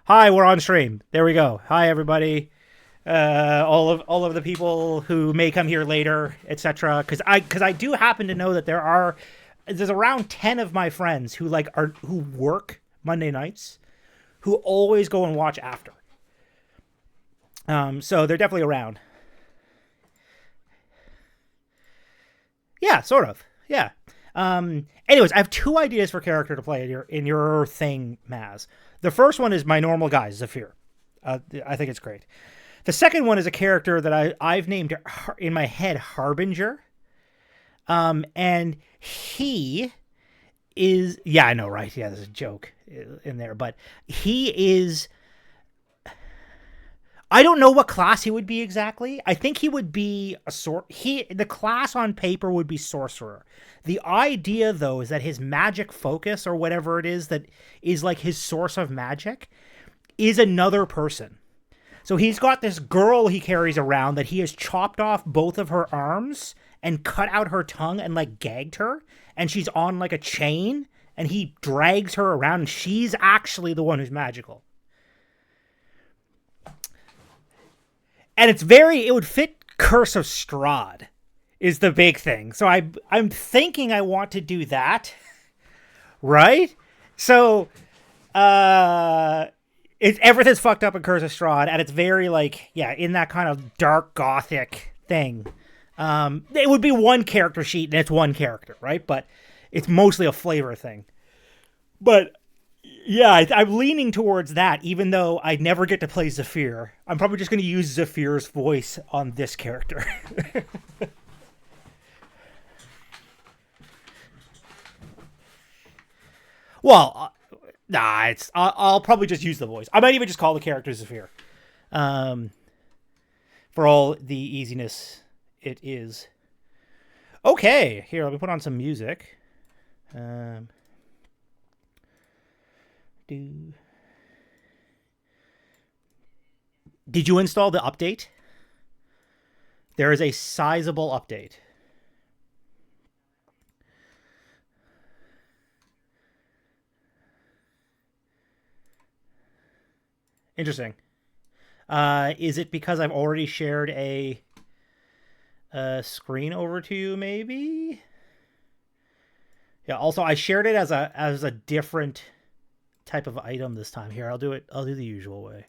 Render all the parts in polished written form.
Hi, we're on stream. There we go. Hi, everybody. All of the people who may come here later, etc. Because I do happen to know that there's around 10 of my friends who work Monday nights, who always go and watch after. So they're definitely around. Yeah, sort of. Yeah. Anyways, I have two ideas for character to play in your thing, Maz. The first one is my normal guy, Zafir. I think it's great. The second one is a character that I've named in my head Harbinger. And he is, yeah, I know, right? Yeah, there's a joke in there, but he is, I don't know what class he would be exactly. I think he would be the class on paper would be sorcerer. The idea though is that his magic focus or whatever it is that is like his source of magic is another person. So he's got this girl he carries around that he has chopped off both of her arms and cut out her tongue and like gagged her, and she's on like a chain and he drags her around and she's actually the one who's magical. And it would fit Curse of Strahd is the big thing. So I'm thinking I want to do that. Right? So everything's fucked up in Curse of Strahd, and it's very like, yeah, in that kind of dark gothic thing. It would be one character sheet and it's one character, right? But it's mostly a flavor thing. But yeah, I'm leaning towards that, even though I never get to play Zafir. I'm probably just going to use Zafir's voice on this character. Well, nah, I'll probably just use the voice. I might even just call the character Zafir. For all the easiness it is. Okay, here, let me put on some music. Did you install the update? There is a sizable update. Interesting. Is it because I've already shared a screen over to you, maybe? Yeah, also I shared it as a different type of item this time. Here, I'll do the usual way.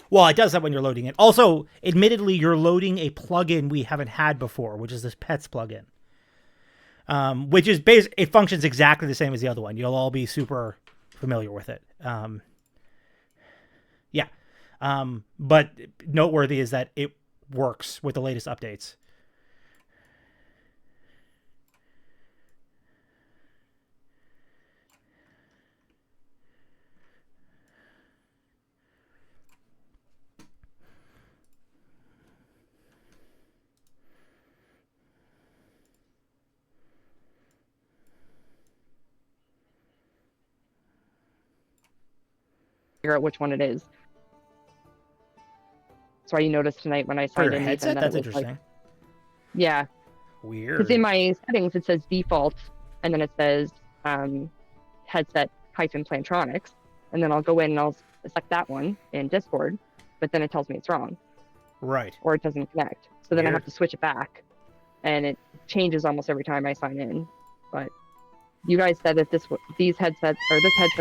Well, it does that when you're loading it. Also, admittedly, you're loading a plugin we haven't had before, which is this Pets plugin. Which is it functions exactly the same as the other one. You'll all be super familiar with it. Yeah. But noteworthy is that it works with the latest updates. Figure out which one it is. That's why you noticed tonight when I For signed your in. headset? That's interesting. Like, yeah. Weird. Because in my settings it says default, and then it says headset Plantronics, and then I'll go in and I'll select that one in Discord, but then it tells me it's wrong. Right. Or it doesn't connect. So then I have to switch it back, and it changes almost every time I sign in. But you guys said that this headset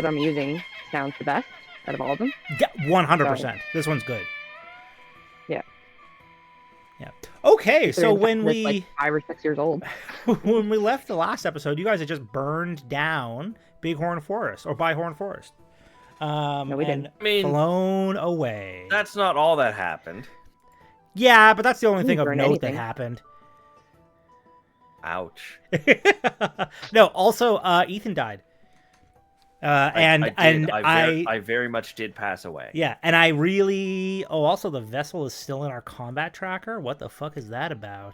I'm using sounds the best out of all of them. Yeah, 100%. This one's good. Yeah. Yeah. Okay, so when we like 5 or 6 years old, when we left the last episode, you guys had just burned down Bighorn Forest or Byhorn Forest. No, we didn't. And flown away. That's not all that happened. Yeah, but that's the only thing of note that happened. Ouch. No, also Ethan died. I very much did pass away. Yeah, and I really. Oh, also the vessel is still in our combat tracker. What the fuck is that about?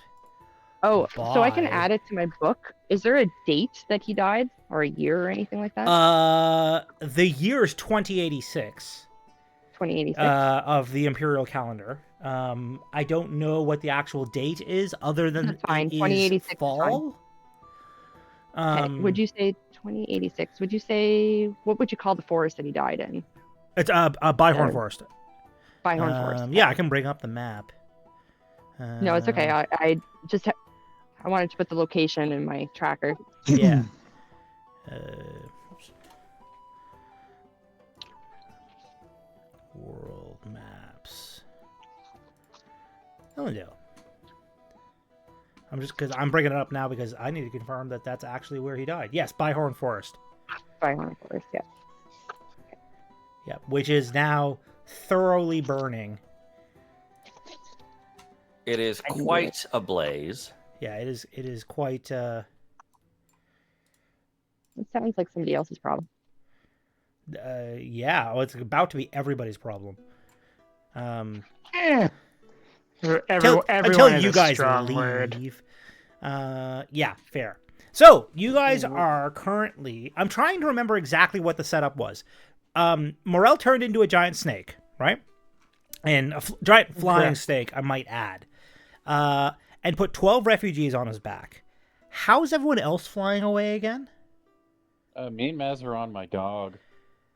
Oh, so I can add it to my book. Is there a date that he died, or a year, or anything like that? The year is 2086. 2086 of the imperial calendar. I don't know what the actual date is, other than that's fine. it is 2086 fall. Would you say 2086? Would you say what would you call the forest that he died in? It's a Byhorn Forest. Byhorn Forest. Yeah, I can bring up the map. No, it's okay. I just I wanted to put the location in my tracker. Yeah. World maps. Ellendale. I'm bringing it up now because I need to confirm that that's actually where he died. Yes, Byhorn Forest. Byhorn Forest, yeah. Yeah, which is now thoroughly burning. It is quite a blaze. Yeah, it is. It is quite. It sounds like somebody else's problem. Yeah, well, it's about to be everybody's problem. Everyone is you a guys strong leave. word. Yeah, fair. So you guys are currently. I'm trying to remember exactly what the setup was. Morel turned into a giant snake, right? And a giant flying snake, I might add. And put 12 refugees on his back. How's everyone else flying away again? Me and Maz are on my dog.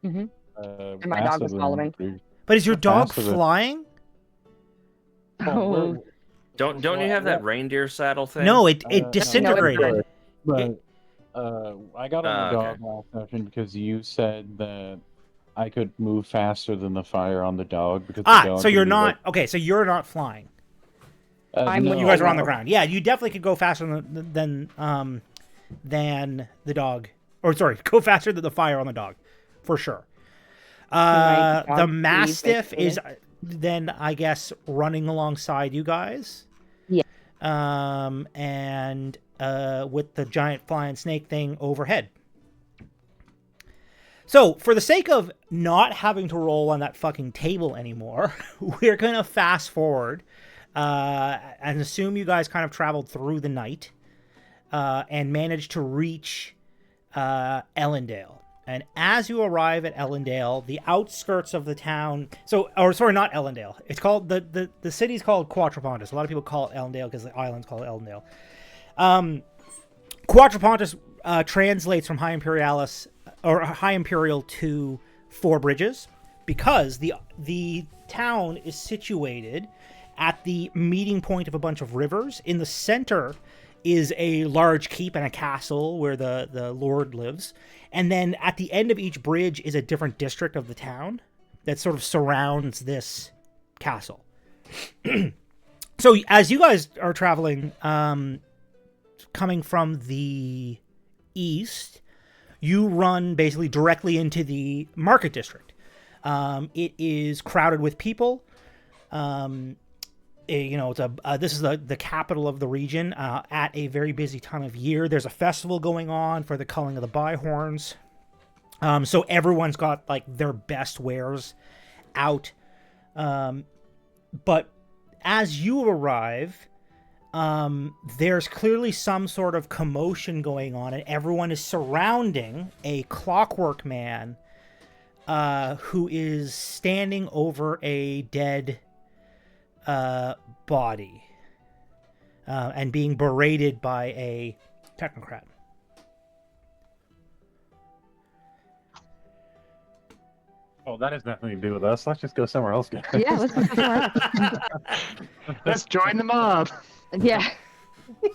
Mm-hmm. And my dog was following. But is your dog flying? Oh. Don't you have that reindeer saddle thing? No, it disintegrated. But I got on the dog last session because you said that I could move faster than the fire on the dog because the dog so you're can not okay. So you're not flying. No. You guys are on the ground. Yeah, you definitely could go faster than the dog. Or sorry, go faster than the fire on the dog, for sure. The Mastiff is then, I guess, running alongside you guys. Yeah. And with the giant flying snake thing overhead. So, for the sake of not having to roll on that fucking table anymore, we're going to fast forward and assume you guys kind of traveled through the night and managed to reach Ellendale. And as you arrive at Ellendale, the outskirts of the town... not Ellendale. It's called... The city's called Quattropontis. A lot of people call it Ellendale because the island's called Ellendale. Quattropontis translates from High Imperialis... or High Imperial to Four Bridges because the town is situated at the meeting point of a bunch of rivers. In the center is a large keep and a castle where the lord lives. And then at the end of each bridge is a different district of the town that sort of surrounds this castle. So as you guys are traveling, coming from the east, you run basically directly into the market district. It is crowded with people. This is the capital of the region at a very busy time of year. There's a festival going on for the culling of the Byhorns. So everyone's got like their best wares out. But as you arrive, there's clearly some sort of commotion going on, and everyone is surrounding a clockwork man who is standing over a dead body and being berated by a technocrat. Oh, that has nothing to do with us. Let's just go somewhere else, guys. Yeah, let's go somewhere else. Let's join the mob. Yeah.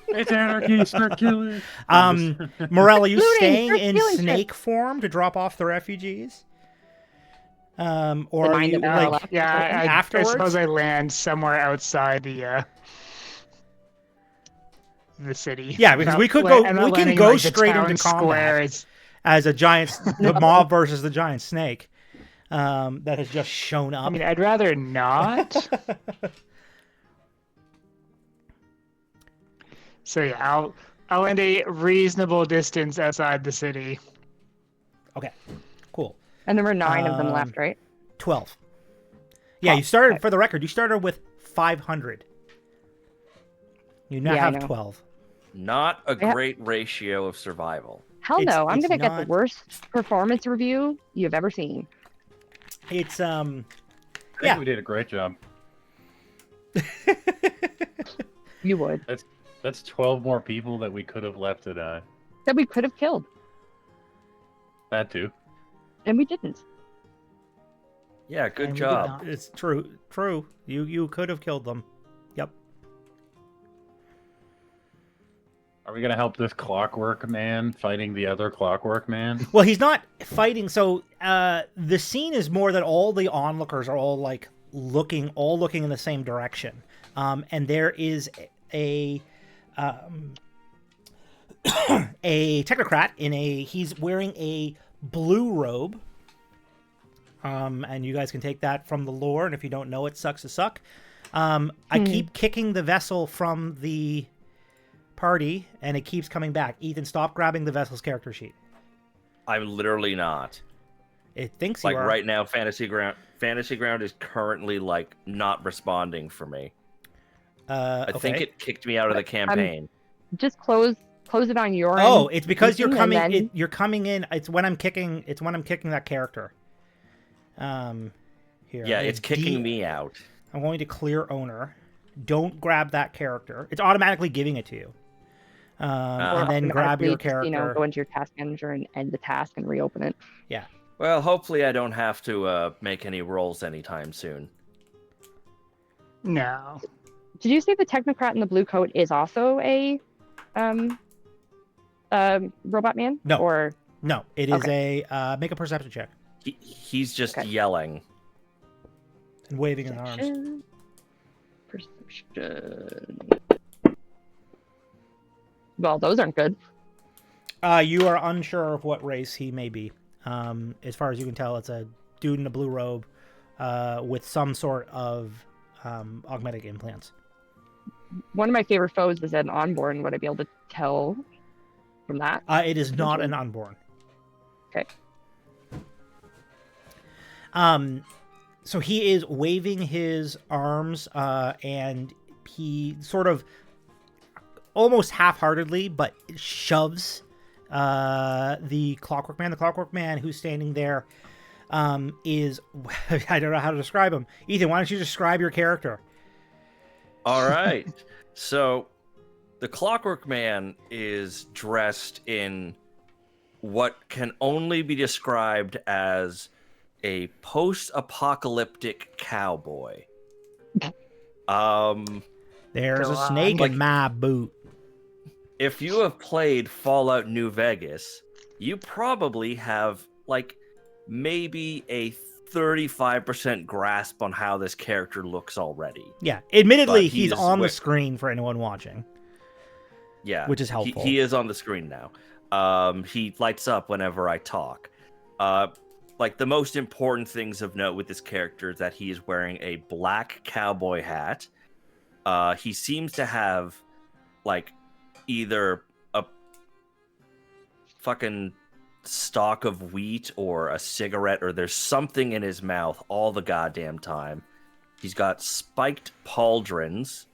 It's anarchy, start killing. Morel, are you Looting, staying start in stealing snake form to drop off the refugees? Or are you like I afterwards? suppose I land somewhere outside the city. Yeah, because we could go. We can go straight into combat as a giant, the mob versus the giant snake that has just shown up. I mean, I'd rather not. So yeah, I'll land a reasonable distance outside the city. Okay, cool. And there were 9 of them left, right? 12. Yeah, you started, for the record, you started with 500. You now have 12. Not a great ratio of survival. Hell no, I'm going to get not... the worst performance review you've ever seen. It's, I think we did a great job. You would. That's 12 more people that we could have left to die. that we could have killed, That too. and we didn't. Yeah, good And we did job. not. It's true. True. You could have killed them. Yep. Are we gonna help this Clockwork Man fighting the other Clockwork Man? Well, he's not fighting. So the scene is more that all the onlookers are all like looking in the same direction, and there is a a technocrat he's wearing a blue robe. And you guys can take that from the lore, and if you don't know it, sucks to suck. I keep kicking the vessel from the party, and it keeps coming back. Ethan, stop grabbing the vessel's character sheet. I'm literally not. It thinks Like you are. right now, Fantasy Ground is currently like not responding for me. I think it kicked me out of the campaign. Just close it on your end. Oh, it's because you're Ethan, coming. and then- You're coming in. It's when I'm kicking. It's when I'm kicking that character. Here. Yeah, it's kicking me out. I'm going to clear owner. Don't grab that character. It's automatically giving it to you. And then grab your automatically just, character. go into your task manager and end the task and reopen it. Yeah. Well, hopefully I don't have to make any rolls anytime soon. No. Did you say the technocrat in the blue coat is also a robot man? No. Or No, it is a make a perception check He's just Okay. yelling. and waving his arms. Perception. Well, those aren't good. You are unsure of what race he may be. As far as you can tell, it's a dude in a blue robe with some sort of augmetic implants. One of my favorite foes is an unborn. Would I be able to tell from that? It is not an unborn. Okay. So he is waving his arms, and he sort of almost half-heartedly, but shoves the Clockwork Man. The Clockwork Man who's standing there is I don't know how to describe him. Ethan, why don't you describe your character? All right. So the Clockwork Man is dressed in what can only be described as a post-apocalyptic cowboy. There's Go a on. snake in my boot. If you have played Fallout New Vegas, you probably have like maybe a 35% grasp on how this character looks already. Yeah, admittedly, But he's he's on the wi- screen for anyone watching. Yeah, Which is helpful. He is on the screen now. He lights up whenever I talk. Like the most important things of note with this character is that he is wearing a black cowboy hat. He seems to have like either a fucking stalk of wheat or a cigarette, or there's something in his mouth all the goddamn time. He's got spiked pauldrons,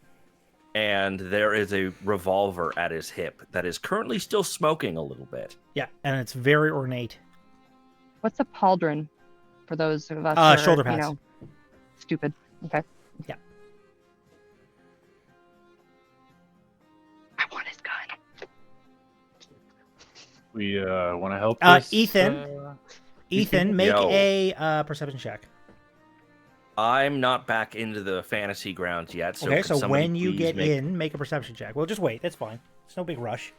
and there is a revolver at his hip that is currently still smoking a little bit. Yeah, and it's very ornate. What's a pauldron? For those of us who are, shoulder pads. Stupid. Okay. Yeah. I want his gun. We want to help this, Ethan, make Yo. a perception check. I'm not back into the fantasy grounds yet. So Okay, could so somebody when you please get make... in, make a perception check. Well, just wait. That's fine. It's no big rush.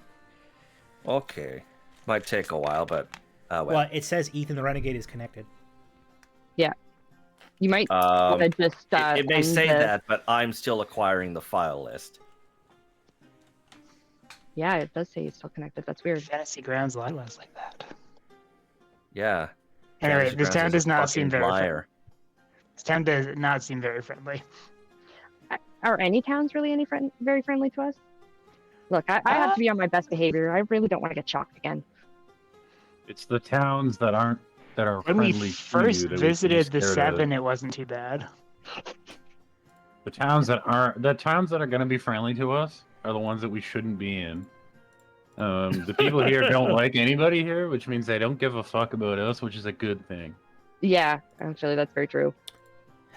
Okay. Might take a while, but... Well, it says Ethan the Renegade is connected. You might want to just. It may end say the- that, but I'm still acquiring the file list. Yeah, it does say it's still connected. That's weird. Fantasy Grounds lie less like that. Yeah. Anyway, Fantasy this Grounds town is a does not seem fucking very liar. This town does not seem very friendly. Are any towns really very friendly to us? Look, I have to be on my best behavior. I really don't want to get shocked again. It's the towns that are When we friendly first to you that we should be visited the scared of. Seven, it wasn't too bad. The towns that are going to be friendly to us are the ones that we shouldn't be in. The people here don't like anybody here, which means they don't give a fuck about us, which is a good thing. Yeah, actually, that's very true.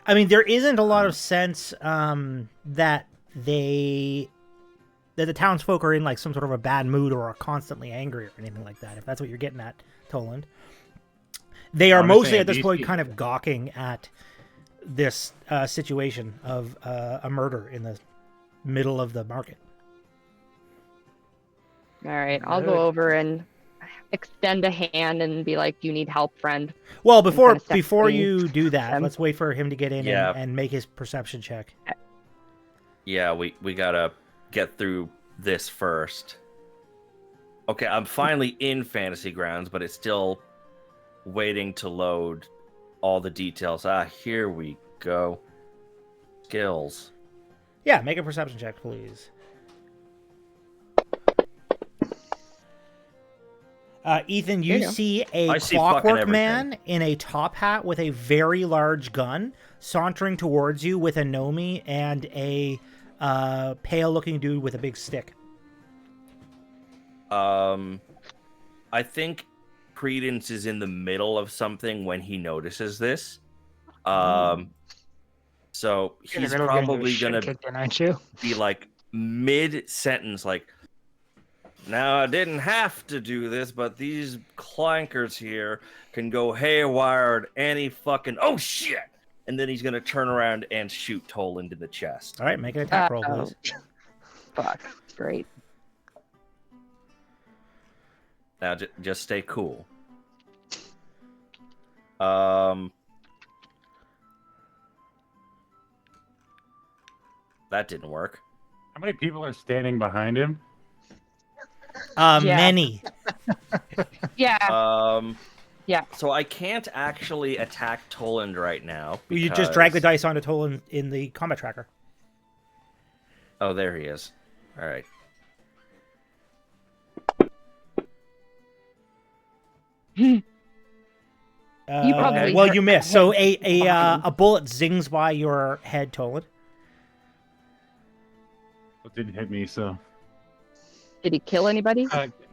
I mean, there isn't a lot of sense that they that the townsfolk are in like some sort of a bad mood or are constantly angry or anything like that. If that's what you're getting at, Toland. They are I'm mostly saying at this these point people- kind of gawking at this situation of a murder in the middle of the market. All right, I'll go over and extend a hand and be like, "Do you need help, friend?" Well, And kinda step before between you do that, them. let's wait for him to get in Yeah. and make his perception check. Yeah, we gotta get through this first. Okay, I'm finally in Fantasy Grounds, but it's still waiting to load all the details. Here we go. Skills. Yeah, make a perception check, please. Ethan, There you you go. see a I see fucking clockwork everything. man in a top hat with a very large gun sauntering towards you with a Nomi and a pale-looking dude with a big stick. I think Credence is in the middle of something when he notices this. So In the he's middle of getting your probably shit gonna kicked in, aren't you? be like mid-sentence, like, now I didn't have to do this, but these clankers here can go haywire at any fucking oh shit, and then he's gonna turn around and shoot Toland in the chest. All right, make an attack roll, Oh, please. fuck. Great. Now just stay cool. That didn't work. How many people are standing behind him? Yeah. Many. Yeah. Yeah. So I can't actually attack Toland right now. You just drag the because- dice onto Toland in the combat tracker. Oh, there he is. All right. probably well, hurt you my miss. So head a bullet zings by your head, Toland. It didn't hit me, so Did he kill anybody?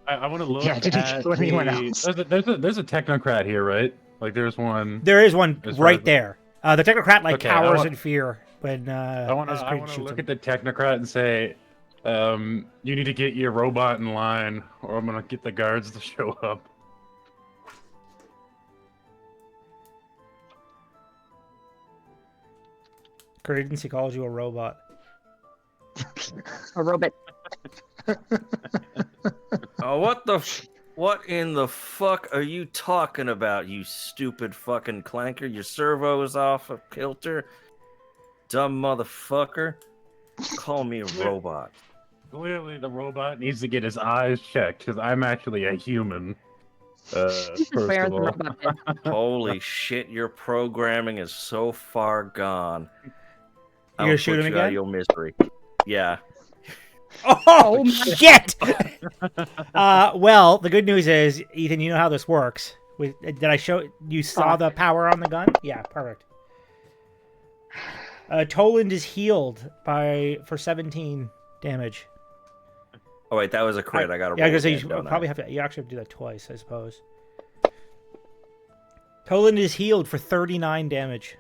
I want to look. Yeah, did he at kill anyone the- else? There's a technocrat here, right? Like there's one. There is one As far right as- there. The technocrat Okay, cowers in fear when I want as to Creed shoots look him. at the technocrat and say, you need to get your robot in line, or I'm gonna get the guards to show up. Credence, he calls you a robot. A robot. Oh, what in the fuck are you talking about, you stupid fucking clanker? Your servo is off of kilter? Dumb motherfucker. Call me a robot. Clearly, the robot needs to get his eyes checked because I'm actually a human. First Where's of the all, robot bit? Holy shit, your programming is so far gone. You gonna shoot him Out again? of your misery. Yeah. Oh, my shit! Well, the good news is, Ethan, you know how this works. Did I show you saw the power on the gun? Yeah, perfect. Toland is healed for 17 damage. Oh wait, that was a crit. I got to Yeah, roll because you again, don't I? probably have to. You actually have to do that twice, I suppose. Toland is healed for 39 damage.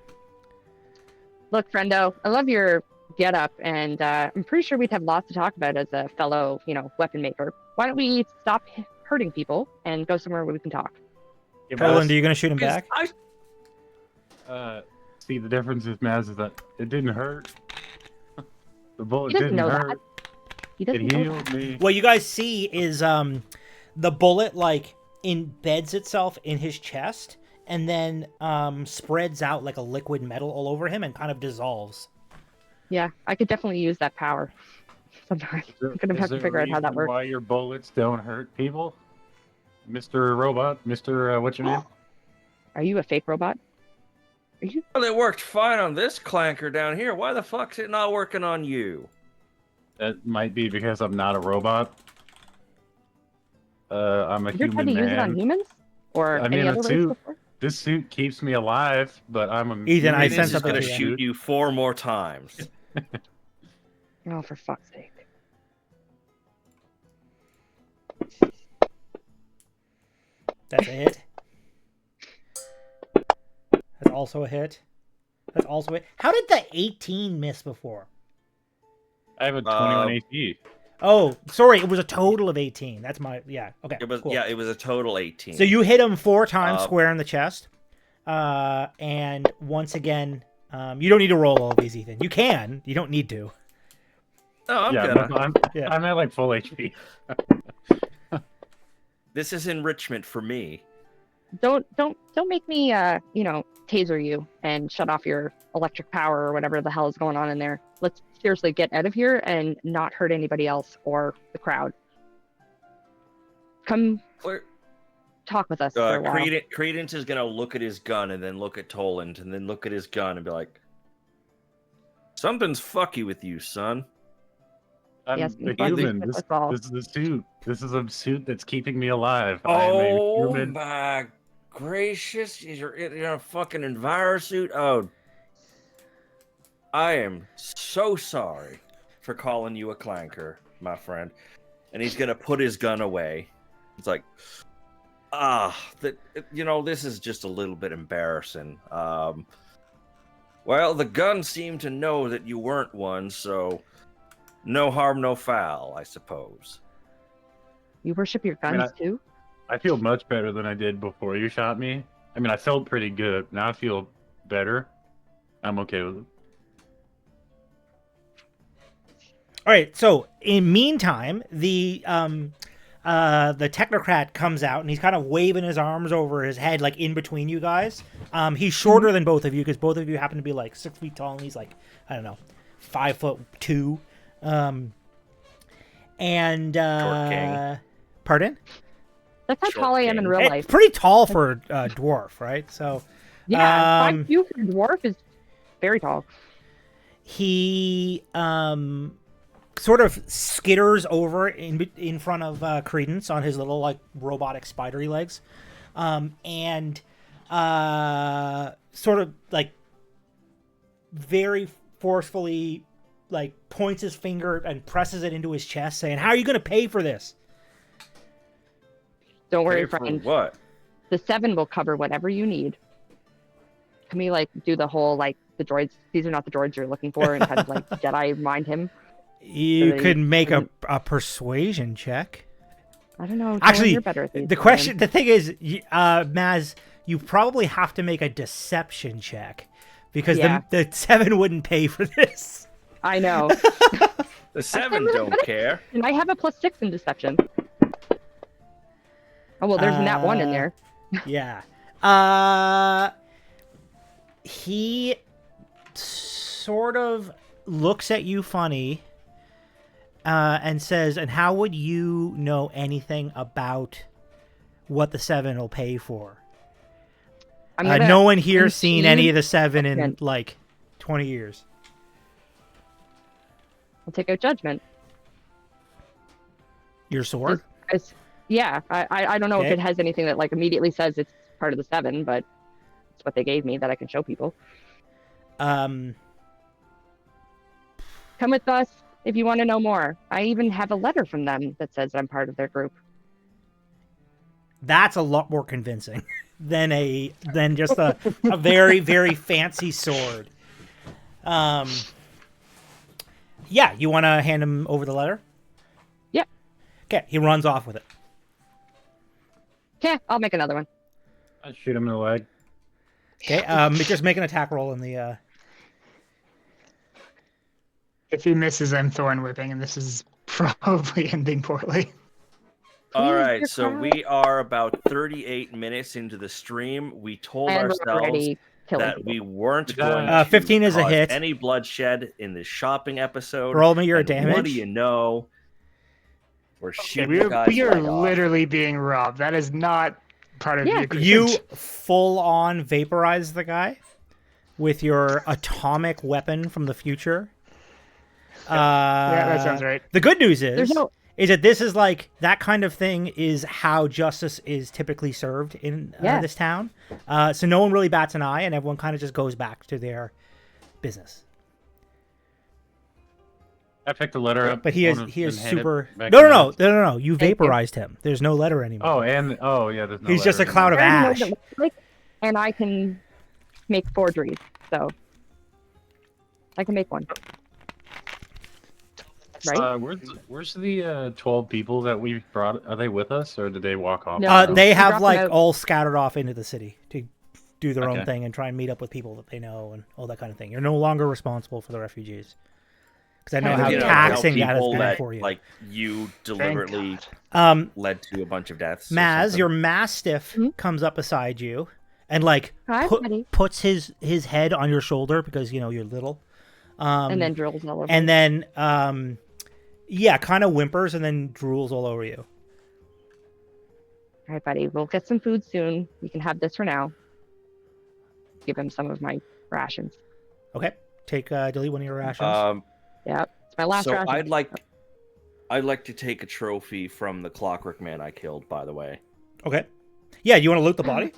Look, friendo, I love your get up, and I'm pretty sure we'd have lots to talk about as a fellow, weapon maker. Why don't we stop hurting people and go somewhere where we can talk? Yeah, Toland, are you gonna shoot him Because back? see, the difference is, Maz, is that it didn't hurt. The bullet He doesn't didn't know hurt. that. He It doesn't know that. healed me. What you guys see is the bullet like embeds itself in his chest and then spreads out like a liquid metal all over him and kind of dissolves. Yeah, I could definitely use that power sometime. I'm gonna have to figure out how that works. Why your bullets don't hurt people, Mr. Robot, Mr. What's your name? Are you a fake robot? Are you? Well, it worked fine on this clanker down here. Why the fuck's it not working on you? That might be because I'm not a robot. I'm a Have you ever tried human to use it on man. humans or I any mean, other a race suit. before? This suit keeps me alive, but I'm a Ethan, I human This sense is something gonna to you. shoot you 4 more times. Oh, for fuck's sake! That's a hit. That's also a hit. That's also a hit. How did the 18 miss before? I have a 21 AP. Oh, sorry, it was a total of 18. That's my Okay. It was cool. yeah, it was a total 18. So you hit him 4 times Uh, square in the chest, and once again, you don't need to roll all of these, Ethan. You can. You don't need to. Oh, I'm yeah, gonna. but Yeah. I'm at like full HP. This is enrichment for me. Don't make me taser you and shut off your electric power or whatever the hell is going on in there. Let's seriously get out of here and not hurt anybody else or the crowd. Come Clear. talk with us for a while. Credence is gonna look at his gun and then look at Toland and then look at his gun and be like, "Something's fucky with you, son." I'm Yes, the fuck human. with This us all. is the suit. This is a suit that's keeping me alive. I am a Oh human. my gracious! You're in a fucking envirosuit. Oh, I am so sorry for calling you a clanker, my friend. And he's gonna put his gun away. It's like, this is just a little bit embarrassing. Well, the gun seemed to know that you weren't one, so no harm, no foul, I suppose. You worship your guns too? I feel much better than I did before you shot me. I mean, I felt pretty good. Now I feel better. I'm okay with it. All right. So in meantime, the technocrat comes out and he's kind of waving his arms over his head, like in between you guys. He's shorter than both of you because both of you happen to be like 6 feet tall, and he's like, I don't know, 5'2". Short king. Pardon? That's how Short tall I am in king. real It's life. pretty tall for a dwarf, right? So Yeah, 5'2" for a dwarf is very tall. he sort of skitters over in front of Credence on his little like robotic spidery legs, and sort of like very forcefully like points his finger and presses it into his chest, saying, "How are you going to pay for this?" Don't worry, Pay for friend. what? The 7 will cover whatever you need. Can we like do the whole like the droids? These are not the droids you're looking for, and kind of like Jedi mind him. You So could he make a doesn't- persuasion check. I don't know. Actually, you're better at these the than I question, am. the thing is, Maz, you probably have to make a deception check because Yeah. the 7 wouldn't pay for this. I know. The 7 don't care. And I have a +6 in deception. Oh well, there's a nat 1 in there. Yeah. He sort of looks at you funny and says, "And how would you know anything about what the 7 will pay for?" I'm gonna No one here's seen any of the concede 7 in judgment. like 20 years. I'll take out judgment. Your sword? Yeah, I don't know Okay. if it has anything that like immediately says it's part of the 7, but it's what they gave me that I can show people. Um, Come with us if you want to know more. I even have a letter from them that says I'm part of their group. that's a lot more convincing than just a very, very fancy sword. Yeah, you want to hand him over the letter? Yep. Okay, he runs off with it. Okay, I'll make another one. I shoot him in the leg. Okay, just make an attack roll in the. If he misses, I'm thorn whipping, and this is probably ending poorly. All Please, right, your so crowd. we are about 38 minutes into the stream. We told And we're ourselves already killing that people. we weren't Yeah. going to 15 is a cause hit. any bloodshed in this shopping episode. Roll me your And damage. What do you know? We're Okay, shooting we guys are right off. literally being robbed. That is not part of Yeah. the agreement. You full on vaporize the guy with your atomic weapon from the future. Yeah, that sounds right. The good news There's is no that this is like that kind of thing is how justice is typically served in Yeah. this town. So no one really bats an eye, and everyone kind of just goes back to their business. I picked the letter up. But he is and super. hand it back No, to no, no, Matt. no, no, no. You Thank you. vaporized him. There's no letter anymore. Oh, yeah. There's no He's just a letter cloud of I already know ash. what it looks like, and I can make forgeries, so I can make one. right? Where's the 12 people that we brought? Are they with us, or did they walk off? No. They We have dropped like them out. all scattered off into the city to do their own Okay. thing and try and meet up with people that they know and all that kind of thing. You're no longer responsible for the refugees because I know Kind of, how You know, taxing tell that has people been that, for you. like, you deliberately God. led to a bunch of deaths. or Maz, something. your mastiff Mhm. comes up beside you and like Hi, buddy. puts his head on your shoulder because you're little. And then drills all over. And me. then yeah, kind of whimpers and then drools all over you. All right, buddy. We'll get some food soon. You can have this for now. Give him some of my rations. Okay, delete one of your rations. Yep, it's my last so ration. I'd like to take a trophy from the Clockwork Man I killed. By the way. Okay, yeah, you want to loot the body?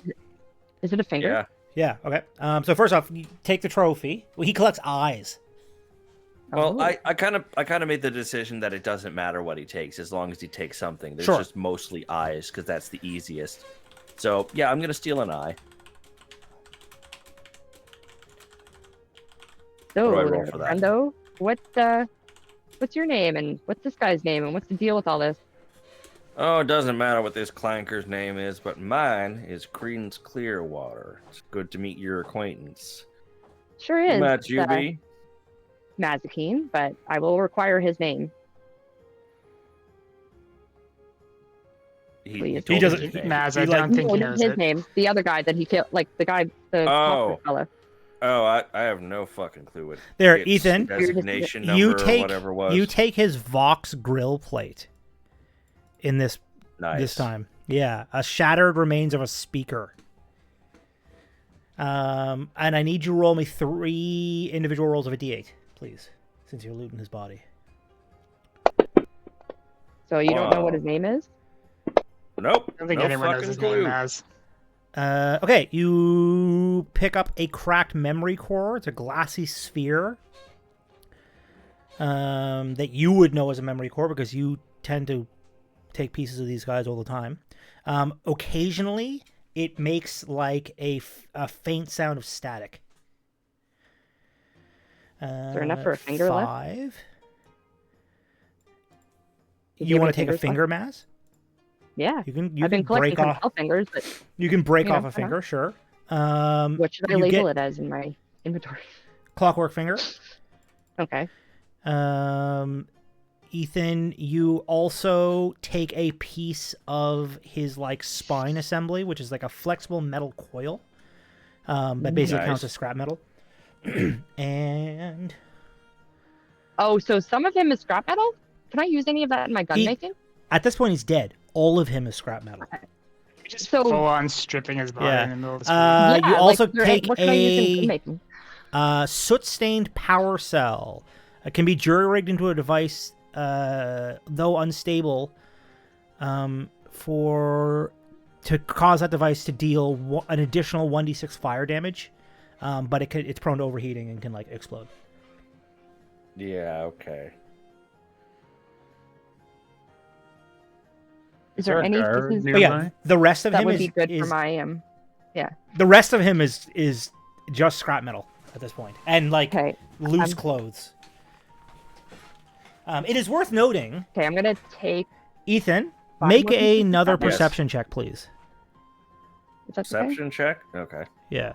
Is it a finger? Yeah. Yeah. Okay. So first off, you take the trophy. Well, he collects eyes. Well, Oh. I kind of made the decision that it doesn't matter what he takes as long as he takes something. There's Sure. just mostly eyes because that's the easiest. So yeah, I'm gonna steal an eye. So, What do I roll for that? Brendo, what's your name and what's this guy's name and what's the deal with all this? Oh, it doesn't matter what this clanker's name is, but mine is Credence Clearwater. It's good to meet your acquaintance. Sure is. Matt, you be? Mazikeen, but I will require his name. Please. told me doesn't- his name. Maz, He, I like- don't think No, he not knows his it. name. The other guy that he killed, like the clockwork fella. Oh, I have no fucking clue what There, its Ethan. designation number You or take whatever it was. you take his Vox grill plate. In this nice. time, yeah, a shattered remains of a speaker. And I need you to roll me 3 individual rolls of a d8, please, since you're looting his body. So you don't know what Wow. his name is? Nope. I don't think no anyone knows fucking his clue. name, Maz. Okay, you pick up a cracked memory core. It's a glassy sphere that you would know as a memory core because you tend to take pieces of these guys all the time. Occasionally, it makes like a faint sound of static. Is there enough for a finger left? 5. Did You have want any to take a fingers finger, Maz? left? Yeah. You can I've been collecting break some off. 12 fingers, but You can break you know, off a why not? finger, sure. what should I you label get- it as in my inventory? Clockwork finger. Okay. Ethan, you also take a piece of his like spine assembly, which is like a flexible metal coil. That basically Nice. counts as scrap metal. And Oh, so some of him is scrap metal? Can I use any of that in my gun He- making? at this point, he's dead. All of him is scrap metal. Just So- full on stripping his body Yeah. in the middle of the street. You like, also is there take what can I use in gun a making? soot-stained power cell. It can be jury-rigged into a device, though unstable, to cause that device to deal an additional 1d6 fire damage, but it's prone to overheating and can like explode. Yeah. Okay. Is there any guard pieces But yeah, nearby? the rest of that him would is be good is- for my the rest of him is just scrap metal at this point, and like Okay. loose I'm- clothes. It is worth noting, Okay, I'm gonna take. Ethan, 5 make more pieces of another scrap metal. Yes. perception check, please. Is that okay? Perception check. Okay. Yeah.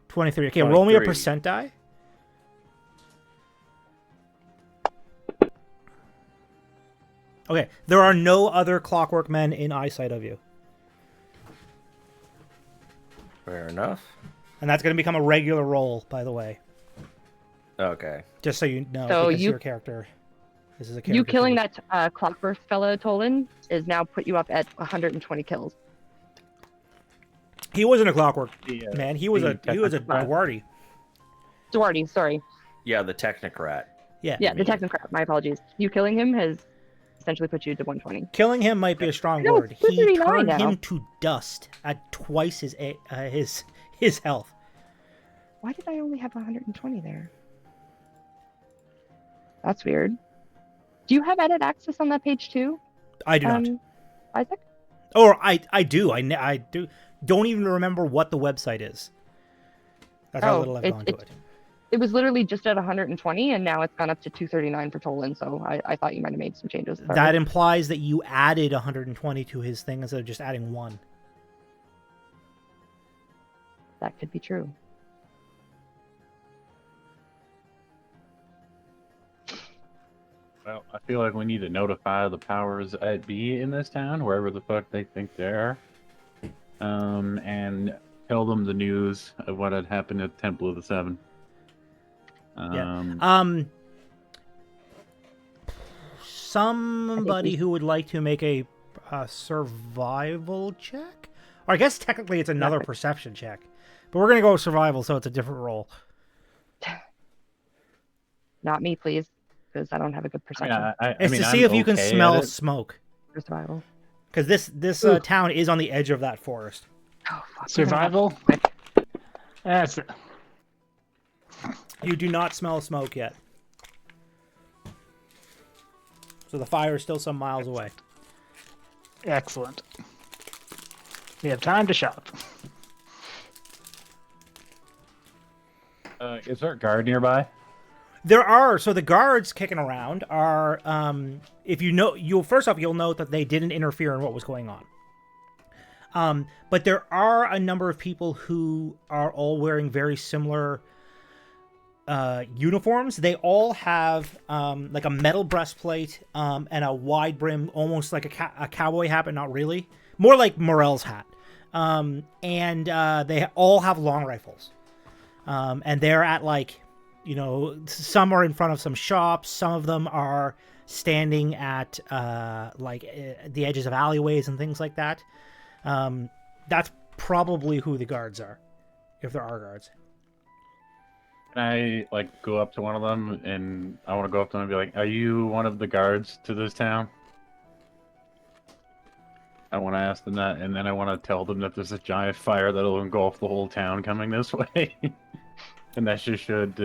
$23. Okay, roll me a 23. percent die. Okay, there are no other clockwork men in eyesight of you. Fair enough. And that's going to become a regular roll, by the way. Okay. Just so you know, So because you- your character. This is a character. You killing feat. that clockwork fellow Tolan is now put you up at 120 kills. He wasn't a clockwork The, man. He was a technocrat. Duarte. Duarte, sorry. Yeah, the Technocrat. Yeah. Yeah, the mean- technocrat. My apologies. You killing him has essentially put you to 120. Killing him might be a strong No, word. it's He 239 turned now. him to dust at twice his health. Why did I only have 120 there? That's weird. Do you have edit access on that page too, I do not. Isaac? Or I do. I do. Don't even remember what the website is. That's how little I've gone to it. It was literally just at 120, and now it's gone up to 239 for Toland. So I thought you might have made some changes. That implies that you added 120 to his thing instead of just adding 1. That could be true. Well, I feel like we need to notify the powers that be in this town, wherever the fuck they think they are, and tell them the news of what had happened at Temple of the Seven. Somebody who would like to make a survival check? Or I guess technically it's another perception check. But we're going to go with survival, so it's a different roll. Not me, please, because I don't have a good perception. It's to see if you can smell smoke. For survival. Because this town is on the edge of that forest. Oh, fuck. Survival? That's it. You do not smell smoke yet. So the fire is still some miles away. Excellent. We have time to shop. Is there a guard nearby? There are. So the guards kicking around are, if you know, you'll note that they didn't interfere in what was going on. But there are a number of people who are all wearing very similar uniforms. They all have like a metal breastplate and a wide brim, almost like a cowboy hat, but not really. More like Morel's hat. And they all have long rifles. And they're at like, you know, some are in front of some shops. Some of them are standing at the edges of alleyways and things like that. That's probably who the guards are, if there are guards. Can I like go up to one of them and I want to go up to them and be like, "Are you one of the guards to this town?" I want to ask them that, and then I want to tell them that there's a giant fire that'll engulf the whole town coming this way, and that just should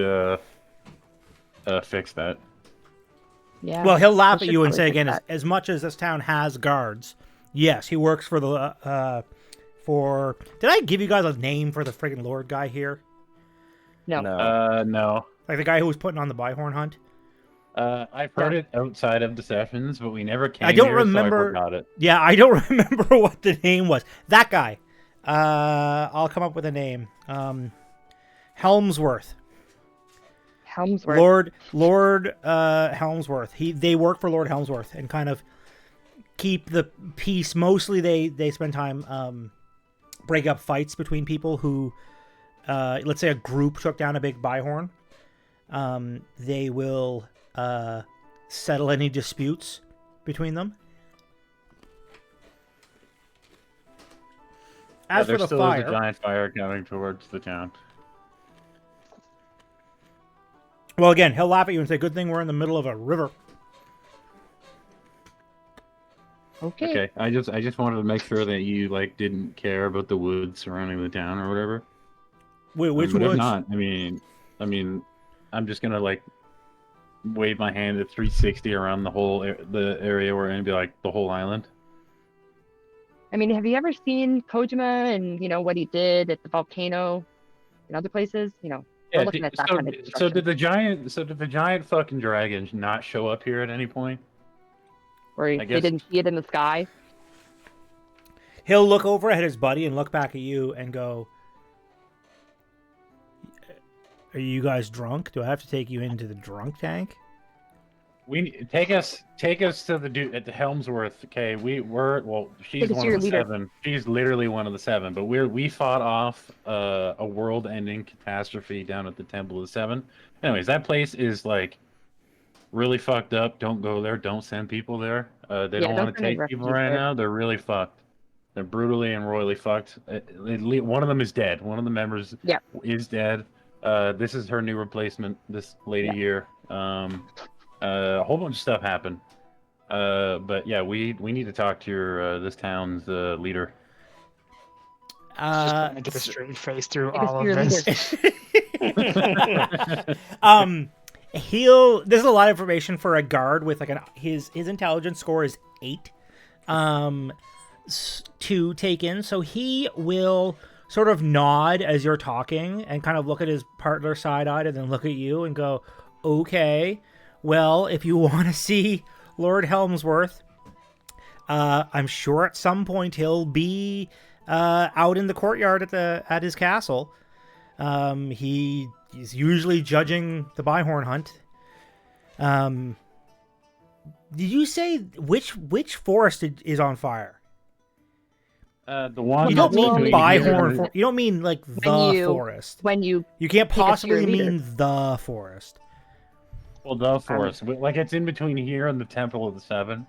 fix that. Yeah. Well, he'll laugh at you and say again, as much as this town has guards, yes, he works for the for. Did I give you guys a name for the friggin' Lord guy here? No. No. Like the guy who was putting on the Byhorn hunt? I've heard it outside of the sessions, but we never came I don't here, remember. so I forgot it. Yeah, I don't remember what the name was. That guy. I'll come up with a name. Helmsworth. Helmsworth. Lord Helmsworth. They work for Lord Helmsworth and kind of keep the peace. Mostly they spend time break up fights between people who let's say a group took down a big Byhorn. They will settle any disputes between them. As for the fire, is a giant fire coming towards the town. Well, again, he'll laugh at you and say, "Good thing we're in the middle of a river." Okay. Okay, I just wanted to make sure that you like didn't care about the woods surrounding the town or whatever. Wait, which but woods? If not, I mean, I'm just gonna like wave my hand at 360 around the area we're in and be like the whole island. I mean, have you ever seen Kojima and, you know, what he did at the volcano and other places? You know, Yeah. we're looking at that kind of So destruction. did the giant fucking dragon not show up here at any point? Where he didn't see it in the sky? He'll look over at his buddy and look back at you and go, "Are you guys drunk? Do I have to take you into the drunk tank?" Take us to the dude at the Helmsworth. Okay, she's one of the leader. 7. She's literally one of the 7. But we fought off a world-ending catastrophe down at the Temple of the Seven. Anyways, that place is like really fucked up. Don't go there. Don't send people there. They don't want to take people right now. They're really fucked. They're brutally and royally fucked. One of them is dead. One of the members is dead. This is her new replacement. This lady here. A whole bunch of stuff happened. But yeah, we need to talk to your this town's leader. Just going to get a straight face through Take us all to your of this. There's a lot of information for a guard with like his intelligence score is 8 to take in, so he will sort of nod as you're talking and kind of look at his partner side-eyed and then look at you and go, okay, well, if you want to see Lord Helmsworth, I'm sure at some point he'll be out in the courtyard at his castle. He is usually judging the Byhorn hunt. Did you say which forest is on fire? The one You don't mean between Byhorn. here- You don't mean like the forest. When you You can't Take us to possibly your leader. mean the forest. Well, the forest, like it's in between here and the Temple of the Seven.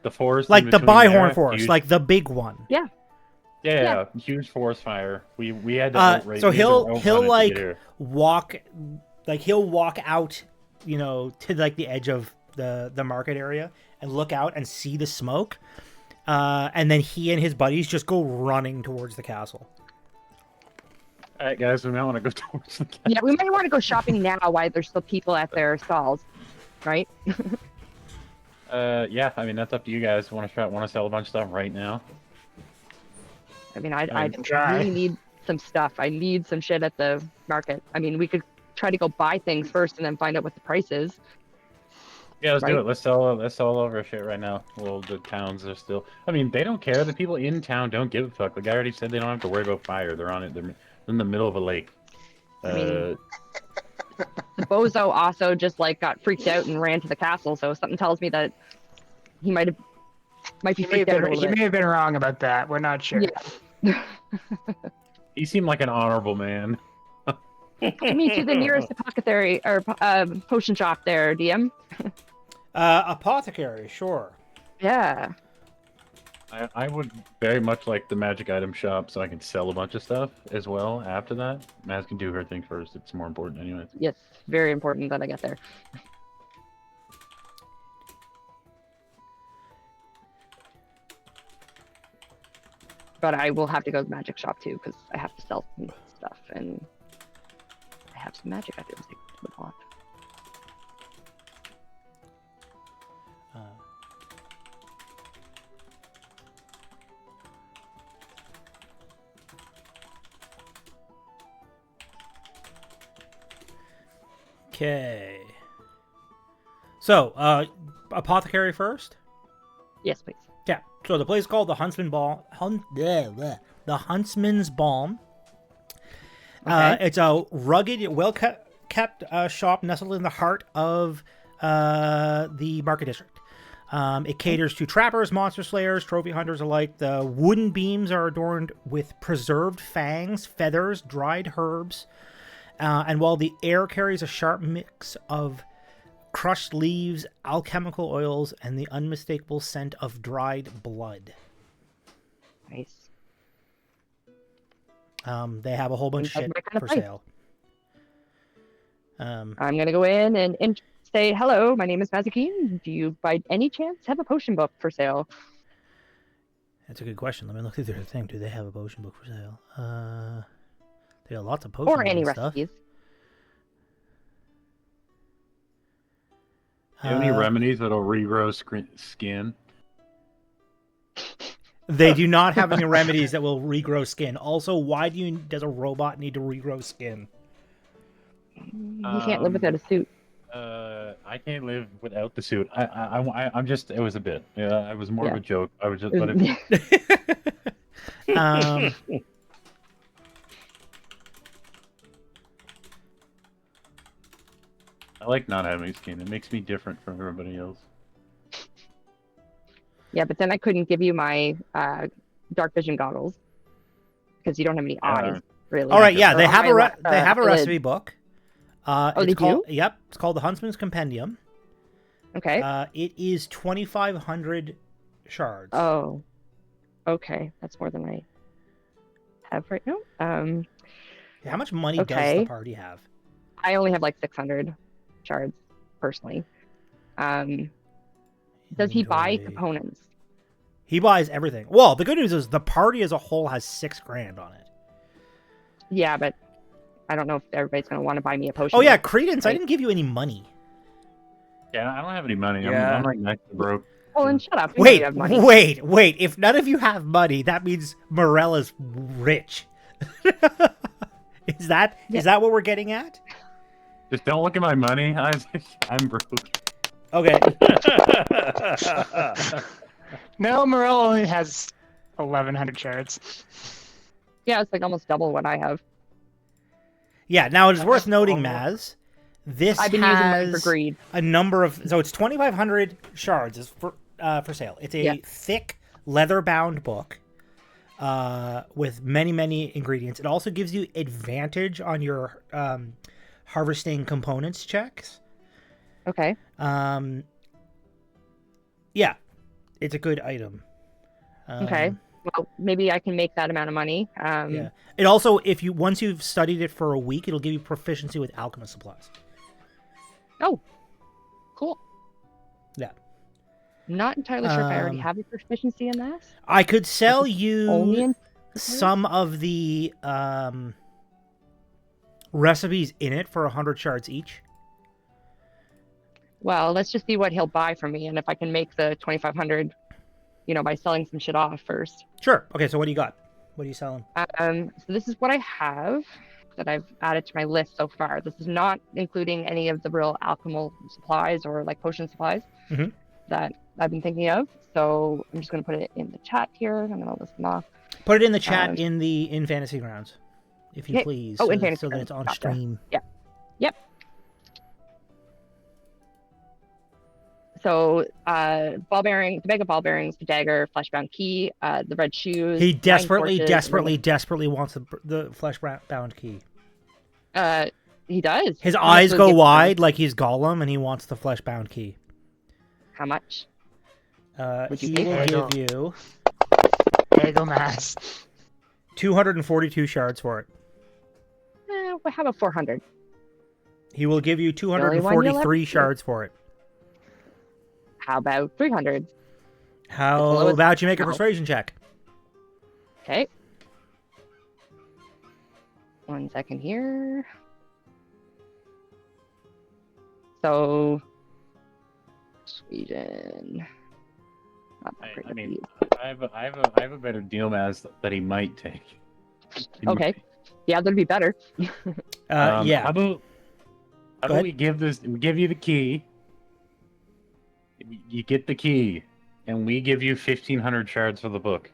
The forest, Like in the between Byhorn there, forest, huge- like the big one. yeah, huge forest fire. We had to outrate. So we had to outrun it he'll to like get here. walk out, to like the edge of the market area and look out and see the smoke. And then he and his buddies just go running towards the castle. All right, guys, we might want to go towards the. Yeah, we might want to go shopping now while there's still people at their stalls, right? Yeah, I mean that's up to you guys. Want to sell a bunch of stuff right now? I mean, I can try. really need some stuff. I need some shit at the market. I mean, we could try to go buy things first and then find out what the price is. Yeah, let's do Right. it. Let's sell all of our shit right now. Well, the towns are still. I mean, they don't care. The people in town don't give a fuck. The guy already said they don't have to worry about fire. They're on it. They're in the middle of a lake. I mean, The bozo also just like got freaked out and ran to the castle. So something tells me that he might be He may have freaked out a been, little he bit. may have been wrong about that. We're not sure. Yeah. he seemed like an honorable man. Take me to the nearest apothecary or potion shop there, DM. Apothecary, sure. Yeah. I would very much like the magic item shop so I can sell a bunch of stuff as well after that. Maz can do her thing first. It's more important anyways. Yes. Very important that I get there. But I will have to go to the magic shop too because I have to sell some stuff and I have some magic items I would want. Uh, Okay. So, apothecary first. Yes, please. Yeah. So the place is called the the Huntsman's Balm. Okay. It's a rugged, well-kept shop nestled in the heart of the market district. It caters to trappers, monster slayers, trophy hunters alike. The wooden beams are adorned with preserved fangs, feathers, dried herbs, and while the air carries a sharp mix of crushed leaves, alchemical oils, and the unmistakable scent of dried blood. Nice. They have a whole bunch of Seems shit like my kind for of place. sale. I'm gonna go in and say hello. My name is Mazikeen. Do you, by any chance, have a potion book for sale? That's a good question. Let me look through their thing. Do they have a potion book for sale? They got lots of potions Or any and stuff. recipes? Do you have any remedies that'll regrow skin? They do not have any remedies that will regrow skin. Also, why does a robot need to regrow skin? You can't live without a suit. I can't live without the suit. I'm just. It was a bit. Yeah, it was more of Yeah. a joke. I was just. But it, I like not having skin. It makes me different from everybody else. Yeah, but then I couldn't give you my dark vision goggles because you don't have any eyes, really. All right, yeah, Or they have they have a eyelid. recipe book. they do? Yep, it's called the Huntsman's Compendium. Okay. It is 2,500 shards. Oh, okay. That's more than I have right now. How much money does okay. the party have? I only have like 600 shards personally. Does he buy Inventory. components? He buys everything. Well, the good news is the party as a whole has $6,000 on it. Yeah, but I don't know if everybody's gonna want to buy me a potion. Oh yeah, book. Credence, I Right. didn't give you any money. Yeah, I don't have any money. Yeah. I'm like next to broke. Well, then shut up. You know you Wait, have money. wait. If none of you have money, that means Morella's rich. Is that what we're getting at? Just don't look at my money, Isaac. I'm broke. Okay. No, Morel only has 1,100 shards. Yeah, it's like almost double what I have. Yeah. Now it is worth That's noting, cool. Maz. This I've been using mine for has greed. a number of. So it's 2,500 shards is for sale. It's a Yeah. thick leather-bound book with many ingredients. It also gives you advantage on your harvesting components checks. Okay. Yeah, it's a good item. Okay. Well, maybe I can make that amount of money. Yeah. It also, once you've studied it for a week, it'll give you proficiency with alchemist supplies. Oh, cool. Yeah. Not entirely sure if I already have a proficiency in that. I could sell Only you in some of the recipes in it for 100 shards each. Well, let's just see what he'll buy from me, and if I can make the 2,500, by selling some shit off first. Sure. Okay, so what do you got? What are you selling? So this is what I have that I've added to my list so far. This is not including any of the real alchemical supplies or like potion supplies that I've been thinking of. So I'm just going to put it in the chat here. I'm going to list them off. Put it in the chat in Fantasy Grounds, if you please. Oh, in so Fantasy that it's on Grounds. Gotcha. stream. Yeah. Yep. So, ball bearings, the bag of ball bearings, the dagger, fleshbound key, the red shoes. He 9 desperately torches, wants the flesh-bound key. He does. His How much eyes will go give him? wide like he's Gollum, and he wants the flesh-bound key. How much? Would you He pay will for give you There you go, Mass. 242 shards for it. Well, how about 400? He will give you only one you'll 243 ever shards for it. How about 300? How lowest about you make a amount. persuasion check? Okay. 1 second here. So, Sweden. Not that great I of mean, you. I have a better deal, Maz, that he might take. Okay. Yeah, that'd be better. Yeah. How Go about we give you the key. You get the key, and we give you 1,500 shards for the book.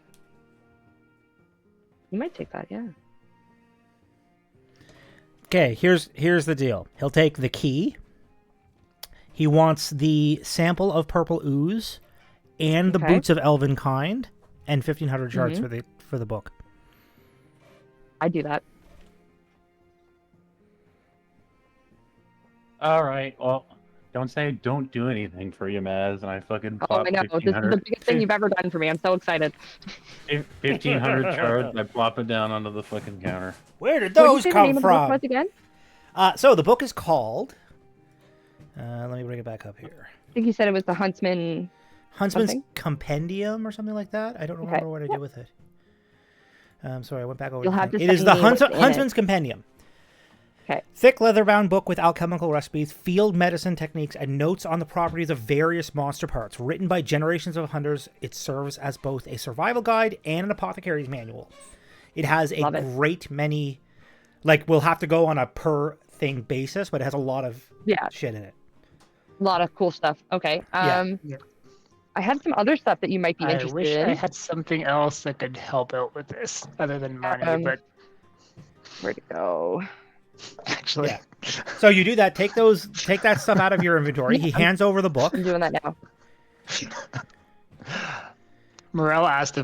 You might take that, yeah. Okay, here's the deal. He'll take the key. He wants the sample of purple ooze and the Okay. boots of elven kind and 1,500 shards Mhm. for the book. I'd do that. All right. Well, don't do anything for you, Maz, and I fucking Oh, plop I know. This is the 1,500. biggest thing you've ever done for me. I'm so excited. 1,500 shards. I plop it down onto the fucking counter. Where did What did you those say the come name of the book from? was again? So the book is called. Let me bring it back up here. I think you said it was the Huntsman. Huntsman's Something? Compendium or something like that. I don't remember Okay. what I did with it. Sorry, I went back over. You'll the have thing. to It is send the me what's in it. Huntsman's Compendium. Okay. Thick leather-bound book with alchemical recipes, field medicine techniques, and notes on the properties of various monster parts. Written by generations of hunters, it serves as both a survival guide and an apothecary's manual. It has a Love it. great many. Like, we'll have to go on a per thing basis, but it has a lot of Yeah, shit in it. a lot of cool stuff. Okay. Yeah. Yeah. I had some other stuff that you might be I interested wish in. I had something else that could help out with this other than money, but Where'd it go? actually, Yeah. So you do that. Take that stuff out of your inventory. He hands over the book. I'm doing that now. Morel asked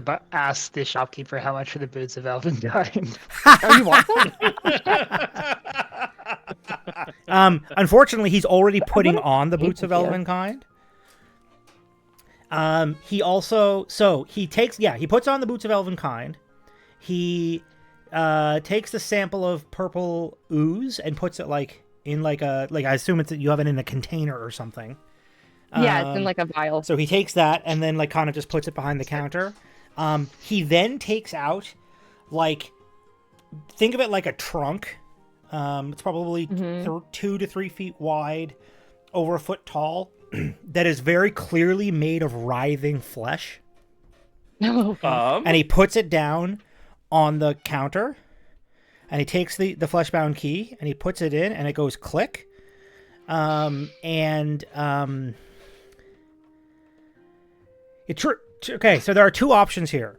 the shopkeeper how much for the boots of Elvenkind. Oh, you want them? Unfortunately, he's already putting on the boots of Yeah. Elvenkind. He also he puts on the boots of Elvenkind. He takes the sample of purple ooze and puts it in I assume you have it in a container or something. Yeah, it's in like a vial. So he takes that and then kind of just puts it behind the counter. He then takes out think of it like a trunk. It's probably 2 to 3 feet wide, over a foot tall, that is very clearly made of writhing flesh. No. And he puts it down on the counter. and he takes the fleshbound key and he puts it in, and it goes click. Okay, so there are two options here.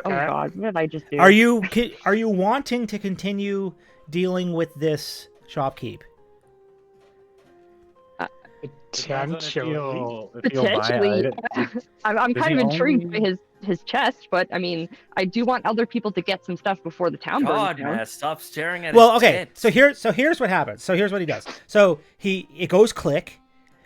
Oh God, what did I just do? Are you wanting to continue dealing with this shopkeep? Potentially. Potentially. I'm Does kind he of intrigued only- by his chest, but I mean, I do want other people to get some stuff before the town God, burns down. man, stop staring at Well, his okay. tits. So here's what happens. So here's what he does. So it goes click.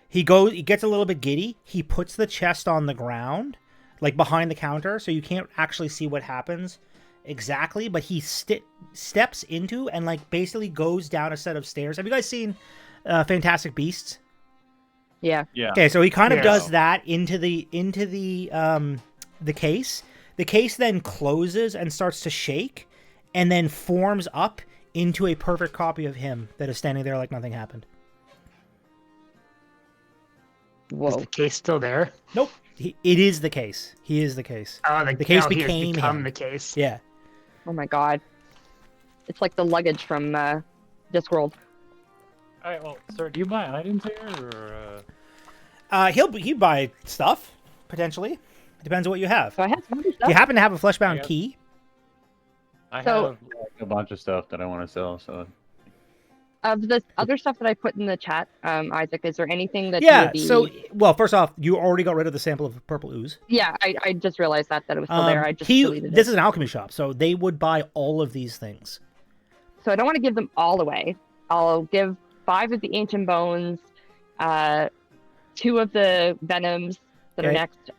He gets a little bit giddy. He puts the chest on the ground, like behind the counter, so you can't actually see what happens exactly. But he steps into and like basically goes down a set of stairs. Have you guys seen Fantastic Beasts? Yeah. Yeah. Okay, so he kind of Yes. does that into the case. The case then closes and starts to shake, and then forms up into a perfect copy of him that is standing there like nothing happened. Is Whoa. the case still there? Nope, it is the case. He is the case. Oh, The case he has became become him. the case. Yeah. Oh my God. It's like the luggage from Discworld. All right, well, sir, do you buy items here, or He'll buy stuff potentially. It depends on what you have. So I have some other If stuff. you happen to have a fleshbound Yeah. key, I So- have like, a bunch of stuff that I want to sell. So Of this other stuff that I put in the chat, Isaac, is there anything that you yeah. would be... So well, first off, you already got rid of the sample of purple ooze. Yeah, I just realized that it was still there. I just deleted This it. is an alchemy shop, so they would buy all of these things. So I don't want to give them all away. I'll give 5 of the ancient bones, 2 of the venoms that are Okay. next,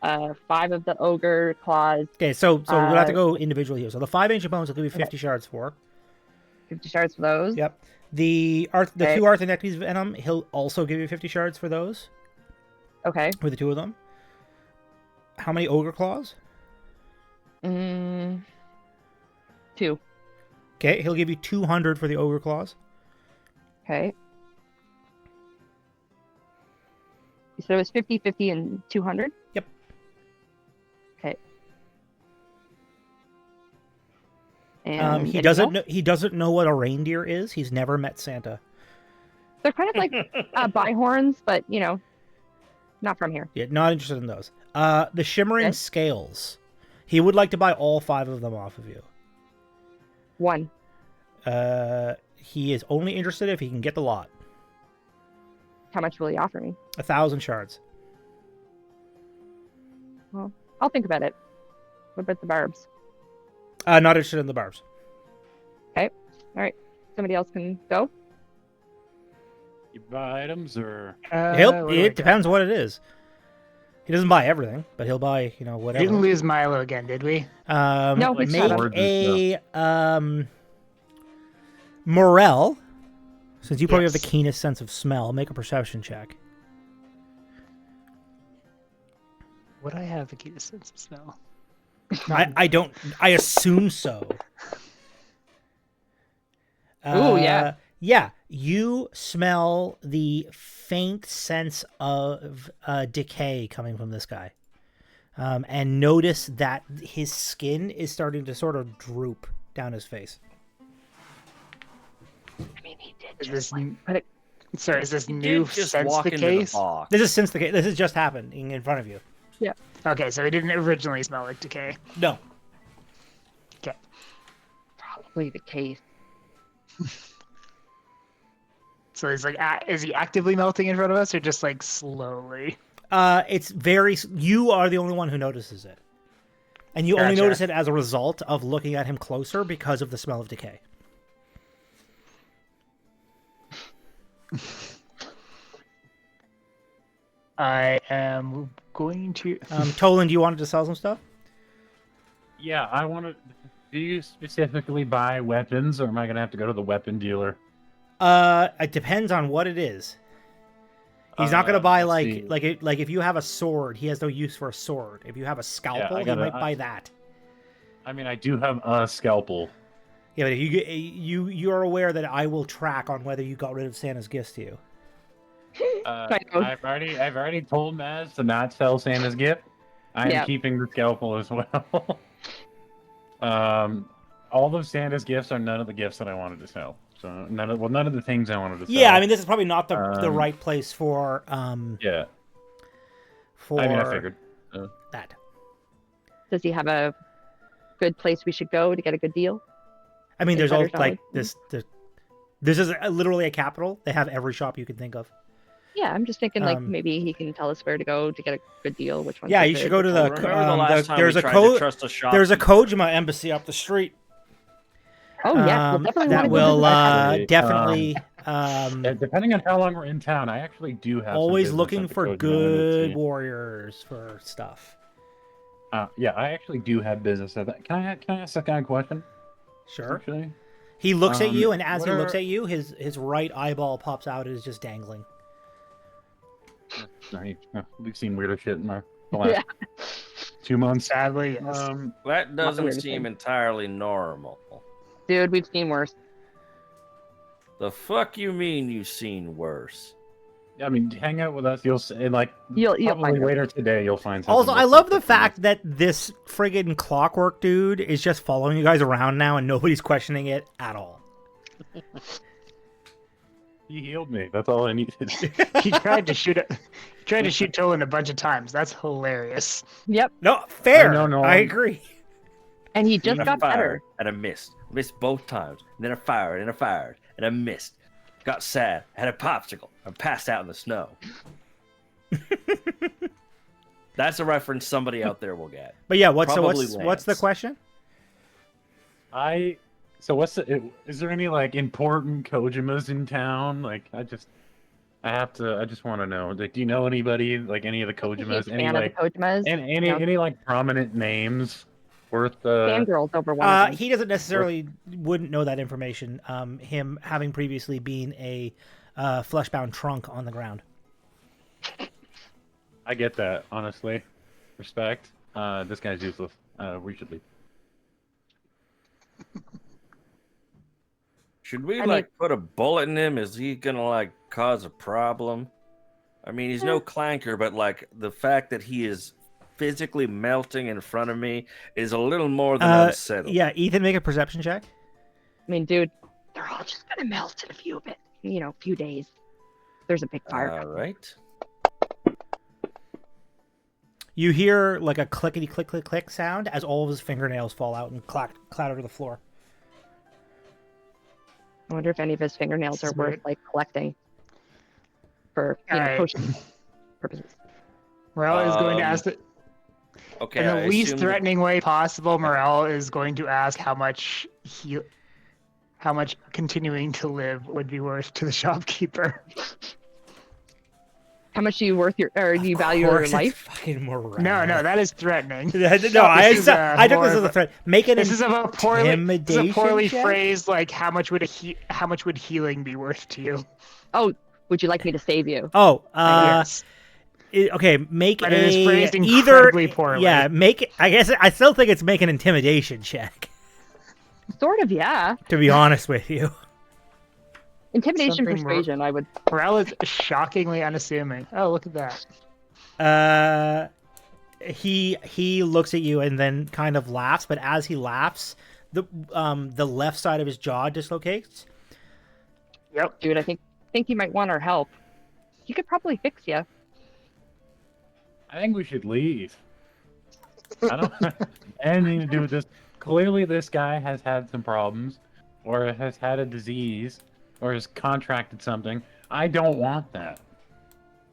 5 of the ogre claws, Okay, so we'll have to go individually here. So the 5 ancient bones will give you 50 shards for. 50 shards for those. Yep. The Okay. 2 Arthanectes venom, he'll also give you 50 shards for those. Okay. For the 2 of them. How many ogre claws? 2. Okay, he'll give you 200 for the ogre claws. Okay. You said it was 50, 50, and 200? Yep. Okay. And He anything doesn't else? know. He doesn't know what a reindeer is. He's never met Santa. They're kind of like bihorns, but, not from here. Yeah, not interested in those. The shimmering Okay. scales. He would like to buy all 5 of them off of you. 1. He is only interested if he can get the lot. How much will he offer me? 1,000 shards. Well, I'll think about it. What about the barbs? Not interested in the barbs. All right. Somebody else can go. you buy items, or What do I It got? depends what it is. He doesn't buy everything, but he'll buy, We whatever. didn't lose Milo again, did we? No, like he's Make shut up. a Morel, since you probably have the Yes. keenest sense of smell, make a perception check. Would I have a key to sense of smell? I don't. I assume so. Ooh, yeah. Yeah, you smell the faint sense of decay coming from this guy, and notice that his skin is starting to sort of droop down his face. I mean, he did Is just this put it. sorry? Is this He new did just since walk the into case? the box. This is since the case. This is just happening in front of you. Okay, so it didn't originally smell like decay. No. Okay. Probably the case. So he's like, is he actively melting in front of us, or just like slowly? It's very. You are the only one who notices it, and you only Gotcha. notice it as a result of looking at him closer because of the smell of decay. I am going to. Tolan, do you want to sell some stuff? yeah, I want to. Do you specifically buy weapons, or am I gonna have to go to the weapon dealer? It depends on what it is. He's not gonna buy let's see. like if you have a sword, he has no use for a sword. If you have a scalpel, he gotta- might buy that. I mean, I do have a scalpel. Yeah, but if you're aware that I will track on whether you got rid of Santa's gifts to you. Kind of. I've already told Maz to not sell Santa's gift. I'm Yeah. keeping the scalpel as well. all of Santa's gifts are none of the gifts that I wanted to sell. So none of the things I wanted to sell. Yeah, I mean, this is probably not the right place for Yeah. for I mean, I figured. that. Does he have a good place we should go to get a good deal? I mean, there's all Insider's like knowledge. this is literally a capital. They have every shop you can think of. Yeah, I'm just thinking like maybe he can tell us where to go to get a good deal. Which one? Yeah, you should go to the. Remember the last time there's we a tried to trust a shop? There's a Kojima embassy up the street. Oh yeah, we'll definitely that want to will visit that. definitely. Depending on how long we're in town, I actually do have. Always some looking business at the for Kojima good Embassy. warriors for stuff. Yeah, I actually do have business at that. Can I ask that guy a question? Sure. Actually, He looks at you, and as what he looks are- at you, his right eyeball pops out and is just dangling. We've seen weirder shit in the last 2 months. Sadly, yes. That doesn't weird seem thing. entirely normal. Dude, we've seen worse. The fuck you mean you've seen worse? I mean, hang out with us. You'll see, like You'll probably find out. later today. You'll find something. Also, I that's love the interesting. fact that this friggin' clockwork dude is just following you guys around now, and nobody's questioning it at all. He healed me. That's all I needed. He tried to shoot Tolan a bunch of times. That's hilarious. Yep, No, fair. No, I agree. and he just I got fired better. and I missed. Missed both times. And then I fired and I fired and I missed. Got sad. Had a popsicle. I passed out in the snow. That's a reference somebody out there will get. But yeah, what's Probably the Lance. question? So is there any like important Kojimas in town? Like I just want to know. Like, do you know anybody, like any of the Is he a Kojimas? Any fan of like the Kojimas? and any No. any like prominent names worth Fangirls over one of them. He doesn't necessarily wouldn't know that information. Him having previously been a fleshbound trunk on the ground. I get that, honestly. Respect. This guy's useless. We should leave. Should we I like mean- put a bullet in him? Is he gonna like cause a problem? I mean, he's no clanker, but like the fact that he is physically melting in front of me is a little more than unsettling. Yeah, Ethan, make a perception check. I mean, dude, they're all just gonna melt in a few days. There's a big fire. All right. You hear like a clickety click click click sound as all of his fingernails fall out and clatter to the floor. I wonder if any of his fingernails are This is worth weird. like collecting for Alright. potion purposes. Morel is going to ask Okay. in I the least assume threatening way possible. Morel is going to ask how much continuing to live would be worth to the shopkeeper. How much do you you value your life? Fucking morale. No, that is threatening. No, I This is, took this more as of a a- threat. Make an This is a intimidation poorly check? phrased like how much would healing be worth to you? Oh, would you like me to save you? Oh, Yes. okay. Make But a it is phrased either. incredibly poorly. Yeah, make. I guess I still think it's make an intimidation check. Sort of, yeah. To be honest with you. Intimidation, Something more- persuasion. I would. Morel is shockingly unassuming. Oh, look at that. He looks at you and then kind of laughs, but as he laughs, the left side of his jaw dislocates. Yep. Dude, I think you might want our help. He could probably fix you. I think we should leave. I don't have anything to do with this. Clearly, this guy has had some problems, or has had a disease, or has contracted something. I don't want that.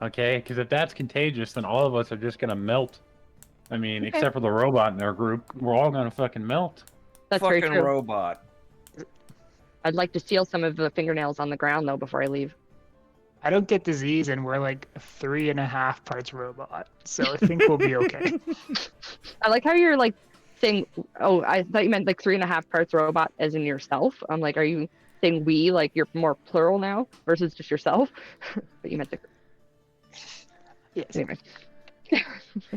Okay? Because if that's contagious, then all of us are just gonna melt. I mean, Okay. except for the robot in our group, we're all gonna fucking melt. That's very fucking true. robot. I'd like to steal some of the fingernails on the ground though before I leave. I don't get disease, and we're like 3.5 parts robot, so I think we'll be okay. I like how you're like saying, "Oh, I thought you meant like 3.5 parts robot, as in yourself." I'm like, are you saying we, like you're more plural now versus just yourself? But you meant to. Yes. Anyway,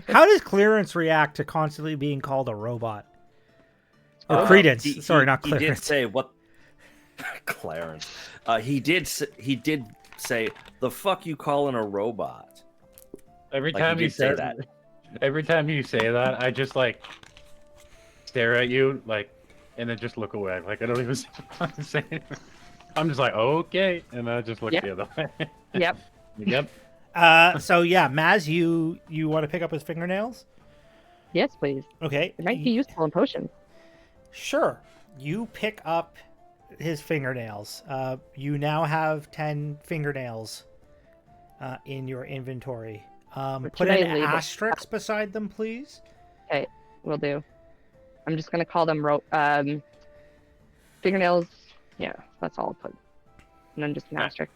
How does Clearance react to constantly being called a robot? Or Uh, Credence. he- Sorry, he- not He did Clearance. say what? Clarence. He did say the fuck you calling a robot. Every Like, time he you did say say that. every time you say that, I just like stare at you like and then just look away. Like I don't even say anything. I'm just like, okay, and I just look Yep. the other way. Yep. Yep. So yeah, Maz, you want to pick up his fingernails? Yes, please. Okay. It might be useful in potions. Sure. You pick up his fingernails. You now have 10 fingernails in your inventory. What Put should an I label? asterisk beside them, please. Okay, will do. I'm just gonna call them fingernails. Yeah, that's all I'll put. And then just an asterisk.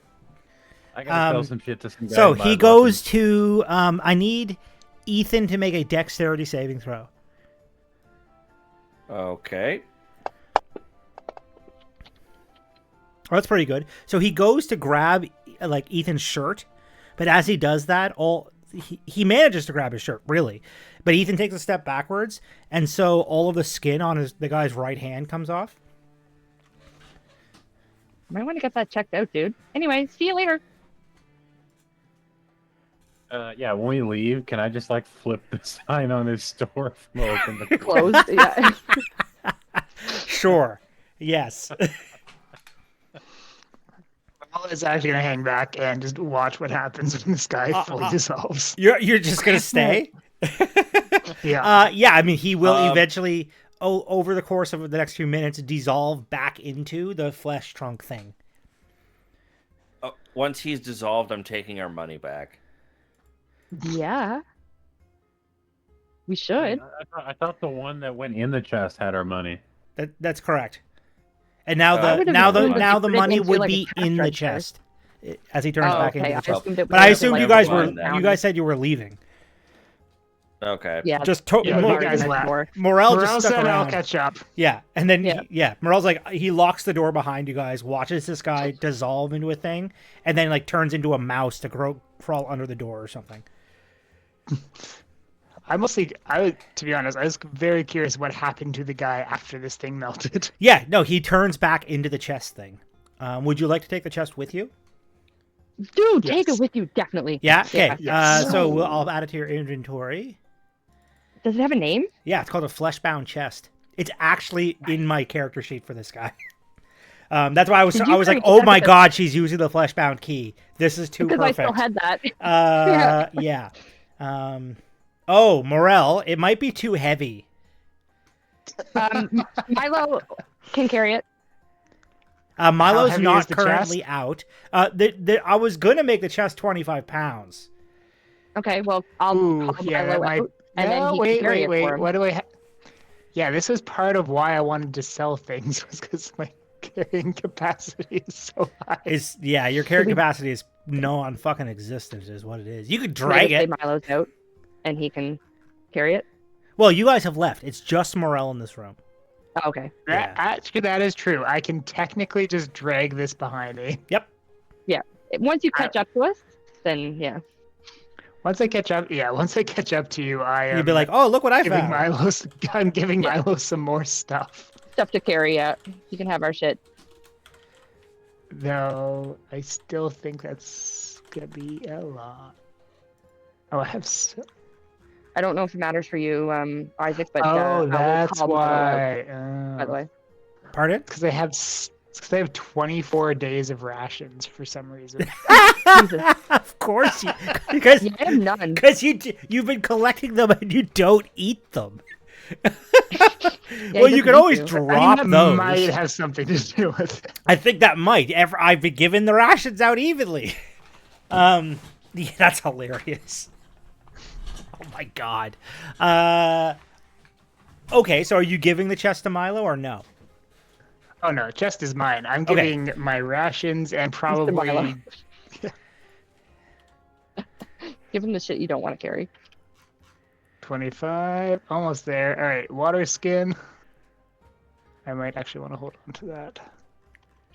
I gotta sell some shit to some guy. So who buys he goes to. I need Ethan to make a dexterity saving throw. Okay. Oh, that's pretty good. So he goes to grab like Ethan's shirt, but as he does that, he manages to grab his shirt, really. But Ethan takes a step backwards, and so all of the skin on the guy's right hand comes off. Might want to get that checked out, dude. Anyway, see you later. Yeah, when we leave, can I just like flip the sign on his store from open the Closed. Yeah. Sure. Yes. Paul is actually gonna hang back and just watch what happens when this guy fully dissolves. You're just gonna stay. Yeah. Yeah. I mean, he will eventually, over the course of the next few minutes, dissolve back into the flesh trunk thing. Once he's dissolved, I'm taking our money back. Yeah. We should. I thought the one that went in the chest had our money. That's correct. And now I would've now assumed that you the put it money into, would like, a be cash in the register. chest as he turns Oh, back okay. into the chest. assumed it But I was, assumed like, you guys were- you guys said you were leaving. Okay. Yeah. Just Yeah, Mor- you guys left. Morel Morel just stuck said I'll around. catch up. Yeah, and then Yeah. Morel's like he locks the door behind you guys, watches this guy dissolve into a thing, and then like turns into a mouse to crawl under the door or something. To be honest, I was very curious what happened to the guy after this thing melted. Yeah, no, he turns back into the chest thing. Would you like to take the chest with you? Dude, take Yes. it with you, definitely. Yeah. Okay. Yes. So I'll add it to your inventory. Does it have a name? Yeah, it's called a flesh-bound chest. It's actually in my character sheet for this guy. That's why I was Did you like, forget oh my that- god, she's using the flesh-bound key. This is too Because perfect. I still had that. Yeah. Oh, Morel, it might be too heavy. Milo can carry it. Milo's heavy is not the currently chest? out. I was gonna make the chest 25 pounds. Okay, well, I'll Ooh, call yeah, Milo that might. out, and then No, he wait, can carry wait, it wait. for him. What do I? Yeah, this was part of why I wanted to sell things was because my carrying capacity is so high. Your carrying capacity is non-fucking existent, is what it is. You could Can I drag just say it. Milo's out, and he can carry it. Well, you guys have left. It's just Morel in this room. Oh, okay. Actually, that is true. I can technically just drag this behind me. Yep. Once you catch up to us, then yeah. Once I catch up to you, I am You'd be like, oh, look what I giving found. I'm giving Yeah. Milo some more stuff. Stuff to carry. Yeah, you can have our shit. Though I still think that's gonna be a lot. Oh, I have. I don't know if it matters for you, Isaac, but Oh, I will that's call Milo out, why. by the way. Pardon? Because I have 24 days of rations for some reason. Jesus. Of course, because Yeah, I have none. you've been collecting them and you don't eat them. Yeah, Well, he you can doesn't always need to. I mean, drop that those. might have something to do with it. I think that might. I've been giving the rations out evenly. Yeah, that's hilarious. Oh my god. Okay, so are you giving the chest to Milo or no? Oh no, chest is mine. I'm Okay. giving my rations and Milo. probably Give him the shit you don't want to carry. 25. Almost there. All right, water skin. I might actually want to hold on to that.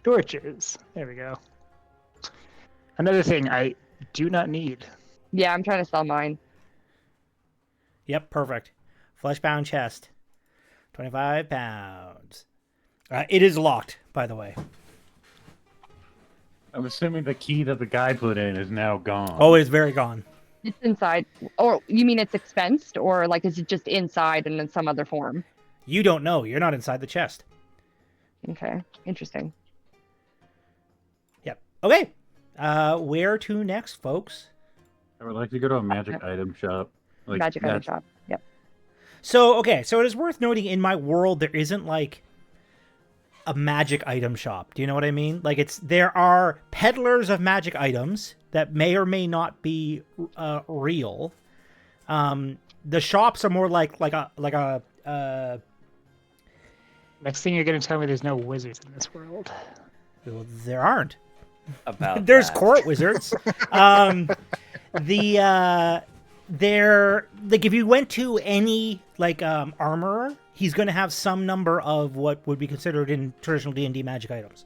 Torches. There we go. Another thing I do not need. Yeah, I'm trying to sell mine. Yep, perfect. Fleshbound chest. 25 pounds. It is locked, by the way. I'm assuming the key that the guy put in is now gone. Oh, it is very gone. It's inside. Or you mean it's expensed, or like is it just inside and in some other form? You don't know. You're not inside the chest. Okay, interesting. Yep. Okay. Where to next, folks? I would like to go to a magic item shop. Like Magic item that's- shop. Yep. So, okay. So it is worth noting in my world, there isn't like a magic item shop. Do you know what I mean? Like there are peddlers of magic items that may or may not be real. The shops are more like a Next thing you're gonna tell me there's no wizards in this world. well, there aren't. About There's that. court wizards. They're like if you went to any like armorer, he's going to have some number of what would be considered in traditional D&D magic items.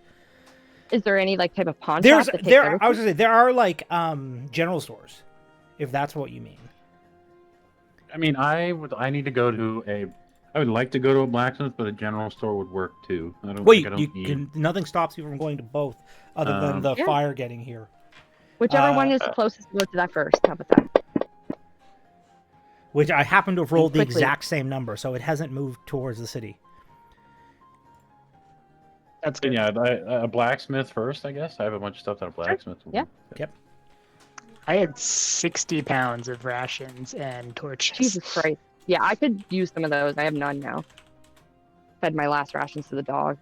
Is there any like type of pawn There's shop that takes there everything? I was going to say there are like general stores, if that's what you mean. I mean, I need to go to a. I would like to go to a blacksmith, but a general store would work too. I don't Well, think I don't you need. can, nothing stops you from going to both, other than the Yeah. fire getting here. Whichever one is closest, go to that first. How about that? Which I happen to have rolled the quickly. exact same number, so it hasn't moved towards the city. That's good. Yeah, a blacksmith first, I guess. I have a bunch of stuff that a blacksmith. will- Yeah. Yep. I had 60 pounds of rations and torches. Jesus Christ. Yeah, I could use some of those. I have none now. Fed my last rations to the dog.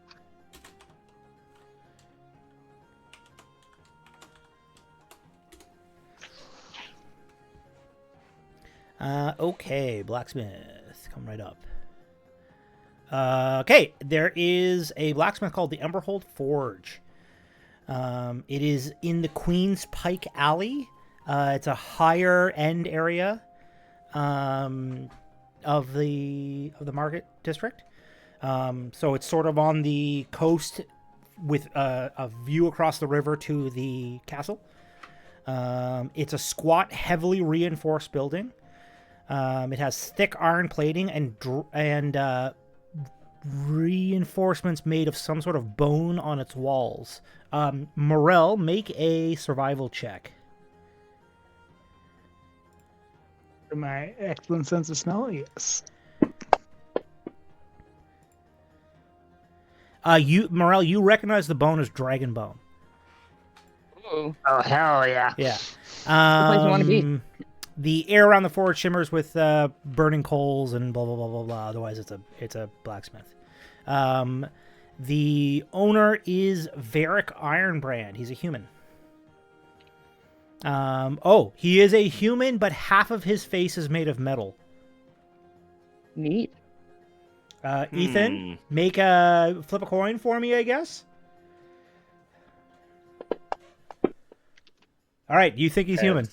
Okay, blacksmith, come right up. Okay, there is a blacksmith called the Emberhold Forge. It is in the Queen's Pike Alley. It's a higher end area of the market district. So it's sort of on the coast with a view across the river to the castle. It's a squat, heavily reinforced building. It has thick iron plating and reinforcements made of some sort of bone on its walls. Morel, make a survival check. For my excellent sense of smell, yes. Morel, you recognize the bone as dragon bone. Ooh. Oh, hell yeah. Yeah. place you wanna be. The air around the forge shimmers with burning coals and blah blah blah blah blah. Otherwise, it's a blacksmith. The owner is Varric Ironbrand. He's a human. He is a human, but half of his face is made of metal. Neat. Ethan, make a flip a coin for me, I guess. All right, you think he's human?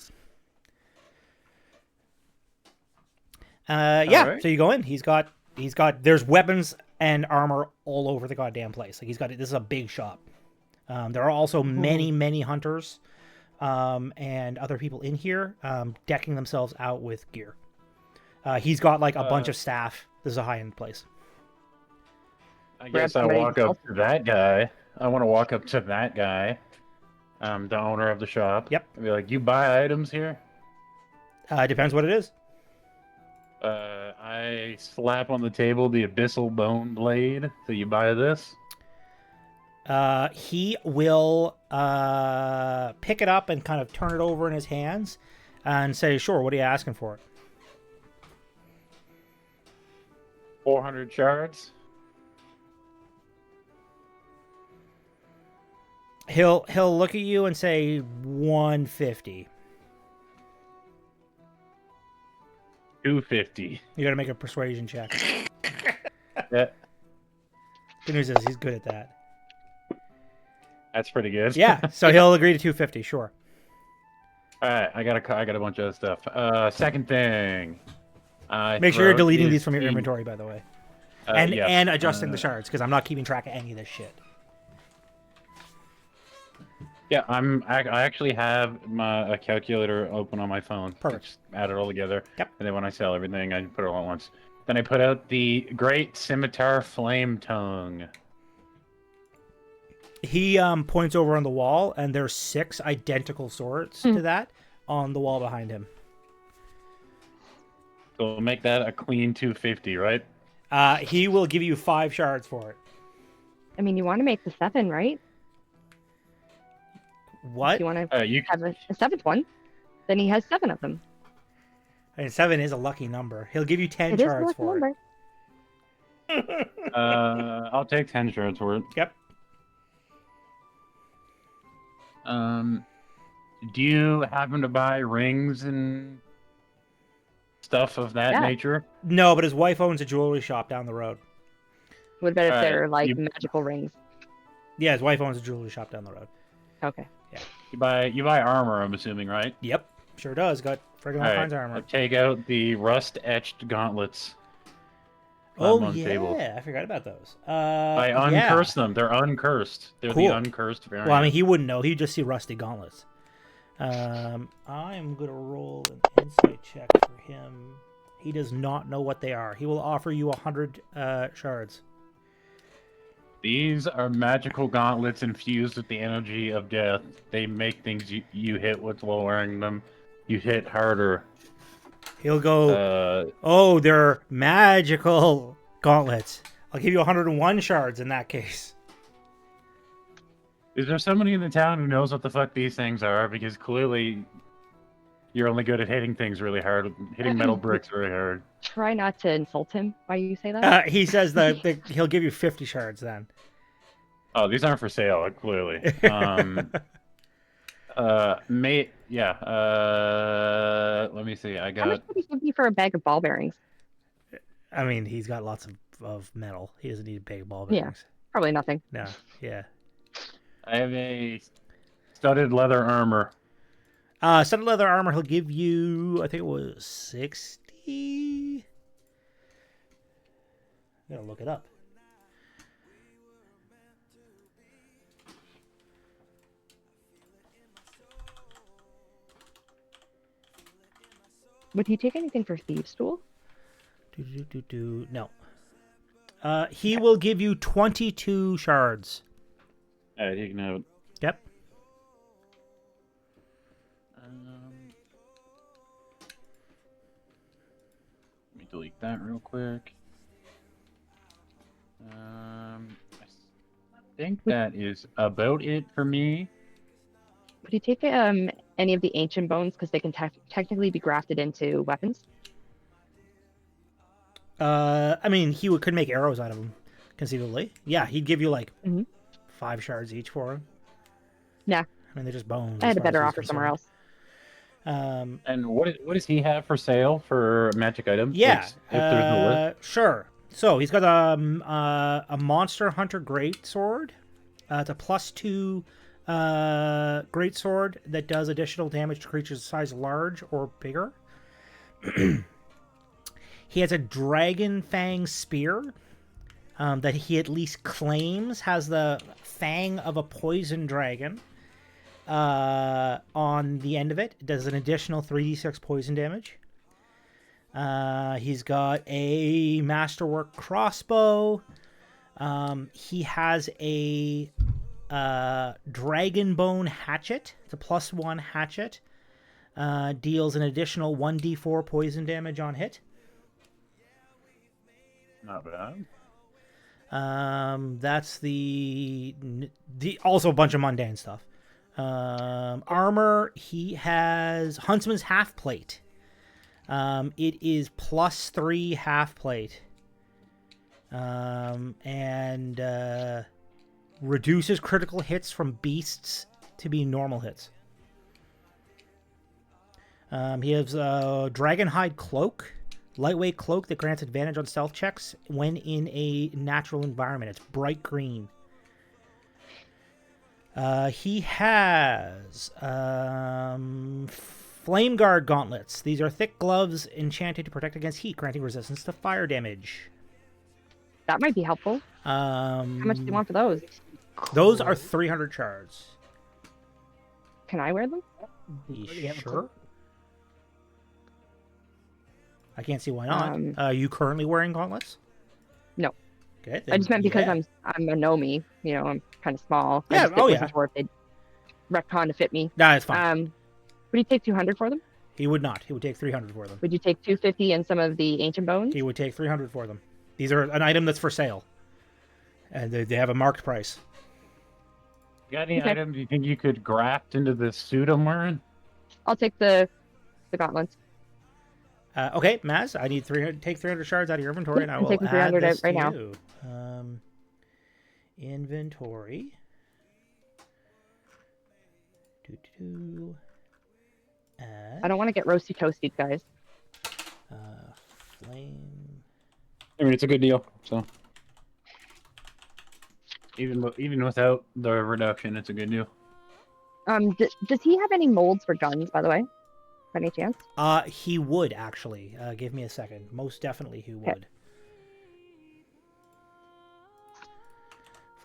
Yeah. right. So you go in. He's got. There's weapons and armor all over the goddamn place. Like he's got. This is a big shop. There are also many hunters, and other people in here, decking themselves out with gear. He's got like a bunch of staff. This is a high-end place. I Grab guess I somebody walk up else. to that guy. I want to walk up to that guy, the owner of the shop. Yep. And be like, "You buy items here?" Depends what it is. I slap on the table the abyssal bone blade. So you buy this? He will pick it up and kind of turn it over in his hands and say, "Sure, what are you asking for it?" 400 shards. He'll look at you and say 150. 250. You got to make a persuasion check. Yeah, Good news is he's good at that. that's pretty good. Yeah, so he'll agree to 250, sure. All right, I got a bunch of stuff. Second thing. Make sure you're deleting is these from your the- inventory, by the way, and yes. and adjusting the shards because I'm not keeping track of any of this shit. Yeah, I actually have a calculator open on my phone. Perfect. Just add it all together. Yep. And then when I sell everything, I put it all at once. Then I put out the Great Scimitar Flame Tongue. He points over on the wall, and there's 6 identical swords to that on the wall behind him. So we'll make that a clean 250, right? He will give you 5 shards for it. I mean, you want to make the 7, right? What? You want to You have a 7th one? Then he has 7 of them. And 7 is a lucky number. He'll give you 10 It is a shards lucky for number. it. I'll take 10 shards for it. Yep. Do you happen to buy rings and stuff of that Yeah. nature? No, but his wife owns a jewelry shop down the road. What about if Alright, they're like you- magical rings? Yeah, his wife owns a jewelry shop down the road. Okay. You buy armor, I'm assuming, right? Yep, sure does. Got friggin' all Alright, kinds of armor. I take out the rust-etched gauntlets. Oh on yeah, table. I forgot about those. I yeah. uncurse them. They're uncursed. They're Cool. the uncursed variant. Well, I mean, he wouldn't know. He'd just see rusty gauntlets. I'm gonna roll an insight check for him. He does not know what they are. He will offer you 100 shards. These are magical gauntlets infused with the energy of death. They make things you hit with while wearing them. You hit harder. He'll go, Uh, oh, they're magical gauntlets. I'll give you 101 shards in that case. is there somebody in the town who knows what the fuck these things are? Because clearly, you're only good at hitting things really hard, hitting metal bricks really hard. Try not to insult him while you say that. He says that he'll give you 50 shards then. Oh, these aren't for sale, clearly. Let me see. I How much got. would he give you for a bag of ball bearings? I mean, he's got lots of metal. He doesn't need a big ball Yeah. bearings. Probably nothing. No, yeah. I have a studded leather armor. Studded leather armor, he'll give you, I think it was 60. I gotta look it up. Would he take anything for thieves' tool? No. He will give you 22 shards. Alright, you can have it. Yep. Let me delete that real quick. I think that is about it for me. Would he take any of the ancient bones because they can technically be grafted into weapons? I mean, could make arrows out of them, conceivably. Yeah, he'd give you like Mhm. 5 shards each for them. Yeah. I mean, they're just bones. I as had a far as better he's offer somewhere concerned. else. And what does he have for sale for magic items? Yeah, If there's no list. sure. So he's got a monster hunter greatsword. It's a +2 greatsword that does additional damage to creatures size large or bigger. He has a dragon fang spear that he at least claims has the fang of a poison dragon on the end of it. It does an additional 3d6 poison damage. He's got a masterwork crossbow. He has a dragon bone hatchet. It's a +1 hatchet. Deals an additional 1d4 poison damage on hit. Not bad. That's the also a bunch of mundane stuff. Armor, he has Huntsman's half plate. It is +3 half plate. And reduces critical hits from beasts to be normal hits. He has a dragonhide cloak. Lightweight cloak that grants advantage on stealth checks when in a natural environment. It's bright green. He has Flame Guard gauntlets. These are thick gloves enchanted to protect against heat, granting resistance to fire damage. That might be helpful. How much do you want for those? Those are 300 shards. Can I wear them? Sure. I can't see why not. Are you currently wearing gauntlets? No. Okay. I just meant because yeah. I'm a gnome. You know, I'm kind of small. Yeah, I just oh, wasn't yeah. sure if they'd retcon to fit me. Nah, it's fine. Would you take 200 for them? He would not. He would take 300 for them. Would you take 250 and some of the ancient bones? He would take 300 for them. These are an item that's for sale, and they have a marked price. You got any Okay. items you think you could graft into this suit I'm wearing? I'll take the gauntlets. Okay, Maz, I need 300. Take 300 shards out of your inventory, and I I'm will taking add 300 this right to now. you. Inventory. Add. I don't want to get roasty toasty, guys. Flame. I mean, it's a good deal. So even without the reduction, it's a good deal. Does he have any molds for guns, by the way? By any chance? He would actually. Give me a second. Most definitely, he would.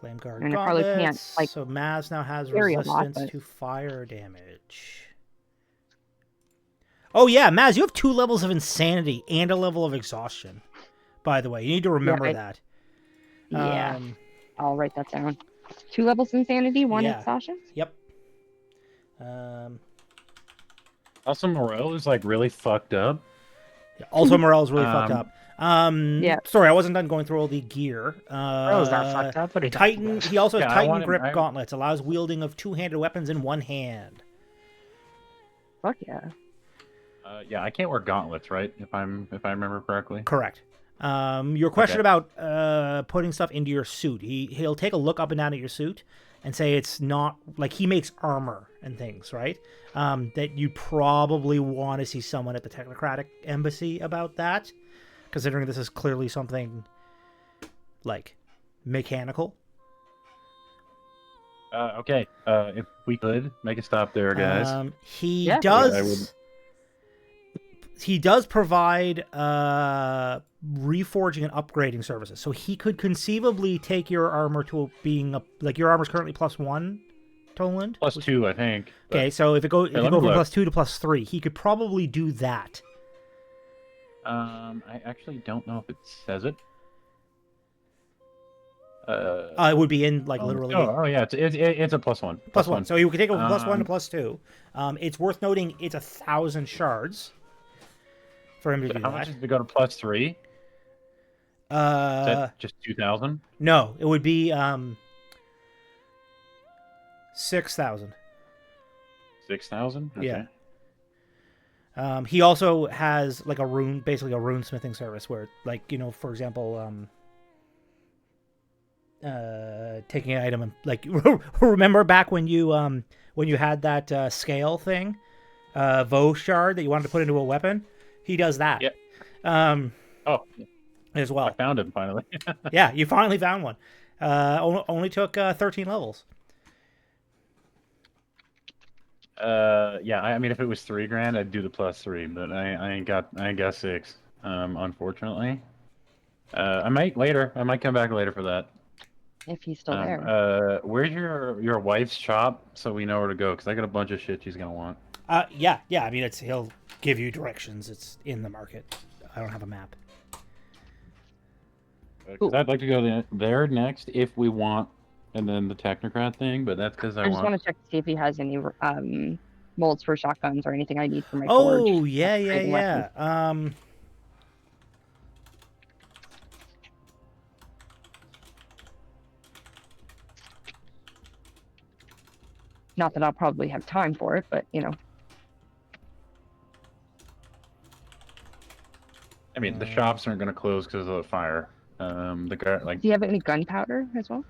Flame guard And I probably can't, gauntlets. like, So Maz now has carry a lot, resistance but- to fire damage. Oh yeah, Maz, you have 2 levels of insanity and a level of exhaustion. By the way, you need to remember that. Yeah. I'll write that down. 2 levels insanity, 1 Yeah. exhaustion. Yep. Also, morale is like really fucked up. Also, morale's really fucked up. Yeah. Sorry, I wasn't done going through all the gear. Bro's not fucked up. What are you talking Titan. about? He also has Yeah, I Titan wanted- grip I- gauntlets. Allows wielding of 2-handed weapons in one hand. Fuck yeah. Yeah, I can't wear gauntlets, right? If I remember correctly. Correct. Your question Okay. about putting stuff into your suit. He'll take a look up and down at your suit and say it's not like he makes armor and things, right? That you probably want to see someone at the Technocratic Embassy about that, considering this is clearly something like mechanical. Okay. If we could make a stop there, guys. He Yeah. does. I would- He does provide reforging and upgrading services, so he could conceivably take your armor to being like your armor's currently +1, Toland. +2, I think. but- Okay, so if you let go me from look. +2 to +3, he could probably do that. I actually don't know if it says it. It would be in like literally Oh yeah, it's a +1. +1. So you could take it from +1 to Um, +2. It's worth noting it's 1,000 shards for him to do How much that. is to go to +3? Is that just 2,000? No, it would be 6,000. 6,000? Okay. Yeah. He also has like basically a rune smithing service where, like, you know, for example, taking an item and like remember back when you had that scale thing, Vo shard that you wanted to put into a weapon. He does that. Yep. Oh, As I well. found him finally. Yeah, you finally found one. Only took 13 levels. Yeah. I mean, if it was $3,000, I'd do the +3, but I ain't got 6. Unfortunately. I might later. I might come back later for that. If he's still there. Where's your wife's shop so we know where to go? Because I got a bunch of shit she's gonna want. Yeah. I mean, he'll give you directions. It's in the market. I don't have a map. 'Cause I'd like to go there next if we want, and then the Technocrat thing. But that's because I just want to check to see if he has any molds for shotguns or anything I need for my forge. Oh, yeah. Upgrading weapons. Not that I'll probably have time for it, but you know. I mean, the shops aren't gonna close because of the fire. The guy like Do you have any gunpowder as well?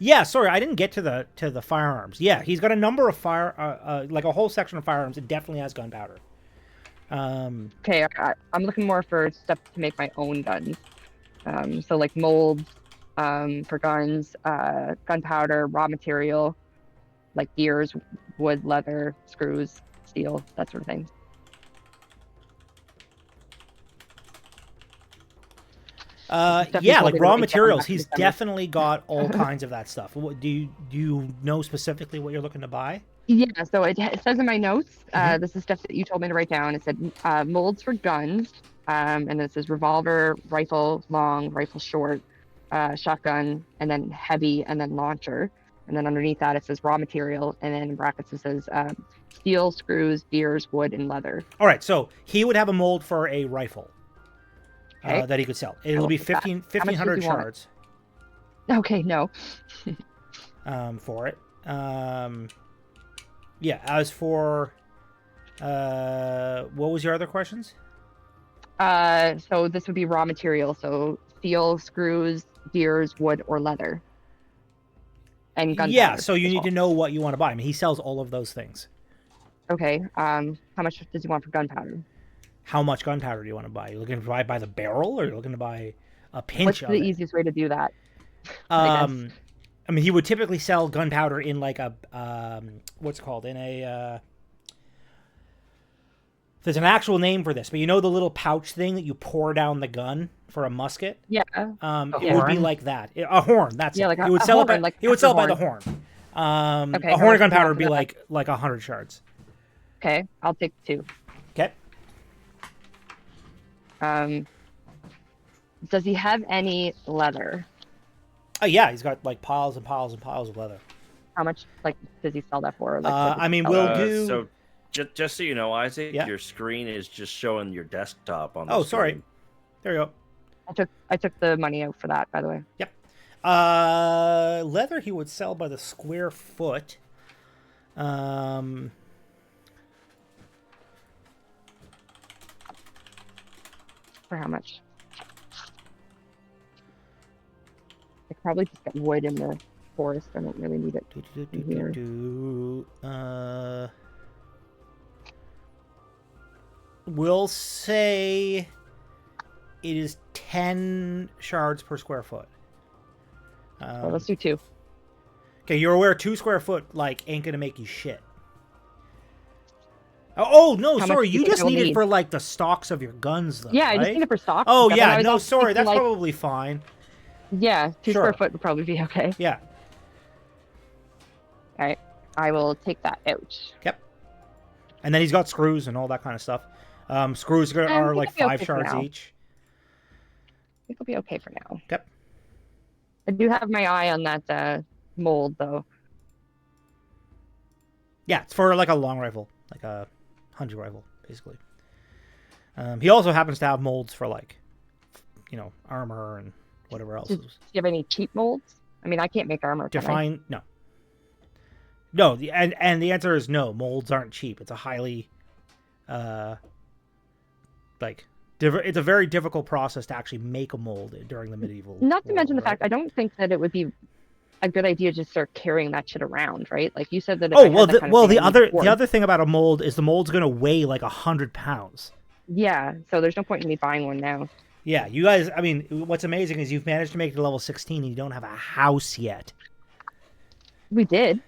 Yeah, sorry, I didn't get to the firearms. Yeah, he's got a number of like a whole section of firearms. It definitely has gunpowder. Okay, I'm looking more for stuff to make my own guns. So like molds for guns, gunpowder, raw material, like gears, wood, leather, screws, steel, that sort of thing. Yeah, like probably raw what we materials. found He's back in December. definitely got all kinds of that stuff. What do you know specifically what you're looking to buy? Yeah, so it says in my notes, Mhm. this is stuff that you told me to write down. It said molds for guns, and it says revolver, rifle long, rifle short, shotgun, and then heavy, and then launcher. And then underneath that it says raw material, and then in brackets it says steel, screws, gears, wood, and leather. All right, so he would have a mold for a rifle. Okay. that he could sell. It'll will be take that. 1,500 does he want? shards Okay, no. for it. Yeah. As for what was your other questions? So this would be raw material. So steel, screws, gears, wood, or leather. And gunpowder. Yeah. So you as need well. to know what you want to buy. I mean, he sells all of those things. Okay. How much does he want for gunpowder? How much gunpowder do you want to buy? You're looking to buy by the barrel, or you're looking to buy a pinch What's of the it? easiest way to do that? I guess. I mean, he would typically sell gunpowder in like a what's it called in a. There's an actual name for this, but you know the little pouch thing that you pour down the gun for a musket. Yeah. It would be horn? like that. A horn. That's Yeah, it. like He would a sell it. horn, By, like he would a sell it by the horn. horn. Okay, A how horn much of do you gunpowder want would be for that? like 100 shards. Okay, I'll take 2. Okay. Does he have any leather? Oh yeah, he's got like piles and piles and piles of leather. How much like does he sell that for? Like, what does I he mean, sell we'll it for? do. So, just so you know, Isaac, Yeah. your screen is just showing your desktop on. The Oh, sorry. screen. There you go. I took the money out for that, by the way. Yep. Leather he would sell by the square foot. For how much? I could probably just get wood in the forest. I don't really need it. Here. We'll say it is 10 shards per square foot. So let's do 2. Okay, you're aware 2 square foot like ain't gonna make you shit. Oh no, How much sorry, do you you think just you'll need it need? for like the stocks of your guns, though. Yeah, I right? just need it for stock. Oh stuff, yeah, otherwise I no, was sorry, thinking, that's like, probably fine. Yeah, 2 Sure. square foot would probably be okay. Yeah. All right, I will take that out. Yep. And then he's got screws and all that kind of stuff. Screws are think like it'll be 5 okay for shards now. each. I think it'll be okay for now. Yep. I do have my eye on that mold though. Yeah, it's for like a long rifle, like a hunting rifle, basically. He also happens to have molds for like, armor and whatever else. Do you have any cheap molds? I mean, I can't make armor. Can I? Define no. No, and the answer is no. Molds aren't cheap. It's a highly, it's a very difficult process to actually make a mold during the medieval. Not to mention the world, right? fact I don't think that it would be a good idea to start carrying that shit around, right? Like you said that. If I Oh had well, that kind of thing, the I need wood. other thing about a mold is the mold's gonna weigh like 100 pounds. Yeah, so there's no point in me buying one now. Yeah, you guys. I mean, what's amazing is you've managed to make it to level 16 and you don't have a house yet. We did.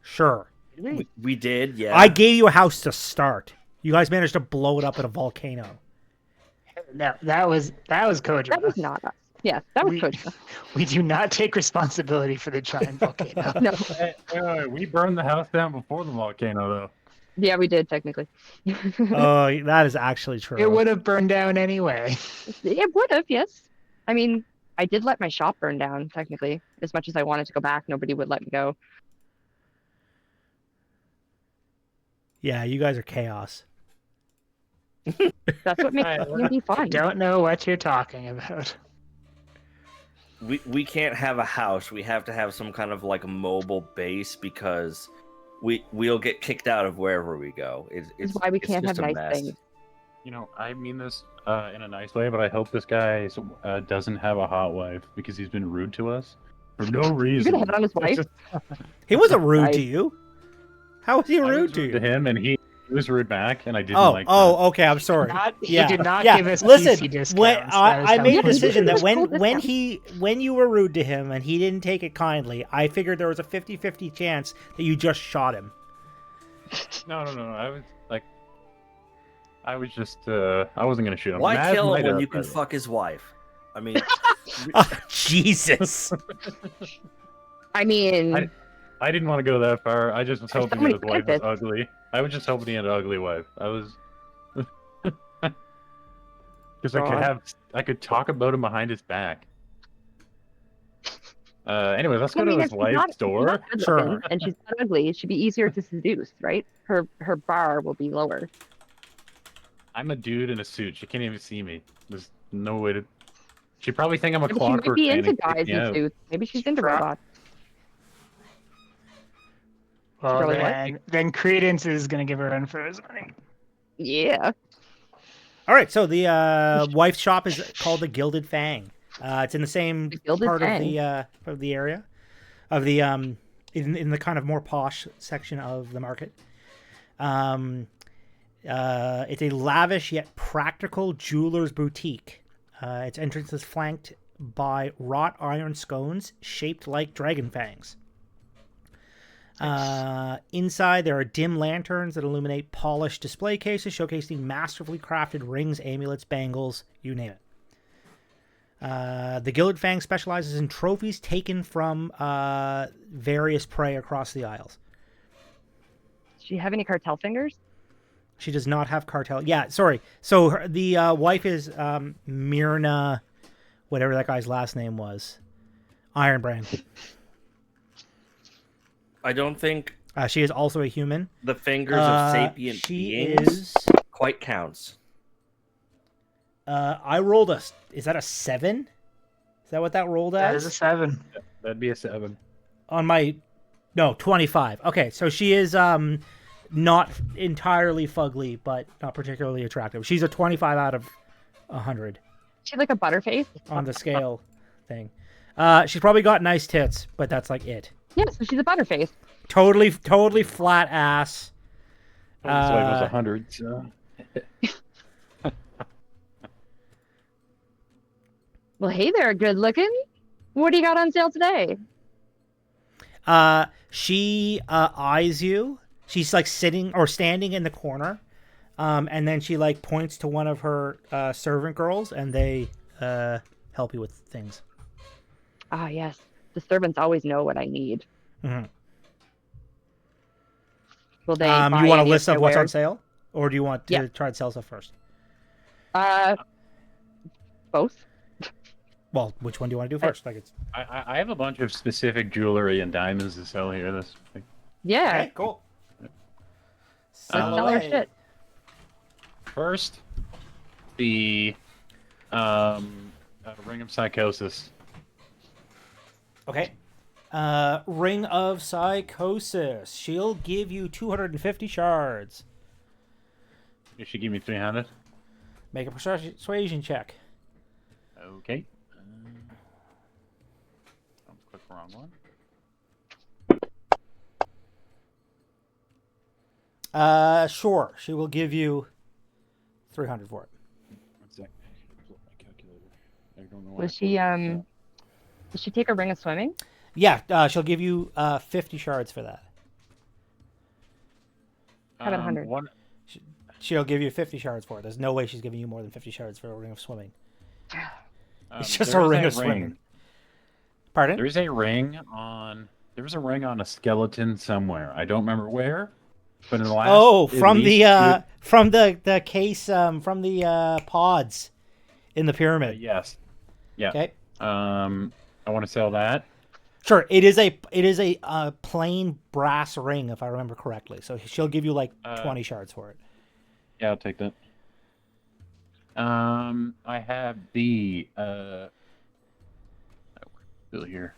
Sure, We did, yeah. I gave you a house to start. You guys managed to blow it up in a volcano. No, that was Kojima. That was not us. Yes, that was We- Kojima. We do not take responsibility for the giant volcano. No. We burned the house down before the volcano, though. Yeah, we did technically. Oh, that is actually true. It would have burned down anyway. It would have, yes. I mean, I did let my shop burn down technically. As much as I wanted to go back, nobody would let me go. Yeah, you guys are chaos. That's what makes D&D fun. Don't know what you're talking about. We can't have a house. We have to have some kind of like mobile base because we'll get kicked out of wherever we go. This is why we can't have just a nice mess. things. You know, I mean this in a nice way, but I hope this guy doesn't have a hot wife because he's been rude to us for no You're reason. gonna hit on his wife? He wasn't rude Right. to you. How was he I was rude to you? to him, and he was rude back, and I didn't Oh, like that. okay. I'm sorry. He Yeah, did not yeah. give us Listen, PC discounts. when That is I how made a he- decision that Just full when you were rude to him and he didn't take it kindly, I figured there was a 50-50 chance that you just shot him. No. I was just, I wasn't gonna shoot him. Why Maz kill might him when have, you can but- fuck his wife? I mean, Oh, Jesus. I mean, I didn't want to go that far. I just was There's hoping so many that his wife was benefits. ugly. I was just hoping he had an ugly wife. I was, because God. I could talk about him behind his back. Anyways, let's go I mean, to if his she's wife's not- if she's door. not good Sure. looking and she's not ugly, it should be easier to seduce, right? Her bar will be lower. I'm a dude in a suit. She can't even see me. Just no way to. She probably think I'm a Maybe she might clockwork be fan into and kick guys me in out. suits. Maybe she's into Pro- robots. Well, Really what? then Credence is gonna give her a run for his money. Yeah. All right, so the wife's shop is called the Gilded Fang. It's in the same The Gilded part Fang. of the area of the in the kind of more posh section of the market. It's a lavish yet practical jeweler's boutique. Its entrance is flanked by wrought iron scones shaped like dragon fangs. Inside, there are dim lanterns that illuminate polished display cases showcasing masterfully crafted rings, amulets, bangles, you name it. The Gilded Fang specializes in trophies taken from various prey across the aisles. Does she have any cartel fingers? She does not have cartel. Yeah, sorry. So the wife is Myrna, whatever that guy's last name was. Ironbrand. I don't think She is also a human. the fingers of sapient she beings is. quite counts. I rolled a. Is that a 7? Is that what that rolled That is a as? 7. That'd be a 7. On my. No, 25. Okay, so she is not entirely fugly, but not particularly attractive. She's a 25 out of 100 She's like a butterface. on the scale thing. She's probably got nice tits, but that's like it. Yeah, so she's a butterface. Totally flat ass. His wife was 100. So. Well, hey there, good looking. What do you got on sale today? She eyes you. She's like sitting or standing in the corner, and then she like points to one of her servant girls, and they help you with things. Ah, yes. The servants always know what I need. Mhm. Will they? You buy want a any list my of what's on wares? sale, or do you want to Yeah. try to sell stuff first? Both. Well, which one do you want to do first? Like it's I have a bunch of specific jewelry and diamonds to sell here. That's like, Yeah. okay, cool. Let's Sell sell our away. shit. first, the Ring of Psychosis. Okay. Ring of Psychosis. She'll give you 250 shards. You should give me 300. Make a persuasion check. Okay. I'll click the wrong one. Sure. She will give you 300 for it. One sec. Pull up my calculator. I don't know why I Was she Does she take a ring of swimming? Yeah, she'll give you 50 shards for that. How about 100? One, She'll give you 50 shards for it. There's no way she's giving you more than 50 shards for a ring of swimming. It's just there a is ring of swimming. Pardon? There's a ring on. There's a ring on a skeleton somewhere. I don't remember where, but in the last. Oh, at from least the case from the pods in the pyramid. yes. Yeah. Okay. I want to sell that. Sure. It is a plain brass ring, if I remember correctly. So she'll give you like 20 shards for it. Yeah, I'll take that. I have the still here.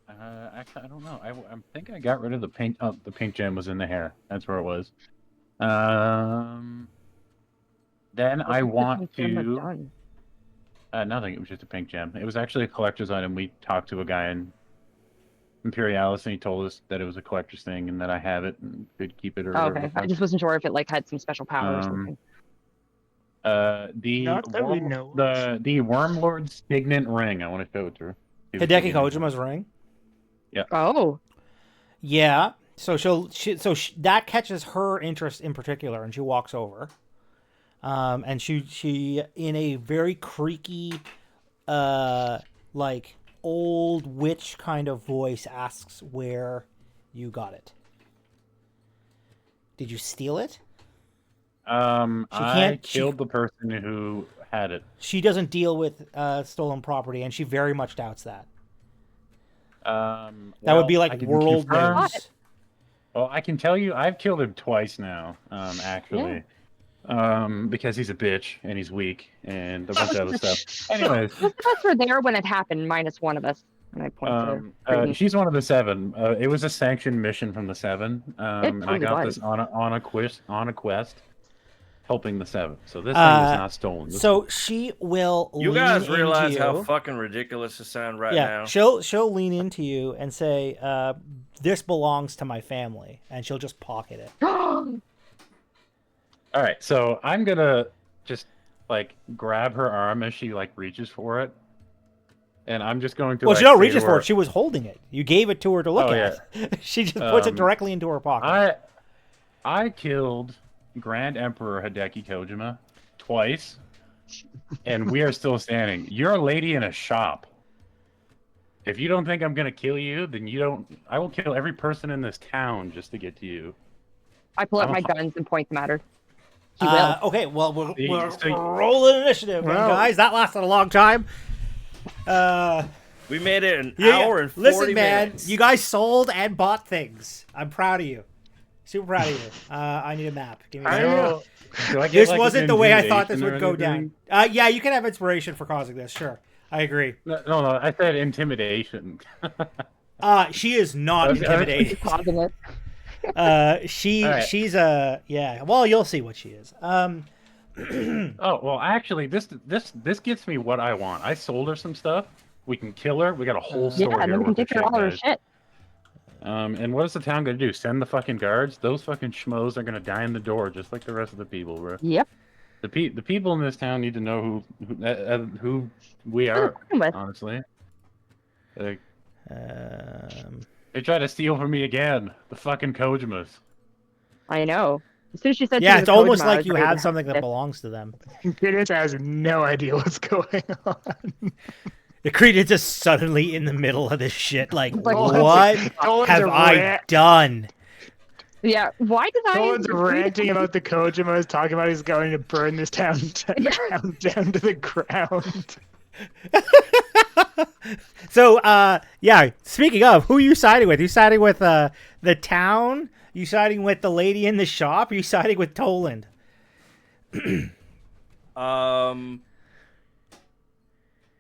Actually, I don't know. I think I got rid of the pink. Oh, the pink gem was in the hair. That's where it was. Then I want to. Nothing. It was just a pink gem. It was actually a collector's item. We talked to a guy in Imperialis, and he told us that it was a collector's thing, and that I have it and could keep it or Oh, whatever. okay. I just wasn't sure if it like had some special power or something. The Not that we know. the Wormlord's Signet ring. I want to show it to her. See if it's Hideki signet. Kojima's ring. Oh, Yeah. So that catches her interest in particular, and she walks over. And she in a very creaky, like old witch kind of voice asks where you got it. Did you steal it? I killed the person who had it. She doesn't deal with stolen property, and she very much doubts that. That would be like world news. Well, I can tell you, I've killed him twice now. Actually, because he's a bitch and he's weak and a bunch of other stuff. Anyways, Most of us were there when it happened, minus one of us. And I point to Creighton. she's one of the 7. It was a sanctioned mission from the 7, and I totally got was. this on a quest, helping the 7. So this thing was not stolen. So she will. You lean guys into realize you. how fucking ridiculous this sound right Yeah, now? she'll lean into you and say, "This belongs to my family," and she'll just pocket it. All right, so I'm gonna just like grab her arm as she like reaches for it, and I'm just going to. Well, like, she don't say reach to for her- it. She was holding it. You gave it to her to look Oh, at. She just puts it directly into her pocket. I killed Grand Emperor Hideki Kojima twice, and we are still standing. You're a lady in a shop. If you don't think I'm gonna kill you, then you don't. I will kill every person in this town just to get to you. I pull out I'm my a fu- guns and point them at her. He will. Okay, well, we're So- rolling initiative, then, Well- guys. That lasted a long time. We made it an Yeah, hour and 40 listen, man, minutes. you guys sold and bought things. I'm proud of you. Super proud of you. I need a map. Give me a second. Do I get, This like, wasn't an the way I thought this intimidation would or go anything? down. Yeah, you can have inspiration for causing this. Sure, I agree. No, I said intimidation. She is not Okay. intimidated. Causing it. Alright. She's a yeah. Well, you'll see what she is. Oh well, actually, this gets me what I want. I sold her some stuff. We can kill her. We got a whole Yeah, store and here then we can worth of take her all her guys. shit. And what is the town gonna do? Send the fucking guards? Those fucking schmoes are gonna die in the door, just like the rest of the people, bro. Yep. The people in this town need to know who we are. working with. Honestly, like, Um, they try to steal from me again. The fucking Kojimas. I know. As soon as she said she yeah, was it's almost Kojima, I like was you ready have to something that it. belongs to them. Credence has no idea what's going on. The Creed just suddenly in the middle of this shit. Like, Like, what Colin's have a I rat. done? Yeah. Why did I? Colin's ranting about the Kojimas, talking about he's going to burn this town down to the ground. So, yeah. Speaking of, who are you siding with? You siding with the town? You siding with the lady in the shop? Are you siding with Toland?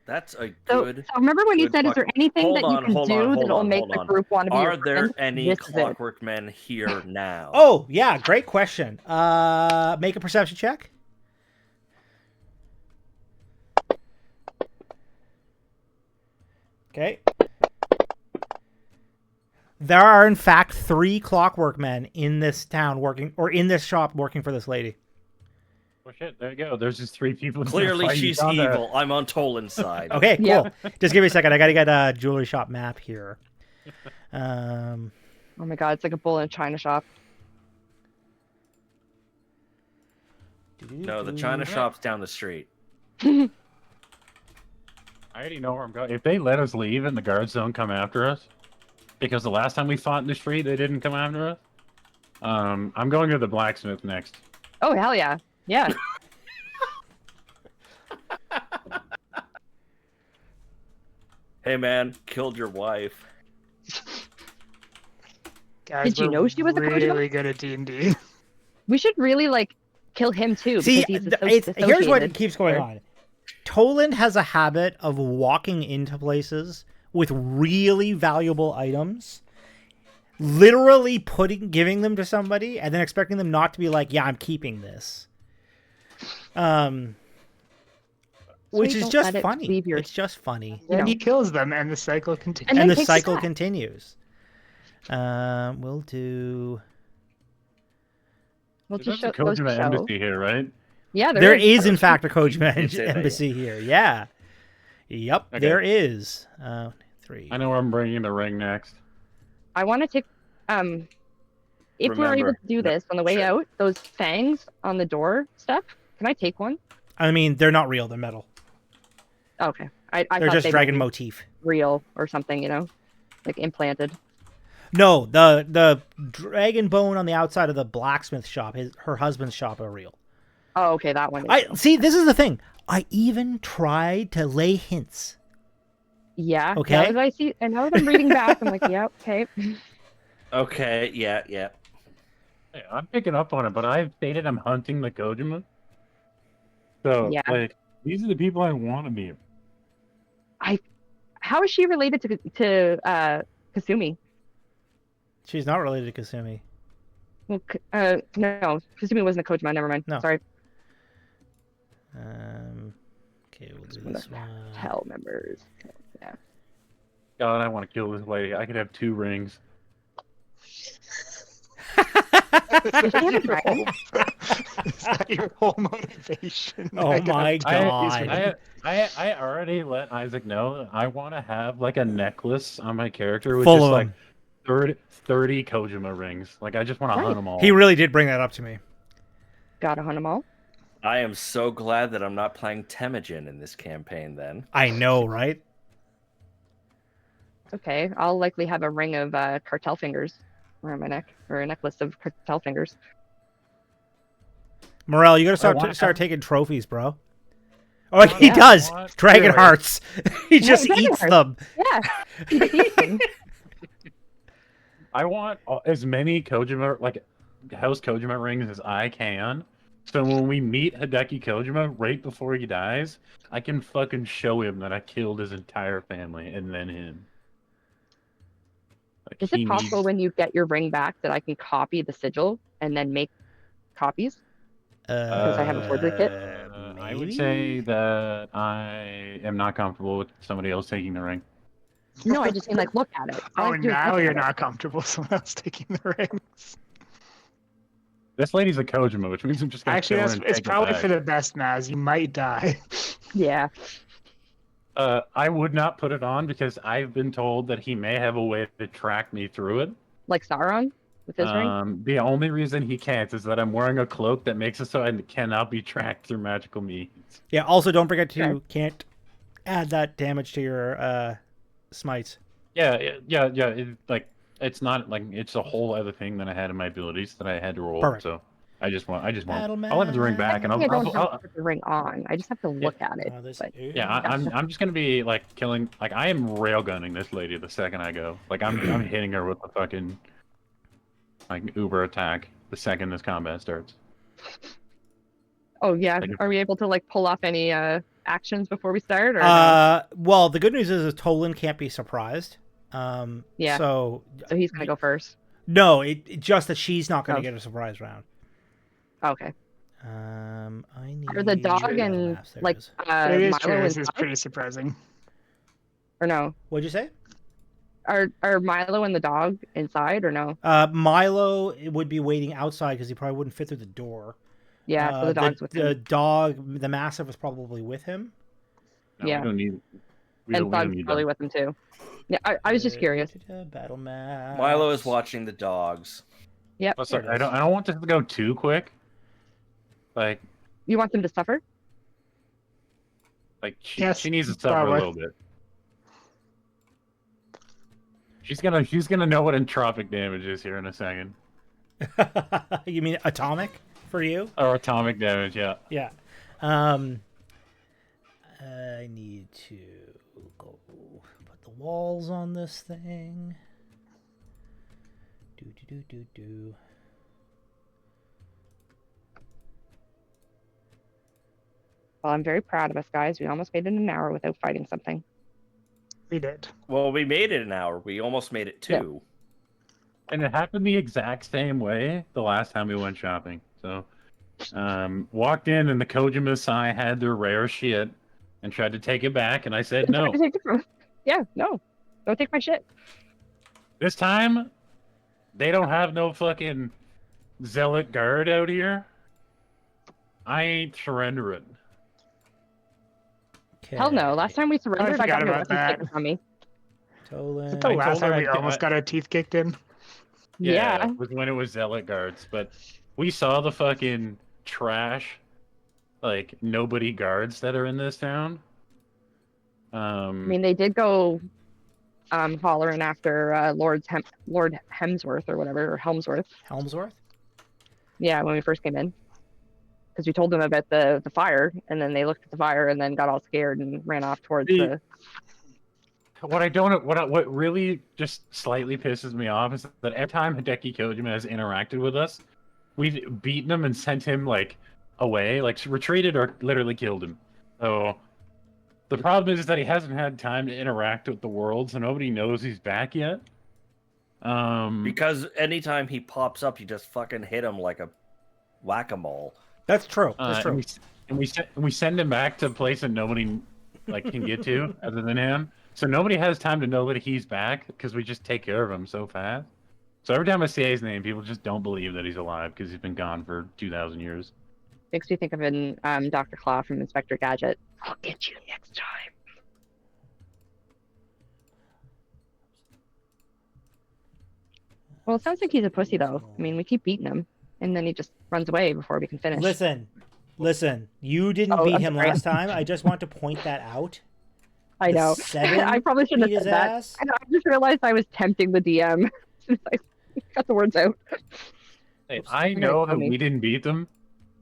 That's a So, good. so remember when you good said, "Is there anything Hold that on, you can hold do on, hold that'll on, make hold the on. group want to be Are your there friend?" any This is it. Clockwork Men here now? Oh, yeah. Great question. Make a perception check. Okay. There are, in fact, 3 clockwork men in this town working, or in this shop working for this lady. Well, shit. There you go. There's just 3 people. Clearly, fighting she's on evil. I'm on Toland's side. Okay, cool. Yeah. Just give me a second. I gotta get a jewelry shop map here. Um, Oh my god, it's like a bull in a china shop. No, the China shop's down the street. I already know where I'm going. If they let us leave and the guards don't come after us, because the last time we fought in the street, they didn't come after us. I'm going to the blacksmith next. Oh hell yeah, yeah. Hey man, killed your wife. Guys, Did you we're know she was a Kojima? really good at D&D. We should really like kill him too. see, because he's here's what associated. keeps going on. Toland has a habit of walking into places with really valuable items, literally giving them to somebody, and then expecting them not to be like, "Yeah, I'm keeping this." Which is don't just let it funny. leave your- It's just funny. You And know. he kills them, and the cycle continues. And And then the takes a cycle step. continues. We'll do. We'll There's just a show, goes to Kojima show. embassy here, right? Yeah, There is, in fact, a Did say Kojima that, embassy here. Yeah. Yep, Okay. there is. 3. I know where I'm bringing the ring next. I want to take if we're able Remember, to do this on the way sure. out, those fangs on the door stuff. Can I take one? I mean, they're not real. They're metal. Okay, I They're thought just they dragon might be motif. real or something, you know, like implanted. No, the dragon bone on the outside of the blacksmith shop, her husband's shop, are real. Oh, okay, that one. Is I real. see. This is the thing. I even tried to lay hints. Yeah. Okay. Now that I see, and now that I'm reading back, I'm like, yeah, okay. Okay, yeah. Hey, I'm picking up on it, but I've stated I'm hunting the Kojima. So, Yeah. like, these are the people I want to be. How is she related to Kasumi? She's not related to Kasumi. Well, no, Kasumi wasn't a Kojima. Never mind. No. Sorry. Okay, we'll do One of this the one. Hell members. Yeah. God, I want to kill this lady. I could have 2 rings. Does she have a dragon? Is that your whole motivation? Oh I got my two God. rings. I already let Isaac know that I want to have like a necklace on my character with Full just of like them. 30 Kojima rings. Like I just want to Nice. hunt them all. He really did bring that up to me. Gotta hunt them all. I am so glad that I'm not playing Temujin in this campaign then. I know, right? It's okay. I'll likely have a ring of cartel fingers around my neck, or a necklace of cartel fingers. Morel, you gotta want start to- taking trophies, bro. Oh, he yeah, does. I want- Dragon Really? hearts. He just dragon eats hearts. them. Yeah. He just eats them. I want as many Kojima, like House Kojima rings as I can. So when we meet Hideki Kojima right before he dies, I can fucking show him that I killed his entire family and then him. Like, Is he it possible needs- when you get your ring back that I can copy the sigil and then make copies? Because I have a forgery kit? I would say that I am not comfortable with somebody else taking the ring. No, I just mean like look at it. All I Oh, have to do is now look you're at it. not comfortable with someone else taking the rings. This lady's a Kojima, which means I'm just gonna Actually, kill her that's and it's take it probably back. for the best, Maz. You might die. Yeah. I would not put it on because I've been told that he may have a way to track me through it. Like Sauron with his ring? The only reason he can't is that I'm wearing a cloak that makes it so I cannot be tracked through magical means. Yeah, also don't forget to Okay. can't add that damage to your smites. Yeah. It's not like it's a whole other thing that I had in my abilities that I had to roll. Perfect. So I just want. Battle I'll have the ring back, and I don't have I'll to put the ring on. I just have to look at it. But yeah. I'm just gonna be like killing. Like I am railgunning this lady the second I go. Like I'm hitting her with the fucking like Uber attack the second this combat starts. oh yeah, Like- are we able to like pull off any actions before we start? Or no? Well, the good news is Tolan can't be surprised. Yeah. So So he's gonna go first. no, it just that she's not going to Oh. get a surprise round. Okay. I need. Are the dog battle and maps. There like it is. It is true. Milo This is inside? pretty surprising. Or no? What'd you say? Are Milo and the dog inside or no? Milo would be waiting outside because he probably wouldn't fit through the door. Yeah, so the dog's with the him. dog, the mastiff, was probably with him. No, Yeah. we don't need. We And don't Thug's need probably that. with him too. Yeah, I was just curious. Battle map. Milo is watching the dogs. Yep. Oh, sorry, I don't want this to go too quick. Like You want them to suffer? she Yes, needs to suffer probably. a little bit. She's gonna know what entropic damage is here in a second. You mean atomic for you? Or atomic damage, yeah. Yeah. I need to go put the walls on this thing. Do. Well, I'm very proud of us, guys. We almost made it an hour without fighting something. We did. Well, we made it an hour. We almost made it 2. And it happened the exact same way the last time we went shopping. So, walked in and the Kojima Sai had their rare shit and tried to take it back, and I said no. Yeah, no. Don't take my shit. This time, they don't have no fucking zealot guard out here. I ain't surrendering. Hell no. Last time we surrendered, I forgot got my about weapons that. taken from me. Tolan. Is it the I last told her time we I'd- almost got our teeth kicked in? Yeah. It was when it was zealot guards, but we saw the fucking trash, like nobody guards that are in this town. I mean, they did go hollering after Lord Hemsworth or whatever, or Helmsworth. Helmsworth? Yeah, when we first came in. Because we told them about the fire, and then they looked at the fire and then got all scared and ran off towards the... What really just slightly pisses me off is that every time Hideki Kojima has interacted with us, we've beaten him and sent him like away, like retreated or literally killed him. So the problem is that he hasn't had time to interact with the world, so nobody knows he's back yet. Because anytime he pops up, you just fucking hit him like a whack-a-mole. That's true. That's true. We send him back to a place that nobody like can get to other than him. So nobody has time to know that he's back because we just take care of him so fast. So every time I say his name, people just don't believe that he's alive because he's been gone for 2,000 years. Makes me think of Dr. Claw from Inspector Gadget. I'll get you next time. Well, it sounds like he's a pussy, though. I mean, we keep beating him, and then he just runs away before we can finish. Listen. You didn't beat him last time. I just want to point that out. I know. I probably shouldn't have said that. I just realized I was tempting the DM. I got the words out. Hey, I know that we didn't beat them,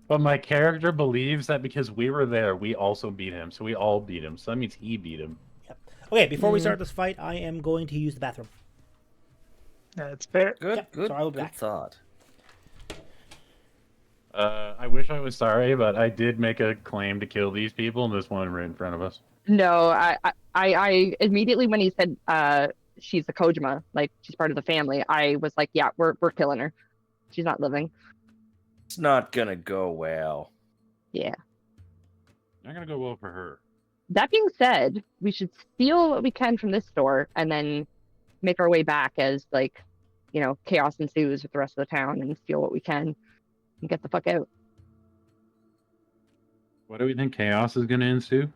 but my character believes that because we were there, we also beat him. So we all beat him. So that means he beat him. Yep. Okay, before we start this fight, I am going to use the bathroom. That's fair. Good So I will be back. thought. I wish I was sorry, but I did make a claim to kill these people, and there's one right in front of us. No, I immediately when he said she's a Kojima, like she's part of the family, I was like, yeah, we're killing her. She's not living. It's not gonna go well. Yeah. Not gonna go well for her. That being said, we should steal what we can from this store and then make our way back as like, chaos ensues with the rest of the town and steal what we can and get the fuck out. What do we think chaos is gonna ensue?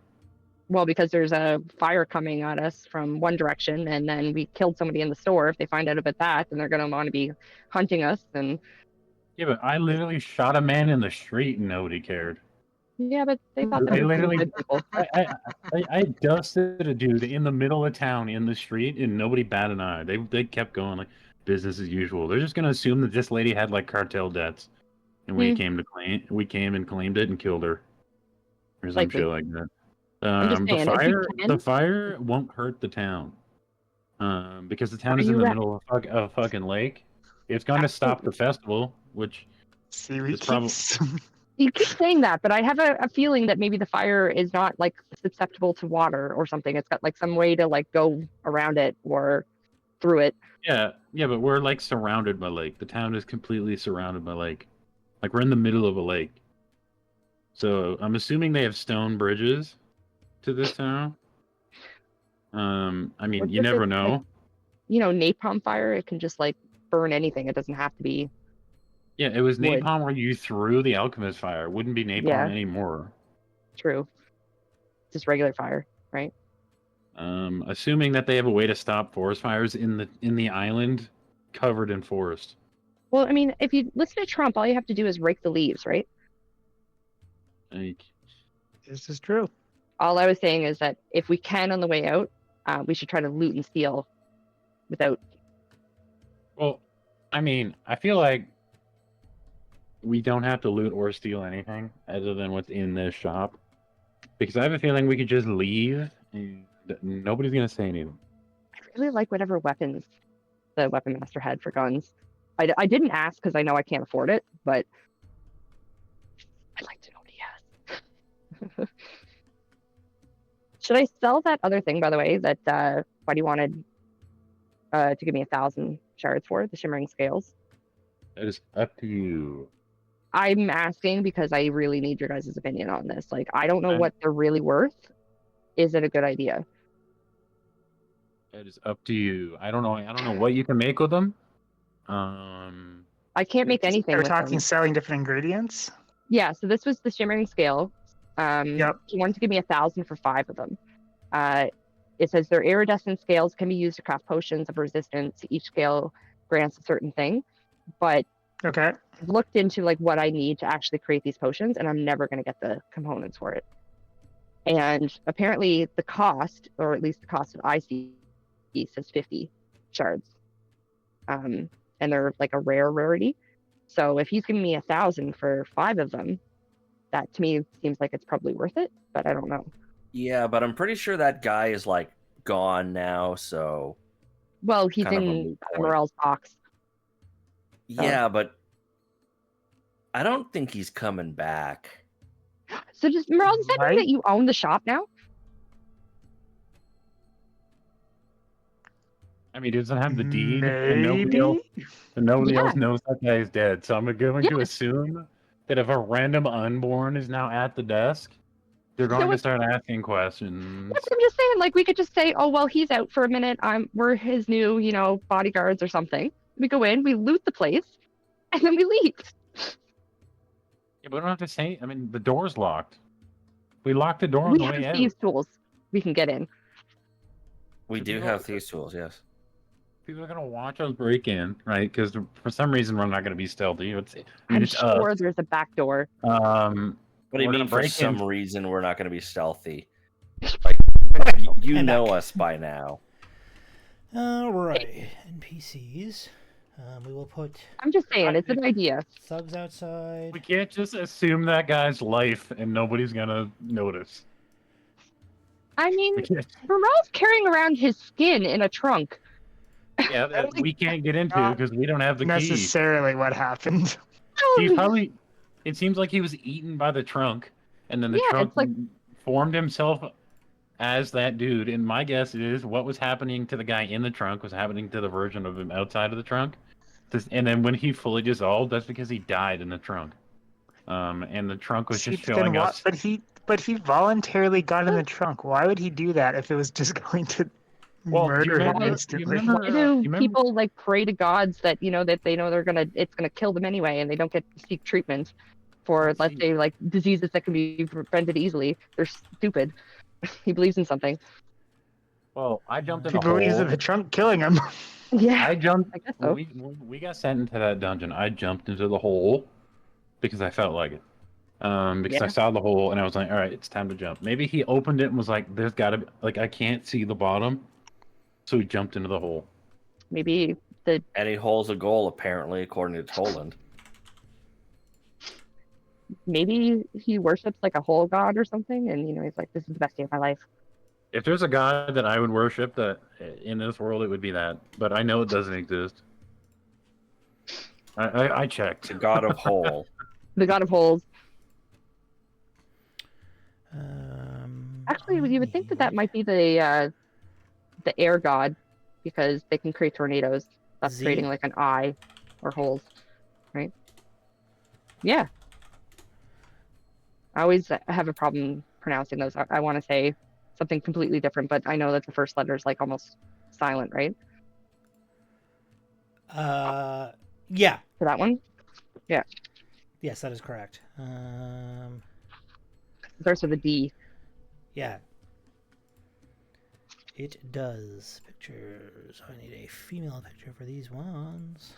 Well, because there's a fire coming at us from one direction, and then we killed somebody in the store. If they find out about that, then they're going to want to be hunting us. And yeah, but I literally shot a man in the street and nobody cared. Yeah, but they thought that They was literally, good people. I dusted a dude in the middle of town in the street, and nobody bat an eye. They kept going like business as usual. They're just gonna assume that this lady had like cartel debts, and we came and claimed it and killed her, or some shit like that. The fire won't hurt the town, because the town is in the middle of a fucking lake. It's going to stop the festival, which is probably. You keep saying that, but I have a feeling that maybe the fire is not like susceptible to water or something. It's got like some way to like go around it or through it. Yeah, but we're like surrounded by lake. The town is completely surrounded by lake. Like we're in the middle of a lake. So I'm assuming they have stone bridges to this town. I mean, you never know. Napalm fire, it can just like burn anything. It doesn't have to be. Yeah, it was wood. napalm where you threw the alchemist fire. It wouldn't be napalm anymore. True. Just regular fire, right? Assuming that they have a way to stop forest fires in the island covered in forest. Well, I mean, if you listen to Trump, all you have to do is rake the leaves, right? This is true. All I was saying is that if we can on the way out, we should try to loot and steal without. Well, I mean, I feel like we don't have to loot or steal anything other than what's in this shop, because I have a feeling we could just leave and nobody's gonna say anything. I really like whatever weapons the weapon master had for guns. I didn't ask because I know I can't afford it, but I'd like to know what he has. Should I sell that other thing, by the way, that Buddy wanted to give me 1,000 shards for, the shimmering scales? That is up to you. I'm asking because I really need your guys' opinion on this. Like, I don't know what they're really worth. Is it a good idea? That is up to you. I don't know what you can make with them. I can't make anything. We're with talking them. selling different ingredients. Yeah, so this was the shimmering scale. Yep. He wanted to give me 1,000 for 5 of them. It says their iridescent scales can be used to craft potions of resistance. Each scale grants a certain thing, but okay, I've looked into like what I need to actually create these potions, and I'm never going to get the components for it. And apparently, the cost, or at least the cost that I see, says 50 shards, and they're like a rarity. So if he's giving me 1,000 for 5 of them, that to me seems like it's probably worth it, but I don't know. Yeah, but I'm pretty sure that guy is like gone now, so. Well, he's in Morel's box. Yeah, but I don't think he's coming back. So just Merle, does that mean Right? that you own the shop now? I mean, he doesn't have the deed, and nobody else, Maybe. Yeah. knows that guy is dead. So I'm going Yeah. to assume that if a random unborn is now at the desk, they're So going to it's, start asking questions. that's what I'm just saying. Like we could just say, oh well, he's out for a minute. We're his new, bodyguards or something. We go in, we loot the place, and then we leave. Yeah, but we don't have to say. I mean, the door's locked. We locked the door on We the have way out. thieves' tools. We can get in. We So do people- have thieves' tools, yes. People are gonna watch us break in, right? Because for some reason we're not gonna be stealthy. I'm It's sure us. there's a back door. What do you we're mean gonna for break some in. reason we're not going to be stealthy? You I'm know back. us by now. All right, NPCs. We will put I'm just saying, it's an idea. thugs outside. We can't just assume that guy's life and nobody's gonna notice. I mean, We can't, Morel's carrying around his skin in a trunk. yeah, that we can't get into Not because we don't have the key. Necessarily what happened. He's probably. It seems like he was eaten by the trunk, and then the Yeah, trunk it's like- formed himself as that dude. And my guess is what was happening to the guy in the trunk was happening to the version of him outside of the trunk. And then when he fully dissolved, that's because he died in the trunk. And the trunk was just See, but then showing what? us. But he voluntarily got in the trunk. Why would he do that if it was just going to Well, do you murder him remember- instantly? you remember- Why do you remember- people like pray to gods that that they know it's gonna kill them anyway, and they don't get to seek treatment for, let's See- say, like diseases that can be prevented easily? They're stupid. He believes in something. Well, I jumped in He a hole. believes in the trunk killing him. Yeah, I jumped. I guess so. We got sent into that dungeon. I jumped into the hole because I felt like it. Because I Yeah. saw the hole and I was like, all right, it's time to jump. Maybe he opened it and was like, there's gotta be, like, I can't see the bottom. So he jumped into the hole. Maybe Any hole's a goal, apparently, according to Toland. maybe he worships like a whole god or something, and he's like, this is the best day of my life. If there's a god that I would worship that in this world, it would be that. But I know it doesn't exist. I checked. The god of hole. The god of holes. Actually, I you would think that might be the air god, because they can create tornadoes, thus Z? creating like an eye or holes, right? Yeah. I always have a problem pronouncing those. I want to say something completely different, but I know that the first letter is like almost silent, right? Yeah. For that one, Yes, that is correct. it starts with a D. Yeah. It does. Pictures. I need a female picture for these ones.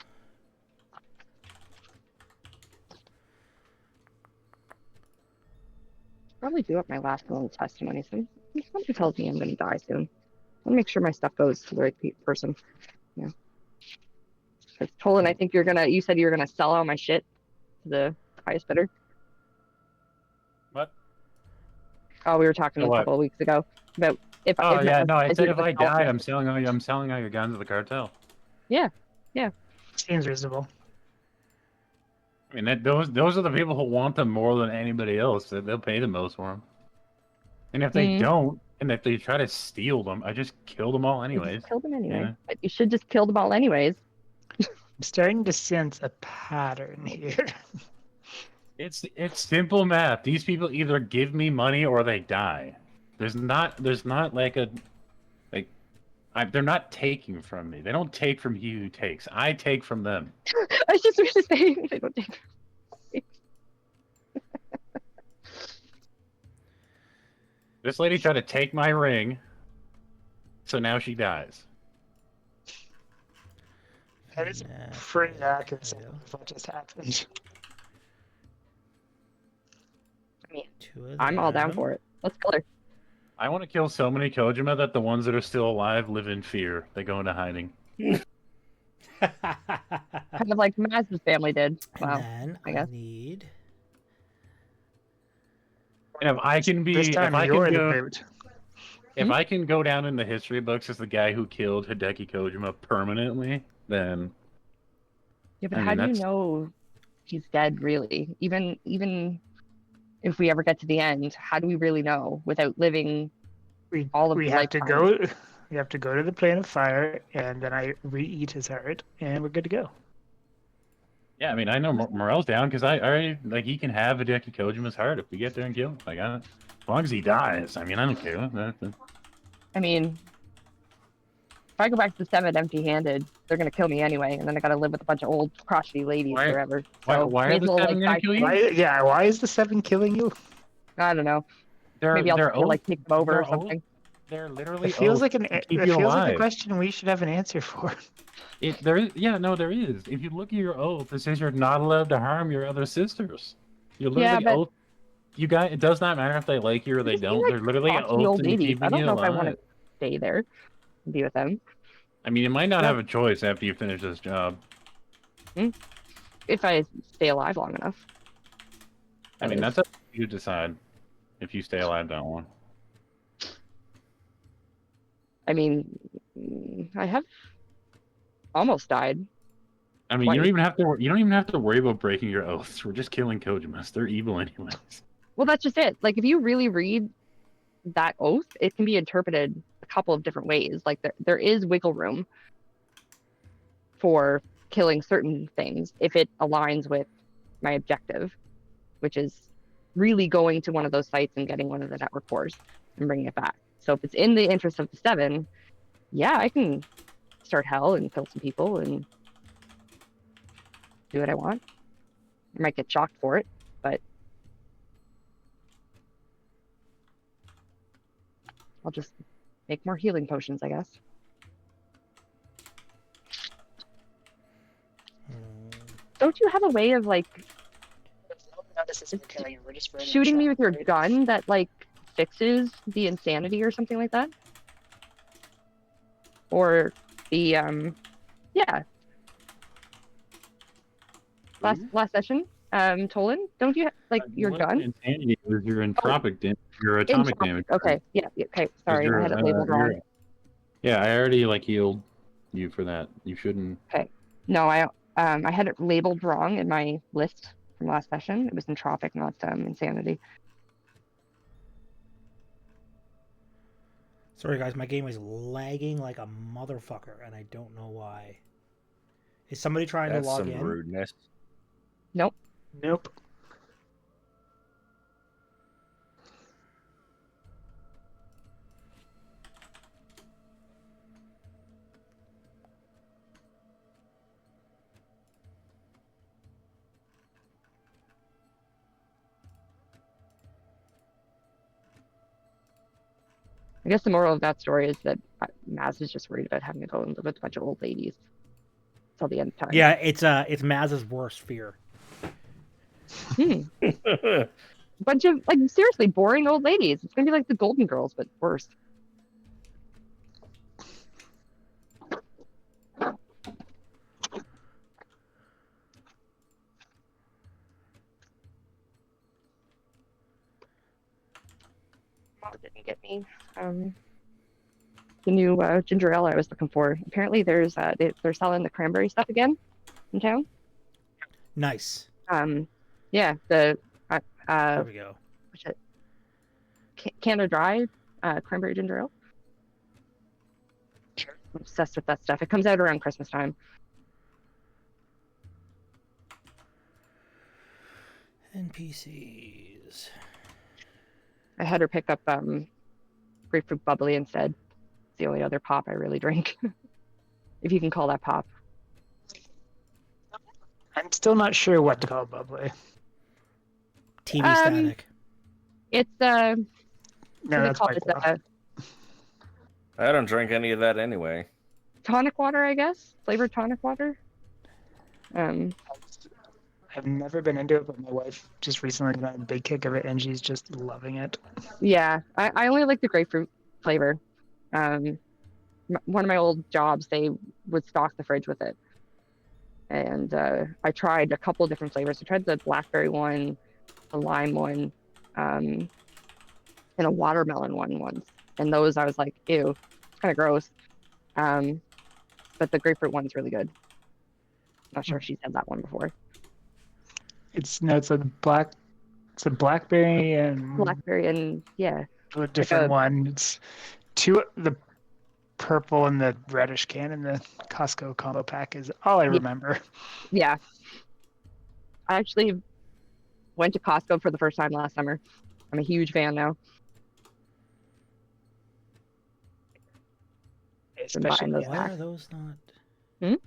Probably do up my last little testimony. Something tells me I'm going to die soon. I want to make sure my stuff goes to the right person. Yeah. Because Tolan, I think you said you were gonna sell all my shit to the highest bidder. What? Oh, we were talking a What? couple of weeks ago about if. Oh if yeah, no, I said you if I sell died, it. I'm selling all your guns to the cartel. Seems reasonable. I mean, those are the people who want them more than anybody else. They'll pay the most for them. And if they Mhm. don't, and if they try to steal them, I just kill them all You anyways. just kill them anyway. Yeah. But you should just kill them all anyways. I'm starting to sense a pattern here. It's simple math. These people either give me money or they die. There's not like they're not taking from me. They don't take from he who takes. I take from them. I was just really saying they don't take. This lady tried to take my ring, so now she dies. That is Yeah, pretty accurate yeah. of what just happened. I mean, Two of I'm all down them. for it. Let's kill her. I want to kill so many Kojima that the ones that are still alive live in fear. They go into hiding. Kind of like Maz's family did. And Wow. then I I guess. need. And if I can be, This time you're the boot. if I can go down in the history books as the guy who killed Hideki Kojima permanently, then Yeah, but I how mean, do you that's- know he's dead, really. Even if we ever get to the end, how do we really know without living We all of we the have to lifetime? go. We have to go to the plane of fire, and then I re-eat his heart, and we're good to go. Yeah, I mean, I know Morel's down because I already like he can have Hideki Kojima's heart if we get there and kill him. Like, as long as he dies, I mean, I don't care. I mean, if I go back to the 7 empty-handed, they're gonna kill me anyway, and then I gotta live with a bunch of old crotchety ladies Why- forever. why- So why are may the as well, 7 gonna kill you? Why? Yeah. Why is the 7 killing you? I don't know. They're Maybe I'll they're try to, like, take them over they're or something. They're literally It feels oaths like to keep it you feels like a alive. question we should have an answer for. There is, yeah, no, there is. If you look at your oath, it says you're not allowed to harm your other sisters. You're Yeah, literally but oath. You guys, it does not matter if they like you or they just be don't. like They're literally crotchety oaths old into ladies. I keeping don't you know if I want alive. to stay there and be with them. I mean, you might not Yeah. have a choice after you finish this job. If I stay alive long enough. I mean, is. that's up to you to decide if you stay alive that long. I mean, I have almost died. I mean, you don't even have to. You don't even have to worry about breaking your oaths. We're just killing Kojimas. They're evil anyways. Well, that's just it. Like, if you really read that oath, it can be interpreted a couple of different ways. Like, there is wiggle room for killing certain things if it aligns with my objective, which is really going to one of those sites and getting one of the network cores and bringing it back. So if it's in the interest of the 7, yeah, I can start hell and kill some people and do what I want. I might get shocked for it, but I'll just make more healing potions, I guess. Don't you have a way of, like, shooting me with your gun that, like, fixes the insanity or something like that? Or the, yeah. Last session, Tolan, don't you, like, your gun? Insanity is your entropic damage, your atomic damage. Okay, yeah, okay, sorry, I had it labeled wrong. Yeah, I already, like, healed you for that. You shouldn't. Okay. No, I had it labeled wrong in my list from last session. It was entropic, not insanity. Sorry, guys, my game is lagging like a motherfucker, and I don't know why. Is somebody trying That's to log some in? rudeness. Nope. Nope. I guess the moral of that story is that Maz is just worried about having to go and live with a bunch of old ladies till the end of time. Yeah, it's Maz's worst fear. Bunch of, like, seriously boring old ladies. It's gonna be like the Golden Girls, but worse. Mom didn't get me the new ginger ale I was looking for. Apparently, they're selling the cranberry stuff again in town. Nice. Yeah, the There we go. what's it? Canada Dry cranberry ginger ale. I'm obsessed with that stuff. It comes out around Christmas time. NPCs. I had her pick up grapefruit bubbly instead. It's the only other pop I really drink. If you can call that pop. I'm still not sure what to call bubbly. TV static. It's No, what do they that's call White it? Claw. I don't drink any of that anyway. Tonic water, I guess. Flavored tonic water. I've never been into it, but my wife just recently got a big kick of it, and she's just loving it. Yeah, I only like the grapefruit flavor. One of my old jobs, they would stock the fridge with it. And I tried a couple of different flavors. I tried the blackberry one, the lime one, and a watermelon one once. And those I was like, ew, it's kind of gross. But the grapefruit one's really good. Not sure if she's had that one before. It's no, it's a black. It's a blackberry and Blackberry and yeah, a different a- one. It's two. The purple and the reddish can in the Costco combo pack is all I Yeah. remember. yeah. I actually went to Costco for the first time last summer. I'm a huge fan now. Been buying Especially those Why packs. are those not?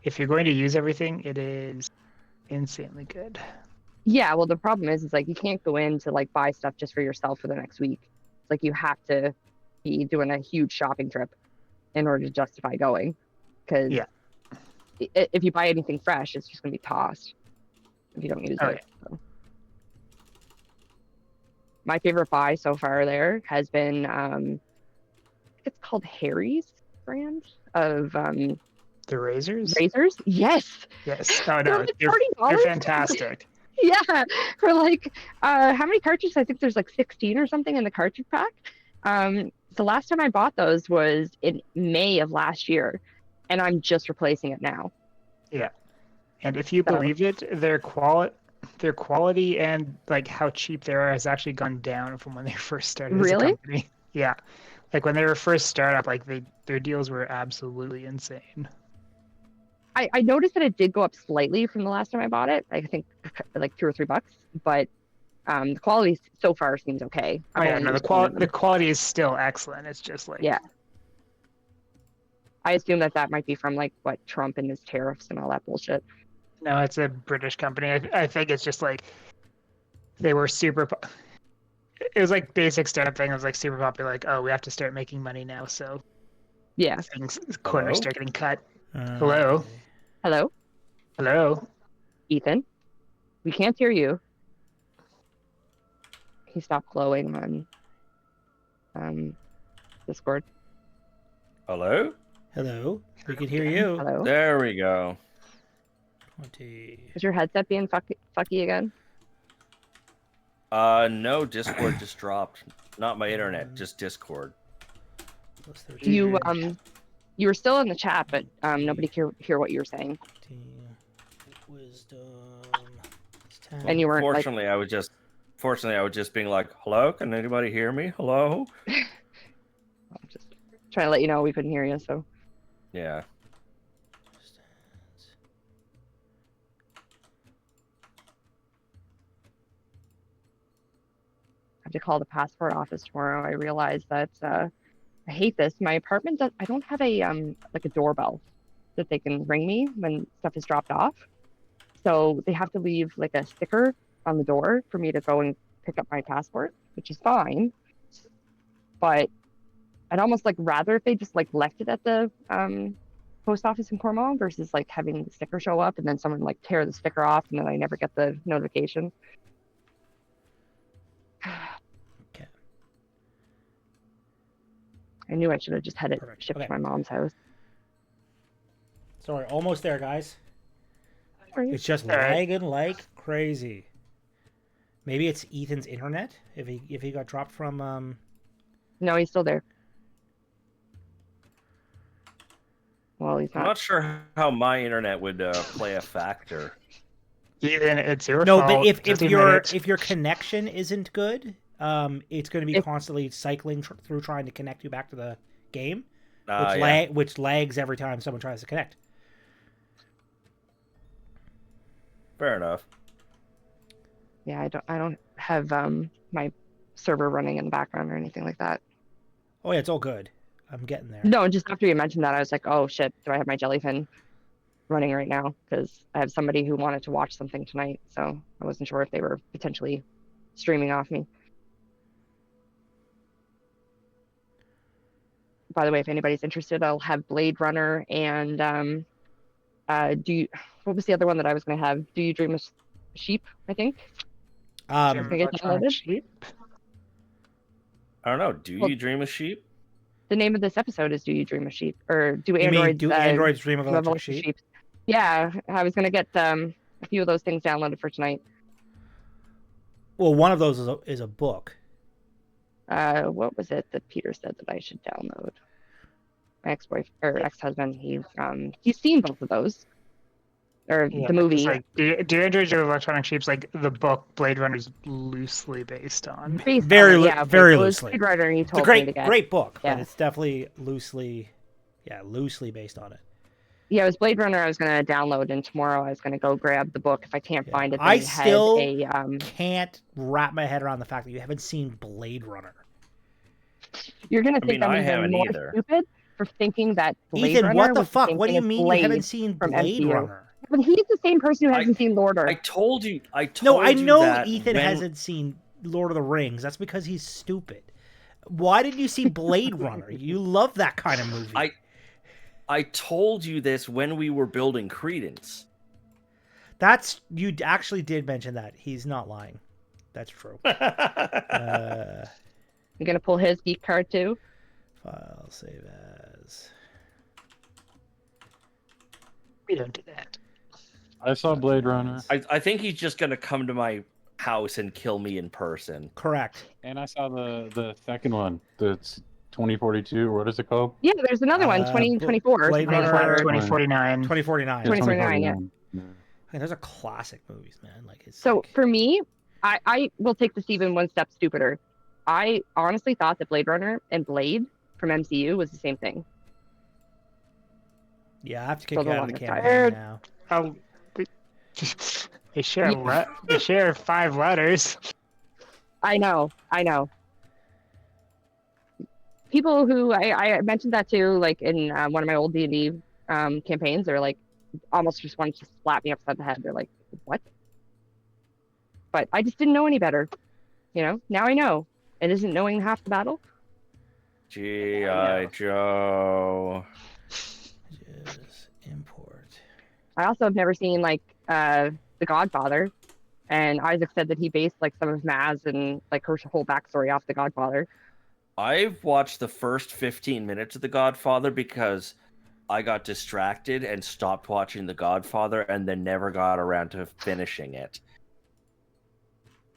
if you're going to use everything, it is insanely good. Yeah, well, the problem is like you can't go in to like buy stuff just for yourself for the next week. It's like you have to be doing a huge shopping trip in order to justify going, because Yeah. if you buy anything fresh, it's just going to be tossed if you don't use Oh, it. So. My favorite buy so far there has been, I think it's called Harry's brand of The razors? razors. Yes, Yes. Oh they're no, like they're $40. fantastic. Yeah, for like how many cartridges? I think there's like 16 or something in the cartridge pack. The last time I bought those was in May of last year, and I'm just replacing it now. Yeah. And if you So- believe it, their quality and like how cheap they are has actually gone down from when they first started as a Really? company. Yeah. Like when they were first startup, like their deals were absolutely insane. I noticed that it did go up slightly from the last time I bought it. I think like $2 or $3, but the quality so far seems okay. Oh I've yeah, only no, used one of the them. quality is still excellent. It's just like Yeah. I assume that might be from like what Trump and his tariffs and all that bullshit. no, it's a British company. I think it's just like they were it was like basic startup thing. It was like super popular. Like, oh, we have to start making money now, so Yeah. corners Hello? start getting cut. Hello? Okay. Hello, Hello. Ethan. We can't hear you. He stopped glowing on Discord. Hello? Hello. We could hear you. Hello. There we go. 20. Is your headset being fucky again? No, Discord just dropped. Not my internet, just Discord. Plus 13. You you were still in the chat, but nobody could hear what you were saying, 15. Wisdom. It's 10. and you weren't like. Fortunately, I was just being like, "Hello, can anybody hear me? Hello?" I'm just trying to let you know we couldn't hear you. So Yeah. I have to call the passport office tomorrow. I realized that I hate this. My apartment I don't have a like a doorbell that they can ring me when stuff is dropped off. So they have to leave like a sticker on the door for me to go and pick up my passport, which is fine. But I'd almost like rather if they just like left it at the post office in Cornwall versus like having the sticker show up and then someone like tear the sticker off and then I never get the notification. Okay. I knew I should have just had it Perfect. shipped Okay. to my mom's house. Sorry, almost there, guys. Sorry. It's just Alright. lagging like crazy. Maybe it's Ethan's internet if he got dropped from No, he's still there. Well, he's I'm not. not sure how my internet would play a factor. Ethan, it's your No, fault. but if 50 your minutes. if your connection isn't good, it's going to be If- constantly cycling through trying to connect you back to the game, Yeah. which lags every time someone tries to connect. Fair enough. Yeah, I don't have my server running in the background or anything like that. Oh yeah, it's all good. I'm getting there. No, just after you mentioned that, I was like, oh shit, do I have my jellyfin running right now? Because I have somebody who wanted to watch something tonight, so I wasn't sure if they were potentially streaming off me. By the way, if anybody's interested, I'll have Blade Runner and what was the other one that I was going to have? Do You Dream of Sheep, I think. Jim Can I get Electronic downloaded? Sheep? I don't know. Do Well- you dream of sheep? The name of this episode is Do You Dream of Sheep? Or do You mean androids do androids dream of dream of electric electric sheep? sheep? Yeah, I was going to get a few of those things downloaded for tonight. Well, one of those is a book. What was it that Peter said that I should download? My ex-boyfriend or ex-husband, he's seen both of those. or Yeah, the movie. Like, do you enjoy Electronic Sheep's like the book Blade Runner is loosely based on? Based on Very, it, yeah, okay, very so it was loosely. Blade Runner you It's a told me to get. great book, but Yeah. it's definitely loosely based on it. Yeah, it was Blade Runner I was gonna download, and tomorrow I was gonna go grab the book. If I can't Yeah. find it, I they had still a can't wrap my head around the fact that you haven't seen Blade Runner. You're gonna I think mean, I'm I even haven't more either. stupid for thinking that Blade Ethan, Runner what the was fuck? the same What do thing you as mean you Blade haven't seen from Blade MCU. Runner? But he's the same person who hasn't seen Lord I Order. told you. I told No, I you know that Ethan when- hasn't seen Lord of the Rings. That's because he's stupid. Why didn't you see Blade Runner? You love that kind of movie. I told you this when we were building Credence. That's you actually did mention that. He's not lying. That's true. You're gonna pull his geek card too. File save as. We don't do that. I saw Blade Runner, I think he's just gonna come to my house and kill me in person. Correct. and I saw the second one. That's 2042. What is it called? Yeah, there's another one, Uh, 2024 or Blade something. Runner- 2049. 2049. 2049, yeah. Hey, those are classic movies, man. Like it's So like, for me, I will take this even one step stupider. I honestly thought that Blade Runner and Blade from MCU was the same thing. yeah, I have to kick for you the out of the longest time. campaign now. Oh, they share they share 5 letters. I know. People who I mentioned that too, like in one of my old D&D campaigns, they're like almost just wanted to slap me upside the head. They're like, "What?" But I just didn't know any better. You know, now I know. It isn't knowing half the battle. G.I. Joe. Just import. I also have never seen like The Godfather, and Isaac said that he based like some of Maz and like her whole backstory off The Godfather. I've watched the first 15 minutes of The Godfather because I got distracted and stopped watching The Godfather and then never got around to finishing it.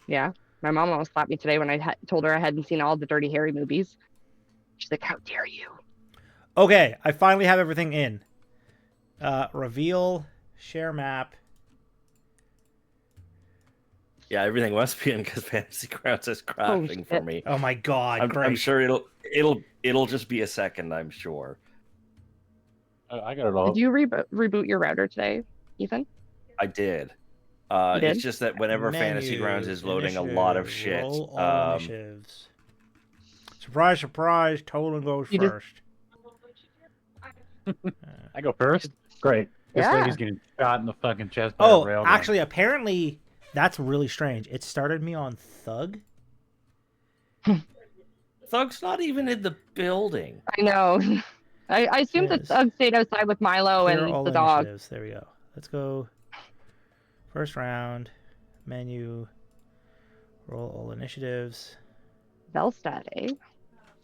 Yeah, my mom almost slapped me today when I told her I hadn't seen all the Dirty Harry movies. She's like, "How dare you?" Okay, I finally have everything in. Reveal, share map. Yeah, everything must be in because Fantasy Grounds is crashing for shit. me. Oh my god, great. I'm sure it'll just be a second, I'm sure. I got it all. Did you reboot your router today, Ethan? I did. You did? It's just that whenever Fantasy Menu, Grounds is loading a lot of initiative, shit, roll all initiatives. Surprise, surprise, Tolan goes You just- first. I go first. Great. This Yeah. lady's getting shot in the fucking chest by a Oh, railgun. actually, apparently, that's really strange. It started me on Thug. Thug's not even in the building. I know. I assumed that Yes. Doug stayed outside with Milo Clear and all the dog. initiatives. There we go. Let's go. First round. Menu. Roll all initiatives. Velstad, eh?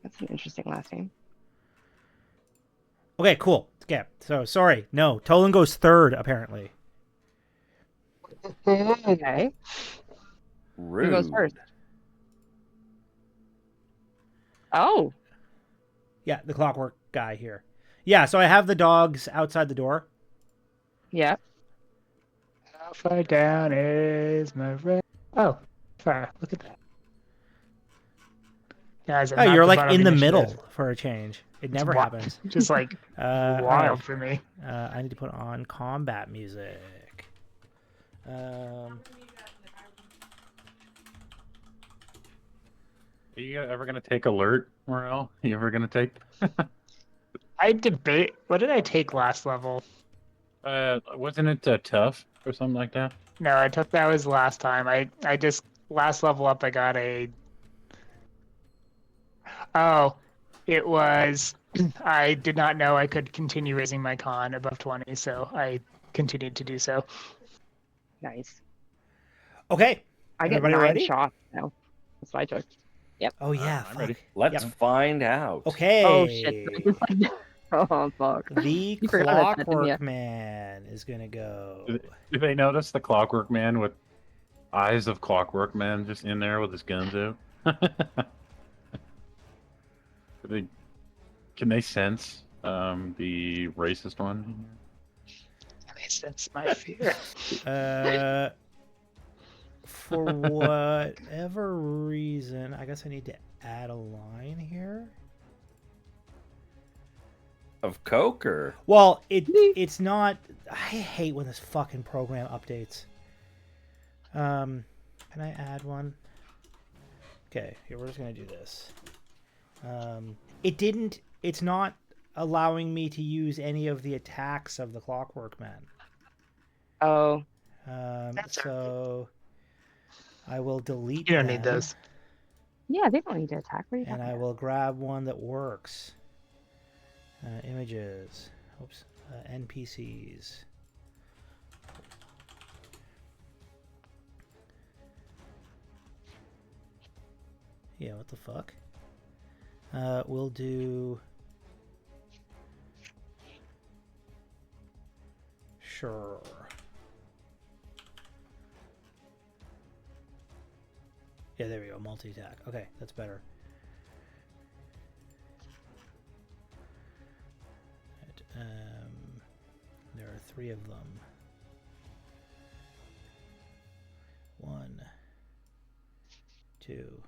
That's an interesting last name. Okay, cool. Okay, so sorry. No, Tolan goes third, apparently. Okay. Rude. Who goes first? Oh, Yeah, the clockwork guy here. Yeah, so I have the dogs outside the door. yeah. How far down is my red? Oh, far. Look at that. Guys, I'm Oh, not you're the like bottom in the initiative. middle for a change. It never wi- happens. Just like All wild right. for me. I need to put on combat music. Are you ever gonna take alert, Morel? You ever gonna take? I debate. What did I take last level? Wasn't it tough or something like that? No, I took that was last time. I just last level up. I got a. Oh, it was. I did not know I could continue raising my con above 20, so I continued to do so. Nice. Okay. I get Everybody 9 ready? shots now. That's what I took. Oh yeah. I'm ready. fuck. Let's Yep. find out. Okay. Oh shit. I just like oh fuck. The You forgot about that, didn't Clockwork ya? Man is gonna go. Did they notice the Clockwork Man with eyes of Clockwork Man just in there with his guns out? Can they sense the racist one? sense my fear. For whatever reason, I guess I need to add a line here. Of Coke or Well, it's not. I hate when this fucking program updates. Can I add one? Okay, here we're just gonna do this. It didn't. It's not allowing me to use any of the attacks of the Clockwork Man. Oh, So I will delete. You don't need them, those. yeah, they don't need to attack. What are you and talking I about? will grab one that works. Images. Oops. NPCs. Yeah, what the fuck? We'll do... Sure. Yeah, there we go. Multi-attack. Okay, that's better. There are 3 of them. 1, 2,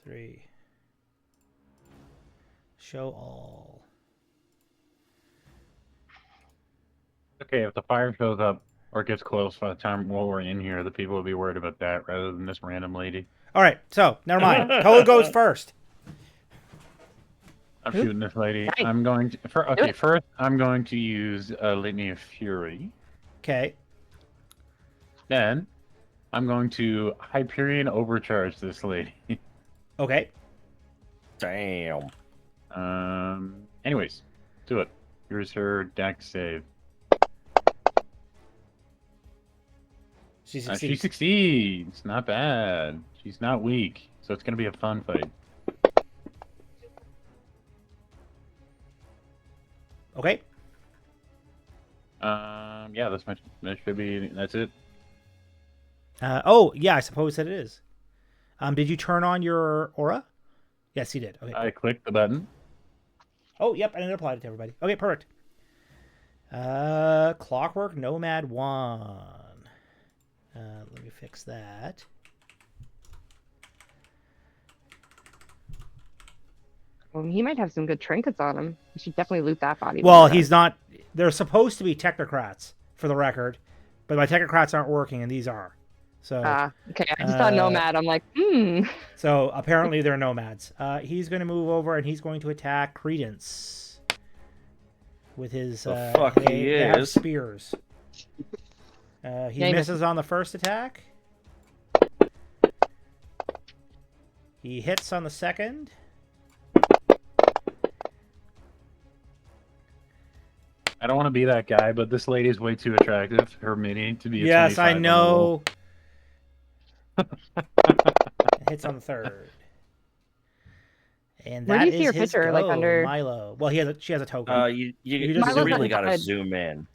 3. Show all. Okay, if the fire shows up or gets close by the time while we're in here, the people will be worried about that rather than this random lady. All right, so never mind. Toa goes first. I'm shooting this lady. Right. I'm going to Do it. first I'm going to use a Litany of Fury. Okay. Then I'm going to Hyperion Overcharge this lady. Okay. damn. Anyways, do it. Here's her dex save. She She succeeds. succeeds. Not bad. She's not weak, so it's gonna be a fun fight. Okay. Yeah, that should be. That's it. Oh, yeah, I suppose that it is. Did you turn on your aura? Yes, you did. Okay. I clicked the button. Oh, yep, and it applied it to everybody. Okay, perfect. Clockwork Nomad 1. Let me fix that. Well, he might have some good trinkets on him. You should definitely loot that body. Well, he's not. They're supposed to be technocrats, for the record, but my technocrats aren't working, and these are. So, Okay. I just saw Nomad. I'm like, so apparently they're nomads. He's going to move over, and he's going to attack Credence with his. The fuck he they have is. spears. He Yeah, he misses on the first attack. He hits on the second. I don't want to be that guy, but this lady's way too attractive. Her mini to be. A Yes, 25 I on the know. Hits on the third. And Where that do you see is your his picture, like, go, under- Milo. Well, she has a token. You just zoom really in. gotta zoom in.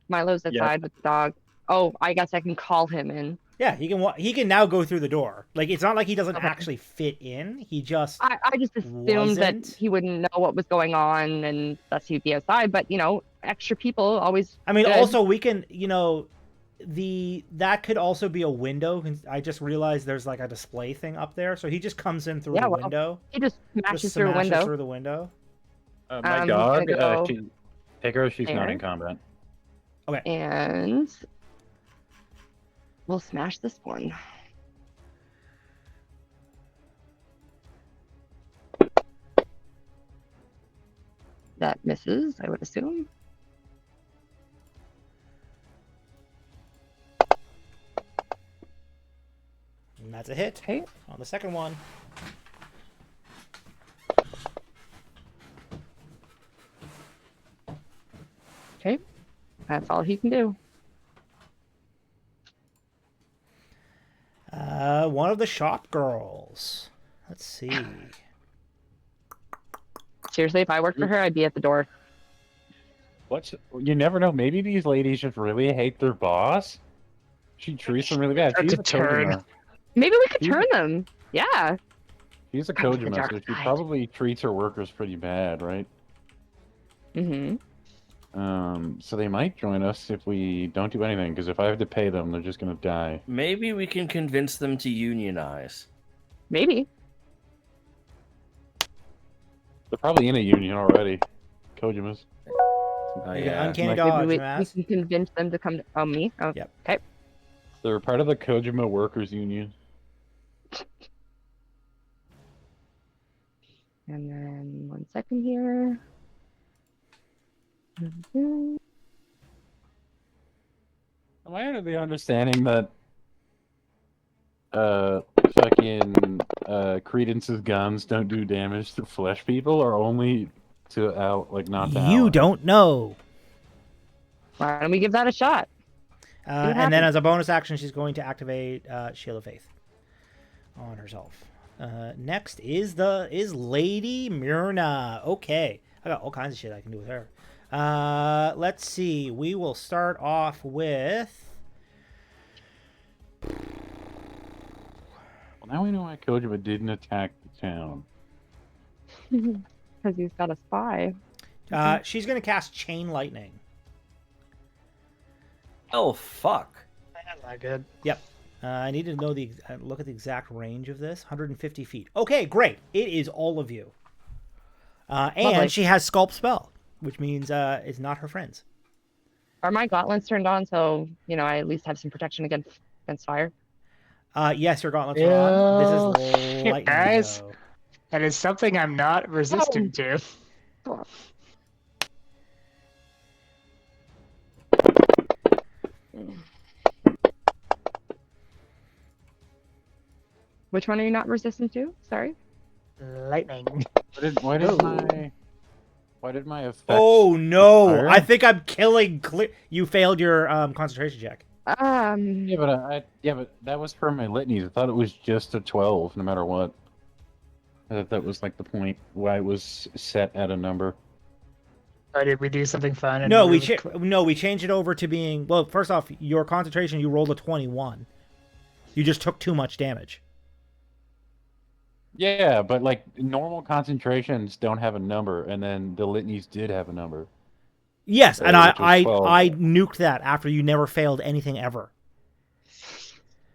Milo's outside with the dog. Oh, I guess I can call him in. Yeah, he can now go through the door. Like, it's not like he doesn't Okay. actually fit in. He just I just assumed that Wasn't. he wouldn't know what was going on and thus he'd be outside. But, extra people always. I mean, good. also we can, that could also be a window. I just realized there's like a display thing up there, so he just comes in through Yeah, the well, window. He just smashes Just through a smashes window. through the window. My he's dog. gonna go Take her. She's not there. in combat. And we'll smash this one. That misses, I would assume. And that's a hit Okay. on the second one. Okay. That's all he can do. One of the shop girls. Let's see. Seriously, if I worked for her, I'd be at the door. You never know. Maybe these ladies just really hate their boss. She treats them really bad. That's She's a a turn. Kojima. Maybe we could You- turn them. Yeah. She's a I like the Kojima, dark so she side. probably treats her workers pretty bad, right? Mm-hmm. So they might join us if we don't do anything. Because if I have to pay them, they're just gonna die. Maybe we can convince them to unionize. Maybe. They're probably in a union already. Kojima's. You got uncanny Like, dodge, we Maz. can convince them to come to. Oh, me? Oh, Yep. Okay. They're part of the Kojima Workers Union. And then 1 second here. Mhm. Am I under the understanding that fucking Credence's guns don't do damage to flesh people, or only to not to You allies? don't know. Why don't we give that a shot? And then happens. as a bonus action, she's going to activate Shield of Faith on herself. Next is Lady Myrna. Okay, I got all kinds of shit I can do with her. Let's see. We will start off with. Well, now we know why Kojima didn't attack the town. Because he's got a spy. She's going to cast Chain Lightning. Oh fuck! That's not good. Yep. I need to know look at the exact range of this. 150 feet. Okay, great. It is all of you. Lovely. And she has Sculpt Spell, which means it's not her friends. Are my gauntlets turned on so, I at least have some protection against fire? Yes, your gauntlets are on. This is Shit, lightning. guys. Though. That is something I'm not resistant to. Which one are you not resistant to? Sorry. Lightning. Why did my effects? Oh no! Fire? I think I'm killing. You failed your concentration check. Yeah, but that was for my litanies. I thought it was just a 12, no matter what. I thought that was like the point why it was set at a number. Or did we do something fun? And No, we really we changed it over to being first off, your concentration you rolled a 21. You just took too much damage. Yeah, but like normal concentrations don't have a number, and then the litanies did have a number. Yes, and which was 12. I nuked that after you never failed anything ever.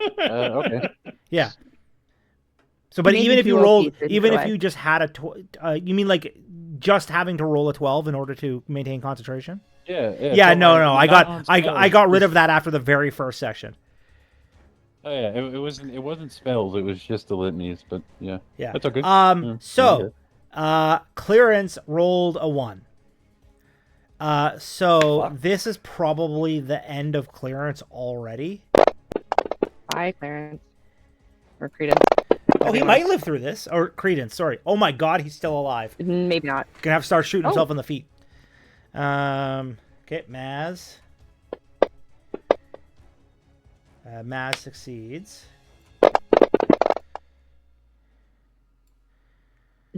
Okay. Yeah. So, but Maybe even if you dual rolled, pieces, even if anyway. you just had you mean like just having to roll a 12 in order to maintain concentration? Yeah. Yeah, so, no, like, I got rid of that after the very first section. Oh yeah, it wasn't spells. It was just the litanies. But yeah, Yeah. that's okay. So, clearance rolled a 1. So Fuck. this is probably the end of clearance already. Bye, Clarence. Or Credence. Oh, he might live through this. Or Credence, sorry. Oh my god, he's still alive. Maybe not. Gonna have to start shooting Oh. himself in the feet. Okay, Maz. Maz succeeds.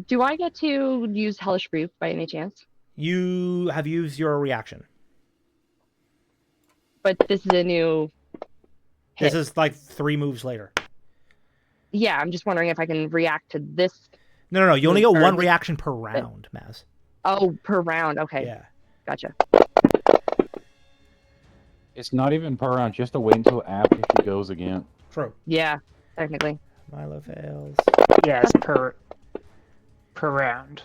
Do I get to use Hellish Rebuke by any chance? You have used your reaction. But this is a new This hit. is like 3 moves later. Yeah, I'm just wondering if I can react to this. No. You only get Or 1 this- reaction per round, Maz. Oh, per round. Okay, Yeah. gotcha. It's not even per round. Just to wait until after she goes again. True. Yeah, technically. Milo fails. yes, per round.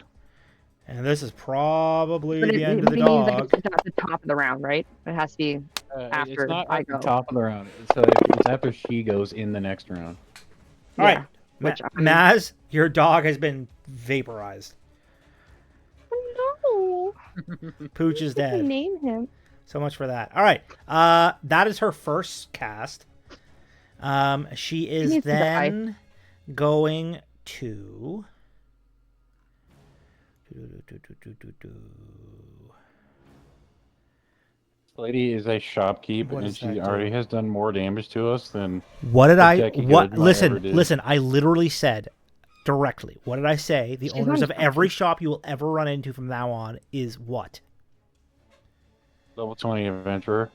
And this is probably But the end of the it means dog. it's not the top of the round, right? It has to be. After it's not I at the go. top of the round. It's after she goes in the next round. All right. which Maz, your dog has been vaporized. No. Pooch is I dead. name him. So much for that. All right. That is her first cast. She is needs to die. then going to. This lady is a shopkeep, What and does she that already do? has done more damage to us than. What did I? Jackie What? Goodman ever did. Listen. I literally said directly. What did I say? The She's owners not of every shop you will ever run into from now on is what? Level 20 adventurer.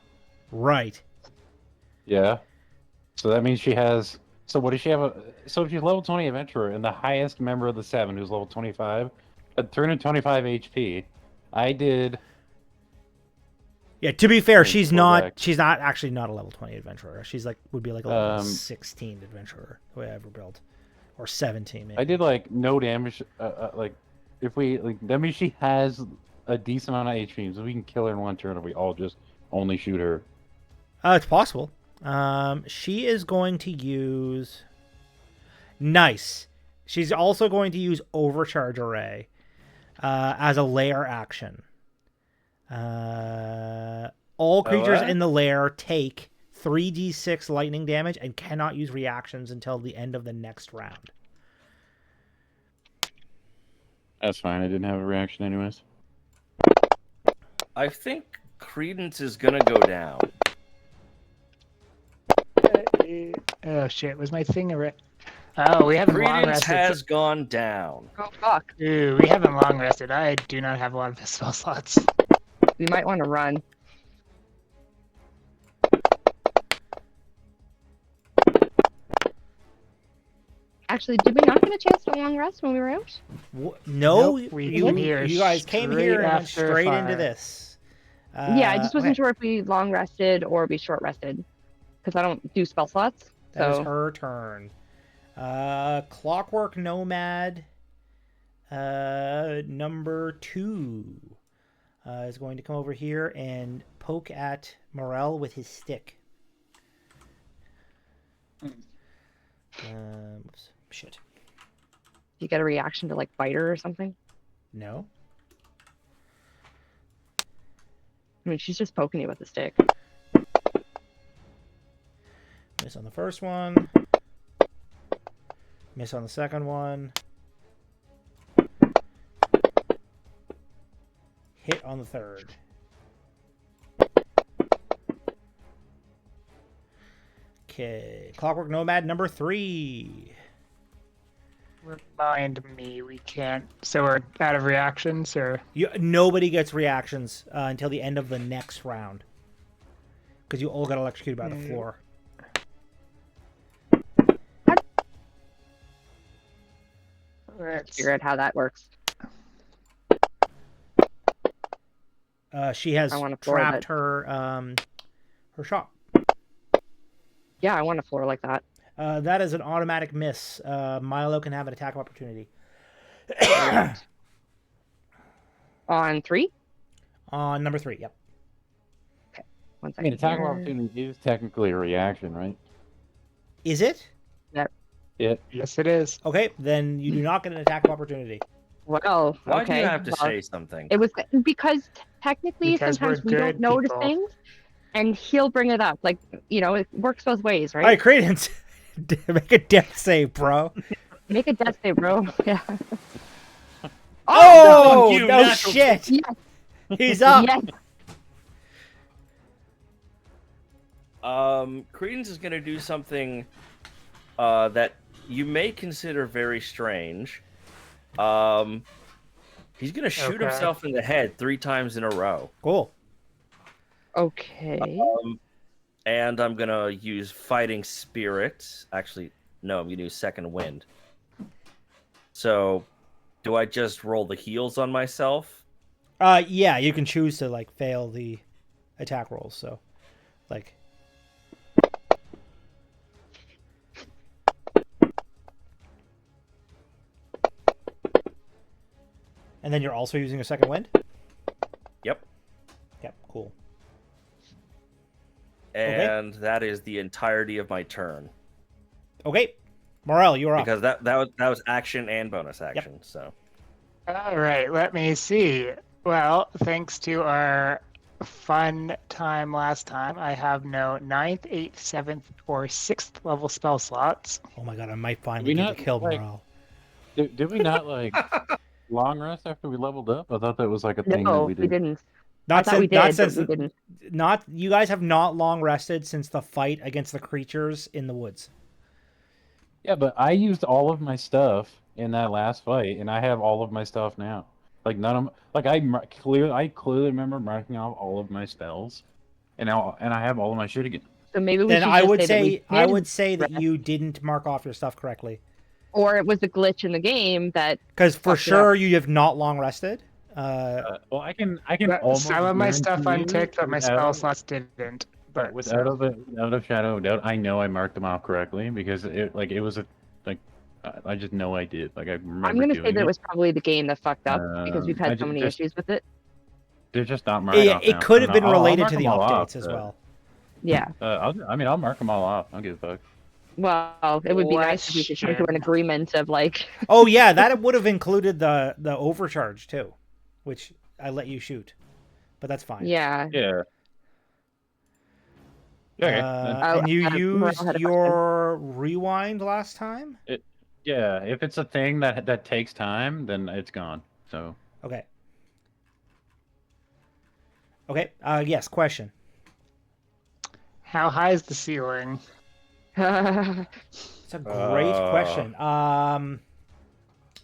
Right. Yeah. So that means she has. So what does she have? So if she's level 20 adventurer and the highest member of the 7, who's level 25, at 325 HP, I did Yeah, to be fair, And she's go not. back. She's not actually not a level 20 adventurer. She's like would be like a level Um, 16 adventurer the way I ever built, or 17 maybe. I did like no damage. Like if we like, that means she has a decent amount of HP, so we can kill her in one turn if we all just only shoot her. It's possible. She is going to use. Nice. She's also going to use Overcharge Array as a lair action. All creatures what? in the lair take 3d6 lightning damage and cannot use reactions until the end of the next round. That's fine. I didn't have a reaction anyways. I think Credence is gonna go down. Oh shit! Was my thing already? Oh, we haven't long Credence rested. has gone down. Oh fuck. Ooh, we haven't long rested. I do not have a lot of spell slots. We might want to run. Actually, did we not get a chance to long rest when we were out? No, Nope, we you, came here you guys came straight here and went after straight into fire. this. Yeah, I just wasn't okay. sure if we long rested or we short rested. Because I don't do spell slots. That is So her turn. Clockwork Nomad, number 2, is going to come over here and poke at Morel with his stick. Oops, shit. you get a reaction to like bite her or something. No. I mean, she's just poking you with a stick. Miss on the first one. Miss on the second one. Hit on the third. Okay. Clockwork Nomad number 3. Remind me, we can't. So we're out of reactions, or Nobody gets reactions until the end of the next round. Because you all got electrocuted by the floor. let's Figure out how that works. She has I wanna floor trapped that. her shot. Yeah, I want a floor like that. That is an automatic miss. Milo can have an attack of opportunity. On 3? On number 3, yep. 1 I mean, second. attack of here. opportunity is technically a reaction, right? Is it? Yeah. yes, it is. Okay, then you do not get an attack of opportunity. Well, Why okay. do you have to well, say something? It was because technically Because sometimes we're we don't good notice people. things, and he'll bring it up. Like, you know, it works both ways, right? All right, Credence. Make a death save, bro. Make a death save, bro. Yeah. Oh, you, no natural shit. Yes. He's up. Yes. Credence is gonna do something that you may consider very strange. He's gonna shoot Okay. himself in the head 3 times in a row. Cool. Okay. And I'm gonna use Fighting Spirit. Actually, no, I'm gonna use Second Wind. So, do I just roll the heals on myself? Yeah, you can choose to like fail the attack rolls. So, like, and then you're also using a second wind. Yep. Yep, cool. And that is the entirety of my turn Okay, Morel, you're up. because that was action and bonus action. So All right, let me see. Well, thanks to our fun time last time, I have no 9th, 8th, 7th, or 6th level spell slots. Oh my god, I might finally we get not, to kill like- Morel. Did we not like long rest after we leveled up? I thought that was like a thing that No, we we did. didn't. Not I thought since, we did, not but since, we didn't. not you guys have not long rested since the fight against the creatures in the woods. Yeah, but I used all of my stuff in that last fight, and I have all of my stuff now. Like none of like I clearly remember marking off all of my spells, and I have all of my shit again. So maybe we Then should I just would say, that we say I did would say that rest, you didn't mark off your stuff correctly. or it was a glitch in the game that Because for Fuck yeah. sure you have not long rested. Well, I can But almost some of my stuff guarantee unticked, but my spell without, slots didn't. but without a shadow of doubt, I know I marked them off correctly because it was a like I just know I did. Like I I'm remember gonna say doing that it it. was probably the game that fucked up because we've I had so many just issues with it. they're just not marked Yeah, off it now. could have been I'll related mark to the them all off, updates as but, well. Yeah. I'll mark them all off. I don't give a fuck. Well, it would be nice if we could come to an Question. agreement of like. Oh yeah, that would have included the overcharge too, which I let you shoot, but that's fine. Yeah. Yeah. Okay. And you Morel used had a your rewind last time. Yeah, if it's a thing that takes time, then it's gone. So Okay. Okay. Yes. Question. How high is the ceiling? It's a great question.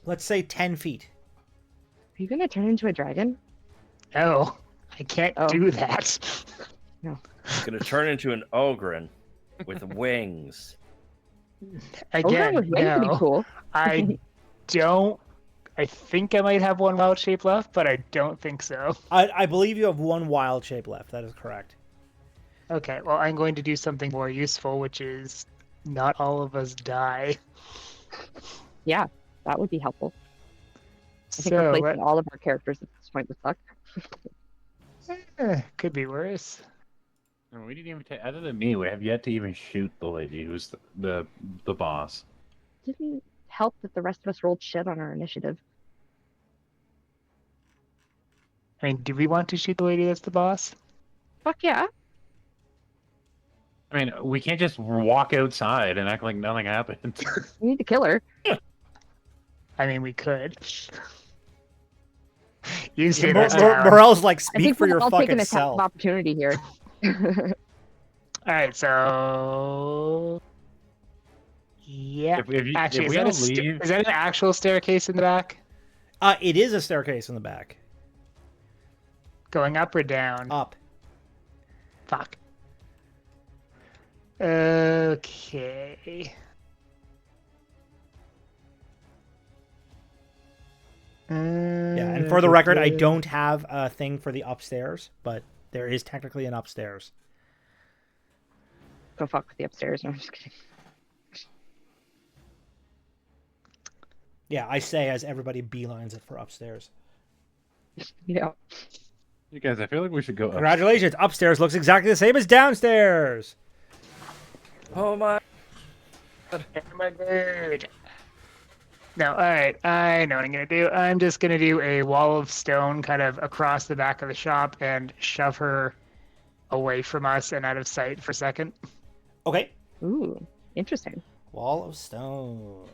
Let's say 10 feet. Are you gonna turn into a dragon? Oh, I can't Oh. do that. It's gonna turn into an ogre with wings. Again, was way pretty no. cool. I don't. I think I might have one wild shape left, but I don't think so. I believe you have one wild shape left. That is correct. Okay, well, I'm going to do something more useful, which is not all of us die. Yeah, that would be helpful. I think So, replacing all of our characters at this point would suck. could be worse. we didn't even take. Other than me, we have yet to even shoot the lady who's the boss. Didn't help that the rest of us rolled shit on our initiative. I mean, do we want to shoot the lady that's the boss? Fuck yeah. I mean, we can't just walk outside and act like nothing happened. We need to kill her. I mean, we could. You say Mor- that. Morel's like, I speak think for we're your all taking fucking a tap of self. opportunity here. All right, so yeah. Actually, if we don't leave, is that an actual staircase in the back? It is a staircase in the back. Going up or down? Up. Fuck. Okay. Yeah, and for the record, I don't have a thing for the upstairs, but there is technically an upstairs. Go fuck with the upstairs. No, I'm just kidding. Yeah, I say as everybody beelines it for upstairs. Yeah. you guys, I feel like we should go. Congratulations, upstairs looks exactly the same as downstairs. Oh my! Oh my god. No, alright, I know what I'm gonna do. I'm just gonna do a wall of stone kind of across the back of the shop and shove her away from us and out of sight for a second. Okay. Ooh, interesting. Wall of stone.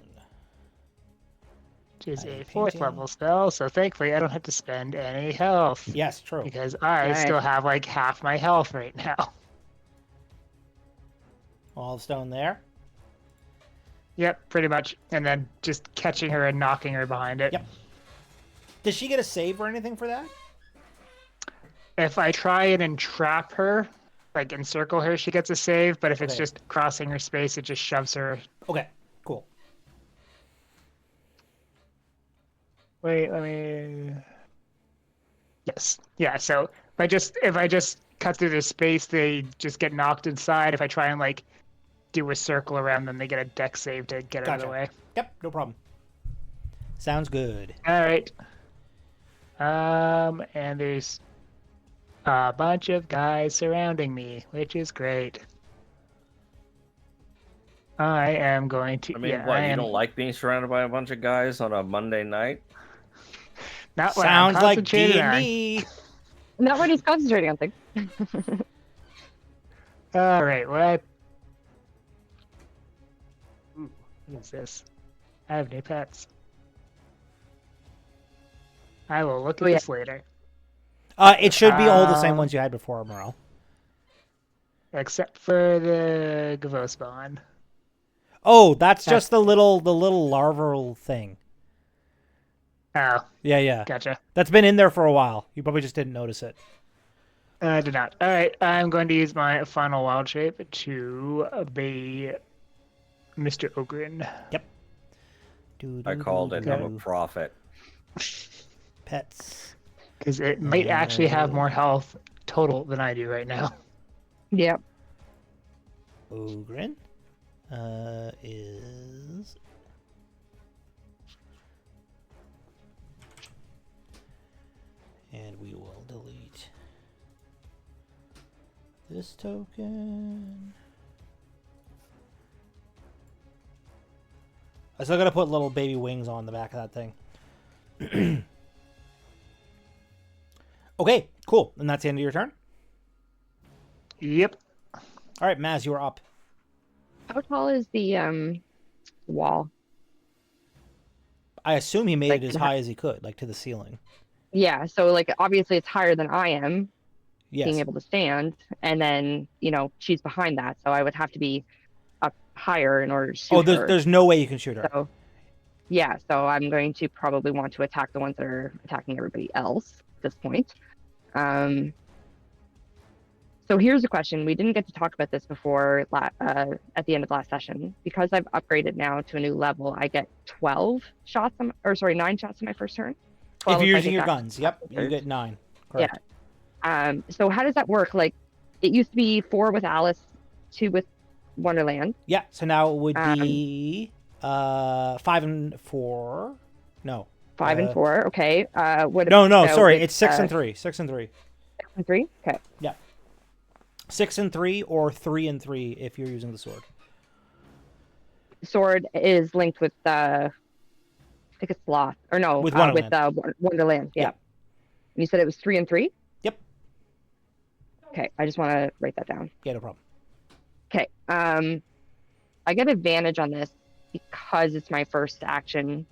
Which is Are you a 4th painting? level spell, so thankfully I don't have to spend any health. Yes, true. Because I Nice. still have like half my health right now. Wall of stone there. Yep, pretty much. And then just catching her and knocking her behind it. Yep. Does she get a save or anything for that? If I try and entrap her, like encircle her, she gets a save, but if it's Okay. just crossing her space, it just shoves her. Okay, cool. Wait, let me. Yes. Yeah, so if I just cut through the space, they just get knocked inside. If I try and like do a circle around them, they get a dex save to get out of the Gotcha. way. Yep, no problem. Sounds good. All right. And there's a bunch of guys surrounding me, which is great. I am going to. I mean, yeah, what? I You am don't like being surrounded by a bunch of guys on a Monday night? not what I'm Sounds like concentrating on. D&D. Not when he's concentrating on things. All right, what? Ooh, what is this? I have new pets. I will look at yeah. this later. It should be all the same ones you had before, Morel. Except for the Gavospawn. Oh, that's just the little larval thing. Oh, Yeah. gotcha. That's been in there for a while. You probably just didn't notice it. I did not. All right, I'm going to use my final wild shape to be Mr. Ogren. I called it. I'm a prophet. Pets. Because it might actually have more health total than I do right now. Yep. Ogren is and we will delete this token. I still gotta put little baby wings on the back of that thing. Okay, cool. And that's the end of your turn? Yep. All right, Maz, you are up. How tall is the wall? I assume he made Like, it as high as he could, like to the ceiling. Yeah, so like obviously it's higher than I am Yes. being able to stand, and then she's behind that, so I would have to be up higher in order to shoot her. There's no way you can shoot her. So yeah, so I'm going to probably want to attack the ones that are attacking everybody else at this point. So here's a question. We didn't get to talk about this before at the end of last session. Because I've upgraded now to a new level, I get 12 shots, 9 shots in my first turn. If you're I using get your that guns, yep, you get 9. Correct. Yeah. So how does that work? Like, it used to be 4 with Alice, 2 with Wonderland. Yeah, so now it would be 5 and 4. No. 5 and 4. Okay. No, sorry, it's 6 and 3. 6 and 3. 6 and 3. Okay. Yeah. 6 and 3 or 3 and 3 if you're using the sword. Sword is linked with I think it's Sloth, or no, With Wonderland. with Wonderland. Yeah. Yeah. And you said it was 3 and 3. Yep. Okay, I just want to write that down. Yeah, no problem. Okay. I get advantage on this because it's my first action.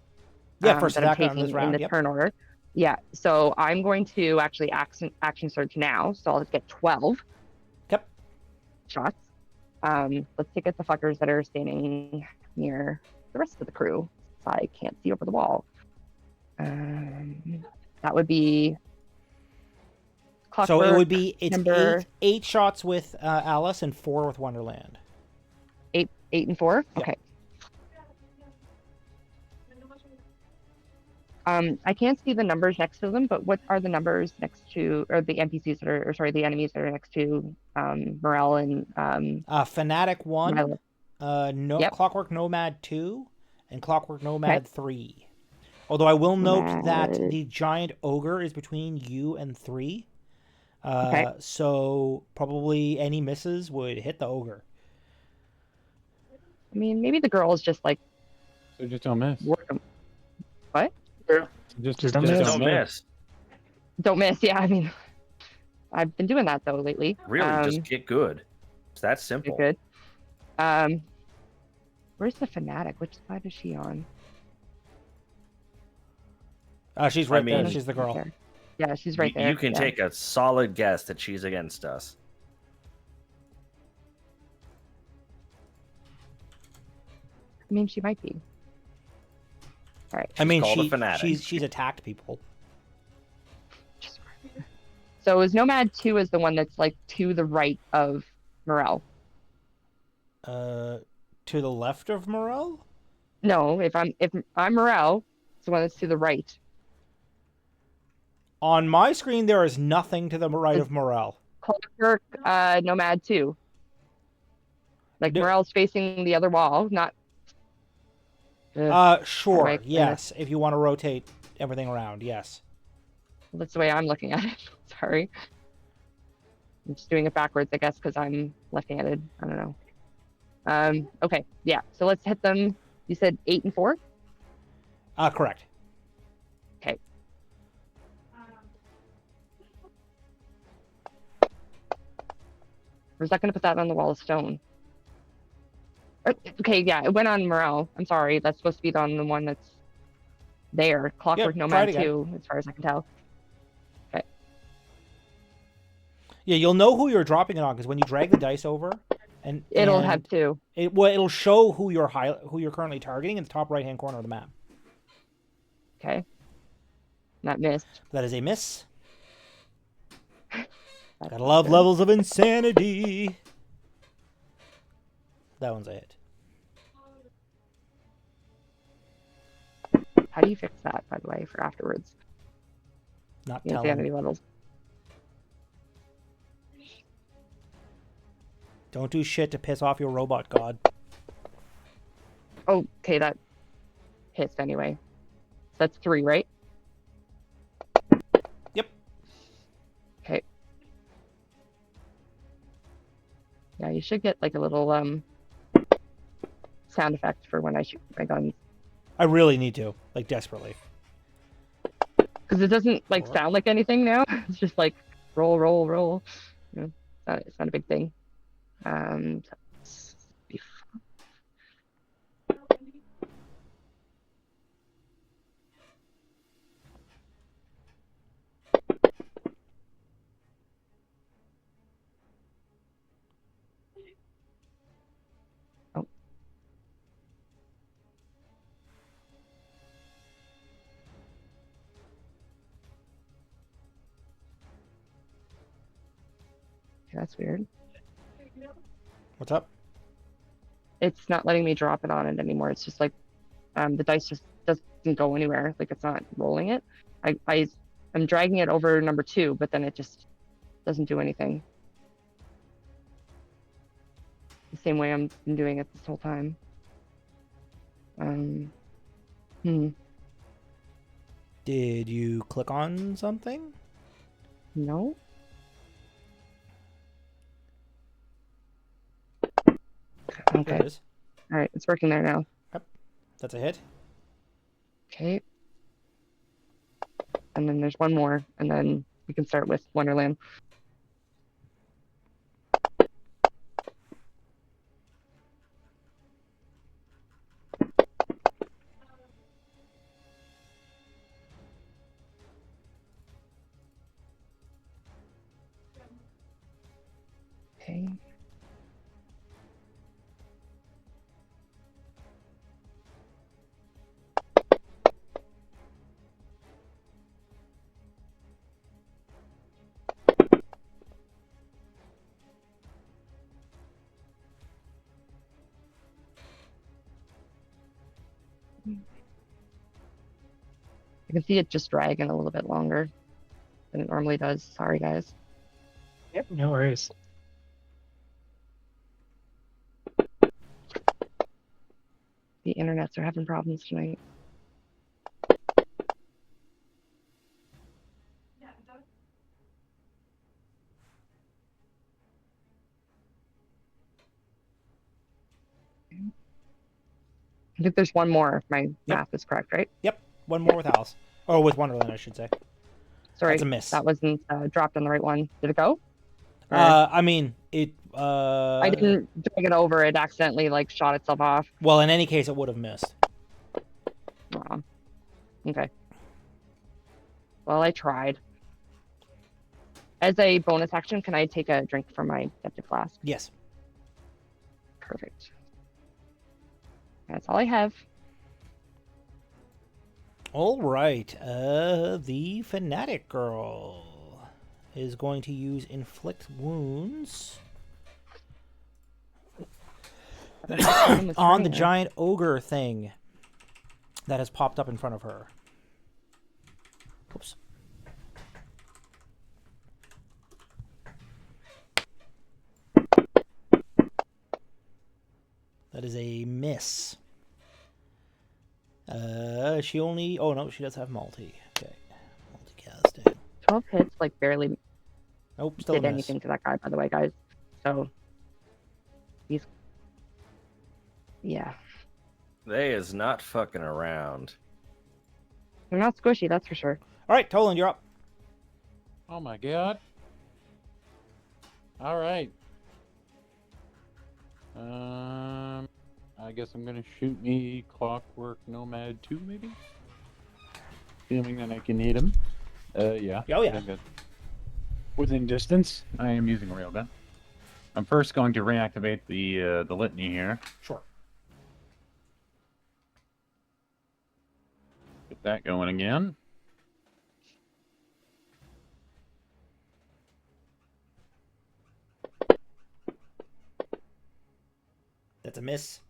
Yeah, first that I'm attack on taking this round. in the Yep. turn order. Yeah, so I'm going to actually action surge now. So I'll just get 12. Yep. Shots. Let's take out the fuckers that are standing near the rest of the crew. So I can't see over the wall. That would be Clockwork. So it would be number 8 shots with Alice and 4 with Wonderland. 8 and 4. Yeah. Okay. I can't see the numbers next to them, but what are the numbers next to, or the NPCs that are, or sorry, the enemies that are next to Morel and Fanatic 1, Yep. Clockwork Nomad 2, and Clockwork Nomad 3. Although I will note that the giant ogre is between you and 3. So probably any misses would hit the ogre. I mean, maybe the girls just like So just don't miss. work them. What? Just don't miss. Don't miss. Don't miss. Yeah, I mean, I've been doing that though lately. Really, just get good. It's that simple. Good. Where's the fanatic? Which side is she on? She's right there. mean- She's the girl. There. Yeah, she's right there. You can yeah. take a solid guess that she's against us. I mean, she might be. All right. I mean, called a fanatic. she's attacked people. So is Nomad 2 is the one that's like to the right of Morel? To the left of Morel? No, if I'm Morel, it's the one that's to the right. On my screen, there is nothing to the right of Morel. Clockwork Nomad 2. Like No. Morel's facing the other wall, not. Sure, Right, yes. If you want to rotate everything around, yes. That's the way I'm looking at it. Sorry. I'm just doing it backwards, I guess, because I'm left-handed. I don't know. Okay, yeah. So let's hit them. You said 8 and 4? Correct. Okay. Or is that going to put that on the wall of stone? Okay, yeah, it went on Morel. I'm sorry. That's supposed to be on the one that's there. Clockwork Yeah, try Nomad it again. 2, as far as I can tell. Yeah, you'll know who you're dropping it on because when you drag the dice over, and It'll have 2. it'll show who you're currently targeting in the top right hand corner of the map. Okay. That missed. That is a miss. That's Gotta love good. levels of insanity. That one's a hit. How do you fix that, by the way, for afterwards? Not The insanity telling. levels. Don't do shit to piss off your robot god. Oh, okay, that hits anyway. So that's 3, right? Yep. Okay. Yeah, you should get like a little sound effect for when I shoot my guns. I really need to, like desperately. Because it doesn't like Or- sound like anything now. It's just like roll, roll, roll. You know, it's not a big thing. So oh, that's weird. What's up? It's not letting me drop it on it anymore. It's just like the dice just doesn't go anywhere. Like it's not rolling it. I'm dragging it over number 2, but then it just doesn't do anything. The same way I'm been doing it this whole time. Hmm. Did you click on something? No. There Okay. it is. All right. It's working there now. That's a hit. Okay. And then there's one more, and then we can start with Wonderland. Okay. I can see it just dragging a little bit longer than it normally does. Sorry, guys. Yep, no worries. The internets are having problems tonight. I think there's one more if my math is correct, right? Yep. One more with Alice. Or with Wonderland, I should say. Sorry, That's a miss. that wasn't dropped on the right one. Did it go? Or- I mean, it. I didn't drag it over. It accidentally like shot itself off. Well, in any case, it would have missed. Aw. Okay. Well, I tried. As a bonus action, can I take a drink from my empty flask? Yes. Perfect. That's all I have. All right. The Fanatic Girl is going to use Inflict Wounds on the giant ogre thing that has popped up in front of her. Oops. That is a miss. She only... Oh, no, she does have multi. Okay. Multicasting. 12 hits, like barely Nope, still a did miss. anything to that guy, by the way, guys. So he's yeah, They is not fucking around. they're not squishy, that's for sure. All right, Toland, you're up. Oh my god. Alright. I guess I'm gonna shoot me Clockwork Nomad 2, maybe? Assuming that I can hit him. Yeah. Oh, yeah. I think that- Within distance, I am using a railgun. I'm first going to reactivate the litany here. Sure. Get that going again. That's a miss.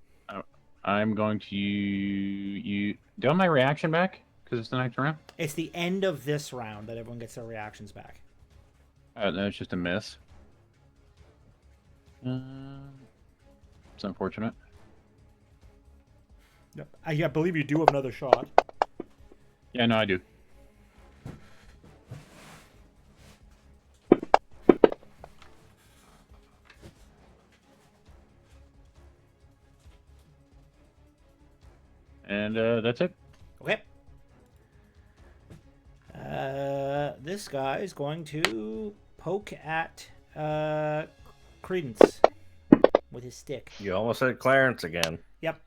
I'm going to you. Do you want my reaction back? Because it's the next round? It's the end of this round that everyone gets their reactions back. No, it's just a miss. It's unfortunate. I believe you do have another shot. Yeah, no, I do. And that's it. Okay. This guy is going to poke at Credence with his stick. You almost said Clarence again. Yep.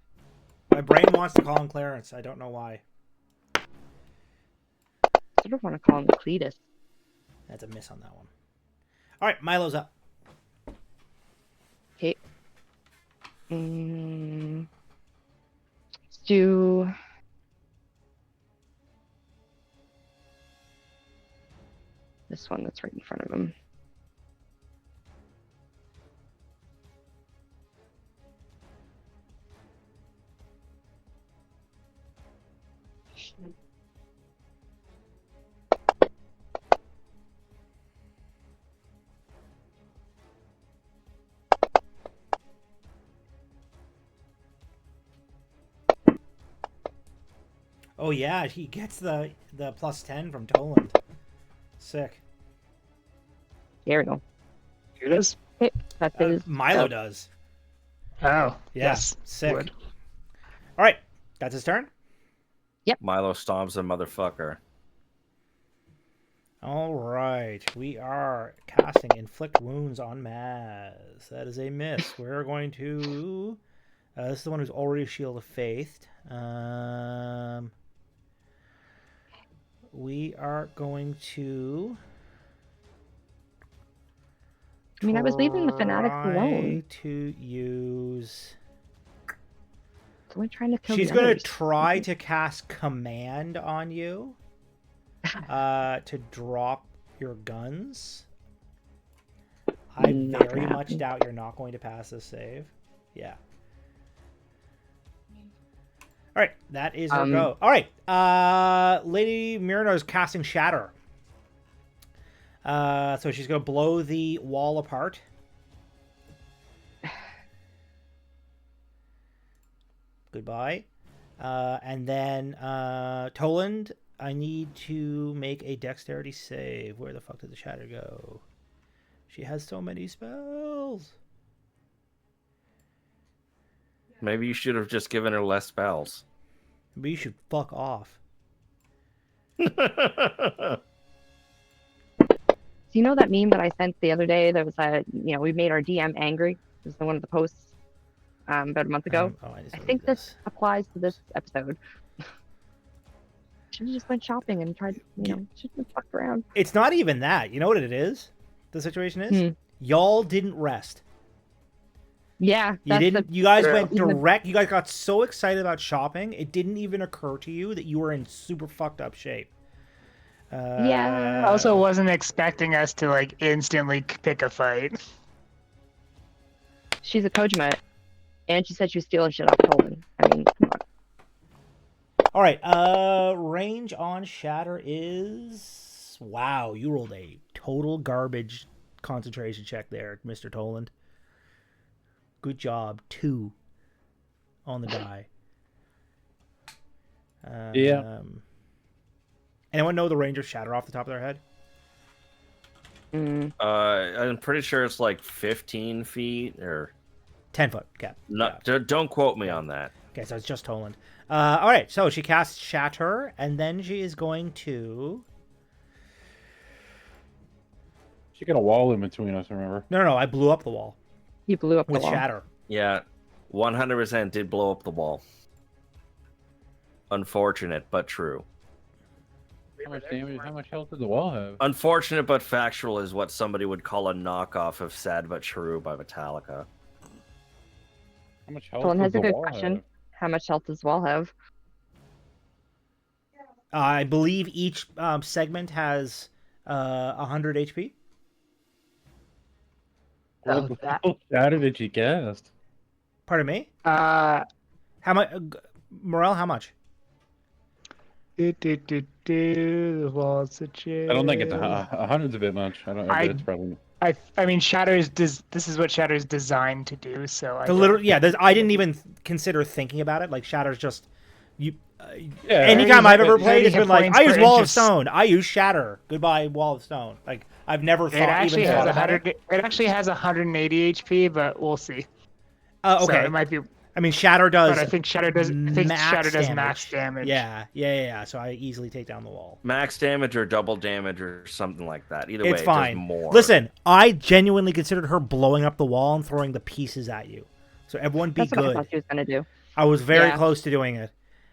My brain wants to call him Clarence. I don't know why. I sort of want to call him Cletus. That's a miss on that one. All right, Milo's up. Okay. Let's do. This one that's right in front of him. Oh yeah, he gets the +10 from Toland. Sick. There we go. Who does? Okay, that's his. Milo does. Oh, Yeah, yes. sick. Would. All right, that's his turn. Milo stomps a motherfucker. All right, we are casting Inflict Wounds on Maz. That is a miss. We're going to... this is the one who's already Shield of Faith. We are going to... I mean, I was leaving the fanatics alone. to use... So we're trying to kill She's the going to others. try to cast Command on you to drop your guns. I Not very gonna much happen. doubt you're not going to pass this save. Yeah. All right, that is her go. All right, Lady Myrna is casting Shatter. So she's going to blow the wall apart. Goodbye. And then Toland, I need to make a dexterity save. Where the fuck did the Shatter go? She has so many spells. Maybe you should have just given her less spells. Maybe you should fuck off. So you know that meme that I sent the other day that was we made our DM angry? This is one of the posts about a month ago. I think this applies to this episode. Should have just went shopping and tried, should have fucked around. It's not even that. You know what it is? The situation is? Y'all didn't rest. Yeah. You didn't. You guys went Even the- direct. You guys got so excited about shopping, it didn't even occur to you that you were in super fucked up shape. Yeah. I also wasn't expecting us to like instantly pick a fight. She's a Kojima, and she said she was stealing shit off Tolan. I mean, come on. All right. Range on Shatter is... Wow, you rolled a total garbage concentration check there, Mr. Toland. Good job. 2 on the die. Yeah. Anyone know the range of Shatter off the top of their head? I'm pretty sure it's like 15 feet or 10 foot. Okay. not. Don't quote me on that. Okay, so it's just Toland. All right, so she casts Shatter, and then she is going to... She got a wall in between us, remember? No, I blew up the wall He blew up the with wall. Shatter. Yeah, 100% did blow up the wall. Unfortunate, but true. How much damage? How much health did the wall have? Unfortunate but factual is what somebody would call a knockoff of Sad But True by Metallica. How much health Tolan does has the a good wall question. have? How much health does Wall have? I believe each segment has 100 HP. What the hell shatter did you cast? Pardon me? Uh, How much? Morel, how much? The walls of chill. I don't think it's a hundred's a bit much. I don't. I- It's probably. I mean, this is what Shatter's designed to do. So I The don't literal, yeah. think- I didn't even consider thinking about it. Like Shatter's just you. Yeah. Anytime I've ever Thirty played, it's hit been like points I use per Wall inch of Stone. I use Shatter. Goodbye, Wall of Stone. Like I've never It thought actually even has thought about it. 100. It actually has 180 HP, but we'll see. Okay. So it might be. I mean, Shatter does. But I think Shatter does. I think Shatter does max damage. Yeah. So I easily take down the wall. Max damage or double damage or something like that. Either way, It's it fine. does more. Listen, I genuinely considered her blowing up the wall and throwing the pieces at you. So everyone be That's what I good. thought she was gonna do. I was very Yeah. close to doing it.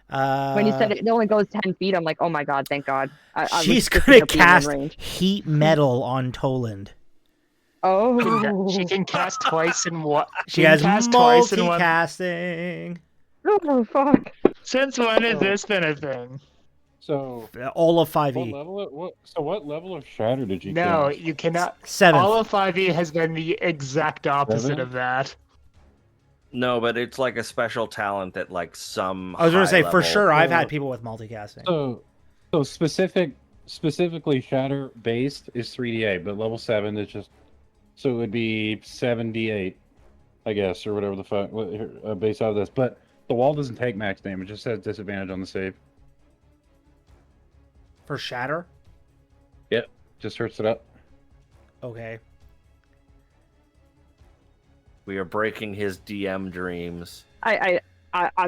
When you said it only goes 10 feet, I'm like, oh my god, thank God. I was she's thinking gonna of being in cast range. heat metal on Toland. Oh. She can cast twice in what? She has cast twice in one. multicasting. Oh fuck. Since when has this been a thing? So All of what 5e. level? What level of shatter did you? No, cast? you cannot. 7th. All of 5e has been the exact opposite Seven? of that. No, but it's like a special talent that like some. I was going to say, for high-level- sure, I've had people with multicasting. So specifically shatter based is 3d8, but level 7 is just so it would be 7d8, I guess, or whatever the fuck based off of this. But the wall doesn't take max damage; it just has disadvantage on the save. For Shatter? Yep, just hurts it up. Okay. We are breaking his DM dreams. I'm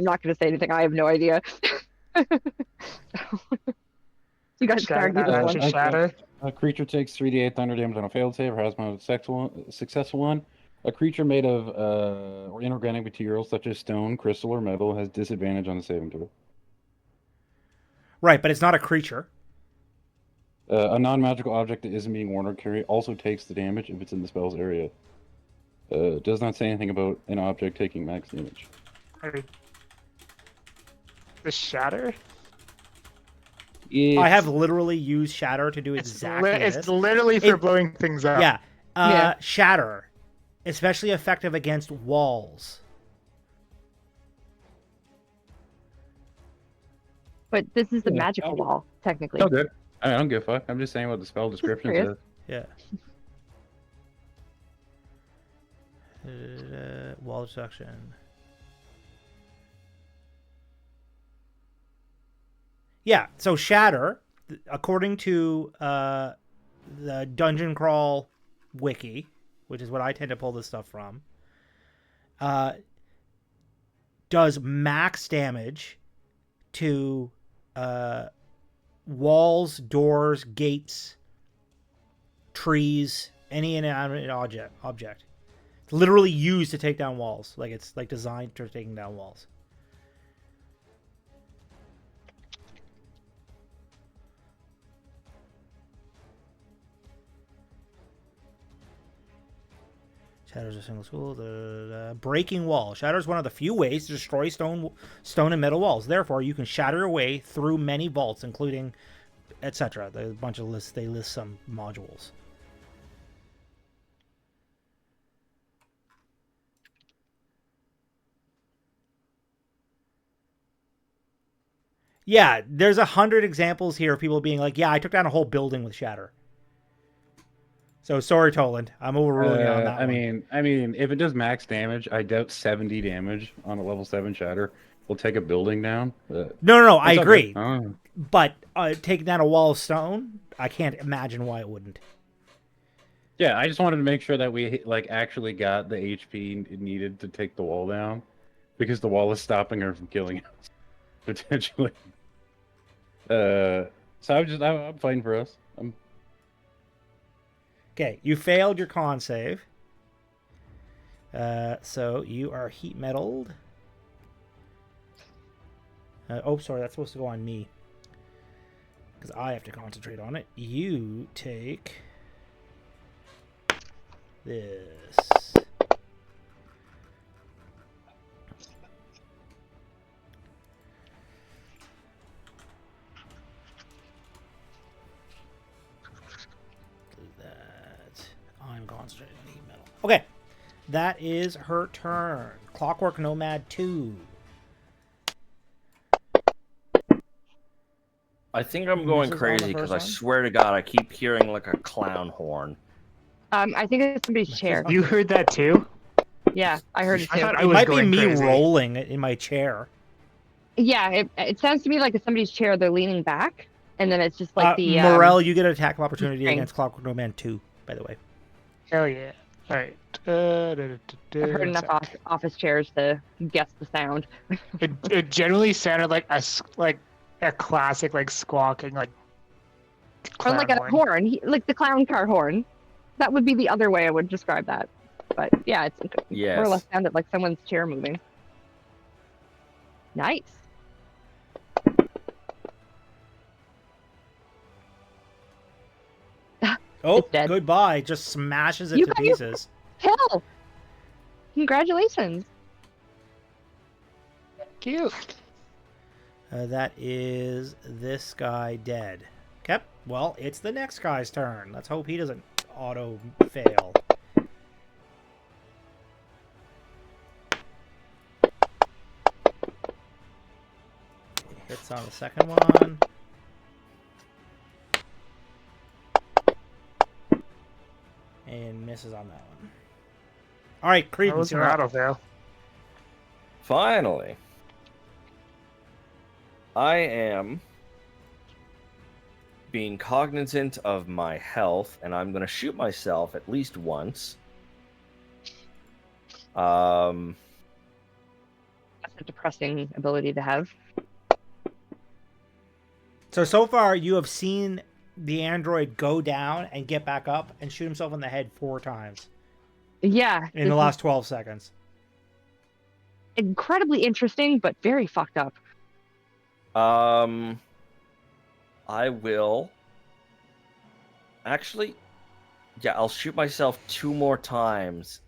not gonna say anything. I have no idea. You guys Shatter can argue that this matches one. Shatter. A creature takes 3d8 thunder damage on a failed save or has a successful one. A creature made of or inorganic materials such as stone, crystal, or metal has disadvantage on the saving throw. Right, but it's not a creature. A non-magical object that isn't being worn or carried also takes the damage if it's in the spell's area. Does not say anything about an object taking max damage. The Shatter? I have literally used Shatter to do exactly It's this. literally for It- blowing things up. Yeah. Yeah. Shatter. Especially effective against walls. But this is the Yeah, magical okay. wall, technically. Oh, good. I don't give a fuck. I'm just saying what the spell description curious. says. Yeah. Wall destruction. Yeah, so Shatter, according to the Dungeon Crawl wiki, which is what I tend to pull this stuff from, does max damage to walls, doors, gates, trees, any inanimate object. It's literally used to take down walls. Like it's like designed for taking down walls. Shatter's a single tool. The breaking wall. Shatter is one of the few ways to destroy stone and metal walls. Therefore, you can shatter your way through many vaults, including, etc. There's a bunch of lists. They list some modules. Yeah, there's 100 examples here of people being like, "Yeah, I took down a whole building with Shatter." So sorry, Toland. I'm overruling you on that I one. mean, if it does max damage, I doubt 70 damage on a level 7 shatter will take a building down. No, I It's okay. agree. Oh. But taking down a wall of stone, I can't imagine why it wouldn't. Yeah, I just wanted to make sure that we like actually got the HP needed to take the wall down, because the wall is stopping her from killing us potentially. So I'm fighting for us. Okay, you failed your con save. So you are heat metaled. Sorry, that's supposed to go on me. Because I have to concentrate on it. You take this. I'm concentrating on heat metal. Okay. That is her turn. Clockwork Nomad 2. I think I'm going Misses on the crazy because I first one? swear to God, I keep hearing like a clown horn. I think it's somebody's chair. You heard that too? Yeah, I heard it I too. thought I It was might be going me crazy. rolling in my chair. Yeah, it sounds to me like it's somebody's chair. They're leaning back, and then it's just like the Morel, you get an attack of opportunity string. against Clockwork Nomad 2, by the way. Hell yeah. All right. I've heard enough office chairs to guess the sound. It generally sounded like like a classic like squawking like Or clown like a horn, like the clown car horn. That would be the other way I would describe that. But yeah, it's more or less Yes. sounded like someone's chair moving. Nice. Oh, It's dead. goodbye. Just smashes it You to got your- pieces. Kill! Congratulations. Cute. That is this guy dead. Okay, well, it's the next guy's turn. Let's hope he doesn't auto fail. Hits on the second one. And misses on that one. All right, That Credence, was an you're up. auto fail. Finally, I am being cognizant of my health, and I'm going to shoot myself at least once. That's a depressing ability to have. So far, you have seen the android go down and get back up and shoot himself in the head 4 times Yeah. in the last 12 seconds. Incredibly interesting, but very fucked up. I will actually, yeah, I'll shoot myself 2 more times.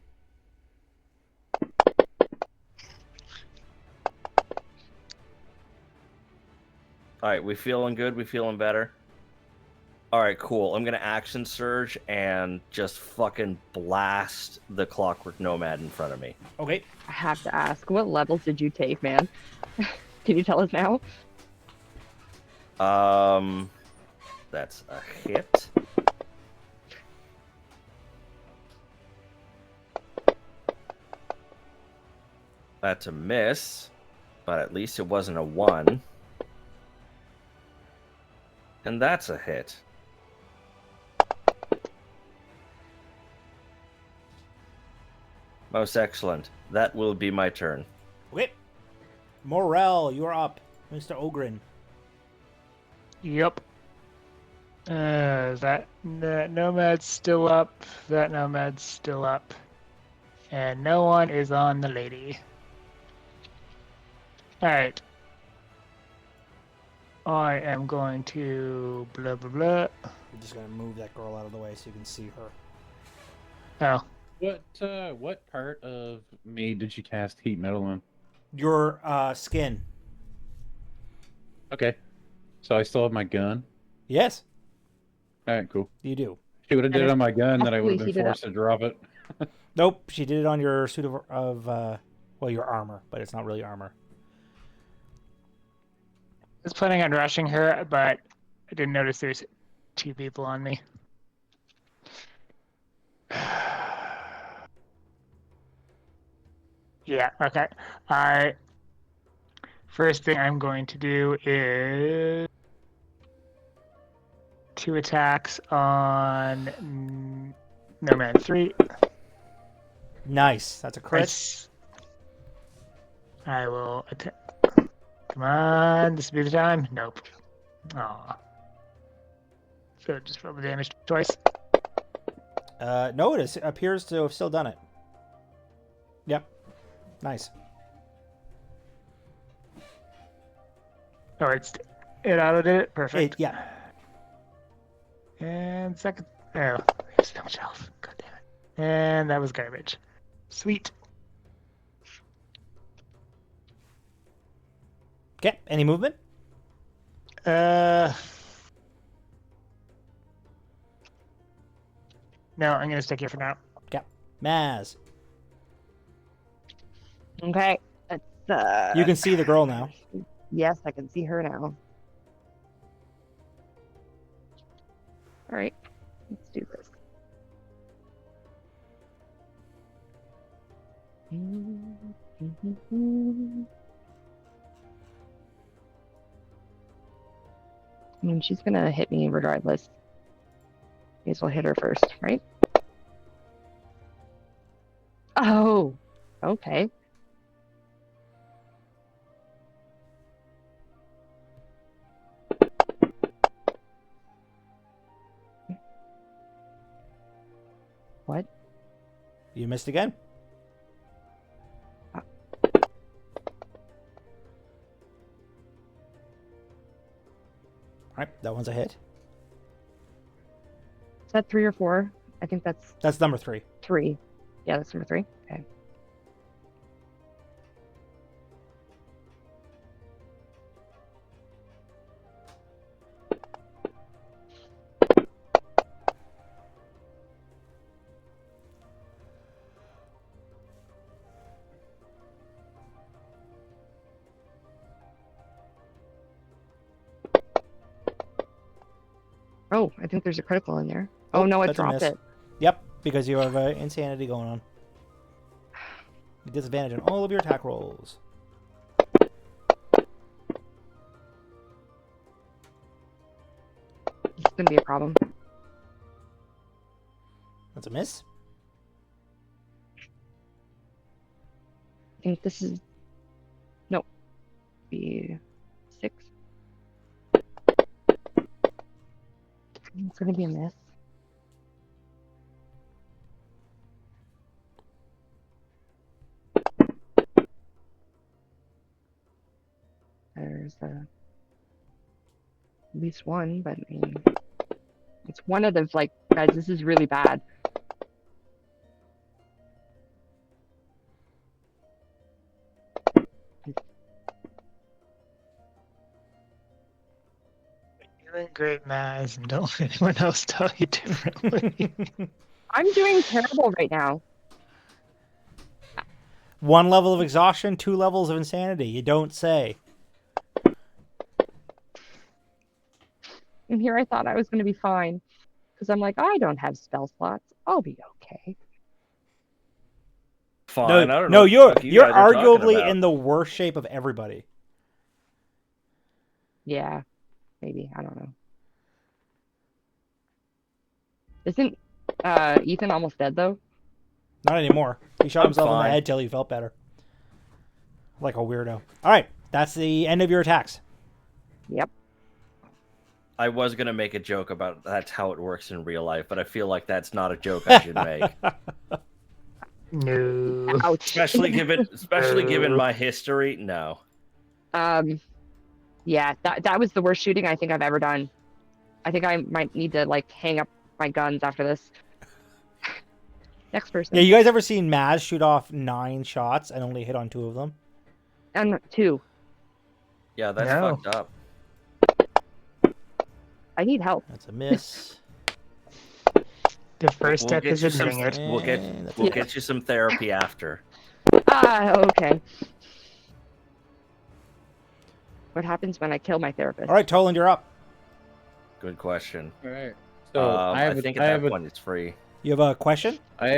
All right, we feeling good? We feeling better? All right, cool. I'm gonna action surge and just fucking blast the Clockwork Nomad in front of me. Okay. I have to ask, what levels did you take, man? Can you tell us now? That's a hit. That's a miss, but at least it wasn't a 1. And that's a hit. Most excellent. That will be my turn. Okay. Morel, you're up. Mr. Ogren. Yep. That nomad's still up. That nomad's still up. And no one is on the lady. Alright. I am going to blah blah blah. I'm just going to move that girl out of the way so you can see her. Oh. What part of me did you cast heat metal on? Your skin. Okay. So I still have my gun. Yes, Alright, cool. you do. She would have did it on my gun, then I would have Possibly been heated forced to drop it. Nope, she did it on your suit of well, your armor, but it's not really armor. I was planning on rushing her, but I didn't notice there's 2 people on me. Yeah, okay. First thing I'm going to do is 2 attacks on Nomad 3. Nice. That's a crit. I will attack. Come on, this will be the time. Nope. Aw. So just roll the damage twice. No, it appears to have still done it. Yep. Nice. Oh, it auto did it. Perfect. Yeah. And second. Oh, there's so much health. God damn it. And that was garbage. Sweet. Okay. Any movement? No, I'm gonna stick here for now. Okay. Maz. Okay. It's, You can see the girl now. Yes, I can see her now. All right, let's do this. I mean, she's gonna hit me regardless. May as well hit her first, right? Oh, okay. What? You missed again. All right, that one's a hit. Is that 3 or 4? I think that's That's number 3. 3. Yeah, that's number 3. Okay. Oh, I think there's a critical in there. Oh, no, it that's a dropped miss. it. Yep, because you have insanity going on. Disadvantage on all of your attack rolls. This is gonna be a problem. That's a miss. I think this is no. Be 6. It's gonna be a miss. There's at least one, but I mean, it's one of the like, guys, this is really bad. You're doing great, Maz, and don't let anyone else tell you differently. I'm doing terrible right now. 1 level of exhaustion, 2 levels of insanity. You don't say. And here I thought I was gonna be fine. Because I'm like, I don't have spell slots. I'll be okay. Fine. No, I don't no, know. you're what the fuck you you're guys are talking arguably about. in the worst shape of everybody. Yeah, maybe. I don't know. Isn't Ethan almost dead though? Not anymore. He shot I'm himself in the fine. head till he felt better. Like a weirdo. All right, that's the end of your attacks. Yep. I was gonna make a joke about that's how it works in real life, but I feel like that's not a joke I should make, No. Ouch. especially given my history. No, Yeah, that was the worst shooting I think I've ever done. I think I might need to like hang up my guns after this. Next person. Yeah, you guys ever seen Maz shoot off 9 shots and only hit on 2 of them? And 2. yeah, that's No. fucked up. I need help. That's a miss. The first step is get you some- admitting it. We'll get And that's we'll it. get you some therapy after. Okay. What happens when I kill my therapist? All right, Toland, you're up. Good question. All right. So I think at that point it's free. You have a question? I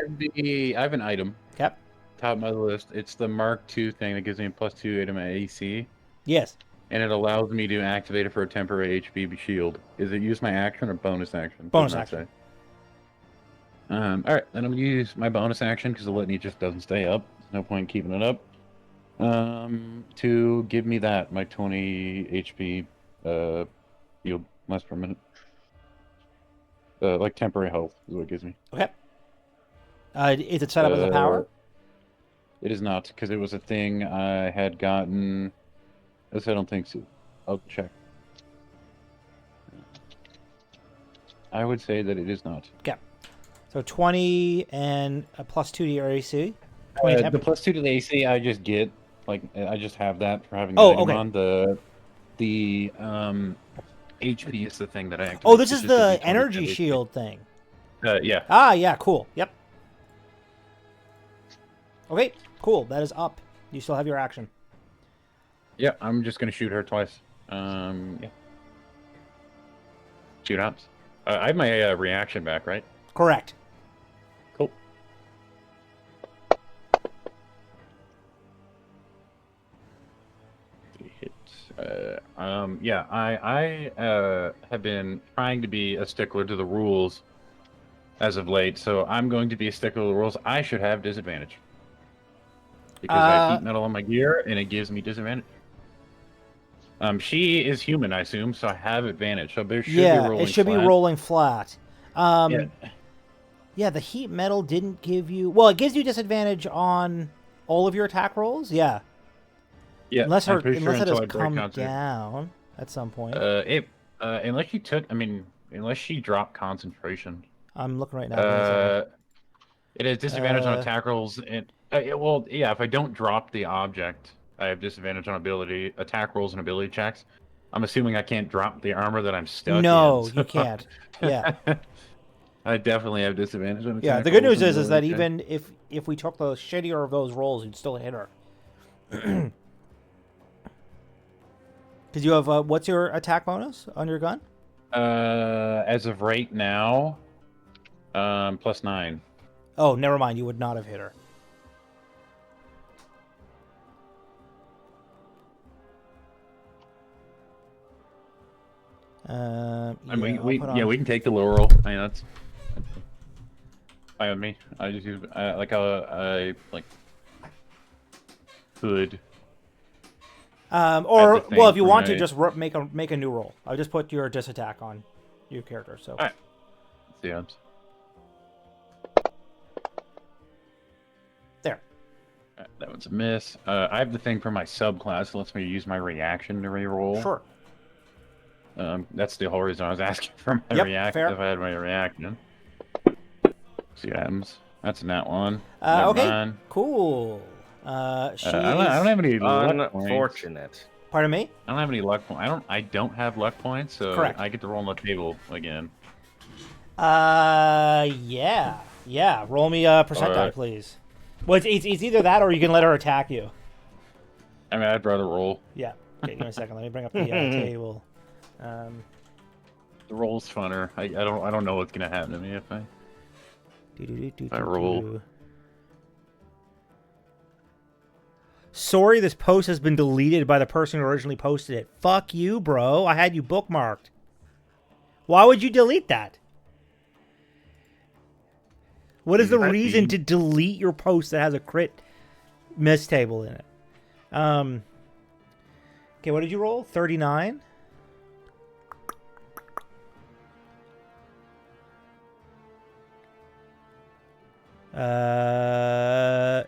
have an item. Okay. Top of my list. It's the Mark II thing that gives me a +2 to my AC, Yes. and it allows me to activate it for a temporary HP shield. Is it use my action or bonus action? Bonus Does not action. say. All right, then I'm gonna use my bonus action because the litany just doesn't stay up. There's no point keeping it up. To give me that my 20 HP shield last per minute. Like temporary health is what it gives me. Okay. Is it set up as a power? It is not, because it was a thing I had gotten. I don't think so. I'll check. I would say that it is not. Okay. So 20 and a +2 to your AC. 20 The +2 to the AC, I just get. Like, I just have that for having the Oh, item okay. on. The HP is the thing that I activate. Oh, this It's is just a the D20 energy HP. shield thing. Yeah. Ah, yeah, cool. Yep. Okay, cool. That is up. You still have your action. Yeah, I'm just gonna shoot her twice. Yeah. Shoot outs. I have my reaction back, right? Correct. Cool. Yeah, I have been trying to be a stickler to the rules as of late, so I'm going to be a stickler to the rules. I should have disadvantage because I have heat metal on my gear, and it gives me disadvantage. She is human, I assume, so I have advantage. So there should be Yeah, rolling it should be flat. rolling flat. Yeah. Yeah, the heat metal didn't give you. Well, it gives you disadvantage on all of your attack rolls. Yeah, Yeah, unless I'm pretty sure it until has I break come concert. down at some point. Unless she took, I mean, unless she dropped concentration. I'm looking right now. Give me a second. It has disadvantage on attack rolls, and well, yeah, if I don't drop the object, I have disadvantage on ability attack rolls and ability checks. I'm assuming I can't drop the armor that I'm stuck No, in. you can't. Yeah, I definitely have disadvantage on attack yeah. The good rolls news and is that ability checks. even if we took the shittier of those rolls, you'd still hit her. Because you have what's your attack bonus on your gun? As of right now, +9. Oh, never mind. You would not have hit her. I mean, we on... we can take the low roll. I mean, that's fine with me. I just use like I like could. Or the thing well, if you for want to, my- just make a new roll. I'll just put your disattack on your character. So Alright. See odds. there. That one's a miss. I have the thing for my subclass that lets me use my reaction to reroll. Sure. That's the whole reason I was asking for my Yep, reaction. fair. If I had my reaction. See what happens. That's in that one. Okay. Mind. Cool. She I don't have any luck points. Unfortunate. Pardon me. I don't have any luck points. I don't have luck points, so Correct. I get to roll on the table again. Yeah. Roll me a percent die, please. Well, it's either that or you can let her attack you. I mean, I'd rather roll. Yeah. Okay, give me a second. Let me bring up the table. The roll's funner. I don't know what's gonna happen to me if I roll. Sorry, this post has been deleted by the person who originally posted it. Fuck you, bro. I had you bookmarked. Why would you delete that? What is the reason to delete your post that has a crit miss table in it? Okay, what did you roll? 39?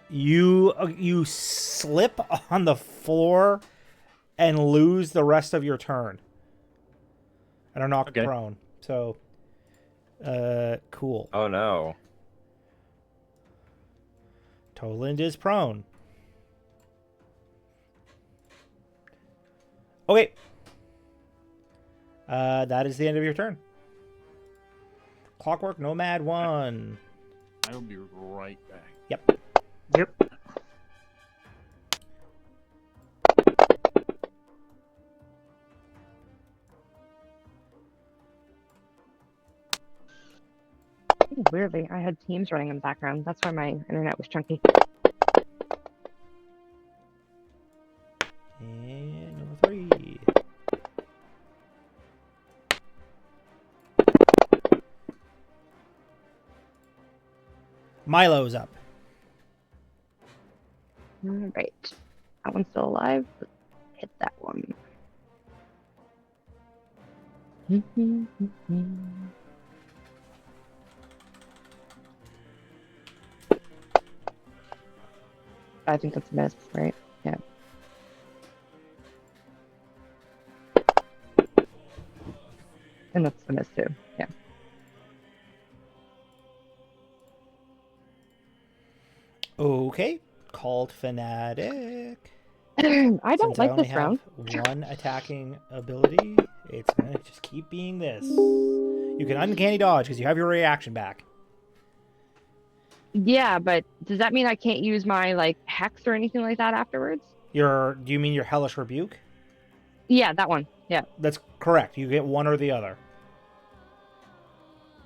You slip on the floor and lose the rest of your turn. And are knocked prone. So, cool. Oh no. Toland is prone. Okay. That is the end of your turn. Clockwork Nomad 1. I will be right back. Yep. Yep. Weirdly, I had Teams running in the background. That's why my internet was chunky. And number 3. Milo's up. All right. That one's still alive. Let's hit that one. I think that's a miss, right? Yeah. And that's a miss too. Yeah. Okay. Called Fanatic. I don't Since like only this round. have one attacking ability, it's going to just keep being this. You can uncanny dodge because you have your reaction back. Yeah, but does that mean I can't use my like hex or anything like that afterwards? Do you mean your Hellish Rebuke? Yeah, that one. Yeah. That's correct. You get one or the other.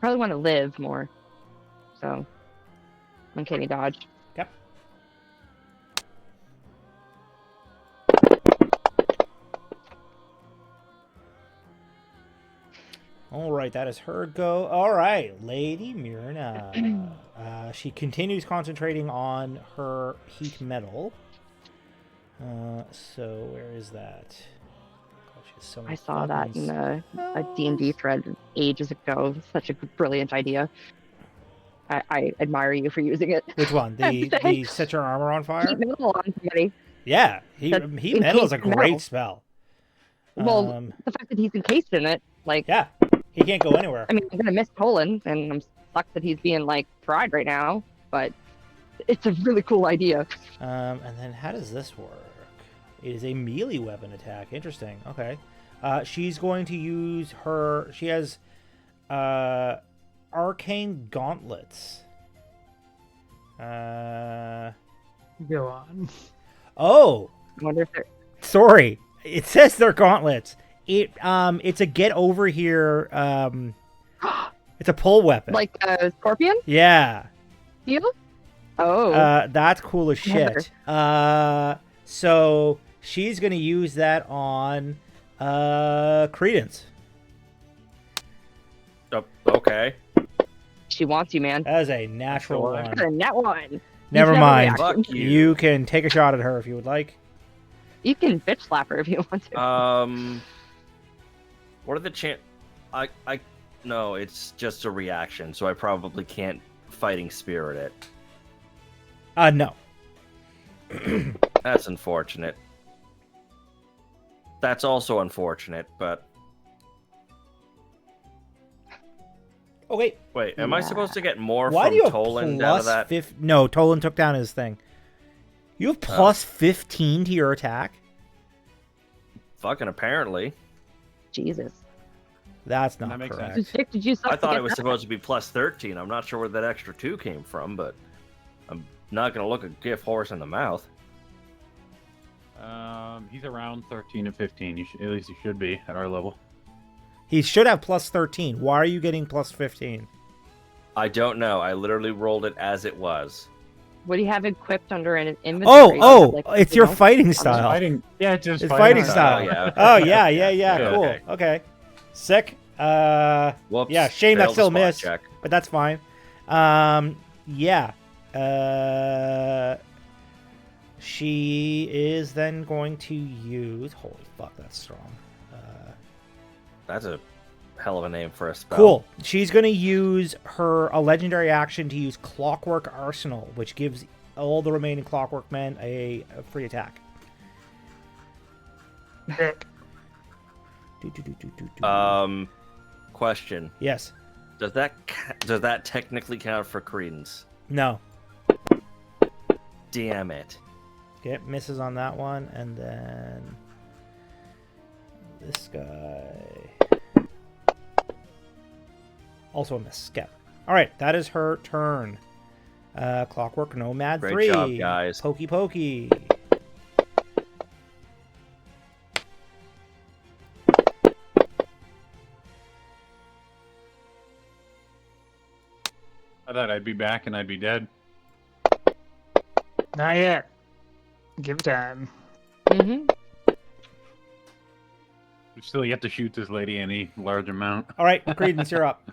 Probably want to live more. So, uncanny dodge. Yep. All right, that is her go. All right, Lady Myrna. She continues concentrating on her heat metal. So where is that? God, she has so many I saw that fucking in a D&D thread ages ago. Such a brilliant idea. I admire you for using it. Which one? The set your armor on Keep fire? metal on somebody. Yeah, That's heat metal is a encased in great metal. spell. Well, the fact that he's encased in it, like, Yeah, he can't go anywhere. I mean, I'm gonna miss Toland, and I'm sucked that he's being like fried right now. But it's a really cool idea. And then how does this work? It is a melee weapon attack. Interesting. Okay. She's going to use her. She has arcane gauntlets. Go on. Oh, I wonder if they're sorry. It says they're gauntlets. It's a get over here. It's a pull weapon. like a scorpion Yeah. deal. Oh, That's cool as shit. So she's gonna use that on Credence. Oh, okay. she wants you, man. That is a natural That's one. That's a net one. Never You've mind. reacted. Fuck you. You can take a shot at her if you would like. You can bitch slap her if you want to. What are the no, it's just a reaction, so I probably can't fighting spirit it. No. That's unfortunate. That's also unfortunate, but Okay. wait, am I Yeah. supposed to get more Why from do you have Toland out of plus that? No, Toland took down his thing. You have plus 15 to your attack? Fucking apparently. Jesus. That's not That makes correct. sense. Dick, did you suck I to thought get it was that? supposed to be plus 13. I'm not sure where that extra 2 came from, but I'm not going to look a gift horse in the mouth. He's around 13 to 15. At least he should be at our level. He should have plus 13. Why are you getting plus 15? I don't know. I literally rolled it as it was. What do you have equipped under an inventory? It's your fighting style. Fighting, yeah, just It's fighting style. style. Oh, yeah. Oh, yeah. Yeah, Cool. okay. Okay. Sick. Whoops. Yeah, shame that failed the still spot missed. check. But that's fine. Yeah. She is then going to use... Holy fuck, that's strong. That's a hell of a name for a spell. Cool. She's going to use a legendary action to use Clockwork Arsenal, which gives all the remaining Clockwork men a free attack. Dick. Question. Yes. Does that technically count for Credence? No. Damn it. Okay, misses on that one, and then this guy also a miss. Okay. All right, that is her turn. Clockwork Nomad Great 3. job, guys. Pokey pokey. I thought I'd be back and I'd be dead. Not yet. Give it time. Mm-hmm. We still yet to shoot this lady any large amount. All right, Credence, you're up.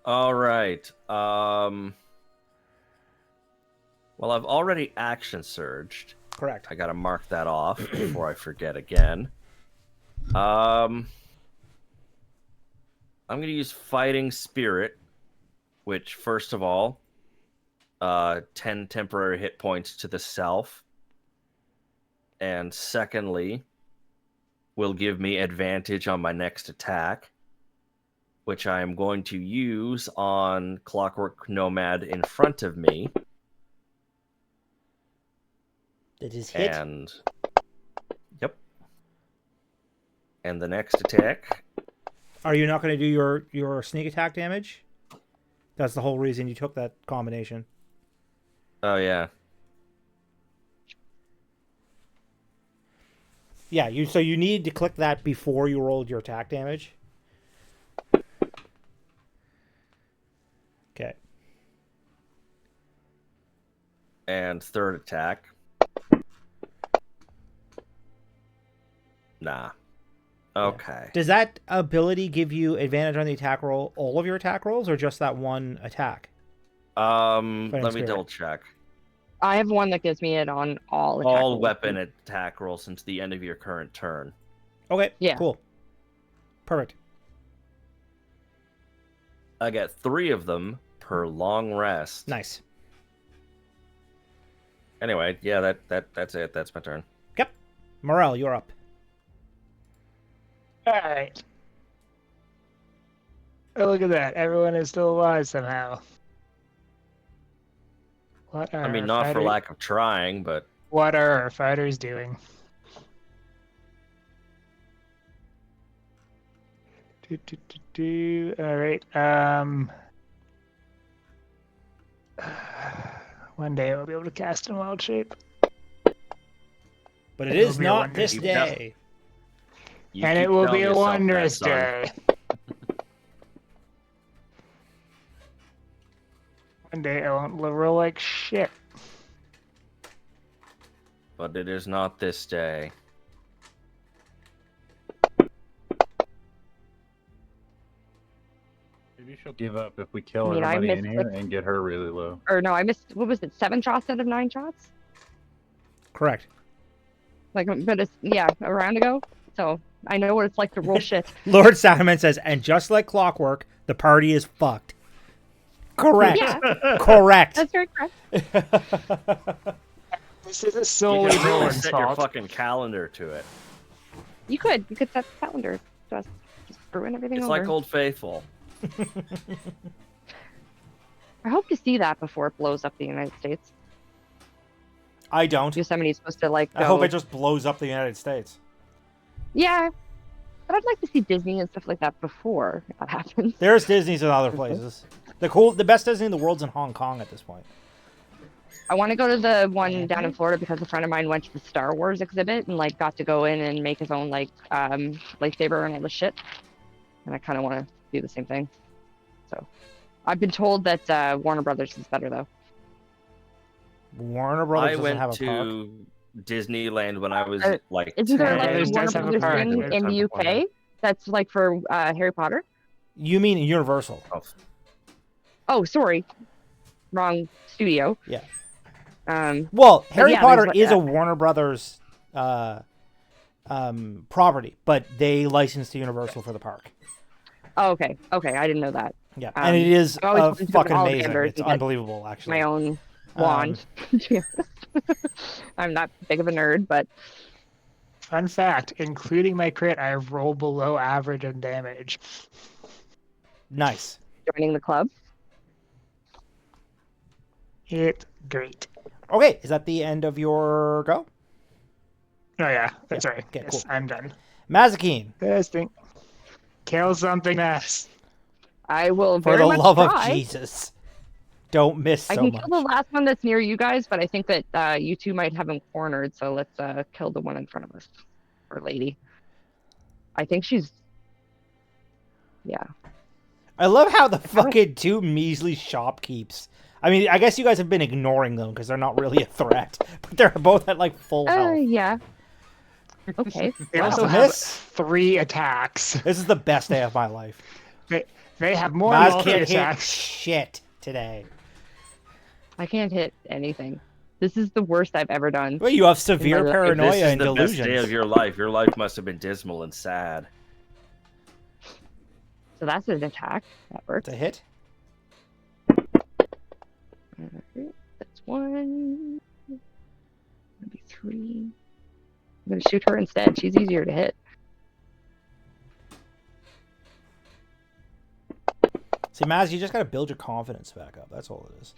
All right. Well, I've already action surged. Correct. I gotta mark that off before I forget again. I'm gonna use Fighting Spirit, which first of all, 10 temporary hit points to the self, and secondly, will give me advantage on my next attack, which I am going to use on Clockwork Nomad in front of me. That is hit. And yep. And the next attack. Are you not going to do your sneak attack damage? That's the whole reason you took that combination. Oh yeah. Yeah, so you need to click that before you rolled your attack damage. And third attack. Nah. Okay. Does that ability give you advantage on the attack roll, all of your attack rolls, or just that one attack? Let me Spirit. double check. I have one that gives me it on all attack All rolls. weapon attack rolls since the end of your current turn. Okay, Yeah. cool. Perfect. I get 3 of them per long rest. Nice. Anyway, yeah, that's it. That's my turn. Yep. Morel, you're up. All right. Oh, look at that. Everyone is still alive somehow. What are I mean, our not for fighter- lack of trying, but What are our fighters doing? All right. One day I'll be able to cast in wild shape. But it It'll is be a not wondrous this day. day. you And keep it will telling be a yourself that, wondrous son. day. One day I won't roll like shit. But it is not this day. Maybe she'll give up if we kill I mean, I everybody in missed, here like- and get her really low. Or no, I missed, what was it, 7 shots out of 9 shots? Correct. Like, but it's, yeah, a round ago. So I know what it's like to roll shit. Lord Salomon says, and just like clockwork, the party is fucked. Correct. Yeah, Correct. that's very correct. This isn't You solely can really Roland's set your fault. fucking calendar to it. You could set the calendar. Just ruin everything It's over. like Old Faithful. I hope to see that before it blows up the United States. I don't. Yosemite's supposed to like go. I hope it just blows up the United States. Yeah, but I'd like to see Disney and stuff like that before that happens. There's Disney's in other places. The best Disney in the world's in Hong Kong at this point. I want to go to the one down in Florida because a friend of mine went to the Star Wars exhibit and like got to go in and make his own like lightsaber and all this shit. And I kind of want to do the same thing. So I've been told that Warner Brothers is better though. Warner Brothers I doesn't have went a park. to Disneyland when I was like Isn't there 10. like a Brothers Warner does have a Brothers park. thing There's in the time for UK that's like for Harry Potter? You mean Universal? Oh, Oh, sorry, wrong studio. Yeah. But Well, Harry yeah, Potter there's, is a Warner Brothers property, but they licensed to Universal for the park. Oh, okay, I didn't know that. Yeah, and it is I always wanted to go to fucking all the amazing. vendors It's and get unbelievable, actually. My own wand. To be honest. I'm not big of a nerd, but Fun fact, including my crit, I roll below average in damage. Nice. joining the club. It's great. Okay, is that the end of your go? Oh yeah, that's Yeah, right. okay, Yes, cool. I'm done. Mazakine, Testing. Kill something else. I will for very the much love try. of Jesus, don't miss I so can much. kill the last one that's near you guys, but I think that you two might have him cornered. So let's kill the one in front of us, or lady. I think she's. Yeah. I love how the fucking two measly shopkeeps. I mean, I guess you guys have been ignoring them because they're not really a threat, but they're both at like full health. Yeah. Okay. They Wow. also That's a have miss. 3 attacks. This is the best day of my life. They have more Maz multi can't hit attacks. shit today. I can't hit anything. This is the worst I've ever done. Well, you have severe If If paranoia this is and the best day delusions. of your life must have been dismal and sad. So that's an attack. That works. It's a hit. That's 1. Maybe 3. I'm gonna shoot her instead. She's easier to hit. See, Maz, you just gotta build your confidence back up. That's all it is.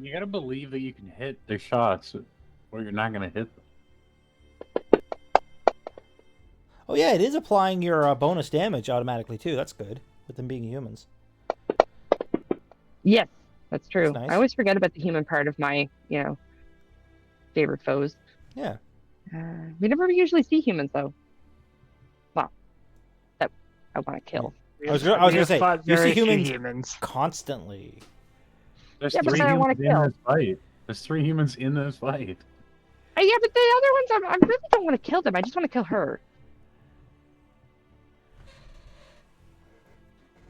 You gotta believe that you can hit their shots, or you're not gonna hit them. Oh yeah, it is applying your bonus damage automatically too. That's good with them being humans. Yes, that's true. That's nice. I always forget about the human part of my, favorite foes. Yeah. We never usually see humans though. Well, that I want to kill. I was gonna say, fought you see very few humans constantly. There's Yeah, but three then I wanna humans in kill. this fight. There's 3 humans in this fight. Yeah, but the other ones, I really don't want to kill them. I just want to kill her.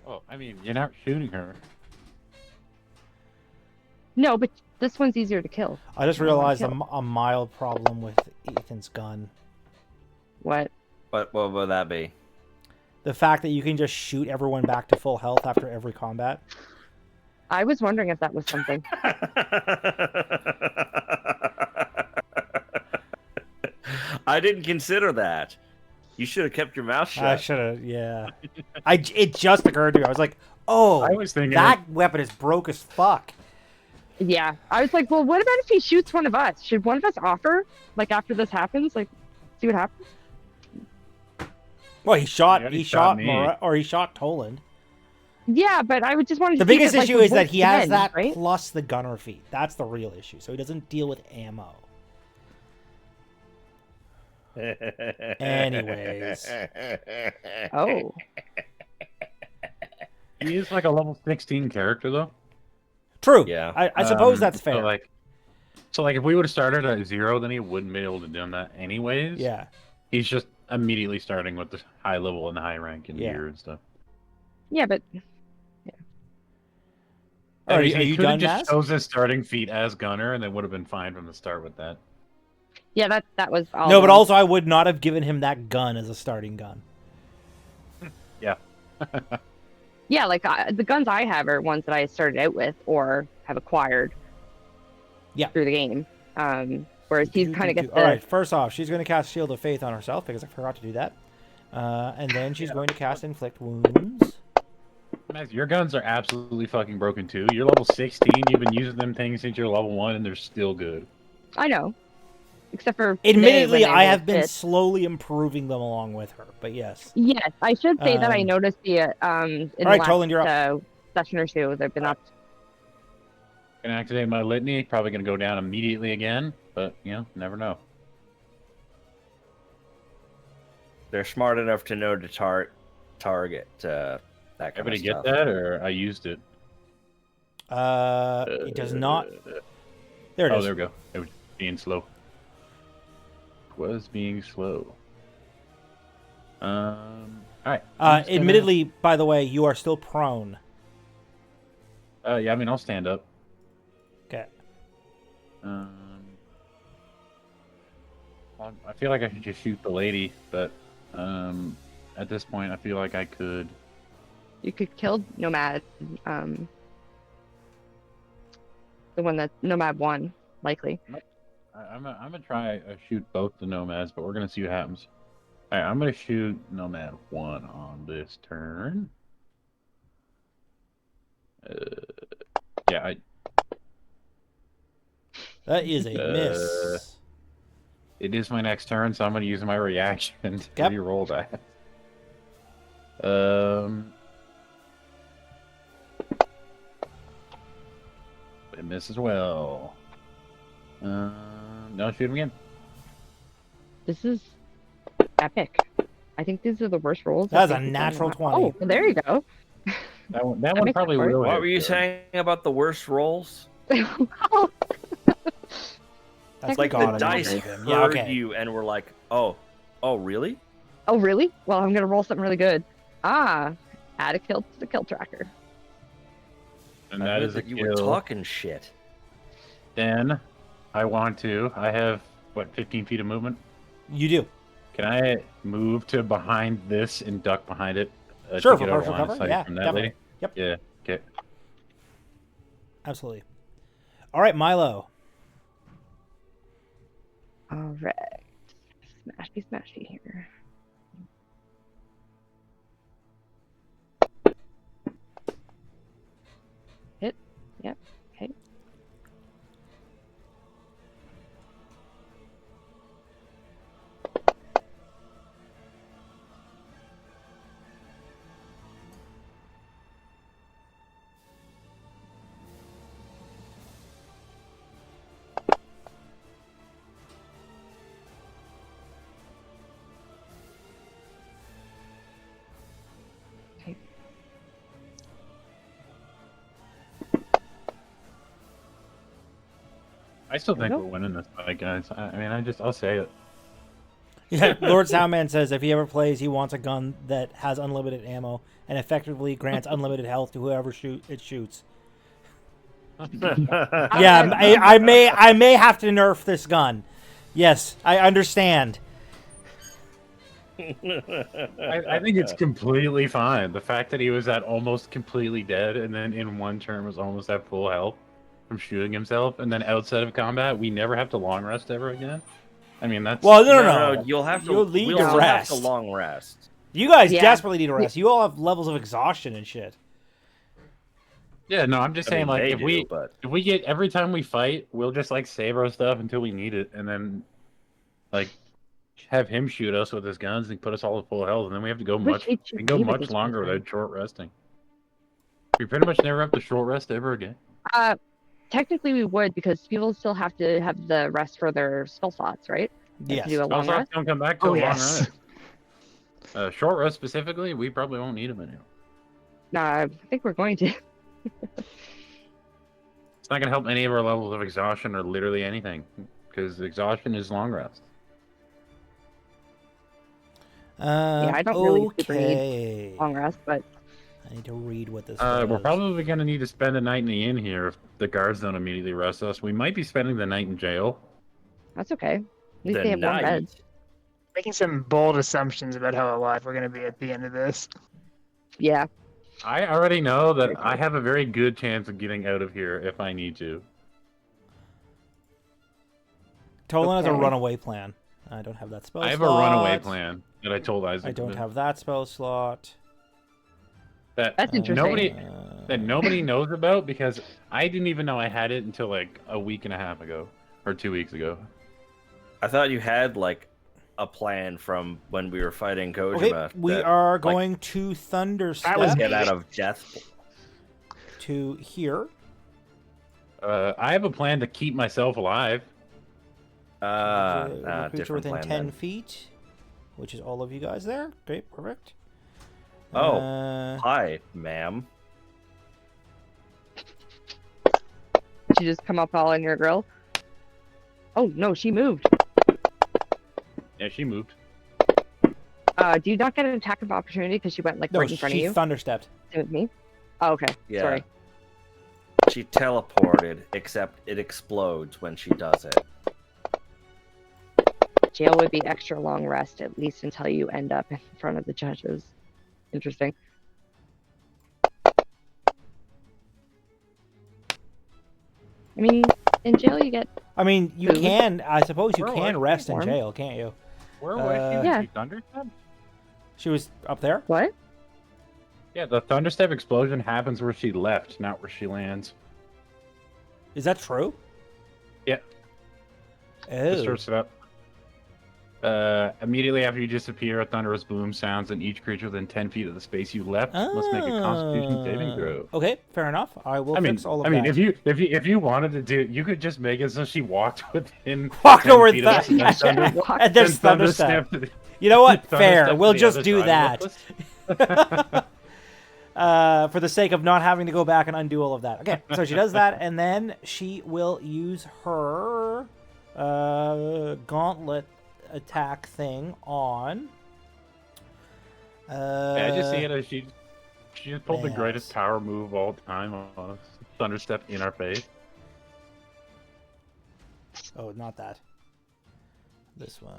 Oh, I mean, you're not shooting her. No, but this one's easier to kill. I just I wanna realized kill. a mild problem with Ethan's gun. What? What would that be? The fact that you can just shoot everyone back to full health after every combat. I was wondering if that was something. I didn't consider that. You should have kept your mouth shut. I should have, yeah. It just occurred to me. I was like, oh, I was thinking that weapon is broke as fuck. Yeah, I was like, well, what about if he shoots one of us? Should one of us offer, like, after this happens, like, see what happens? Well, he shot me. he shot Toland. Yeah, but I would just want to. The biggest issue is that he has that right? plus the gunner feat. That's the real issue. So he doesn't deal with ammo. Anyways. Oh, he is like a level 16 character, though. True. Yeah. I suppose that's fair. So like, if we would have started at 0, then he wouldn't be able to do that anyways. Yeah. He's just immediately starting with the high level and the high rank and gear and stuff. yeah, but Are He you could have done, just Naz? chose his starting feat as gunner, and they would have been fine from the start with that. yeah, that was all. No, but wrong. also I would not have given him that gun as a starting gun. Yeah. Yeah, like the guns I have are ones that I started out with or have acquired. Yeah. Through the game. Whereas he's kind of gets the. All right, first off, she's going to cast Shield of Faith on herself because I forgot to do that. And then she's going to cast Inflict Wounds. Maz, your guns are absolutely fucking broken too. You're level 16. You've been using them things since you're level 1, and they're still good. I know. Except for today Admittedly, when they I rolled have been shit. slowly improving them along with her, but yes. Yes, I should say that I Um, noticed the in all the right, last Toland, you're up. session or two they've been up. Gonna activate my litany. Probably gonna go down immediately again, but you know, never know. They're smart enough to know to target that kind Everybody of get stuff. that, or I used it? It does not. There it Oh, is. there we go. It was being slow. Was being slow. All right. I'm just gonna- Admittedly, by the way, you are still prone. Yeah, I mean, I'll stand up. Okay. I feel like I should just shoot the lady, but at this point, I feel like I could. You could kill Nomad. The one that Nomad won, likely. I'm gonna try shoot both the nomads, but we're gonna see what happens. All right, I'm gonna shoot nomad 1 on this turn. Yeah, That is a miss. it is my next turn, so I'm gonna use my reaction to Yep. re-roll that. It misses as well. No, shoot him again. This is epic. I think these are the worst rolls. That's I a think we've natural done. 20. Oh, well, there you go. That one makes probably it work. will. What hit, were you though. saying about the worst rolls? That's It's like gotta the be dice good. heard Yeah, okay. you and were like, oh, really? Oh, really? Well, I'm gonna roll something really good. Add a kill to the kill tracker. And I that heard is a that you were kill. talking shit. Then I have, what, 15 feet of movement? You do. Can I move to behind this and duck behind it? Sure, to for get out of partial line of cover. sight Yeah, from that definitely. lady? Yep. Yeah, okay. Absolutely. All right, Milo. All right. Smashy here. Hit. Yep. Okay. I still think Nope. we're winning this fight, guys. I mean, I'll say it. Yeah, Lord Soundman says if he ever plays, he wants a gun that has unlimited ammo and effectively grants unlimited health to whoever it shoots. Yeah, I may have to nerf this gun. Yes, I understand. I think it's completely fine. The fact that he was at almost completely dead, and then in one turn was almost at full health from shooting himself, and then outside of combat, we never have to long rest ever again. I mean, that's Well, no. You'll have to. You'll need we'll to still rest. have to long rest. You guys Yeah. desperately need a rest. You all have levels of exhaustion and shit. yeah. No, I'm just saying, like, they if do, but if we get every time we fight, we'll just like save our stuff until we need it, and then like have him shoot us with his guns and put us all at full health, and then we have to go Which we can go HP much with longer HP? without short resting. We pretty much never have to short rest ever again. Technically we would, because people still have to have the rest for their spell slots, right? They have Yes. to do a long Spell rest. don't come back to Oh a long yes. rest. Short rest specifically, we probably won't need them anymore. Nah, I think we're going to. It's not gonna help any of our levels of exhaustion or literally anything, because exhaustion is long rest. I don't really super need Okay. Long rest, but I need to read what this We're does. probably gonna need to spend a night in the inn here if the guards don't immediately arrest us. We might be spending the night in jail. that's okay. At least the they have one night. bed. Making some bold assumptions about how alive we're going to be at the end of this. Yeah. I already know that I have a very good chance of getting out of here if I need to. Tolan has a Okay. runaway plan. I don't have that spell I have slot. a runaway plan that I told Isaac. I don't about. have that spell slot. That That's interesting. nobody knows about, because I didn't even know I had it until like a week and a half ago or 2 weeks ago. I thought you had like a plan from when we were fighting Kojima. Okay, we that, are like, going to Thunderstep That was get out of death. to here. I have a plan to keep myself alive. Recruits are Different within plan 10 then. feet, which is all of you guys there. Great, perfect. Oh. Uh, Hi, ma'am. Did she just come up all in your grill? Oh no, she moved. Yeah, she moved. Do you not get an attack of opportunity because she went like no, right in front of she you? thunderstepped. Same with me. Oh, okay. Yeah. Sorry. She teleported, except it explodes when she does it. Jail would be extra long rest, at least until you end up in front of the judges. Interesting. I mean, in jail you get. I mean, you Food. can. I suppose you Where can was rest in warm? jail, can't you? Where was she? Yeah. She thunderstep? She was up there. What? Yeah, the thunderstep explosion happens where she left, not where she lands. Is that true? Yeah. Just Oh. search it up. Immediately after you disappear, a thunderous boom sounds, and each creature within 10 feet of the space you left must make a Constitution saving throw. Okay, fair enough. I will fix all of I mean, that. if you wanted to do, you could just make it so she walked within. Walk 10 over feet of us and then thunder- and there's then thunderstep. You know what? Fair. thunderstep We'll to the just other do side of that. us. For the sake of not having to go back and undo all of that. Okay, so she does that, and then she will use her gauntlet attack thing on. Yeah, I just see it as she just pulled the yes. greatest power move of all time on us. Thunderstep in our face. Oh, not that. This one.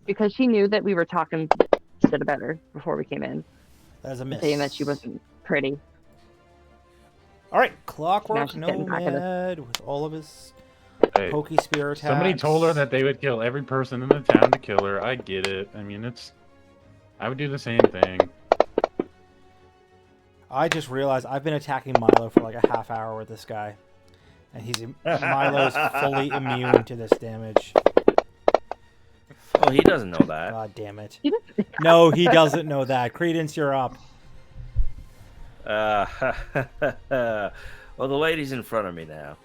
Because she knew that we were talking shit about her before we came in, That is a miss. saying that she wasn't pretty. All right, Now Clockwork she's getting back at us. Nomad with all of his Hey, pokey spear attacks. somebody told her that they would kill every person in the town to kill her. I get it. I mean, I would do the same thing. I just realized I've been attacking Milo for like a half hour with this guy, and Milo's fully immune to this damage. Oh, he doesn't know that. God damn it! She didn't- No, he doesn't know that. Credence, you're up. Well, the lady's in front of me now.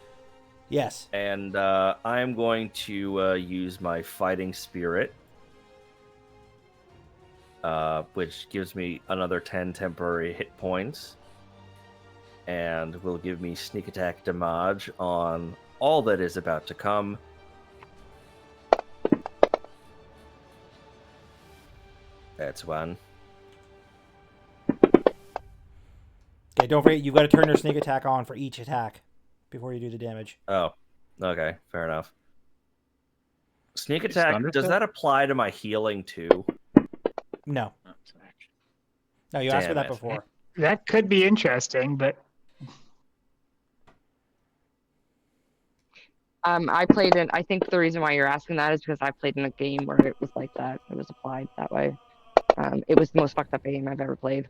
Yes. And I'm going to use my fighting spirit, which gives me another 10 temporary hit points, and will give me sneak attack damage on all that is about to come. That's one. Okay, don't forget, you've got to turn your sneak attack on for each attack before you do the damage. Oh, okay, fair enough. Sneak Is attack, Thunder does still- that apply to my healing too? No. Oh, it's an action. No, you asked for Damn that it. before. That could be interesting, but I played in. I think the reason why you're asking that is because I played in a game where it was like that. It was applied that way. It was the most fucked up game I've ever played.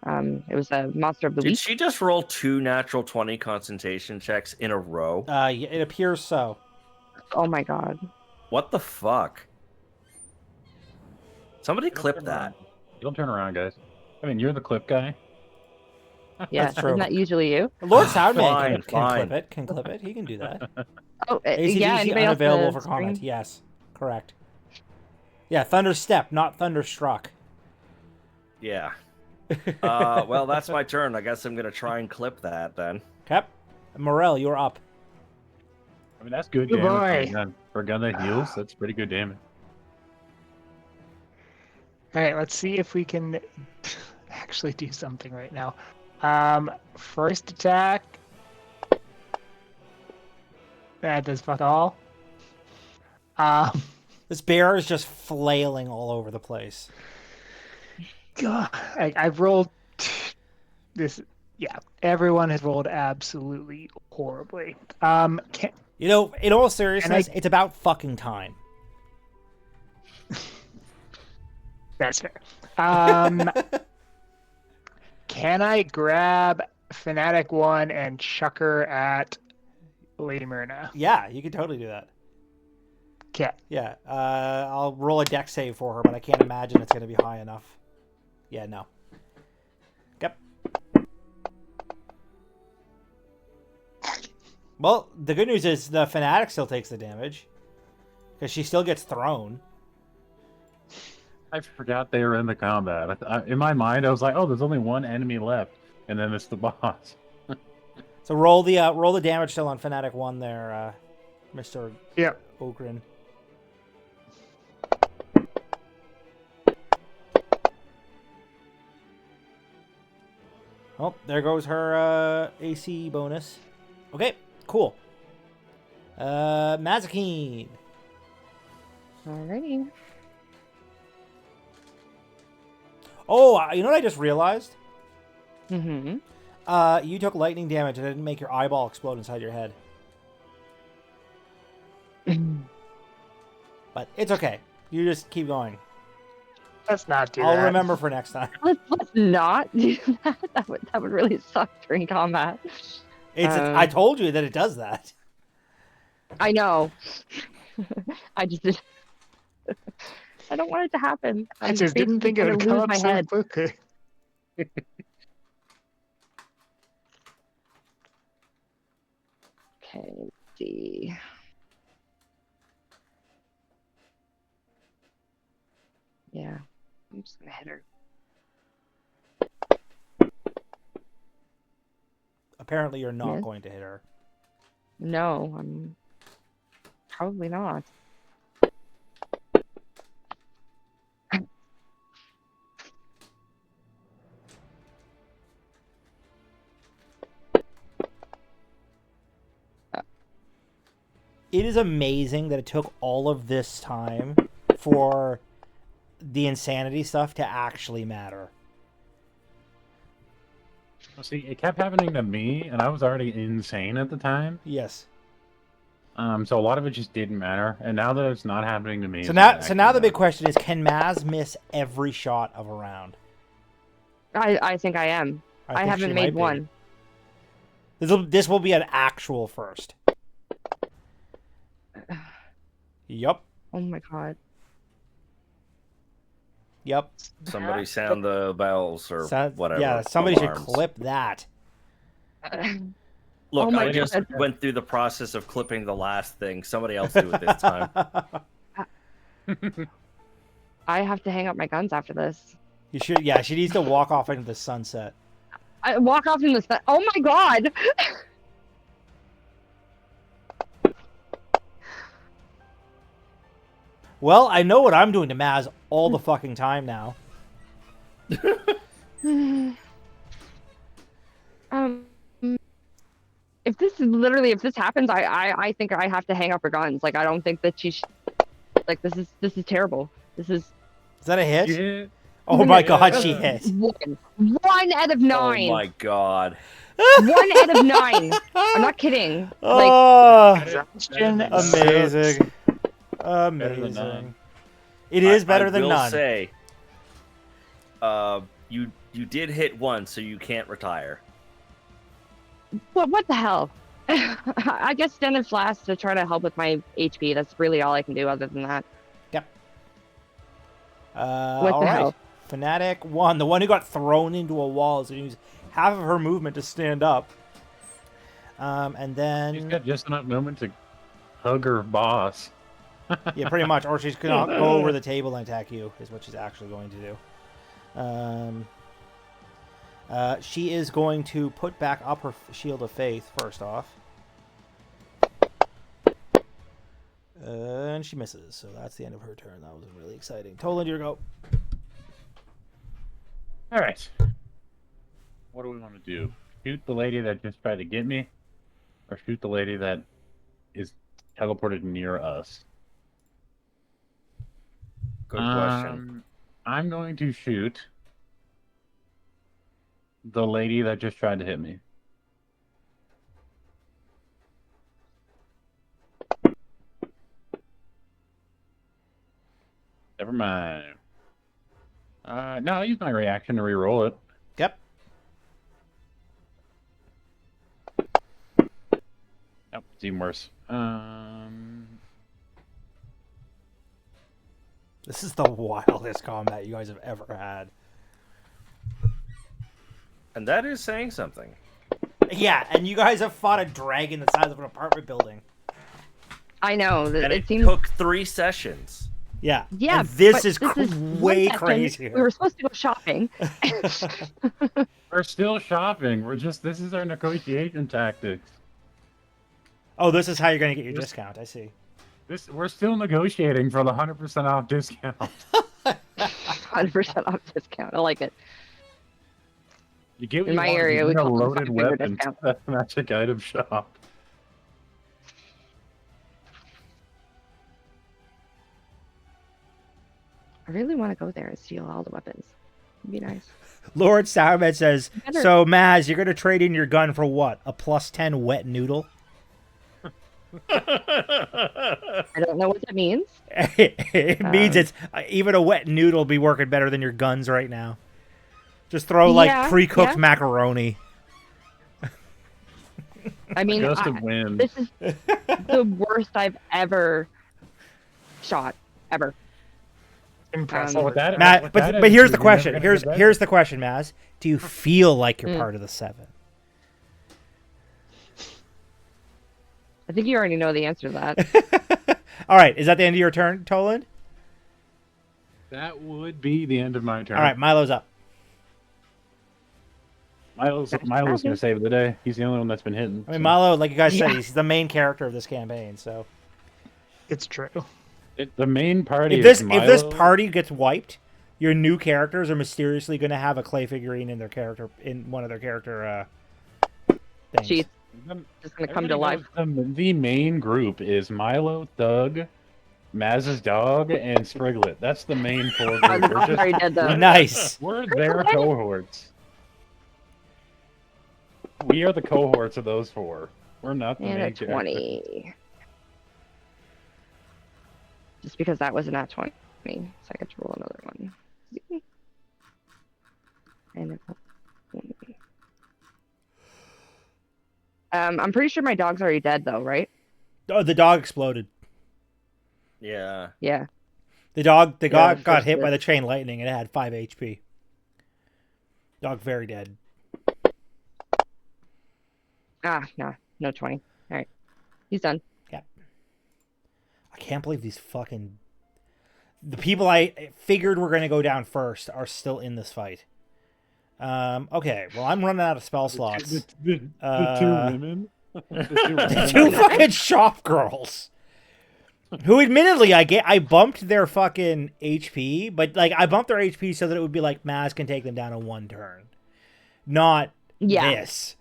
It was a Monster of the Did Week. she just roll 2 natural 20 concentration checks in a row? Yeah, it appears so. Oh my god. What the fuck? Somebody It'll clip turn that. around. It'll turn around, guys. I mean, you're the clip guy. Yeah, That's true. isn't that usually you? Lord Soundman Fine, can fine. clip it. Can clip it. He can do that. Oh, ACDC yeah. Anybody else unavailable on for the comment. screen? Yes, correct. Yeah, Thunderstep, not Thunderstruck. Yeah. Well, that's my turn. I guess I'm gonna try and clip that then. Okay. Morel, you're up. I mean, that's good Good damage boy. for a gun that heals. That's pretty good damage. all right, let's see if we can actually do something right now. First attack. That does fuck all. This bear is just flailing all over the place. God, I've rolled this. Yeah, everyone has rolled absolutely horribly. You know, in all seriousness, it's about fucking time. That's fair. Can I grab Fanatic 1 and chuck her at Lady Myrna? Yeah, you can totally do that. Okay. Yeah, I'll roll a dex save for her, but I can't imagine it's going to be high enough. Yeah, no. Yep. Well, the good news is the Fanatic still takes the damage. Because she still gets thrown. I forgot they were in the combat. In my mind, I was like, "Oh, there's only one enemy left, and then it's the boss." So roll the damage still on Fanatic 1 there, Mr. Yep. Ogren. Oh, there goes her AC bonus. Okay, cool. Mazakine. Alrighty. Oh, you know what I just realized? Mm-hmm. You took lightning damage and it didn't make your eyeball explode inside your head. But it's okay. You just keep going. Let's not do I'll that. remember for next time. Let's not do that. That would really suck during combat. I told you that it does that. I know. I just did. I don't want it to happen. I just didn't think it would come up so quickly. Okay, let's see. Yeah, I'm just gonna hit her. Apparently, you're not Yes. going to hit her. No, I'm probably not. It is amazing that it took all of this time for the insanity stuff to actually matter. See, it kept happening to me, and I was already insane at the time. Yes. So a lot of it just didn't matter. And now that it's not happening to me, So it's now, not so now the actually big question is: can Maz miss every shot of a round? I think I am. I think haven't she made might be. one. This will be an actual first. Yup. Oh my god. Yep. Somebody sound the bells or whatever. Yeah, somebody should alarms. clip that. Look, Oh my I just God. went through the process of clipping the last thing. Somebody else do it this time. I have to hang up my guns after this. You should. Yeah, she needs to walk off into the sunset. I walk off in the sun. Oh my god! Well, I know what I'm doing to Maz all the fucking time now. Um, if this happens, I think I have to hang up her guns. Like I don't think that like this is terrible. This is Is that a hit? Yeah. Oh my Yeah. god, she hit. one out of 9. Oh my god. 1 out of 9. I'm not kidding. Like Oh, Exhaustion. amazing. Better than Amazing. none. It is better than I will none. say, you did hit one, so you can't retire. what the hell? I guess Stand Flask to try to help with my HP. That's really all I can do other than that. Yep. What All the right. hell? Fanatic 1, the one who got thrown into a wall, is going to use half of her movement to stand up. And then... She's got just enough movement to hug her boss. Yeah, pretty much. Or she's going to go over the table and attack you, is what she's actually going to do. She is going to put back up her Shield of Faith, first off. And she misses, so that's the end of her turn. That was really exciting. Toland, your go. All right. What do we want to do? Shoot the lady that just tried to get me, or shoot the lady that is teleported near us? Good question. I'm going to shoot the lady that just tried to hit me. Never mind. No, I'll use my reaction to re-roll it. Yep. Nope, it's even worse. This is the wildest combat you guys have ever had. And that is saying something. Yeah, and you guys have fought a dragon the size of an apartment building. I know. And It it seems. took 3 sessions. Yeah. Yeah, And this but is one way session. crazier. We were supposed to go shopping. We're still shopping. This is our negotiation tactics. Oh, this is how you're going to get your discount. I see. We're still negotiating for the 100% off discount. 100% off discount. I like it. You get what In you my want. area, You we get a call it loaded finger weapon discount. to that magic item shop. I really want to go there and steal all the weapons. It'd be nice. Lord Sourmed says, Better- so Maz, you're going to trade in your gun for what? A +10 wet noodle? I don't know what that means. It means it's even a wet noodle be working better than your guns right now. Just throw like Yeah, pre-cooked yeah. macaroni. I mean, Gust of wind. this is the worst I've ever shot. Ever. Impressive. With that- Matt, with but that but here's the attitude, you're never question. gonna Here's get better. here's the question, Maz. Do you feel like you're Mm. part of the 7? I think you already know the answer to that. All right, is that the end of your turn, Toland? That would be the end of my turn. All right, Milo's up. Milo's going to save the day. He's the only one that's been hitting. I mean, so. Milo, like you guys said, Yeah. he's the main character of this campaign. So It's true. The main party if this is Milo. if this party gets wiped, your new characters are mysteriously going to have a clay figurine in one of their character things. She's The- just gonna come to everybody life. knows the main group is Milo, Thug, Maz's dog, and Spriglet. That's the main 4 group. The dog's already dead though. Nice. We're their cohorts. We are the cohorts of those 4. We're not the And main a character. 20. Just because that was a nat 20. So I get to roll another one. And a 20. I'm pretty sure my dog's already dead though, right? Oh, the dog exploded. Yeah. Yeah. The dog the got first hit by bit. the chain lightning and it had 5 HP. Dog very dead. Ah, no 20. All right. He's done. I can't believe the people I figured were going to go down first are still in this fight. Okay, well, I'm running out of spell slots. The 2 women. The 2 women. Two fucking shop girls. Who admittedly I bumped their fucking HP, but like I bumped their HP so that it would be like Maz can take them down in one turn. Not Yeah. this.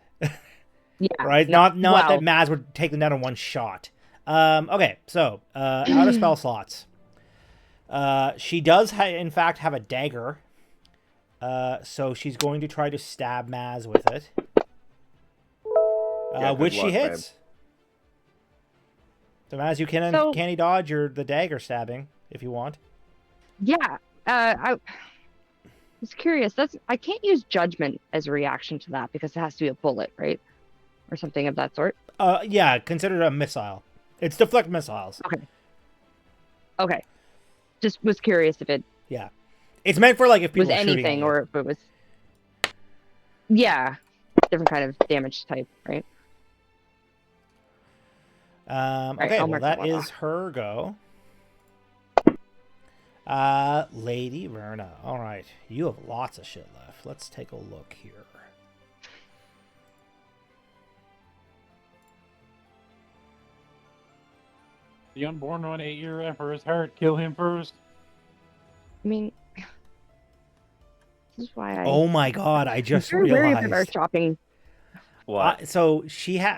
Yeah. Right? No, Not that well, Maz would take them down in one shot. Okay, so out of spell slots. She does in fact have a dagger. So she's going to try to stab Maz with it. Yeah, good which she luck, hits. So Maz, you can So- uncanny dodge the dagger stabbing if you want. yeah. I was curious. I can't use judgment as a reaction to that because it has to be a bullet, right? Or something of that sort. Yeah, consider it a missile. It's deflect missiles. Okay. Just was curious if it Yeah. It's meant for like if people was are shooting at anything you. or if it was. Yeah. Different kind of damage type, right? Okay, I'll well mark that that one is her go. Lady Verna. All right, you have lots of shit left. Let's take a look here. The unborn one, 8-year emperor's heart. Kill him first. I mean, this is why I. Oh my god, I just I'm very wary about our realized. shopping. What? So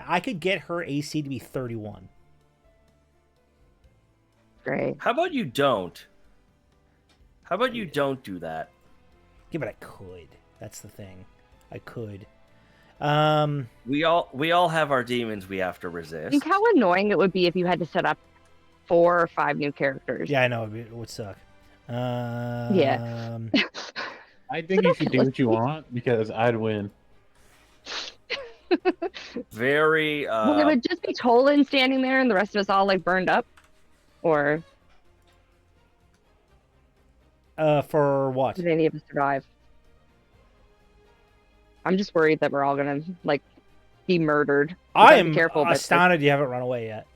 I could get her AC to be 31. Great. How about you don't? How about you don't do that? Yeah, but I could. That's the thing. I could. We all have our demons we have to resist. Think how annoying it would be if you had to set up 4 or 5 new characters. Yeah, I know it would suck. Yeah. I think you should do what you want because I'd win. Very Well, it would just be Tolan standing there and the rest of us all like burned up, or For what? did any of us survive? I'm just worried that we're all gonna like be murdered. You I gotta be am careful, but, astounded you haven't run away yet.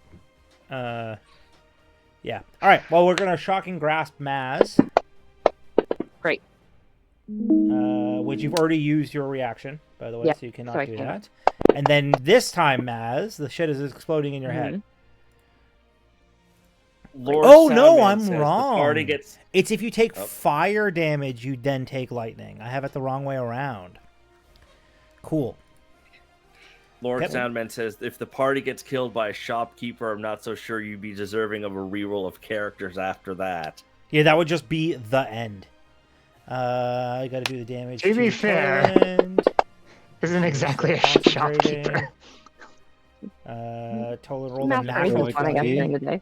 Yeah. All right. Well, we're gonna shocking grasp Maz. Great. Which you've already used your reaction, by the way, Yeah, so you cannot so I do can't. that. And then this time, Maz, the shit is exploding in your head. Lord Oh, no, Soundman I'm says wrong. The party gets It's if you take Oh. fire damage, you then take lightning. I have it the wrong way around. Cool. Lord Yep. Soundman says if the party gets killed by a shopkeeper, I'm not so sure you'd be deserving of a reroll of characters after that. Yeah, that would just be the end. I gotta do the damage. To be fair, Toland. Isn't exactly a Concentrating. shopkeeper. Toland rolled a Math natural training natural is fun, I guess, 20. during the day.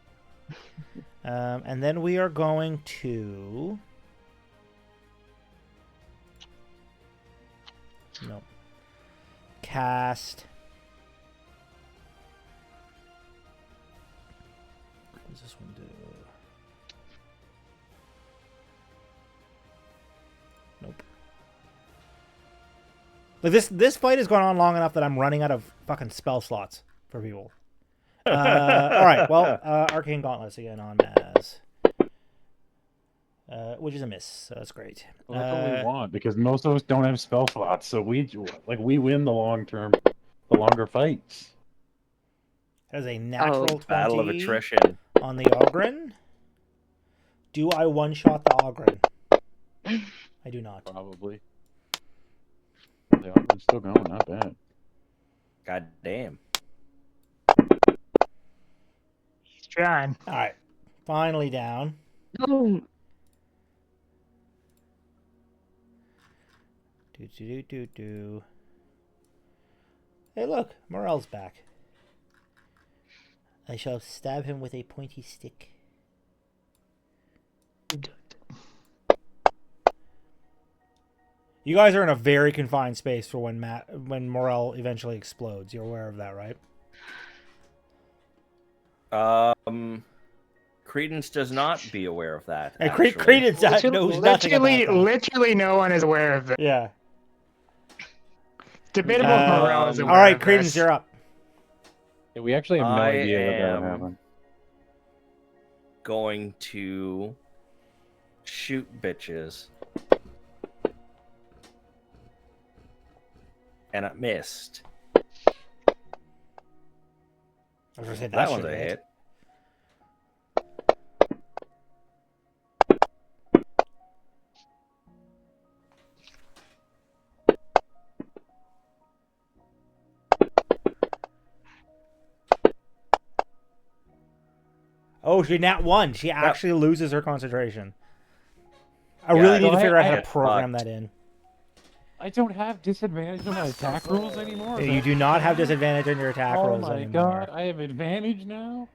And then we are going to... Nope. Cast... What does this one do? Nope. Like this fight has gone on long enough that I'm running out of fucking spell slots for people. All right, well, Arcane Gauntlets again on Maz. Which is a miss, so that's great. Well, that's what we want because most of us don't have spell slots, so we win the longer fights. That is a natural 20 Battle of attrition. on the Ogren. Do I one-shot the Ogren? I do not. Probably. The Ogren's still going, not bad. God damn. He's trying. All right, finally down. Oh, Do. Hey, look, Morel's back. I shall stab him with a pointy stick. You guys are in a very confined space for when Morel eventually explodes. You're aware of that, right? Credence does not be aware of that. And actually. Credence knows nothing about that. Literally no one is aware of this. Yeah. Debatable if Morel is All aware All right, of Credence, this. you're up. Yeah, we actually have no I idea what that am- happened. Going to shoot bitches. And it missed. I was gonna say, That should one's a hit. hit. Oh, she nat 1. She actually loses her concentration. I really need to figure out how to program that in. I don't have disadvantage on my attack rolls anymore. You do not have disadvantage on your attack rolls anymore. Oh my god, I have advantage now?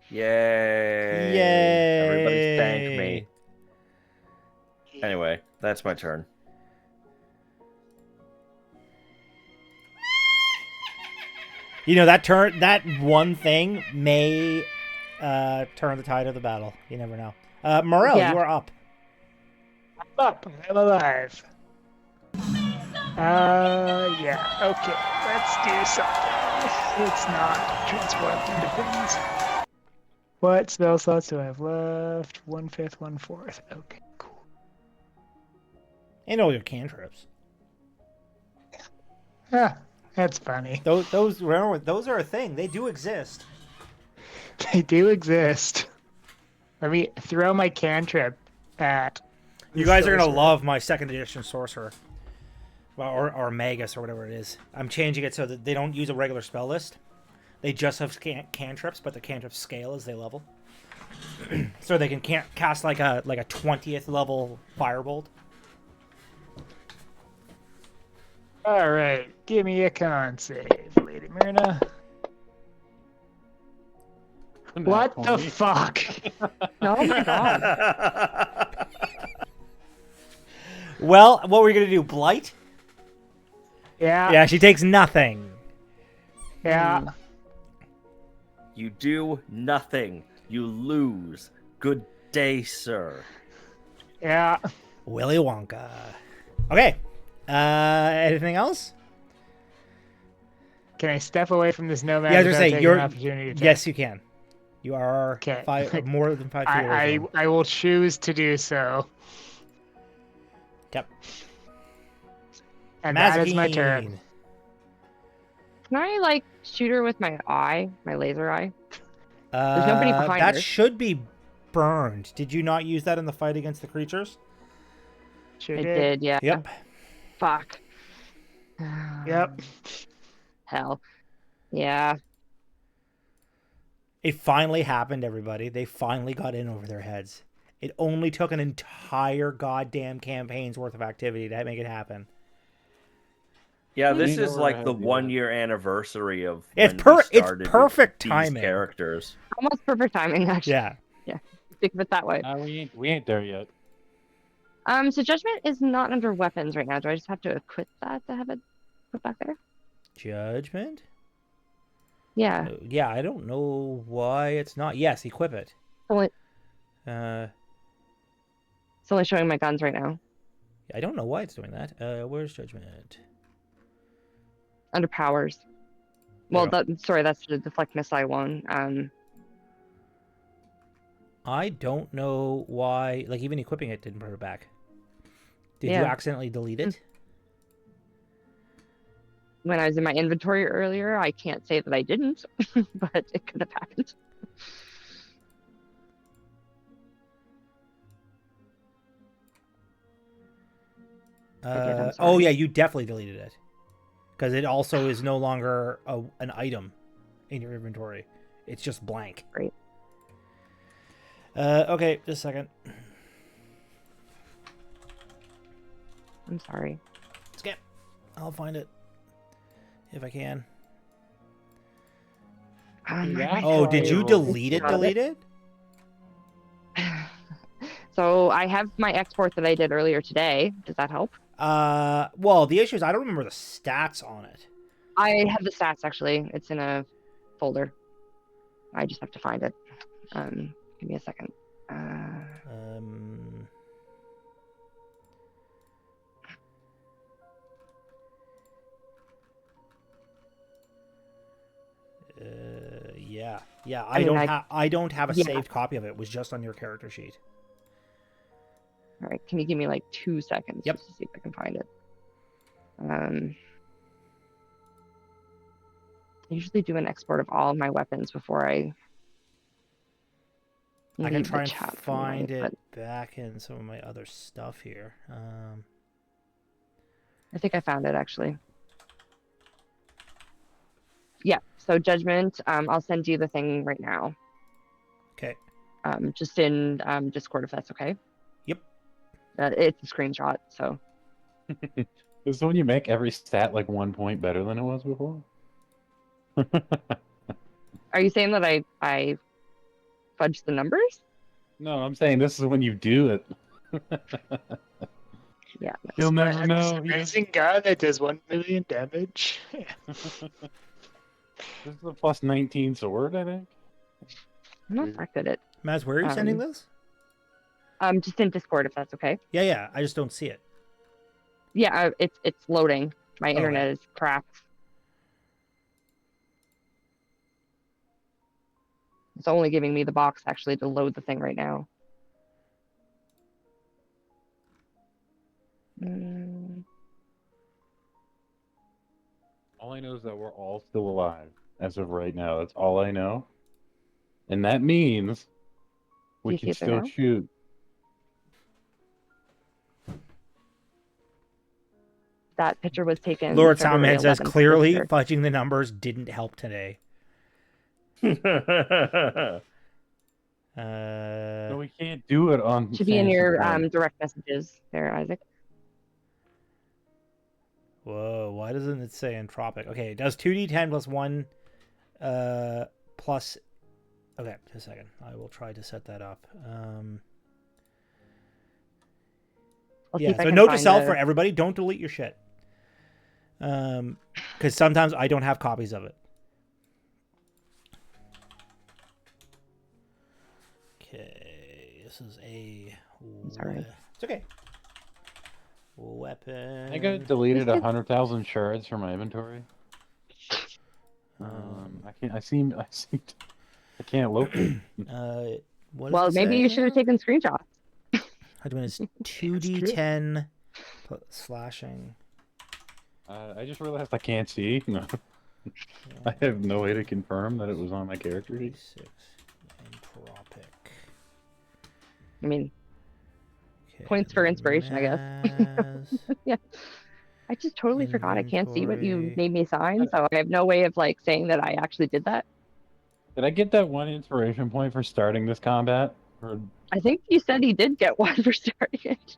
Yay! Yay! Everybody thank me. Anyway, that's my turn. You know, that one thing may turn the tide of the battle. You never know. Morel, Yeah. you are up. I'm up. I'm alive. Yeah. Okay. Let's do something. Let's not transform into things. What spell slots do I have left? 1/5, 1/4. Okay, cool. And all your cantrips. Ah, that's funny. Those remember, those are a thing. They do exist. They do exist. Let me throw my cantrip at. You guys are gonna love my 2nd edition sorcerer, well, or magus or whatever it is. I'm changing it so that they don't use a regular spell list. They just have cantrips, but the cantrips scale as they level, so they can cast like a 20th level firebolt. All right, give me a con save, Lady Myrna. What the fuck? Oh my god. Well, what were you gonna do? Blight? Yeah. Yeah, she takes nothing. Yeah. You do nothing. You lose. Good day, sir. Yeah. Willy Wonka. Okay. Anything else? Can I step away from this nomad? Yeah, I was gonna without say taking you're. an opportunity to Yes, you can. You are Okay. more than 5 feet away. From him. I will choose to do so. Yep. And that is my Mazikeen. turn. Can I like shoot her with my eye, my laser eye? There's nobody behind that her. should be burned. Did you not use that in the fight against the creatures? Sure I did, yeah. Yep. Fuck. Yep. Hell. Yeah. It finally happened, everybody. They finally got in over their heads. It only took an entire goddamn campaign's worth of activity to make it happen. Yeah, this You know is where I like have the the, 1-year anniversary of It's when we it's started with perfect these timing. characters. Almost perfect timing, actually. Yeah. Think of it that way. We ain't there yet. So judgment is not under weapons right now. Do I just have to equip that to have it put back there? Judgment? Yeah. Yeah, I don't know why it's not. Yes, equip it. Only, Uh, it's only showing my guns right now. I don't know why it's doing that. Where's judgment? Under powers. Well, Yeah. sorry, that's the deflect missile one. I don't know why. Like even equipping it didn't put it back. Did you Yeah. accidentally delete it? When I was in my inventory earlier, I can't say that I didn't, but it could have happened. I'm Oh sorry. yeah, you definitely deleted it because it also is no longer an item in your inventory. It's just blank. Great. Okay, just a second. I'm sorry. Skip. I'll find it if I can. Yeah. Oh, did you Roll. delete it? Got it. Delete it? So I have my export that I did earlier today. Does that help? Well, the issue is I don't remember the stats on it. I have the stats actually. It's in a folder. I just have to find it. Give me a second. Yeah. I mean, I don't have a Yeah. saved copy of it. It was just on your character sheet. All right, can you give me like 2 seconds Yep. just to see if I can find it? I usually do an export of all of my weapons before I I can leave try the and chat find tonight, it back in some of my other stuff here. I think I found it actually. Yeah, So Judgment, I'll send you the thing right now. Okay. Just in Discord if that's okay. Yep. It's a screenshot, so. This is when you make every stat like 1 point better than it was before. Are you saying that I fudged the numbers? No, I'm saying this is when you do it. Yeah. You'll never This know. amazing guy that does 1 million damage. This is a plus 19 sword, I think. I'm not that good at. Maz, where are you sending this? Just in Discord if that's okay. Yeah. I just don't see it. Yeah, it's loading. My Okay. internet is crap. It's only giving me the box actually to load the thing right now. All I know is that we're all still alive as of right now. That's all I know. And that means we you see can it there still now? shoot. That picture was taken. Lord February Soundman says 11th clearly this year. fudging the numbers didn't help today. No, we can't do it on. Should be in your Fantasy Point. direct messages there, Isaac. Whoa, why doesn't it say entropic? Okay, it does 2d10 plus 1 plus. Okay, just a second. I will try to set that up. I'll see Yeah, if I so can note to find self the- for everybody: don't delete your shit. Because sometimes I don't have copies of it. Okay, this is a. Sorry. It's okay. Weapon. I think I deleted 100,000 shards from my inventory. I can't. I can't locate. What does Well, it maybe say? you should have taken screenshots. How do is 2d10 slashing. I just realized I can't see. No. I have no way to confirm that it was on my character sheet. 6 entropic. I mean, Okay, points for inspiration, I guess. Maz, Yeah. I just totally forgot I can't see what you Inventory. made me sign, so I have no way of like saying that I actually did that. Did I get that 1 inspiration point for starting this combat? Or I think you said he did get one for starting it.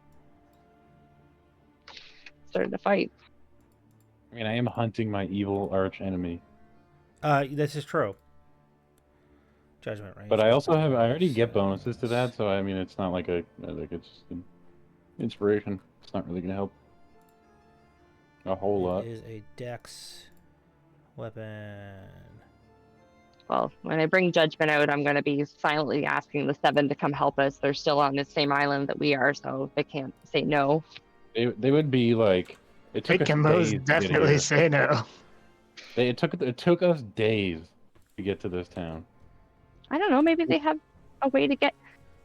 Started the fight. I mean, I am hunting my evil arch enemy, this is true. Judgment range. but I also have. I already get bonuses to that, so I mean, it's not like it's just an inspiration. It's not really gonna help a whole lot. It is a dex weapon. Well, when I bring Judgment out, I'm going to be silently asking the 7 to come help us. They're still on the same island that we are, so they can't say no. They would be like. It They took us can days most to get definitely here. say no. It took us days to get to this town. I don't know. Maybe they have a way to get.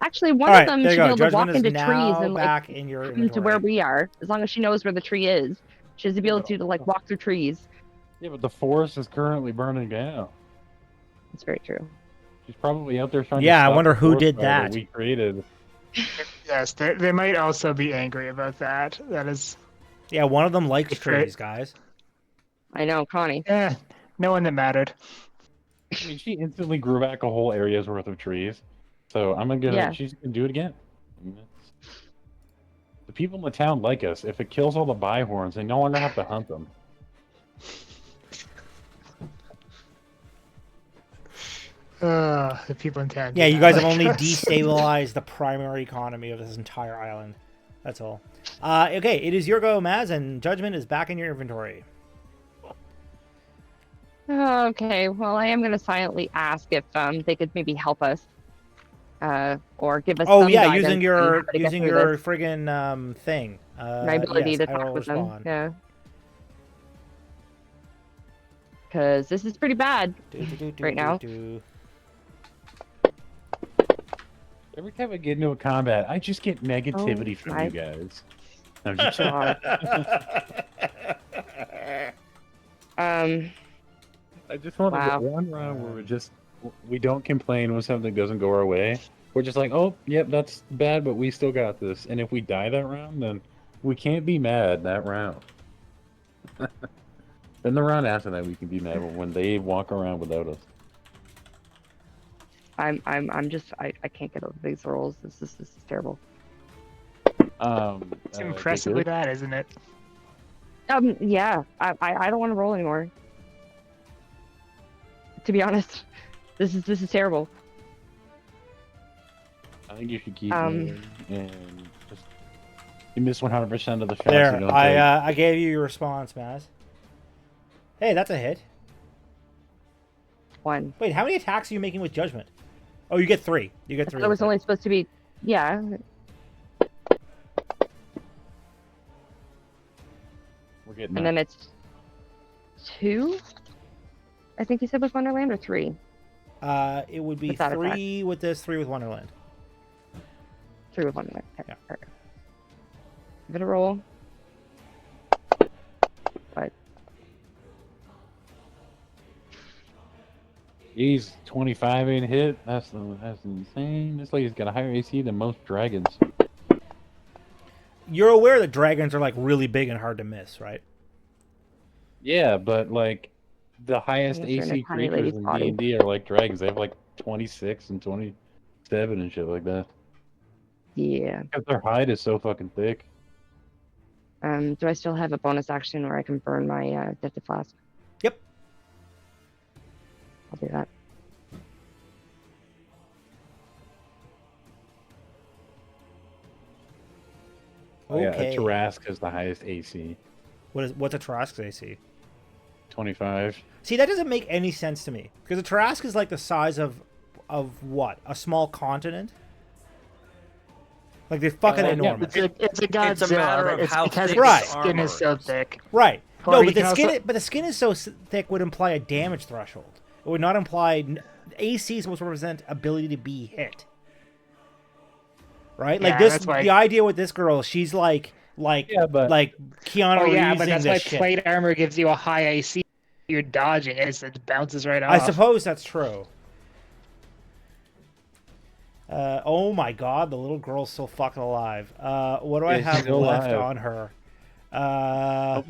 Actually, one All right, of them there should you be go. able to walk Judgment is into trees now and back like in your come to where inventory. we are. As long as she knows where the tree is, she has the ability to like walk through trees. Yeah, but the forest is currently burning down. That's very true. She's probably out there trying to Yeah, I stop wonder the who forest did fire that. we created. Yes, they might also be angry about that. That is, Yeah, one of them likes It's great. trees, guys. I know, Connie. no one that mattered. I mean, she instantly grew back a whole area's worth of trees. So I'm gonna Yeah. she's gonna do it again. I mean, the people in the town like us. If it kills all the bihorns, they no longer have to hunt them. The people in town. Yeah, do you not guys have like only us. destabilized the primary economy of this entire island. That's all. Okay, it is your go, Maz, and Judgment is back in your inventory. Okay, well, I am going to silently ask if they could maybe help us, or give us. Oh some yeah, guidance using on your how to get using through your this. friggin' thing. My ability yes, to I will talk with them. respond. Yeah. Because this is pretty bad. Right now. Every time I get into a combat, I just get negativity from my- you guys. I'm just God. I just want to Wow. get one round where we don't complain when something doesn't go our way. We're just like, oh, yep, that's bad, but we still got this. And if we die that round, then we can't be mad that round. Then the round after that, we can be mad when they walk around without us. I'm just I can't get over these rolls. This is terrible. It's impressively bad, isn't it? Yeah. I don't want to roll anymore. To be honest, this is terrible. I think you should keep moving and just you miss 100% of the shots. There, You don't take. I gave you your response, Maz. Hey, that's a hit. 1. Wait, how many attacks are you making with judgment? Oh, you get 3. You get 3. It was only supposed to be, yeah. We're getting And then it's 2. I think you said with Wonderland, or 3. It would be Without 3 with this, 3 with Wonderland. 3 with Wonderland. Okay. Yeah. Perfect. Give it a roll. But He's 25 ain't hit. That's insane. This lady's got a higher AC than most dragons. You're aware that dragons are like really big and hard to miss, right? Yeah, but like the highest Yes, you're in a AC tiny creatures lady's in body. D&D are like dragons. They have like 26 and 27 and shit like that. yeah. Because their hide is so fucking thick. Do I still have a bonus action where I can burn my Death Flask? Yep. I'll do that. Oh, yeah, Okay. a Tarask has the highest AC. What's a Tarask's AC? 25. See, that doesn't make any sense to me because a Tarask is like the size of what? A small continent. Like they're fucking yeah, enormous. It's a Godzilla. It's a matter but of it's how because thick its Right. skin is so thick. Right. Or No, you but the can skin, also- but the skin is so thick would imply a damage threshold. It would not imply AC is supposed to represent ability to be hit. Right? Like Yeah, this, that's why- the idea with this girl, she's like Yeah, but- Keanu Oh yeah, Reevesing but that's why this shit. plate armor gives you a high AC. You're dodging it, so it bounces right off. I suppose that's true. Oh my god, the little girl's so fucking alive. What do I She's have still left alive. on her? I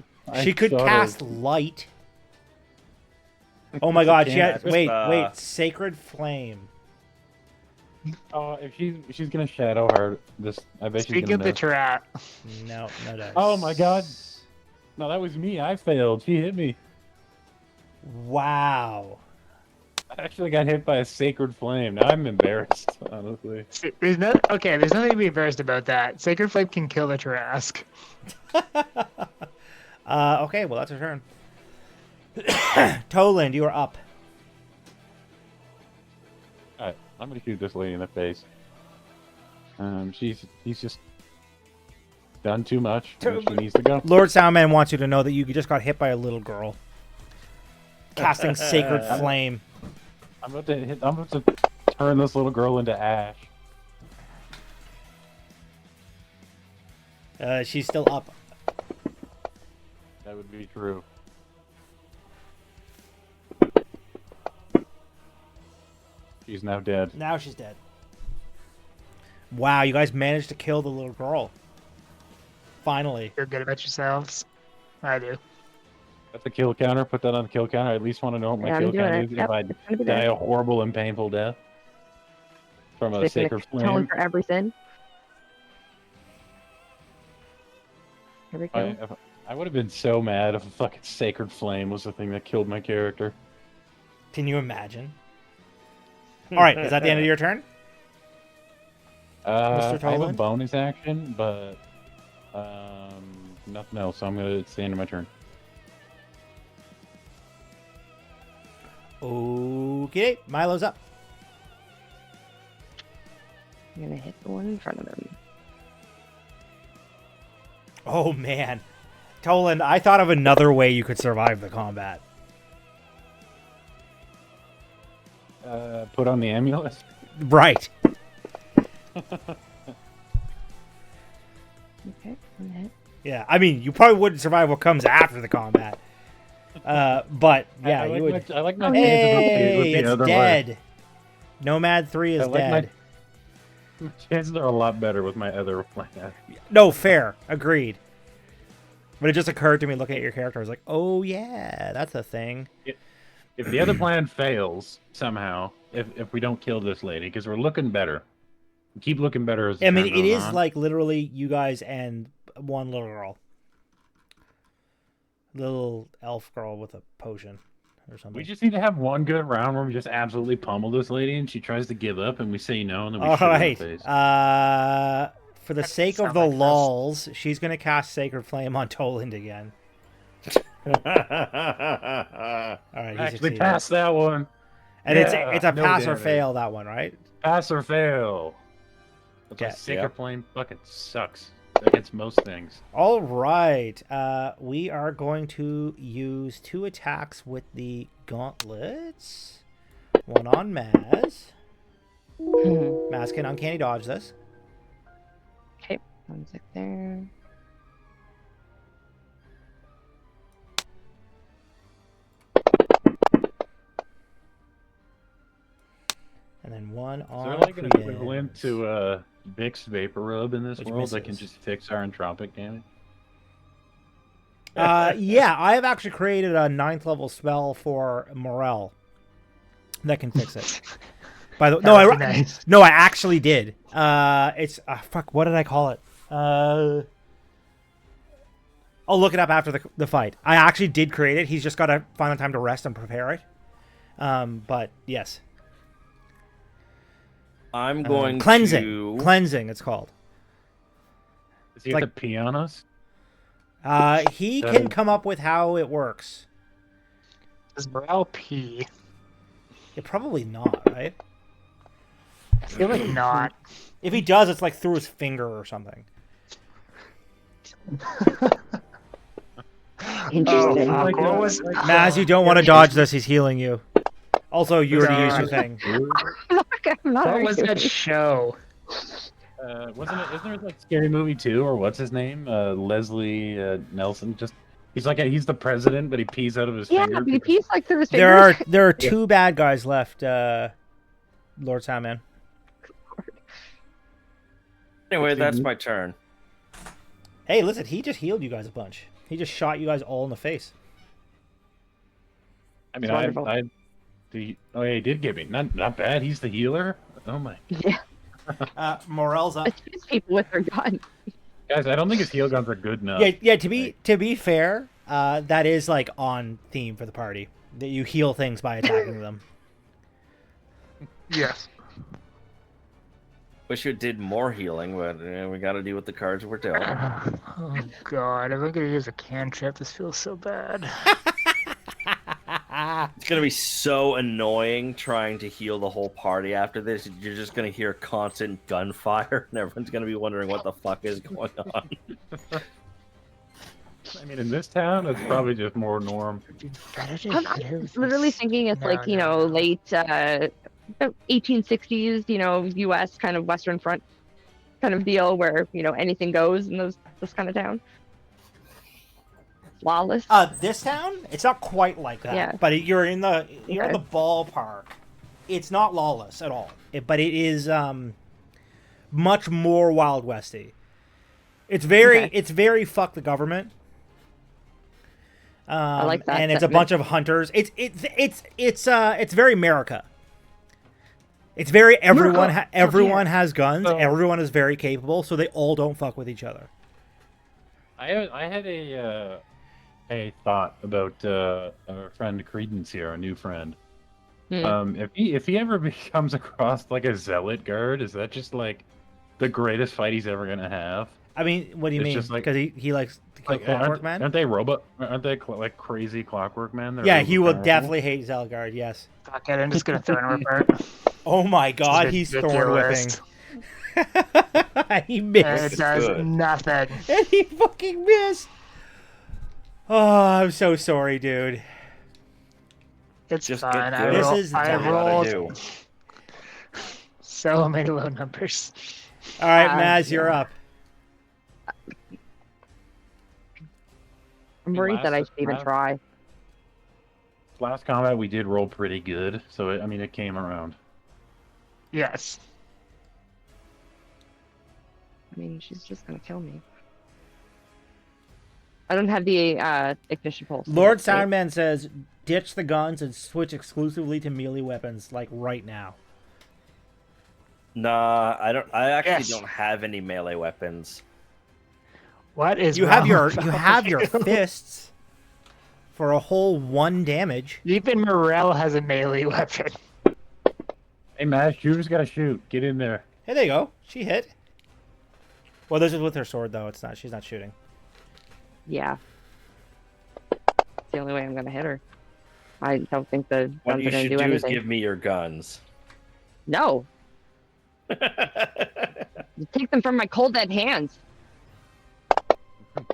She could thought cast light. Oh my god, she can't. had wait, Sacred Flame. If she's gonna shadow her, I bet she's Speaking gonna of the miss. trap, No dice. Oh my god. No, that was me. I failed. She hit me. Wow. I actually got hit by a sacred flame. Now I'm embarrassed, honestly. there's nothing to be embarrassed about that. Sacred Flame can kill the Tarask. Okay, well that's her turn. Toland, you are up. Alright, I'm gonna shoot this lady in the face. He's just done too much. And she needs to go. Lord Soundman wants you to know that you just got hit by a little girl. Casting Sacred Flame. I'm about to turn this little girl into ash. She's still up. That would be true. She's now dead. Now she's dead. Wow, you guys managed to kill the little girl. Finally. Feel good about yourselves. I do. That's the kill counter. Put that on the kill counter. I at least want to know what my Yeah, I'm kill doing counter it. is Yep, if I it's gonna be die there. a horrible and painful death from a Just gonna sacred atone flame. for every sin. Here we go. I would have been so mad if a fucking sacred flame was the thing that killed my character. Can you imagine? All right, is that the end of your turn? I have a Toland? bonus action, but nothing else. So I'm gonna it's the end of my turn. Okay, Milo's up. I'm gonna hit the one in front of him. Oh man, Toland, I thought of another way you could survive the combat. Put on the amulet. Right. Okay, I'm gonna hit. Yeah, I mean, you probably wouldn't survive what comes after the combat. But yeah, I like you would. I like my Hey, chances with the it's other dead. Nomad 3 is I like dead. my chances are a lot better with my other plan. No, fair. Agreed. But it just occurred to me looking at your character. I was like, oh yeah, that's a thing. If the other plan fails somehow, if we don't kill this lady, because we're looking better, we keep looking better as the I mean, time it goes is on. like literally you guys and one little girl, little elf girl with a potion or something. We just need to have one good round where we just absolutely pummel this lady, and she tries to give up, and we say no, and then we All shoot her in right. the face. For the That sake of sound the like this. lulls, she's gonna cast Sacred Flame on Toland again. All right, he Actually, succeeded. pass that one. And Yeah, it's a no pass or damage. fail, that one, right? Pass or fail. That's why Okay. Sacred Yep. Flame fucking sucks against most things. All right. We are going to use 2 attacks with the gauntlets. One on Maz. Maz can uncanny dodge this. Okay, 1 sec there. And then one Is on there like an Credence. equivalent to Vicks Vapor Rub in this Which world that can misses. just fix our entropic damage? Yeah, I have actually created a 9th level spell for Morel that can fix it. By the That would be nice. no, I actually did. It's fuck. What did I call it? I'll look it up after the fight. I actually did create it. He's just got to find the time to rest and prepare it. But yes, I'm going cleansing. to. Cleansing. It's called. Does he Like- have to pee on us? He can come up with how it works. Does Morale pee? It probably not, right? I feel like not. If he does, it's like through his finger or something. Interesting. Oh, Like, what was Maz, you don't want to dodge this. He's healing you. Also, you already used your thing. I'm not What was arguing. that show? Isn't there like Scary Movie 2 or what's his name? Leslie Nelson. He's the president, but he pees out of his Yeah, finger. but he pees like through his There fingers. are 2 bad guys left, Lord Sandman. Anyway, that's my turn. Hey, listen, he just healed you guys a bunch. He just shot you guys all in the face. I mean, It's wonderful. oh yeah, he did give me not bad. He's the healer. Oh my Yeah, Morel's up. it shoots people with their gun. guys, I don't think his heal guns are good enough. Yeah. To be fair, that is like on theme for the party. That you heal things by attacking them. Yes. Wish you did more healing, but we got to deal with the cards we're dealt. Oh god, if I'm gonna use a cantrip, this feels so bad. It's gonna be so annoying trying to heal the whole party after this. You're just gonna hear constant gunfire, and everyone's gonna be wondering what the fuck is going on. I mean, in this town, it's probably just more norm. I'm literally thinking it's like, you know, late 1860s, you know, U.S. kind of Western Front kind of deal where, you know, anything goes in this kind of town. Lawless. This town, it's not quite like that. Yeah. But you're in the Okay. ballpark. It's not lawless at all. But it is much more Wild Westy. It's very fuck the government. I like that And it's a sentiment. bunch of hunters. It's very America. It's very everyone has guns. So- Everyone is very capable, so they all don't fuck with each other. I had a thought about our friend Credence here, a new friend. Hmm. If he ever comes across like a zealot guard, is that just like the greatest fight he's ever gonna have? I mean, what do you It's mean? just like- Because he likes to kill Like, Clockwork Man? aren't they robot? Aren't they like crazy Clockwork Man? They're Yeah, really he will powerful. definitely hate Zelgard, yes. Fuck it, I'm just gonna throw him apart. Oh my god, This is he's thorn whipping. ridiculous. He It missed. does Good. nothing. And he fucking missed. Oh, I'm so sorry, dude. It's Just fine. get I, good. This roll, is I dumb. rolled do. so many low numbers. All right, Uh, Maz, you're up. I'm worried that I should even try. Last combat we did roll pretty good, so it came around. Yes. I mean, she's just gonna kill me. I don't have the ignition pulse. Lord Right? Soundman says, ditch the guns and switch exclusively to melee weapons, like right now. Nah, I don't. I actually Yes. don't have any melee weapons. What is You wrong have your with you all have of your you? fists for a whole 1 damage. Even Morel has a melee weapon. Hey, Matt, shooter's got to shoot. Get in there. Hey, there you go. She hit. Well, this is with her sword though. It's not. She's not shooting. Yeah. It's the only way I'm gonna hit her. I don't think the What guns you are gonna should do do is anything. give me your guns. No, you take them from my cold dead hands.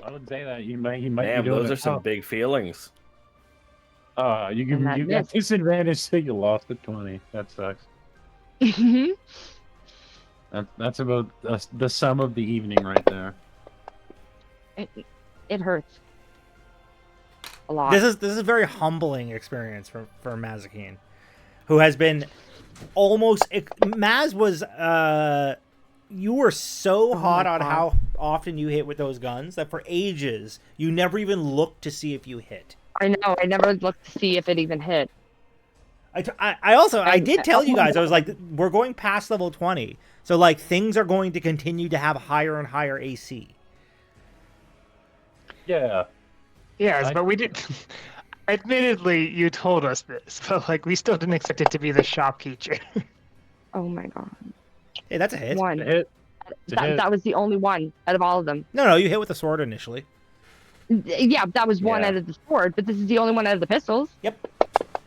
I would say that he might Damn, be doing those it. are some big feelings. You And that you got missed. disadvantage, so you lost at 20. That sucks. it That's about the sum of the evening right there. hurts a lot. This is a very humbling experience for Mazakine, who has been almost. Maz was you were so Oh hot my on God. how often you hit with those guns that for ages you never even looked to see if you hit. I know. I never looked to see if it even hit. I also I And- did tell oh you my guys I was God. like we're going past level 20, so like things are going to continue to have higher and higher AC. Yeah. Yes, but we did. Admittedly, you told us this, but like we still didn't expect it to be the shop teacher. Oh my God. Hey, that's a hit. One. To hit. To hit. That was the only one out of all of them. No, you hit with the sword initially. Yeah, that was one Yeah. out of the sword, but this is the only one out of the pistols. Yep.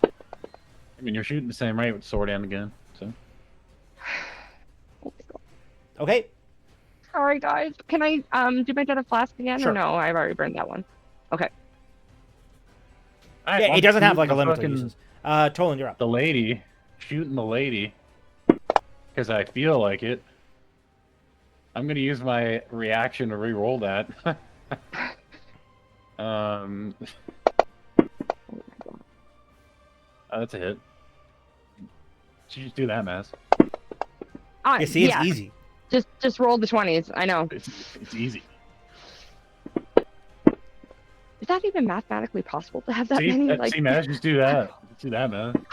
I mean, you're shooting the same rate with sword and the gun. So. Oh my God. Okay. Sorry, guys. Can I do my Jet of Flask again, Sure. or no? I've already burned that one. Okay. Alright, Yeah, well, it doesn't have shooting like a the limit to fucking- uses. Tolan, you're up. The lady, shooting the lady, because I feel like it. I'm gonna use my reaction to re-roll that. That's a hit. You just do that, Maz. You see, it's yeah, easy. just roll the 20s. I know. It's easy. Is that even mathematically possible to have that See, many? Like, see, Maz, just do that. Just do that, man.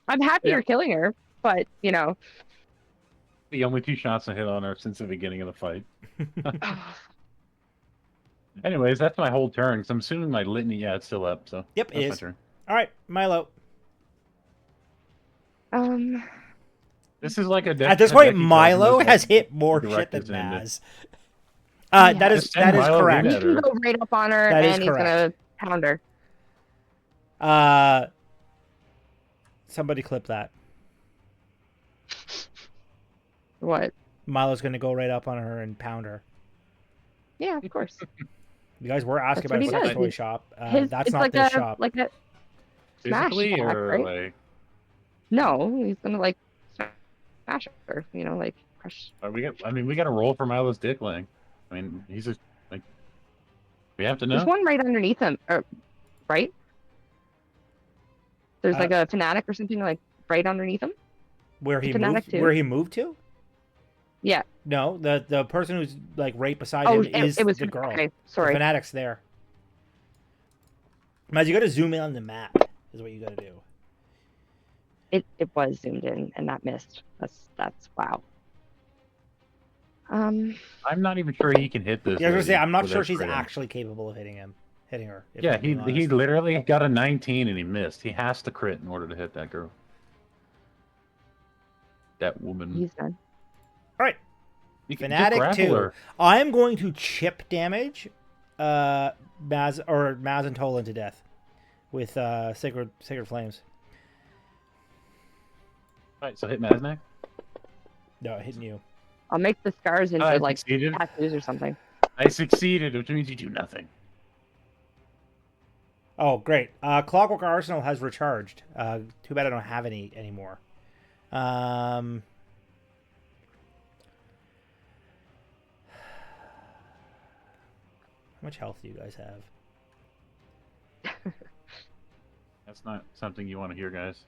I'm happy Yeah. you're killing her, but you know. The only 2 shots I hit on her since the beginning of the fight. Anyways, that's my whole turn. So I'm assuming my litany, yeah, it's still up. So Yep, it that's my is. turn. All right, Milo. This is like a At this point, Milo has hit more shit direct than his end. Maz. Yeah. That is Just send that is Milo in correct. He at can her. go right up on her, That is and he's gonna pound her. Somebody clip that. What? Milo's going to go right up on her and pound her. Yeah, of course. You guys were asking That's what about he a sex does. toy shop. That's it's not like this a shop. like a smash Physically attack, or right? like? No, he's gonna like smash her. You know, like crush. We got to roll for Milo's dick laying. I mean, he's just like. We have to know. There's one right underneath him, right? There's like a fanatic or something like right underneath him. Where he fanatic moved? too. Where he moved to? Yeah. No, the person who's like right beside Oh, him is it was the girl. Okay, The sorry. fanatic's there. Maz, you got to zoom in on the map. Is what you got to do. It was zoomed in and that missed. That's wow. I'm not even sure he can hit this. Yeah, I was gonna say lady I'm not without sure she's critting. actually capable of hitting her. If Yeah, I'm being he honest. literally got a 19 and he missed. He has to crit in order to hit that girl. That woman. He's done. All right. You can Fanatic just grapple 2. her. I'm going to chip damage Maz and Tolan to death with Sacred Flames. Alright, so hit Maznak. No, hitting you. I'll make the scars into I like succeeded. tattoos or something. I succeeded, which means you do nothing. Oh, great. Clockwork Arsenal has recharged. Too bad I don't have any anymore. How much health do you guys have? That's not something you want to hear, guys.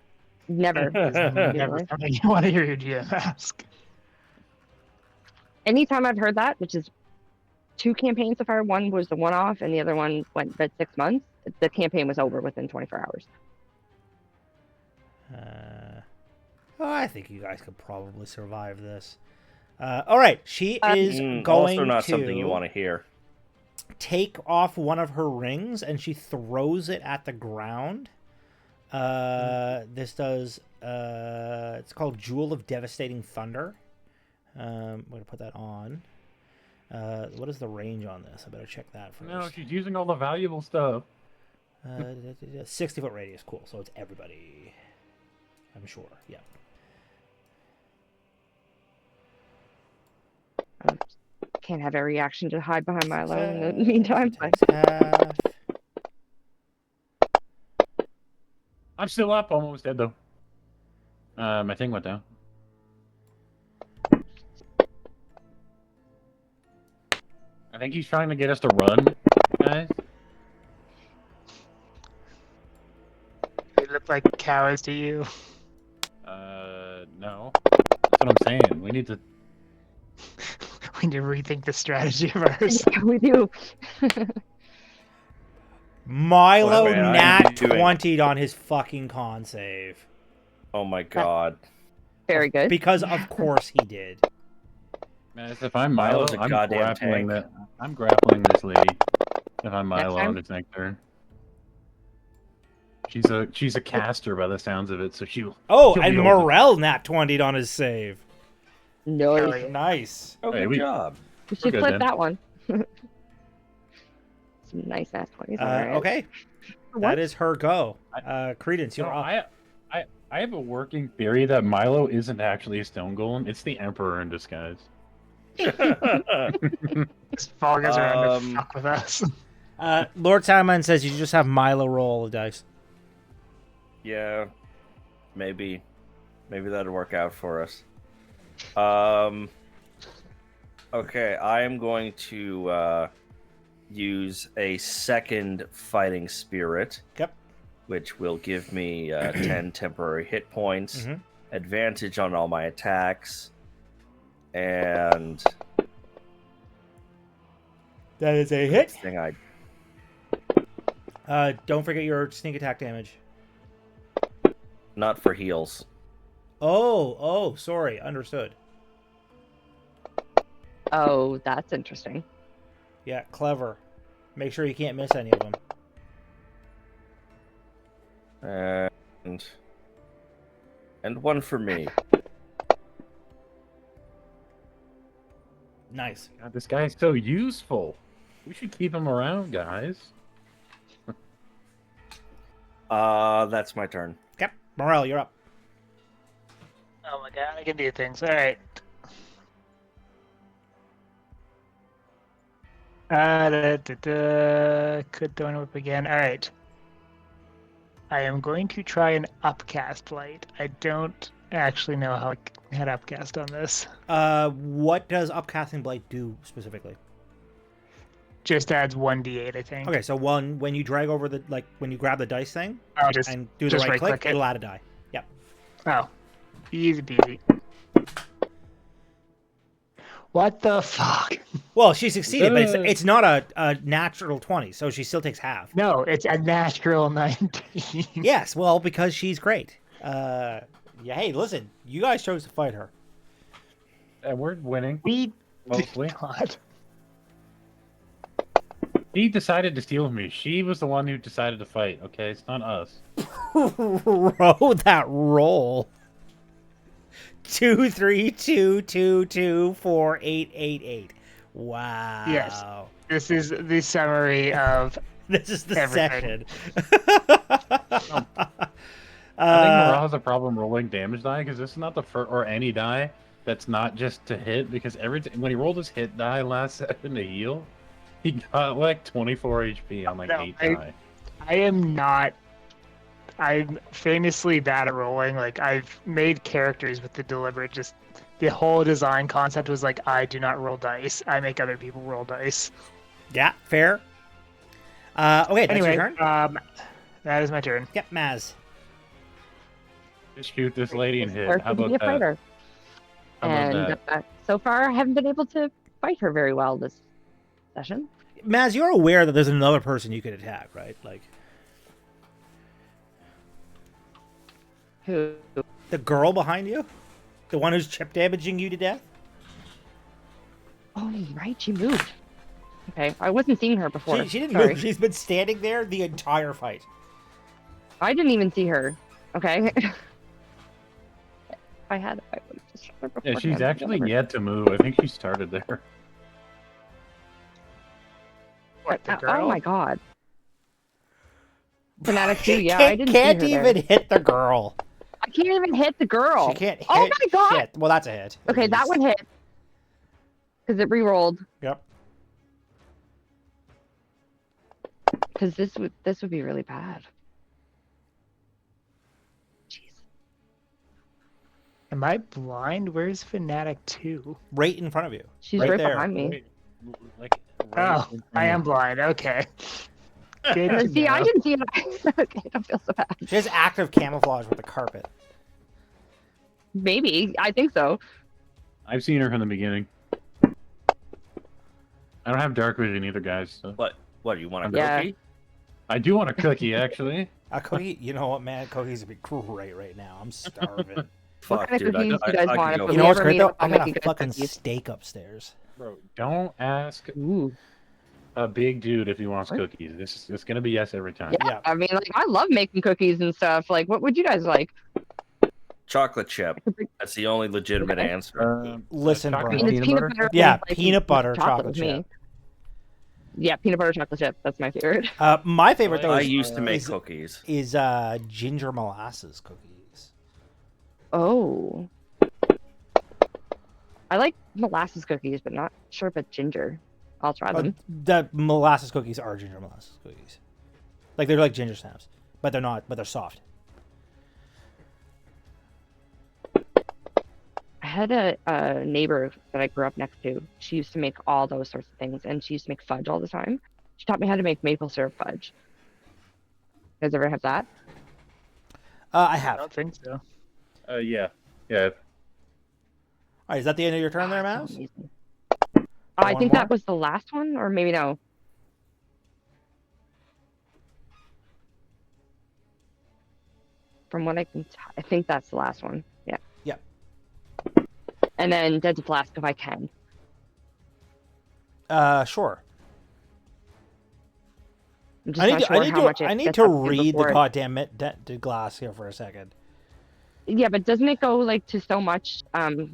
Never. Never Usually. something you want to hear your GM ask. anytime I've heard that, which is 2 campaigns so far, one was the one-off and the other one went at 6 months, the campaign was over within 24 hours. I think you guys could probably survive this. All right, she is going also not to something you want to hear. take off one of her rings and she throws it at the ground. This does. It's called Jewel of Devastating Thunder. I'm gonna put that on. What is the range on this? I better check that first. No, she's using all the valuable stuff. 60-foot radius. Cool. So it's everybody. I'm sure. Yeah. I can't have a reaction to hide behind Milo in the meantime. But... I'm still up, almost dead though. My thing went down. I think he's trying to get us to run, guys. They look like cowards to you. No. That's what I'm saying. We need to. We need to rethink the strategy of ours. Yeah, we do. Milo What am I nat doing? 20'd on his fucking con save. Oh my god. Very good. Because of course he did. Man, if I'm Milo, Milo's a I'm goddamn grappling tank. that. I'm grappling this lady. If I'm Next Milo time? on its next turn. She's a caster by the sounds of it, so she'll. Oh, she'll and be over. Morel nat 20'd on his save. No, Hell yeah. Nice. Oh, Hey, good we- job. we should good flip then. that one. Some nice ass 20s. Alright. Okay. That is her go. Credence, you're No, up. I have a working theory that Milo isn't actually a stone golem. It's the Emperor in disguise. Just following us around to Um, fuck with us. Lord Salmon says you just have Milo roll the dice. Yeah, maybe that'd work out for us. Okay, I am going to use a second fighting spirit, Yep. which will give me 10 temporary hit points, Mhm. advantage on all my attacks, and That is a next thing Don't forget your sneak attack damage. not for heals. Oh, sorry. Understood. Oh, that's interesting. Yeah, clever. Make sure you can't miss any of them. And one for me. Nice. God, this guy's so useful. We should keep him around, guys. That's my turn. Okay. Morel, you're up. Oh my god, I can do things. Alright. Could throw an whip again. Alright. I am going to try an upcast light. I don't actually know how I had upcast on this. What does upcasting blight do specifically? Just adds 1d8, I think. Okay, so when you drag over the when you grab the dice thing I'll just and do the just right click, right-click it. it'll add a die. Yep. Oh. Easy peasy. What the fuck? Well, she succeeded, but it's not a natural 20, so she still takes half. No, it's a natural 19. Yes, well, because she's great. Yeah, hey, listen, you guys chose to fight her. And we're winning. We Mostly. did not. He decided to steal from me. She was the one who decided to fight. Okay, it's not us. Roll that roll. 2, 3, 2, 2, 2, 4, 8, 8, 8. Wow. Yes. This is the summary of This is the everything. session. I think Morale has a problem rolling damage die because this is not the first or any die that's not just to hit. Because when he rolled his hit die last second to heal, he got like 24 HP on like No, 8 die. I am not. I'm famously bad at rolling. Like, I've made characters with the deliberate, just the whole design concept was like, I do not roll dice. I make other people roll dice. Yeah, fair. Okay, that's Anyway, your turn. that is my turn. Yep, Maz. Just shoot this lady and hit. Or How to be about a that? fighter. How about And that? so far I haven't been able to fight her very well this session. Maz, you're aware that there's another person you could attack, right? Like Who? the girl behind you, the one who's chip damaging you to death. Oh, right, she moved. Okay, I wasn't seeing her before. She didn't Sorry. move. She's been standing there the entire fight. I didn't even see her. Okay. If I would have just shot her before. Yeah, she's actually yet to move. I think she started there. What, the Oh girl? my god. Fanatic 2, yeah, can't, I didn't can't see her even there. hit the girl. I can't even hit the girl. She can't hit Oh my god! shit. Well, that's a hit. Okay, that one hit. Because it re-rolled. Yep. Because this would be really bad. Jeez. Am I blind? Where's Fanatic 2? Right in front of you. She's Right right, there. behind me. Wait, like, right Oh, in front I am of- blind. Okay. Good to See, I know. didn't see it. Okay, I don't feel so bad. She has active camouflage with the carpet. Maybe. I think so. I've seen her from the beginning. I don't have dark vision either, guys. So. What do you want a Yeah. cookie? I do want a cookie, actually. A cookie, you know what, man? Cookies would be great right now. I'm starving. Fuck, kind of dude. cookies you guys I want? could go If You we know what's ever great meet though? up, I'll I make got you a guys fucking cookies. steak upstairs. Bro, don't ask Ooh. a big dude if he wants cookies. It's gonna be yes every time. Yeah, Yeah. I mean, like, I love making cookies and stuff. Like, what would you guys like? Chocolate chip. That's the only legitimate Okay. answer. Listen, chocolate bro. I mean, it's peanut butter. Yeah, like, peanut butter chocolate chocolate with me. chip. Yeah, peanut butter chocolate chip. That's my favorite. My favorite though I is, used to make is- cookies. is ginger molasses cookies. Oh. I like molasses cookies, but not sure about ginger. I'll try them. The molasses cookies are ginger molasses cookies. Like they're like ginger snaps, but they're not. But they're soft. I had a neighbor that I grew up next to. She used to make all those sorts of things, and she used to make fudge all the time. She taught me how to make maple syrup fudge. You guys ever have that? I I have. don't think so. Yeah. All right, is that the end of your turn there, So Mouse? amazing. I One think more? that was the last one, or maybe no. From what I can I think that's the last one. Yeah. Yep. And then Dented Flask if I can. Sure. I'm just not sure how much it I need gets to up read the before it- goddamn dented glass here for a second. Yeah, but doesn't it go like to so much? Because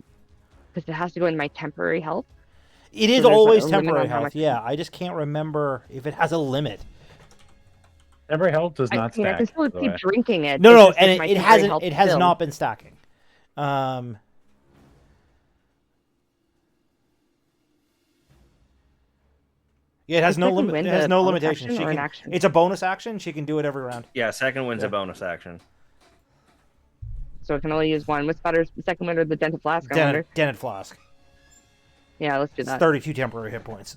it has to go in my temporary health. It is there's always a limit temporary on how health. much- Yeah, I just can't remember if it has a limit. Every health does I not mean, I can stack. still by the keep way. drinking it. No, it's no, just, and like, my it temporary hasn't. health It has still. not been stacking. Yeah, it has It's no like a limit. win It has to no bonus limitation. action She or an can. action? It's a bonus action. She can do it every round. Yeah, second win's Yeah. a bonus action. So I can only use one. What's better, the second one or the Dented Flask? I wonder. Dented flask. Yeah, let's do It's that. 32 temporary hit points.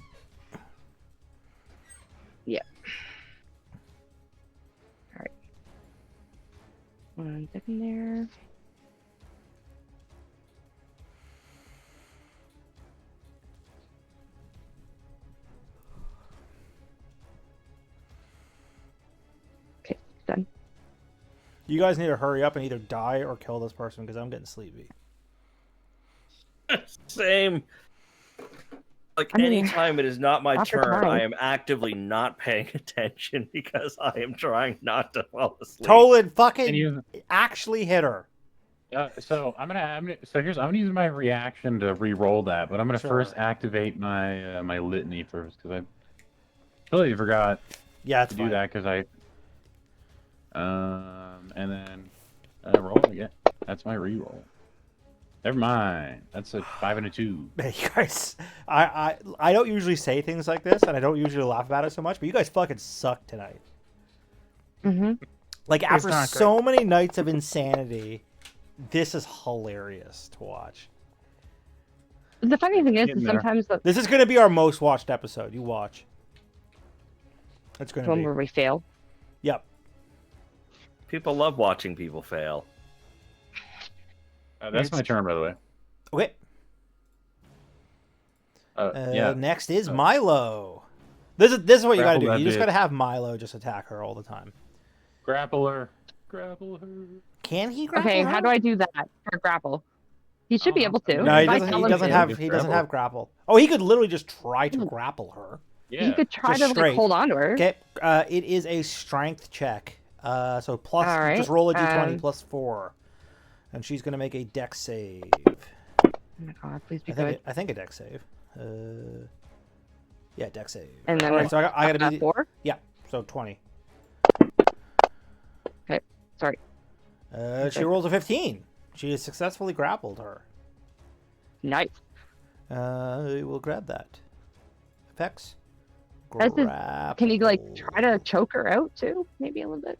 One second there. Okay, done. You guys need to hurry up and either die or kill this person because I'm getting sleepy. Same. Like I mean, anytime it is not my not the turn, time. I am actively not paying attention because I am trying not to fall asleep. Tolan fucking And you, actually hit her. so I'm gonna use my reaction to re-roll that, but I'm gonna Sure. first activate my my litany first because I totally forgot Yeah, it's to do fine. that because and then roll again. That's my re-roll. Never mind. That's a 5 and a 2. Hey, you guys, I don't usually say things like this, and I don't usually laugh about it so much, but you guys fucking suck tonight. Mm-hmm. Like, after not so many nights of insanity, this is hilarious to watch. The funny thing is Getting that there. sometimes the This is going to be our most watched episode. You watch. It's going to one be. where we fail. Yep. People love watching people fail. That's my turn, by the way. Okay. Yeah. Next is Milo. This is what you got to Grapple do. that You just bitch. got to have Milo just attack her all the time. Grapple her. Grapple her. Can he grapple Okay, her? how do I do that for grapple? He should be able to. No, he if I doesn't. tell He him doesn't to. have. Just He doesn't grapple. have grapple. Oh, he could literally just try to grapple her. Yeah. He could try Just to like straight. hold on to her. Okay. It is a strength check. So plus, All right, just roll a d20 plus 4, and she's gonna make a dex save. Oh my god, please be good. I think a dex save. Yeah, dex save. And then All right, so I gotta be 4. yeah. So 20. Okay, sorry. She rolls a 15. She has successfully grappled her. Nice. We'll grab that. Effects. Can he like Grapple. try to choke her out too? Maybe a little bit.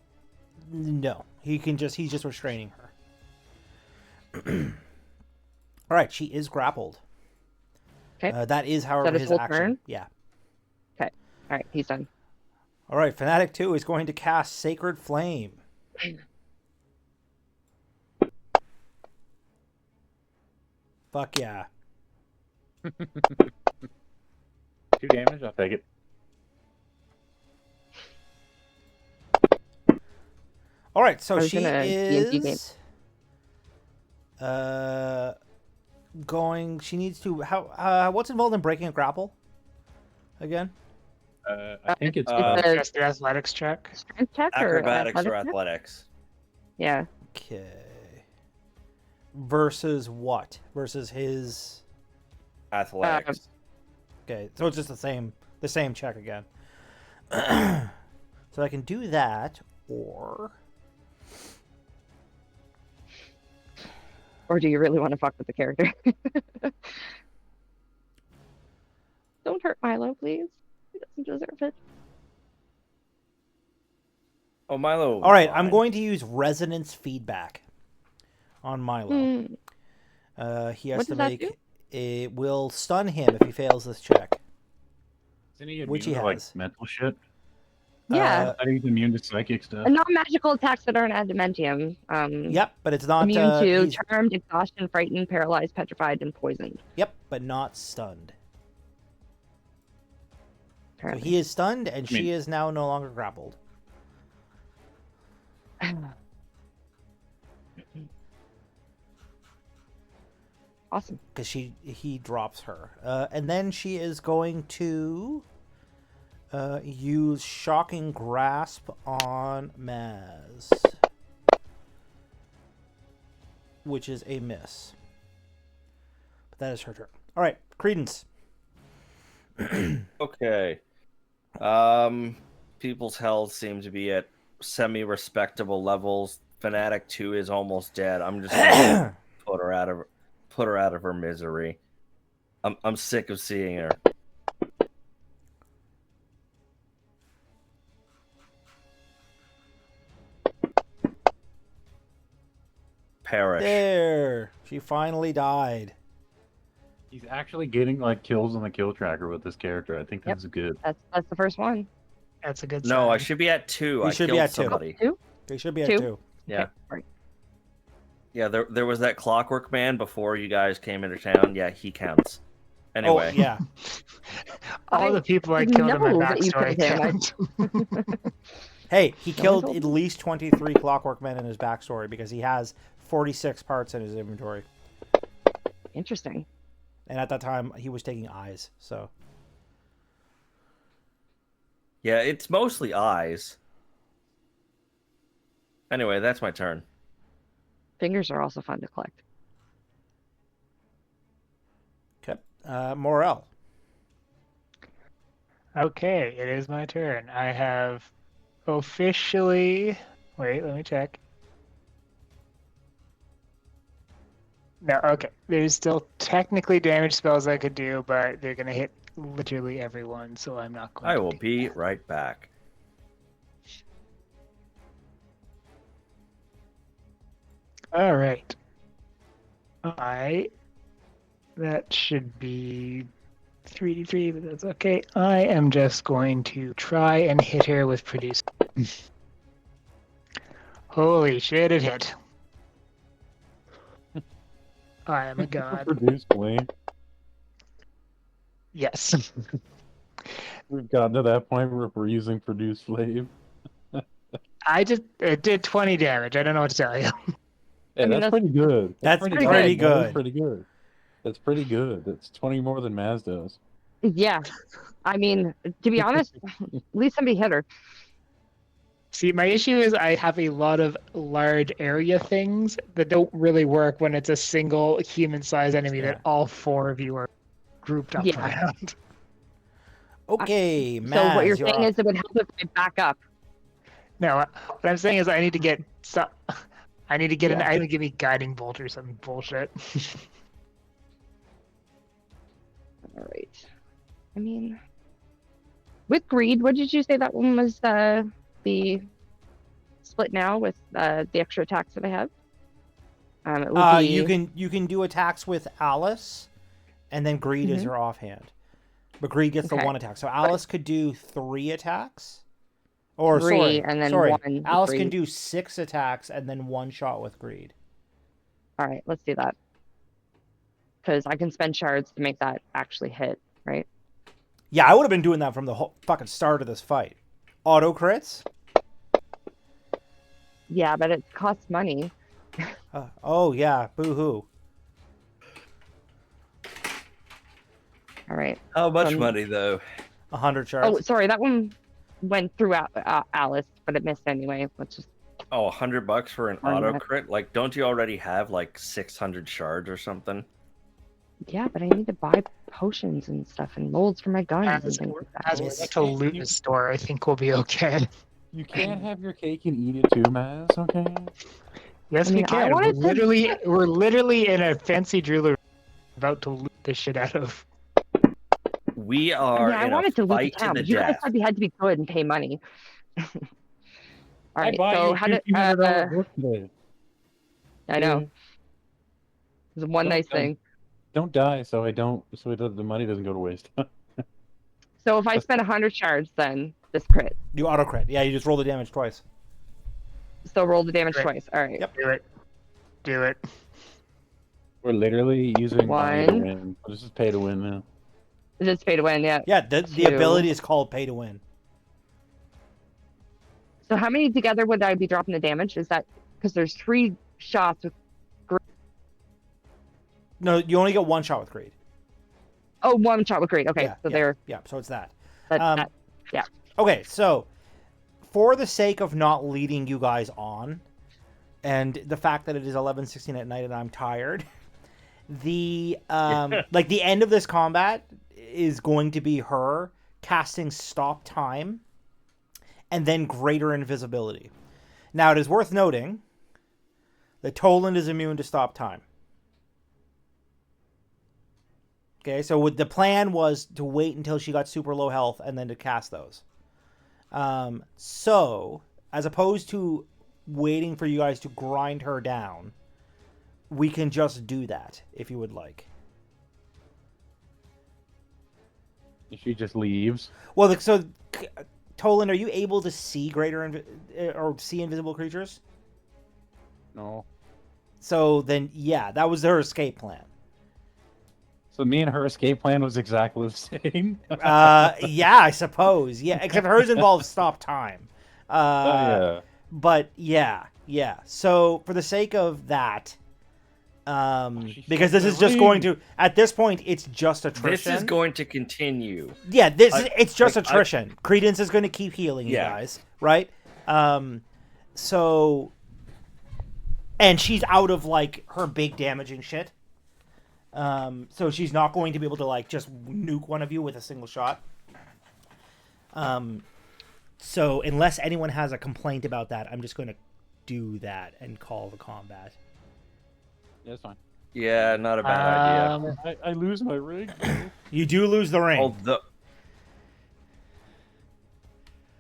No, he's just restraining her. All right, she is grappled. Okay. That is, however, Is that his whole action. turn? Yeah. Okay. All right, he's done. All right, Fanatic 2 is going to cast Sacred Flame. Fuck yeah. 2 damage. I'll take it. All right, so I was she gonna D&D game. is going. She needs to. What's involved in breaking a grapple? Again. I think it's a Just the athletics check. strength check or Acrobatics or athletics check? athletics. Yeah. Okay. Versus what? Versus his. Athletics. Okay, so it's just the same check again. So I can do that, or Or do you really want to fuck with the character? Don't hurt Milo, please. He doesn't deserve it. Oh, Milo. all right. fine. I'm going to use resonance feedback on Milo. He has What to does that make. do? It will stun him if he fails this check. Isn't he Which immune he to, like has. mental shit? Yeah. I think he's immune to psychic stuff. Non-magical attacks that aren't adamantium. Yep, but it's not Immune to he's- charmed, exhaustion, frightened, paralyzed, petrified, and poisoned. Yep, but not stunned. So Apparently. he is stunned, and mean- she is now no longer grappled. Awesome. Because he drops her, and then she is going to use Shocking Grasp on Maz, which is a miss. But that is her turn. All right, Credence. Okay. People's health seem to be at semi-respectable levels. Fanatic 2 is almost dead. I'm just gonna put her out of her misery. I'm sick of seeing her. Perish. There, she finally died. He's actually getting like kills on the kill tracker with this character. I think Yep. that's good. That's the first one. That's a good No, I sign. should be at 2. You I should be killed at 2. somebody. Two? They should be at Two? 2. Yeah. Okay, right. Yeah, there was that Clockwork Man before you guys came into town. Yeah, he counts. Anyway. Oh yeah. All the people I didn't killed in my know that you backstory killed him. count. Hey, he No one killed told at me. least 23 Clockwork Men in his backstory because he has 46 parts in his inventory. Interesting. And at that time, he was taking eyes. So Yeah, it's mostly eyes. Anyway, that's my turn. Fingers are also fun to collect. okay, Morel. Okay, it is my turn. I have officially. Wait, let me check. No, okay. There's still technically damage spells I could do, but they're gonna hit literally everyone, so I'm not going I to will do be that. right back. All right. That should be 3d3, but that's okay. I am just going to try and hit her with produce. Holy shit, it hit. I am a god. Produce flame. Yes. We've gotten to that point where we're using produce flame. It did 20 damage. I don't know what to tell you. Hey, I mean, that's pretty good. That's pretty pretty good. That is good. pretty good. That's pretty good. That's 20 more than Maz does. Yeah. I mean, to be honest, at least somebody hit her. See, my issue is I have a lot of large area things that don't really work when it's a single human-sized enemy Yeah. that all 4 of you are grouped up Yeah. around. Okay, So Maz, what you're you're saying up. is it would help if I back up. No, what I'm saying is I need to get some. I need to get an Yeah. item to give me guiding bolt or some bullshit. All right. I mean, with greed, what did you say that one was the split now with the extra attacks that I have? It would be You can do attacks with Alice, and then Greed is Mhm. your offhand. But Greed gets the Okay. 1 attack. So Alice could do 3 attacks. Or 3 sorry, and then sorry. 1 with Alice can greed. do 6 attacks and then 1 shot with Greed. All right, let's do that. Because I can spend shards to make that actually hit, right? Yeah, I would have been doing that from the whole fucking start of this fight. Auto crits? Yeah, but it costs money. Oh yeah, boo-hoo. All right. How much Um, money though? 100 Oh, shards. sorry, that one went through Alice, but it missed anyway. Let's just Oh, $100 for an Darn auto that. crit? Like, don't you already have like 600 shards or something? yeah, but I need to buy potions and stuff and molds for my guns and As, things like that. as we get to loot the store, I think we'll be okay. You can't have your cake and eat it too, Maz, okay? Yes, I mean, we I can. wanted to- We're literally in a fancy jeweler about to loot the shit out of. We are I in wanted a to loot the fight to town, the but you guys death. said we had to be good and pay money. All right, I bought so you how a did $1,500 book today. I know. It's one nice thing. Don't die, so the money doesn't go to waste. So if I spend 100 shards, then this crit. You auto crit. Yeah, you just roll the damage twice. So roll the damage Right. twice. All right. Yep. Do it. Do it. We're literally using money to One. win. This is pay to win now. Just pay to win, yeah. Yeah, the 2. ability is called pay to win. So how many together would I be dropping the damage? Is that because there's 3 shots with No, you only get 1 shot with Greed. 1 shot with great. Okay, Yeah, so yeah, there. Yeah, so it's that. That, Okay, so for the sake of not leading you guys on, and the fact that it is 11:16 at night and I'm tired, the like the end of this combat is going to be her casting stop time and then greater invisibility. Now it is worth noting that Toland is immune to stop time. Okay, so the plan was to wait until she got super low health and then to cast those. So, as opposed to waiting for you guys to grind her down, we can just do that if you would like. She just leaves. Well, so Toland, are you able to see or see invisible creatures? No. So then, yeah, that was her escape plan. So me and her escape plan was exactly the same. Yeah, I suppose. Yeah, except hers involves stop time. Yeah. But yeah. So for the sake of that, because this is just going to, at this point, it's just attrition. This is going to continue. Yeah, it's just like, attrition. Credence is going to keep healing you guys, right? So, and she's out of like her big damaging shit. So she's not going to be able to like just nuke one of you with a single shot. So unless anyone has a complaint about that, I'm just going to do that and call the combat. Yeah, that's fine. Yeah, not a bad idea. I lose my rig. You do lose the ring. Although,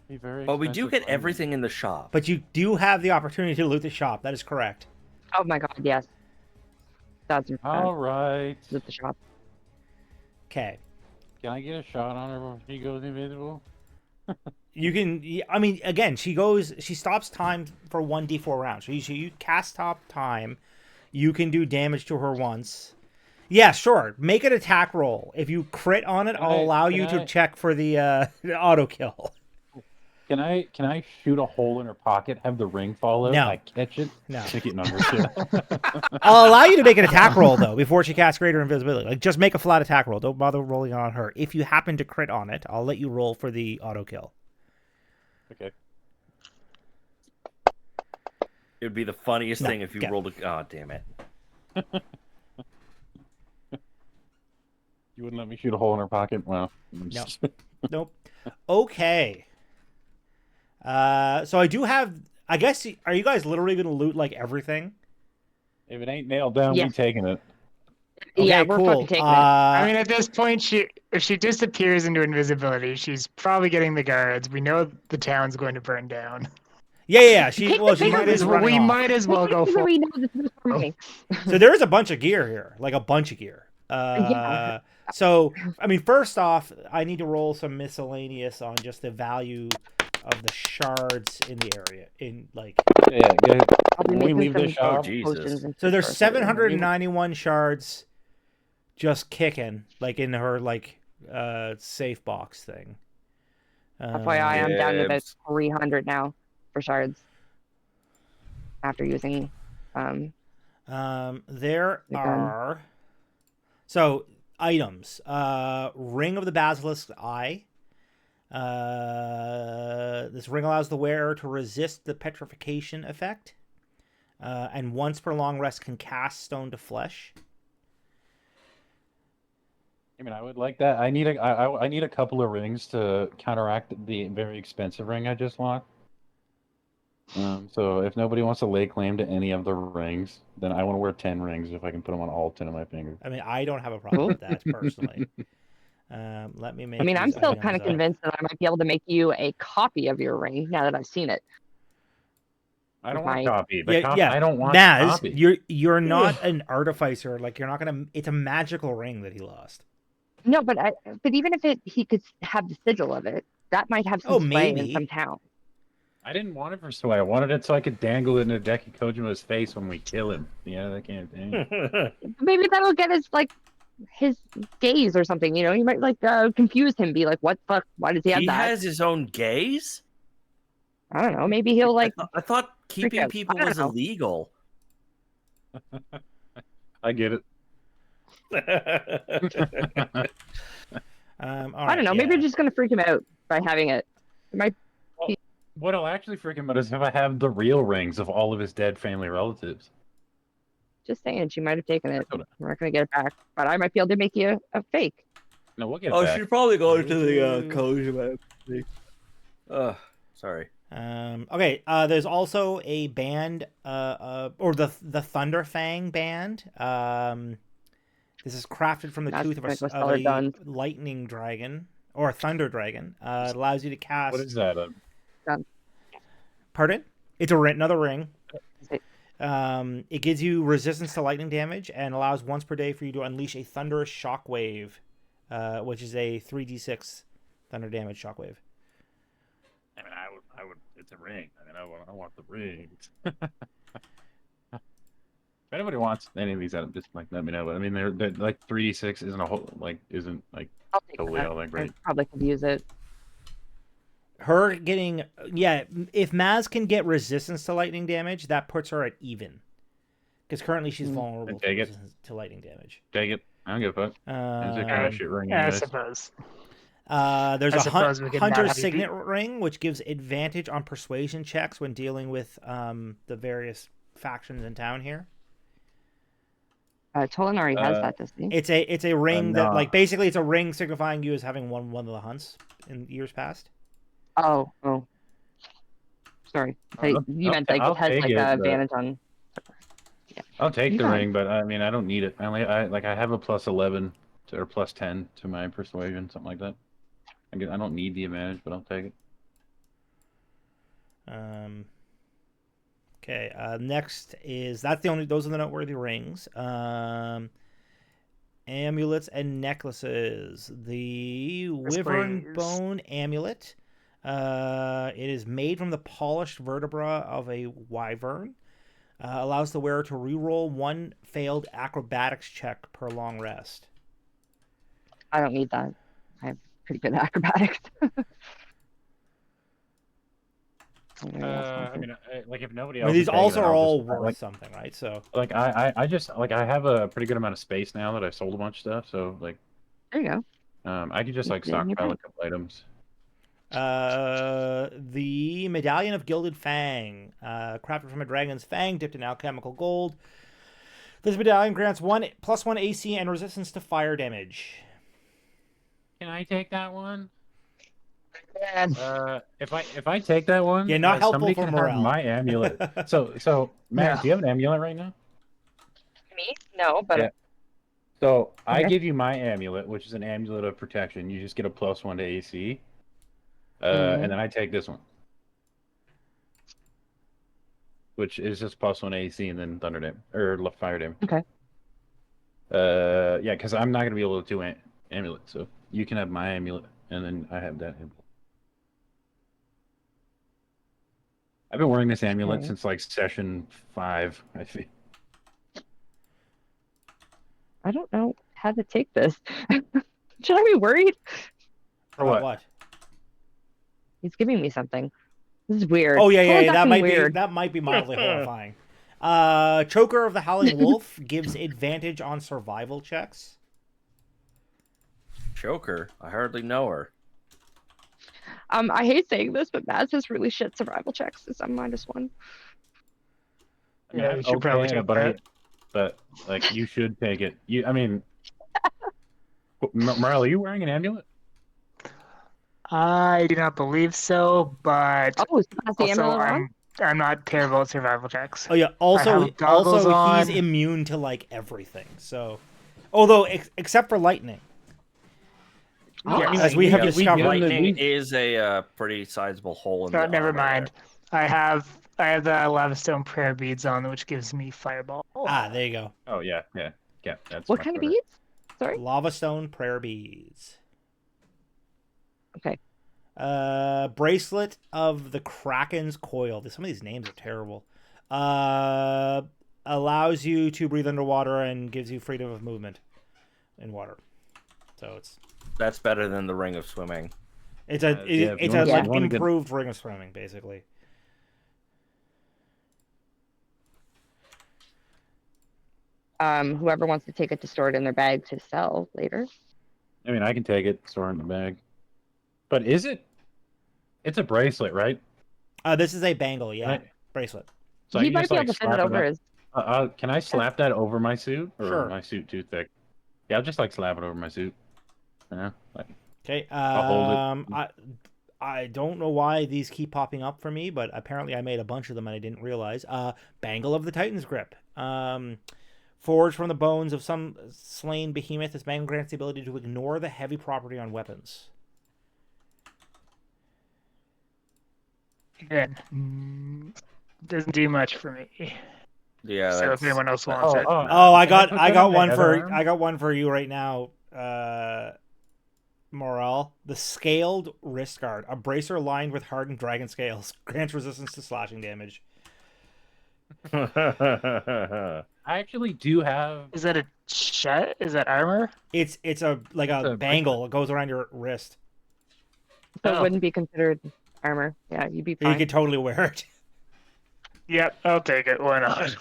Very but we do expensive get ring. everything in the shop. But you do have the opportunity to loot the shop. That is correct. Oh my god, yes. That's All right. at the shop. Okay. Can I get a shot on her before she goes invisible? You can. I mean, again, she stops time for 1d4 rounds. So you cast stop time. You can do damage to her once. Yeah, sure. Make an attack roll. If you crit on it, I'll allow you to check for the auto kill. Can I shoot a hole in her pocket, have the ring fall out, No. I catch it, No. stick it in her shit? I'll allow you to make an attack roll, though, before she casts Greater Invisibility. Like, just make a flat attack roll. Don't bother rolling on her. If you happen to crit on it, I'll let you roll for the auto kill. Okay. It would be the funniest No, thing if you rolled a. Oh, damn it. You wouldn't let me shoot a hole in her pocket? Well, No. Nope. Okay. So I do have. I guess. Are you guys literally going to loot like everything? If it ain't nailed down, Yes. we taking it. Okay, Yeah, we're cool. fucking taking it. I mean, at this point, if she disappears into invisibility, she's probably getting the guards. We know the town's going to burn down. Yeah. She Take the well, she bigger is running we off. might as well go for. We know this is coming. So there is a bunch of gear here, like a bunch of gear. Yeah. So I mean, first off, I need to roll some miscellaneous on just the value of the shards in the area. In like, Yeah, go ahead. I'll be When we making leave this some shop, Oh, Jesus. potions and so there's shit for us. 791 shards, just kicking like in her like safe box thing. FYI, I'm down to about Gibbs. 300 now for shards after using. There The gun. are so items. Ring of the Basilisk's Eye. This ring allows the wearer to resist the petrification effect, and once per long rest can cast stone to flesh. I mean, I would like that. I need a couple of rings to counteract the very expensive ring I just locked. So if nobody wants to lay claim to any of the rings, then I want to wear 10 rings if I can put them on all 10 of my fingers. I mean, I don't have a problem with that personally. Let me make. I mean, I'm these still kind items of up. convinced that I might be able to make you a copy of your ring now that I've seen it. I don't want My- copy. Yeah. I don't want Naz, copy. you're not an artificer. Like you're not gonna. It's a magical ring that he lost. No, but even if he could have the sigil of it, that might have some Oh, sway in maybe. some town. I didn't want it for sway. I wanted it so I could dangle it in Hideki Kojima's face when we kill him. Yeah, that kind of thing. Maybe that'll get his gaze or something. You know, you might confuse him. Be like, "What the fuck? Why does he have He that?" has his own gaze? I don't know. Maybe he'll I thought keeping out. people I don't was know. illegal. I get it. All I don't know. right, Maybe yeah. you're just gonna freak him out by having it. It might. What'll actually freak him out is if I have the real rings of all of his dead family relatives. Just saying, she might have taken it. Hold on. We're not gonna get it back, but I might be able to make you a fake. No, we'll get it Oh, back. she's probably going to the Kojima. Sorry. Okay. There's also a band, or the Thunder Fang band. This is crafted from the That's tooth of like what's a colored guns. lightning dragon or a thunder dragon. It allows you to cast. What is that? Pardon? It's another ring. it? It gives you resistance to lightning damage and allows once per day for you to unleash a thunderous shockwave, which is a 3d6 thunder damage shockwave. I mean, I would. It's a ring. I mean, I want the rings. If anybody wants any of these, just let me know. But I mean, they're like 3d6 isn't I'll take totally that. all that I great. probably could use it. Her getting if Maz can get resistance to lightning damage, that puts her at even. Because currently she's vulnerable Take it. to lightning damage. Take it. I don't give a fuck. It's a kind of shit ring. I anyways. suppose. There's I a suppose we could not Hunter's have you Signet ring, which gives advantage on persuasion checks when dealing with the various factions in town here. Tolan already has that, doesn't he? It's a ring that no. basically it's a ring signifying you as having won one of the hunts in years past. Oh. Sorry. You meant it I'll has take like it, a but- advantage on. I'll take You the fine. ring, but I mean, I don't need it. I have a plus 11 or plus 10 to my persuasion, something like that. I don't need the advantage, but I'll take it. Okay. Next is those are the noteworthy rings. Amulets and necklaces. The Wyvern please. Bone Amulet. It is made from the polished vertebra of a wyvern. Allows the wearer to reroll one failed acrobatics check per long rest. I don't need that. I have pretty good acrobatics. I mean, like if nobody I else mean, is these taking also it, are I'll all just, worth like, something, right? So like I just like I have a pretty good amount of space now that I sold a bunch of stuff, so like There you go. I could just You like put it in your stockpile a bag. couple items. the Medallion of Gilded Fang, crafted from a dragon's fang dipped in alchemical gold. This medallion grants +1 AC and resistance to fire damage. Can I take that one? Man. If I take that one, Yeah, not helpful somebody for can morale. have my amulet. So Max, No. do you have an amulet right now? Me? No, but Yeah. So I Okay. give you my amulet, which is an amulet of protection. You just get a +1 to AC. Mhm. And then I take this one, which is just +1 AC and then thunder damage or fire damage. Okay. Yeah, because I'm not gonna be able to do amulet, so you can have my amulet, and then I have that amulet. I've been wearing this amulet Okay. since like session 5, I think. I don't know how to take this. Should I be worried? For About what? what? He's giving me something. This is weird. Oh yeah, Totally yeah, got me weird. that might be mildly horrifying. Choker of the Howling Wolf gives advantage on survival checks. Joker. I hardly know her. I hate saying this, but Mads has really shit survival checks. It's I'm -1. I mean, Yeah, I'm you should probably okay, take but that. but like you should take it. I mean, Morale, are you wearing an amulet? I do not believe so, but Oh, is that the also amulet on? I'm not terrible at survival checks. Oh yeah, I have goggles he's on. immune to like everything. So, although except for lightning, Oh, Yes. as we have Yeah, discovered. lightning is a pretty sizable hole in the Never armor mind. I have the lavastone prayer beads on, which gives me fireball. There you go. Oh yeah. That's what much kind of better. beads? Sorry. Lava stone prayer beads. Okay. Bracelet of the Kraken's coil. Some of these names are terrible. Allows you to breathe underwater and gives you freedom of movement in water. So That's better than the ring of swimming. it's Yeah, if it's you a wanna- like you wanna get- improved ring of swimming, basically. Whoever wants to take it to store it in their bag to sell later. I mean, I can take it, store it in the bag. But is it? It's a bracelet, right? This is a bangle, yeah, Right. bracelet. So I He can might just be like able to fit slap it it over up. his. Can I slap that over my suit, or Sure. my suit too thick? Yeah, I'll just like slap it over my suit. Yeah, like Okay. I'll hold it. I don't know why these keep popping up for me, but apparently I made a bunch of them and I didn't realize. Bangle of the Titan's Grip. Forged from the bones of some slain behemoth, this bangle grants the ability to ignore the heavy property on weapons. Again, doesn't do much for me. Yeah, So if that's, anyone else wants it, Oh, I Can I got put I that got on my one other for arm? I got one for you right now. Morale, the scaled wrist guard, a bracer lined with hardened dragon scales, grants resistance to slashing damage. I actually do have. is that a chet? Is that armor? It's a like It's a a bangle. It goes around your wrist. So it Oh. wouldn't be considered armor. Yeah, you'd be You fine. could totally wear it. Yep, I'll take it. Why not?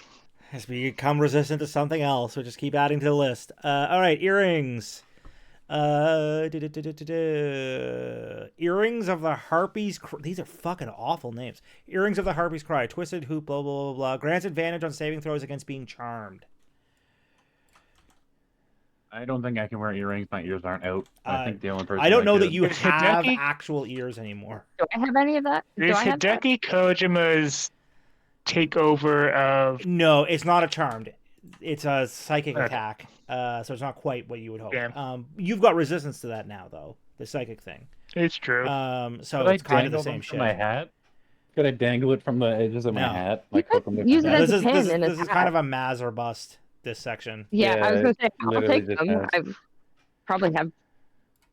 As we become resistant to something else, so just keep adding to the list. All right, earrings. Earrings of the Harpy's. These are fucking awful names. Earrings of the Harpy's Cry. Twisted hoop. Blah blah blah blah. Grants advantage on saving throws against being charmed. I don't think I can wear earrings. My ears aren't out. I think the only person. I don't know that could- you Is have Hideki- actual ears anymore. Do I have any of that? Do Is I have that? Hideki Kojima's takeover of No, it's not a charmed. It's a psychic Okay. attack. So it's not quite what you would hope. Yeah. You've got resistance to that now, though. The psychic thing. It's true. So Could I it's kind of the dangle same them shit. from my hat? Could I dangle it from the edges of my No. hat? Like could hook them to use my it hat? as This a is pin this is in his this is hat. kind of a Maz or bust. This section. Yeah, I was Yeah, gonna say I'll literally take just them. has- I've probably have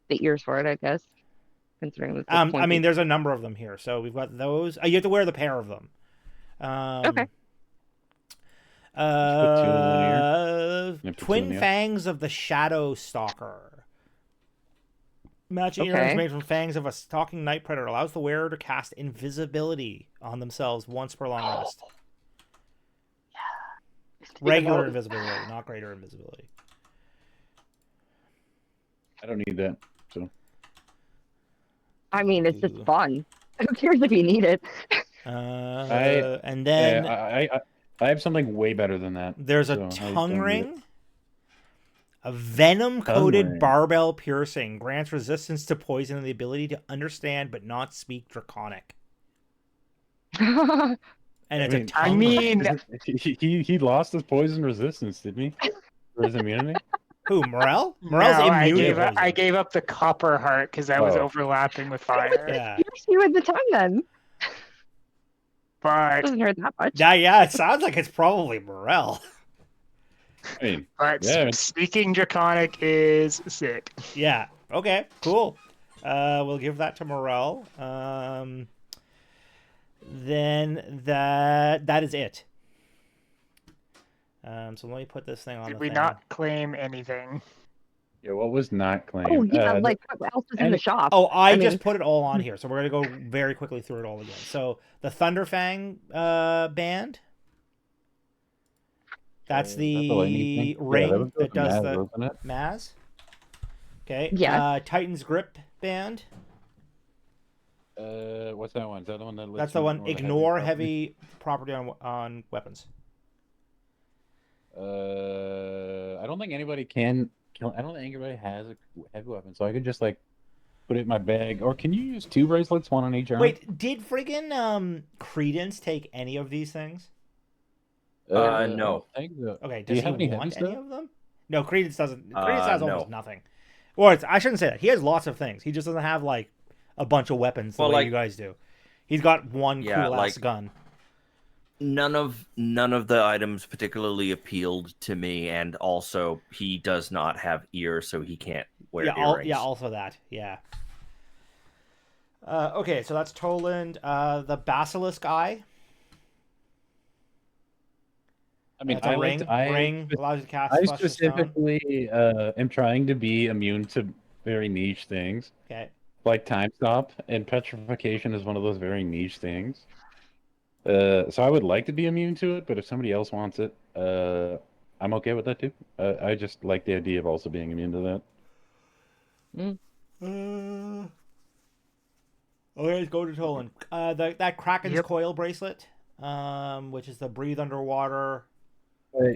the ears for it, I guess. Considering this. I mean, there's a number of them here, so we've got those. You have to wear the pair of them. Okay. put 2 in one ear. Put 2 in Twin the other. fangs of the Shadow Stalker. Matching earrings Okay. made from fangs of a stalking night predator allows the wearer to cast invisibility on themselves once per long rest. Regular invisibility, not greater invisibility. I don't need that. So I mean, it's just Ooh. fun. Who cares if you need it? And then I have something way better than that. there's a so I tongue don't need it. ring. A venom-coated ring. barbell piercing grants resistance to poison and the ability to understand but not speak Draconic. And it's a mean- tongue I ring. mean, He lost his poison resistance, didn't he? Or his immunity? Who, Morel? no, Morel's I immune to gave up, poison. I gave up the copper heart because that was Oh. overlapping with fire. Yeah. Pierce you with the tongue then. But Doesn't hurt that much. Yeah, it sounds like it's probably Morel. I mean, but Yeah. speaking draconic is sick. Yeah. Okay, cool. We'll give that to Morel. Then that is it. So let me put this thing on Did the we thing. not claim anything? yeah, what was not claimed? Oh yeah, Uh, like what else is in the and- shop? Oh, I mean- just put it all on here, so we're gonna go very quickly through it all again. So the Thunderfang band. That's the lightning the thing? ring Yeah, was that does Maz, the wasn't it? Maz. Okay. Yeah. Titan's Grip band. What's that one? Is that the one that? That's the one. Ignore heavy property on weapons. I don't think anybody can kill. I don't think anybody has a heavy weapon, so I could just like put it in my bag. Or can you use 2 bracelets, one on each arm? Wait, did friggin' Credence take any of these things? No. I don't think so. Okay, Do you does have he any heavy want any stuff? of them? No, Credence doesn't. Credence has no. almost nothing. Or I shouldn't say that. He has lots of things. He just doesn't have like a bunch of weapons the Well, way like- you guys do. He's got one Yeah, cool ass like- gun. None of the items particularly appealed to me, and also he does not have ears, so he can't wear earrings. Also that. Yeah. Okay, so that's Toland. The Basilisk Eye. I mean, That's a ring allows you to cast I Flush the Stone. specifically am trying to be immune to very niche things, Okay. like time stop, and petrification is one of those very niche things. So I would like to be immune to it, but if somebody else wants it, I'm okay with that too. I just like the idea of also being immune to that. Okay, let's go to Toland. That Kraken's Yep. coil bracelet, which is the breathe underwater,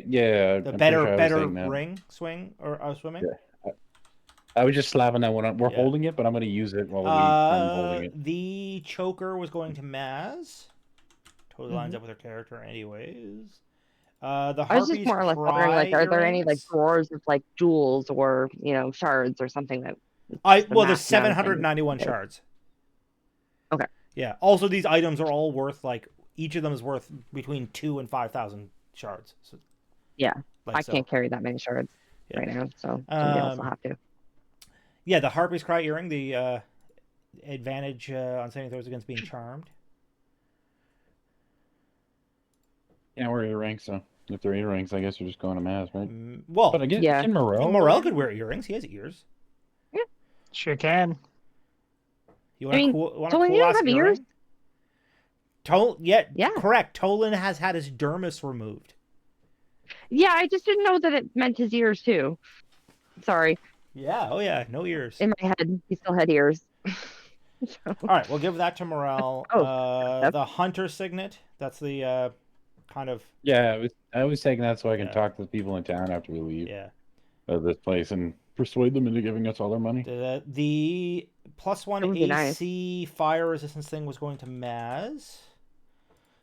Yeah, the I'm pretty better sure I was better saying that. ring swing or swimming. Yeah. I was just slapping that one on. We're Yeah. holding it, but I'm going to use it while I'm holding it. The choker was going to Maz. Totally Mm-hmm. lines up with her character, anyways. The I was Harpy's just more or less wondering, like, Cry are there any like earrings? drawers with like jewels or shards or something that? Well, max there's amount of 791 things. shards. Okay. Yeah. Also, these items are all worth like each of them is worth between 2,000 and 5,000 shards. So, Yeah, like I so. can't carry that many shards Yeah. right now, so somebody else will Um, have to. Yeah, the Harpy's Cry earring, the advantage on saving throws against being charmed. Can't wear earrings, so if they're earrings, I guess you're just going to Maz, right? Well, But again, Yeah. can Morel? Morel could wear earrings. He has ears. Sure can. You I want mean, a cool, want a Toland, cool you don't ass have earring? ears? Yeah, Yeah. correct. Toland has had his dermis removed. Yeah, I just didn't know that it meant his ears too. Sorry, Yeah, oh yeah, no ears. in my head, he still had ears. So- All right, we'll give that to Morel. Oh, yep. The Hunter Signet, that's the kind of, Yeah, I was taking that so I can Yeah. talk to the people in town after we leave yeah. this place and persuade them into giving us all their money. The +1 That would be nice. AC fire resistance thing was going to Maz.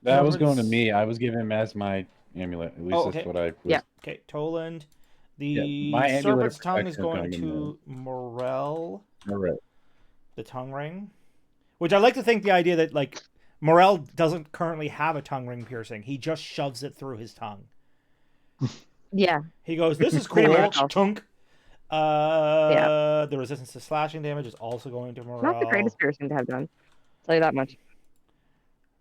That was Remember going to this- me. I was giving him as my amulet. At least Oh, that's okay. what I was. Yeah. Okay, Toland. The Yeah, my amulet of Serpent's Tongue is protection going is going to Morel. All right. The tongue ring, which I like to think the idea that like Morel doesn't currently have a tongue ring piercing. He just shoves it through his tongue. Yeah, He goes, "This is cool." Pretty much. Chunk. The resistance to slashing damage is also going to not the Morel. greatest piercing to have done. Tell you that much.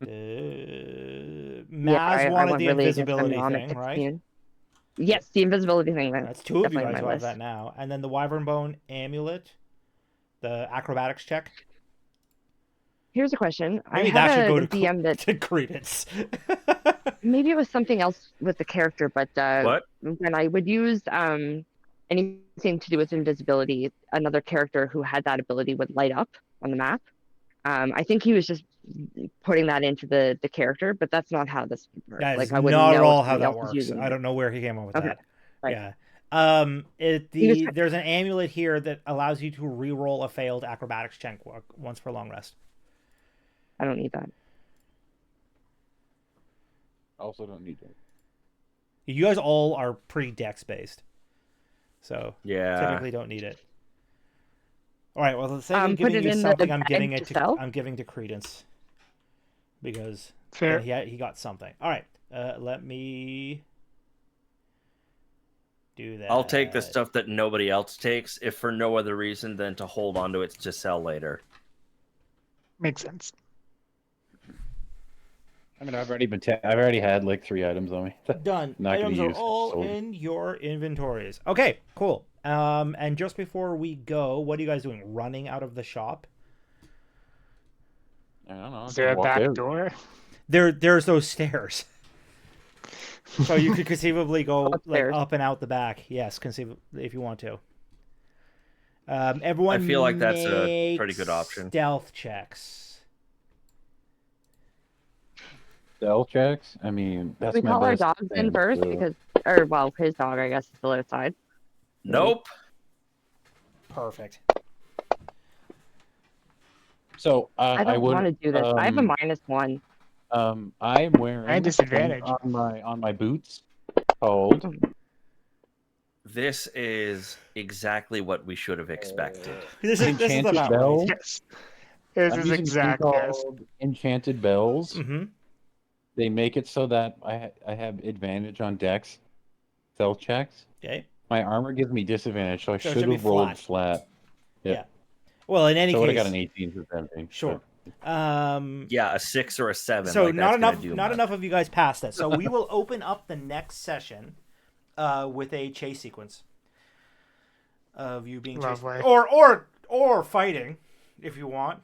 Maz I wanted went the really against invisibility them on thing, at right? 16. Yes, the invisibility thing. That's two of you Definitely on guys my who have list. that now. And then the Wyvern Bone amulet, the acrobatics check. Here's a question. Maybe I that should had go a DM that to Credence. maybe it was something else with the character, but What? when I would use anything to do with invisibility, another character who had that ability would light up on the map. I think he was just putting that into the character, but that's not how this would work. That is Like I wouldn't not at know if all how somebody that else was works. using I it. don't know where he came up with Okay, that. right. Yeah. He was There's an amulet here that allows you to re-roll a failed acrobatics check once per long rest. I don't need that. I also don't need it. You guys all are pretty dex based, so Yeah. typically don't need it. All right. Well, let's say I'm Put giving it you in the something. I'm bag giving to it to. sell? I'm giving to Credence because Fair. he got something. All right. Let me do that. I'll take the stuff that nobody else takes, if for no other reason than to hold onto it to sell later. Makes sense. I mean, I've already had like 3 items on me. Done. Not gonna Items are use it, all sold. in your inventories. Okay, cool. And just before we go, what are you guys doing? Running out of the shop? I don't know. Is there a walk back out. door? There's those stairs. So you could conceivably go like Upstairs. up and out the back. Yes, conceivably if you want to. Everyone I feel like that's a pretty make good option. Stealth checks. Stealth checks. I mean, that's We my call our best dogs in thing, first so- because, well, his dog I guess is still outside. Nope. Perfect. So I I don't would want to do this. I have a -1. I'm wearing And disadvantage. on my boots called This is exactly what we should have expected. This is Enchanted about Bell. right. Yes. This I'm is using exact. something Yes. called Enchanted Bells. Mm-hmm. They make it so that I have advantage on dex stealth checks. Okay. My armor gives me disadvantage, so I So it should should be have rolled flat. flat. Yeah. Well, in any So I would have case, got an 18 for 17. sure. Yeah, a 6 or a 7. So like, not that's gonna enough. do Not much. enough of you guys passed it. So we will open up the next session with a chase sequence of you being chased, Lovely. or fighting, if you want.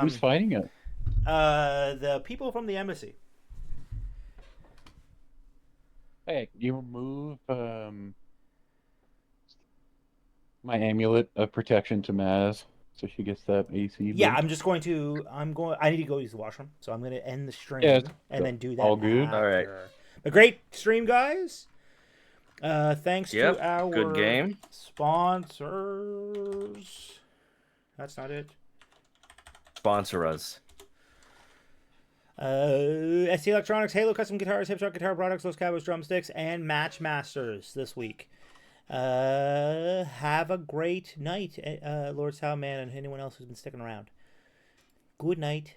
Who's fighting it? The people from the embassy. Hey, you remove my amulet of protection to Maz, so she gets that AC. Yeah, boost? I'm just going to. I need to go use the washroom, so I'm going to end the stream Yeah, and then do that. all good. After. All right. A great stream, guys. Thanks Yep, to our good game. sponsors. That's not it. Sponsor us. ST Electronics, Halo Custom Guitars, Hip Shot Guitar Products, Los Cabos Drumsticks, and Match Masters this week. Have a great night, Lord Salman, and anyone else who's been sticking around. Good night.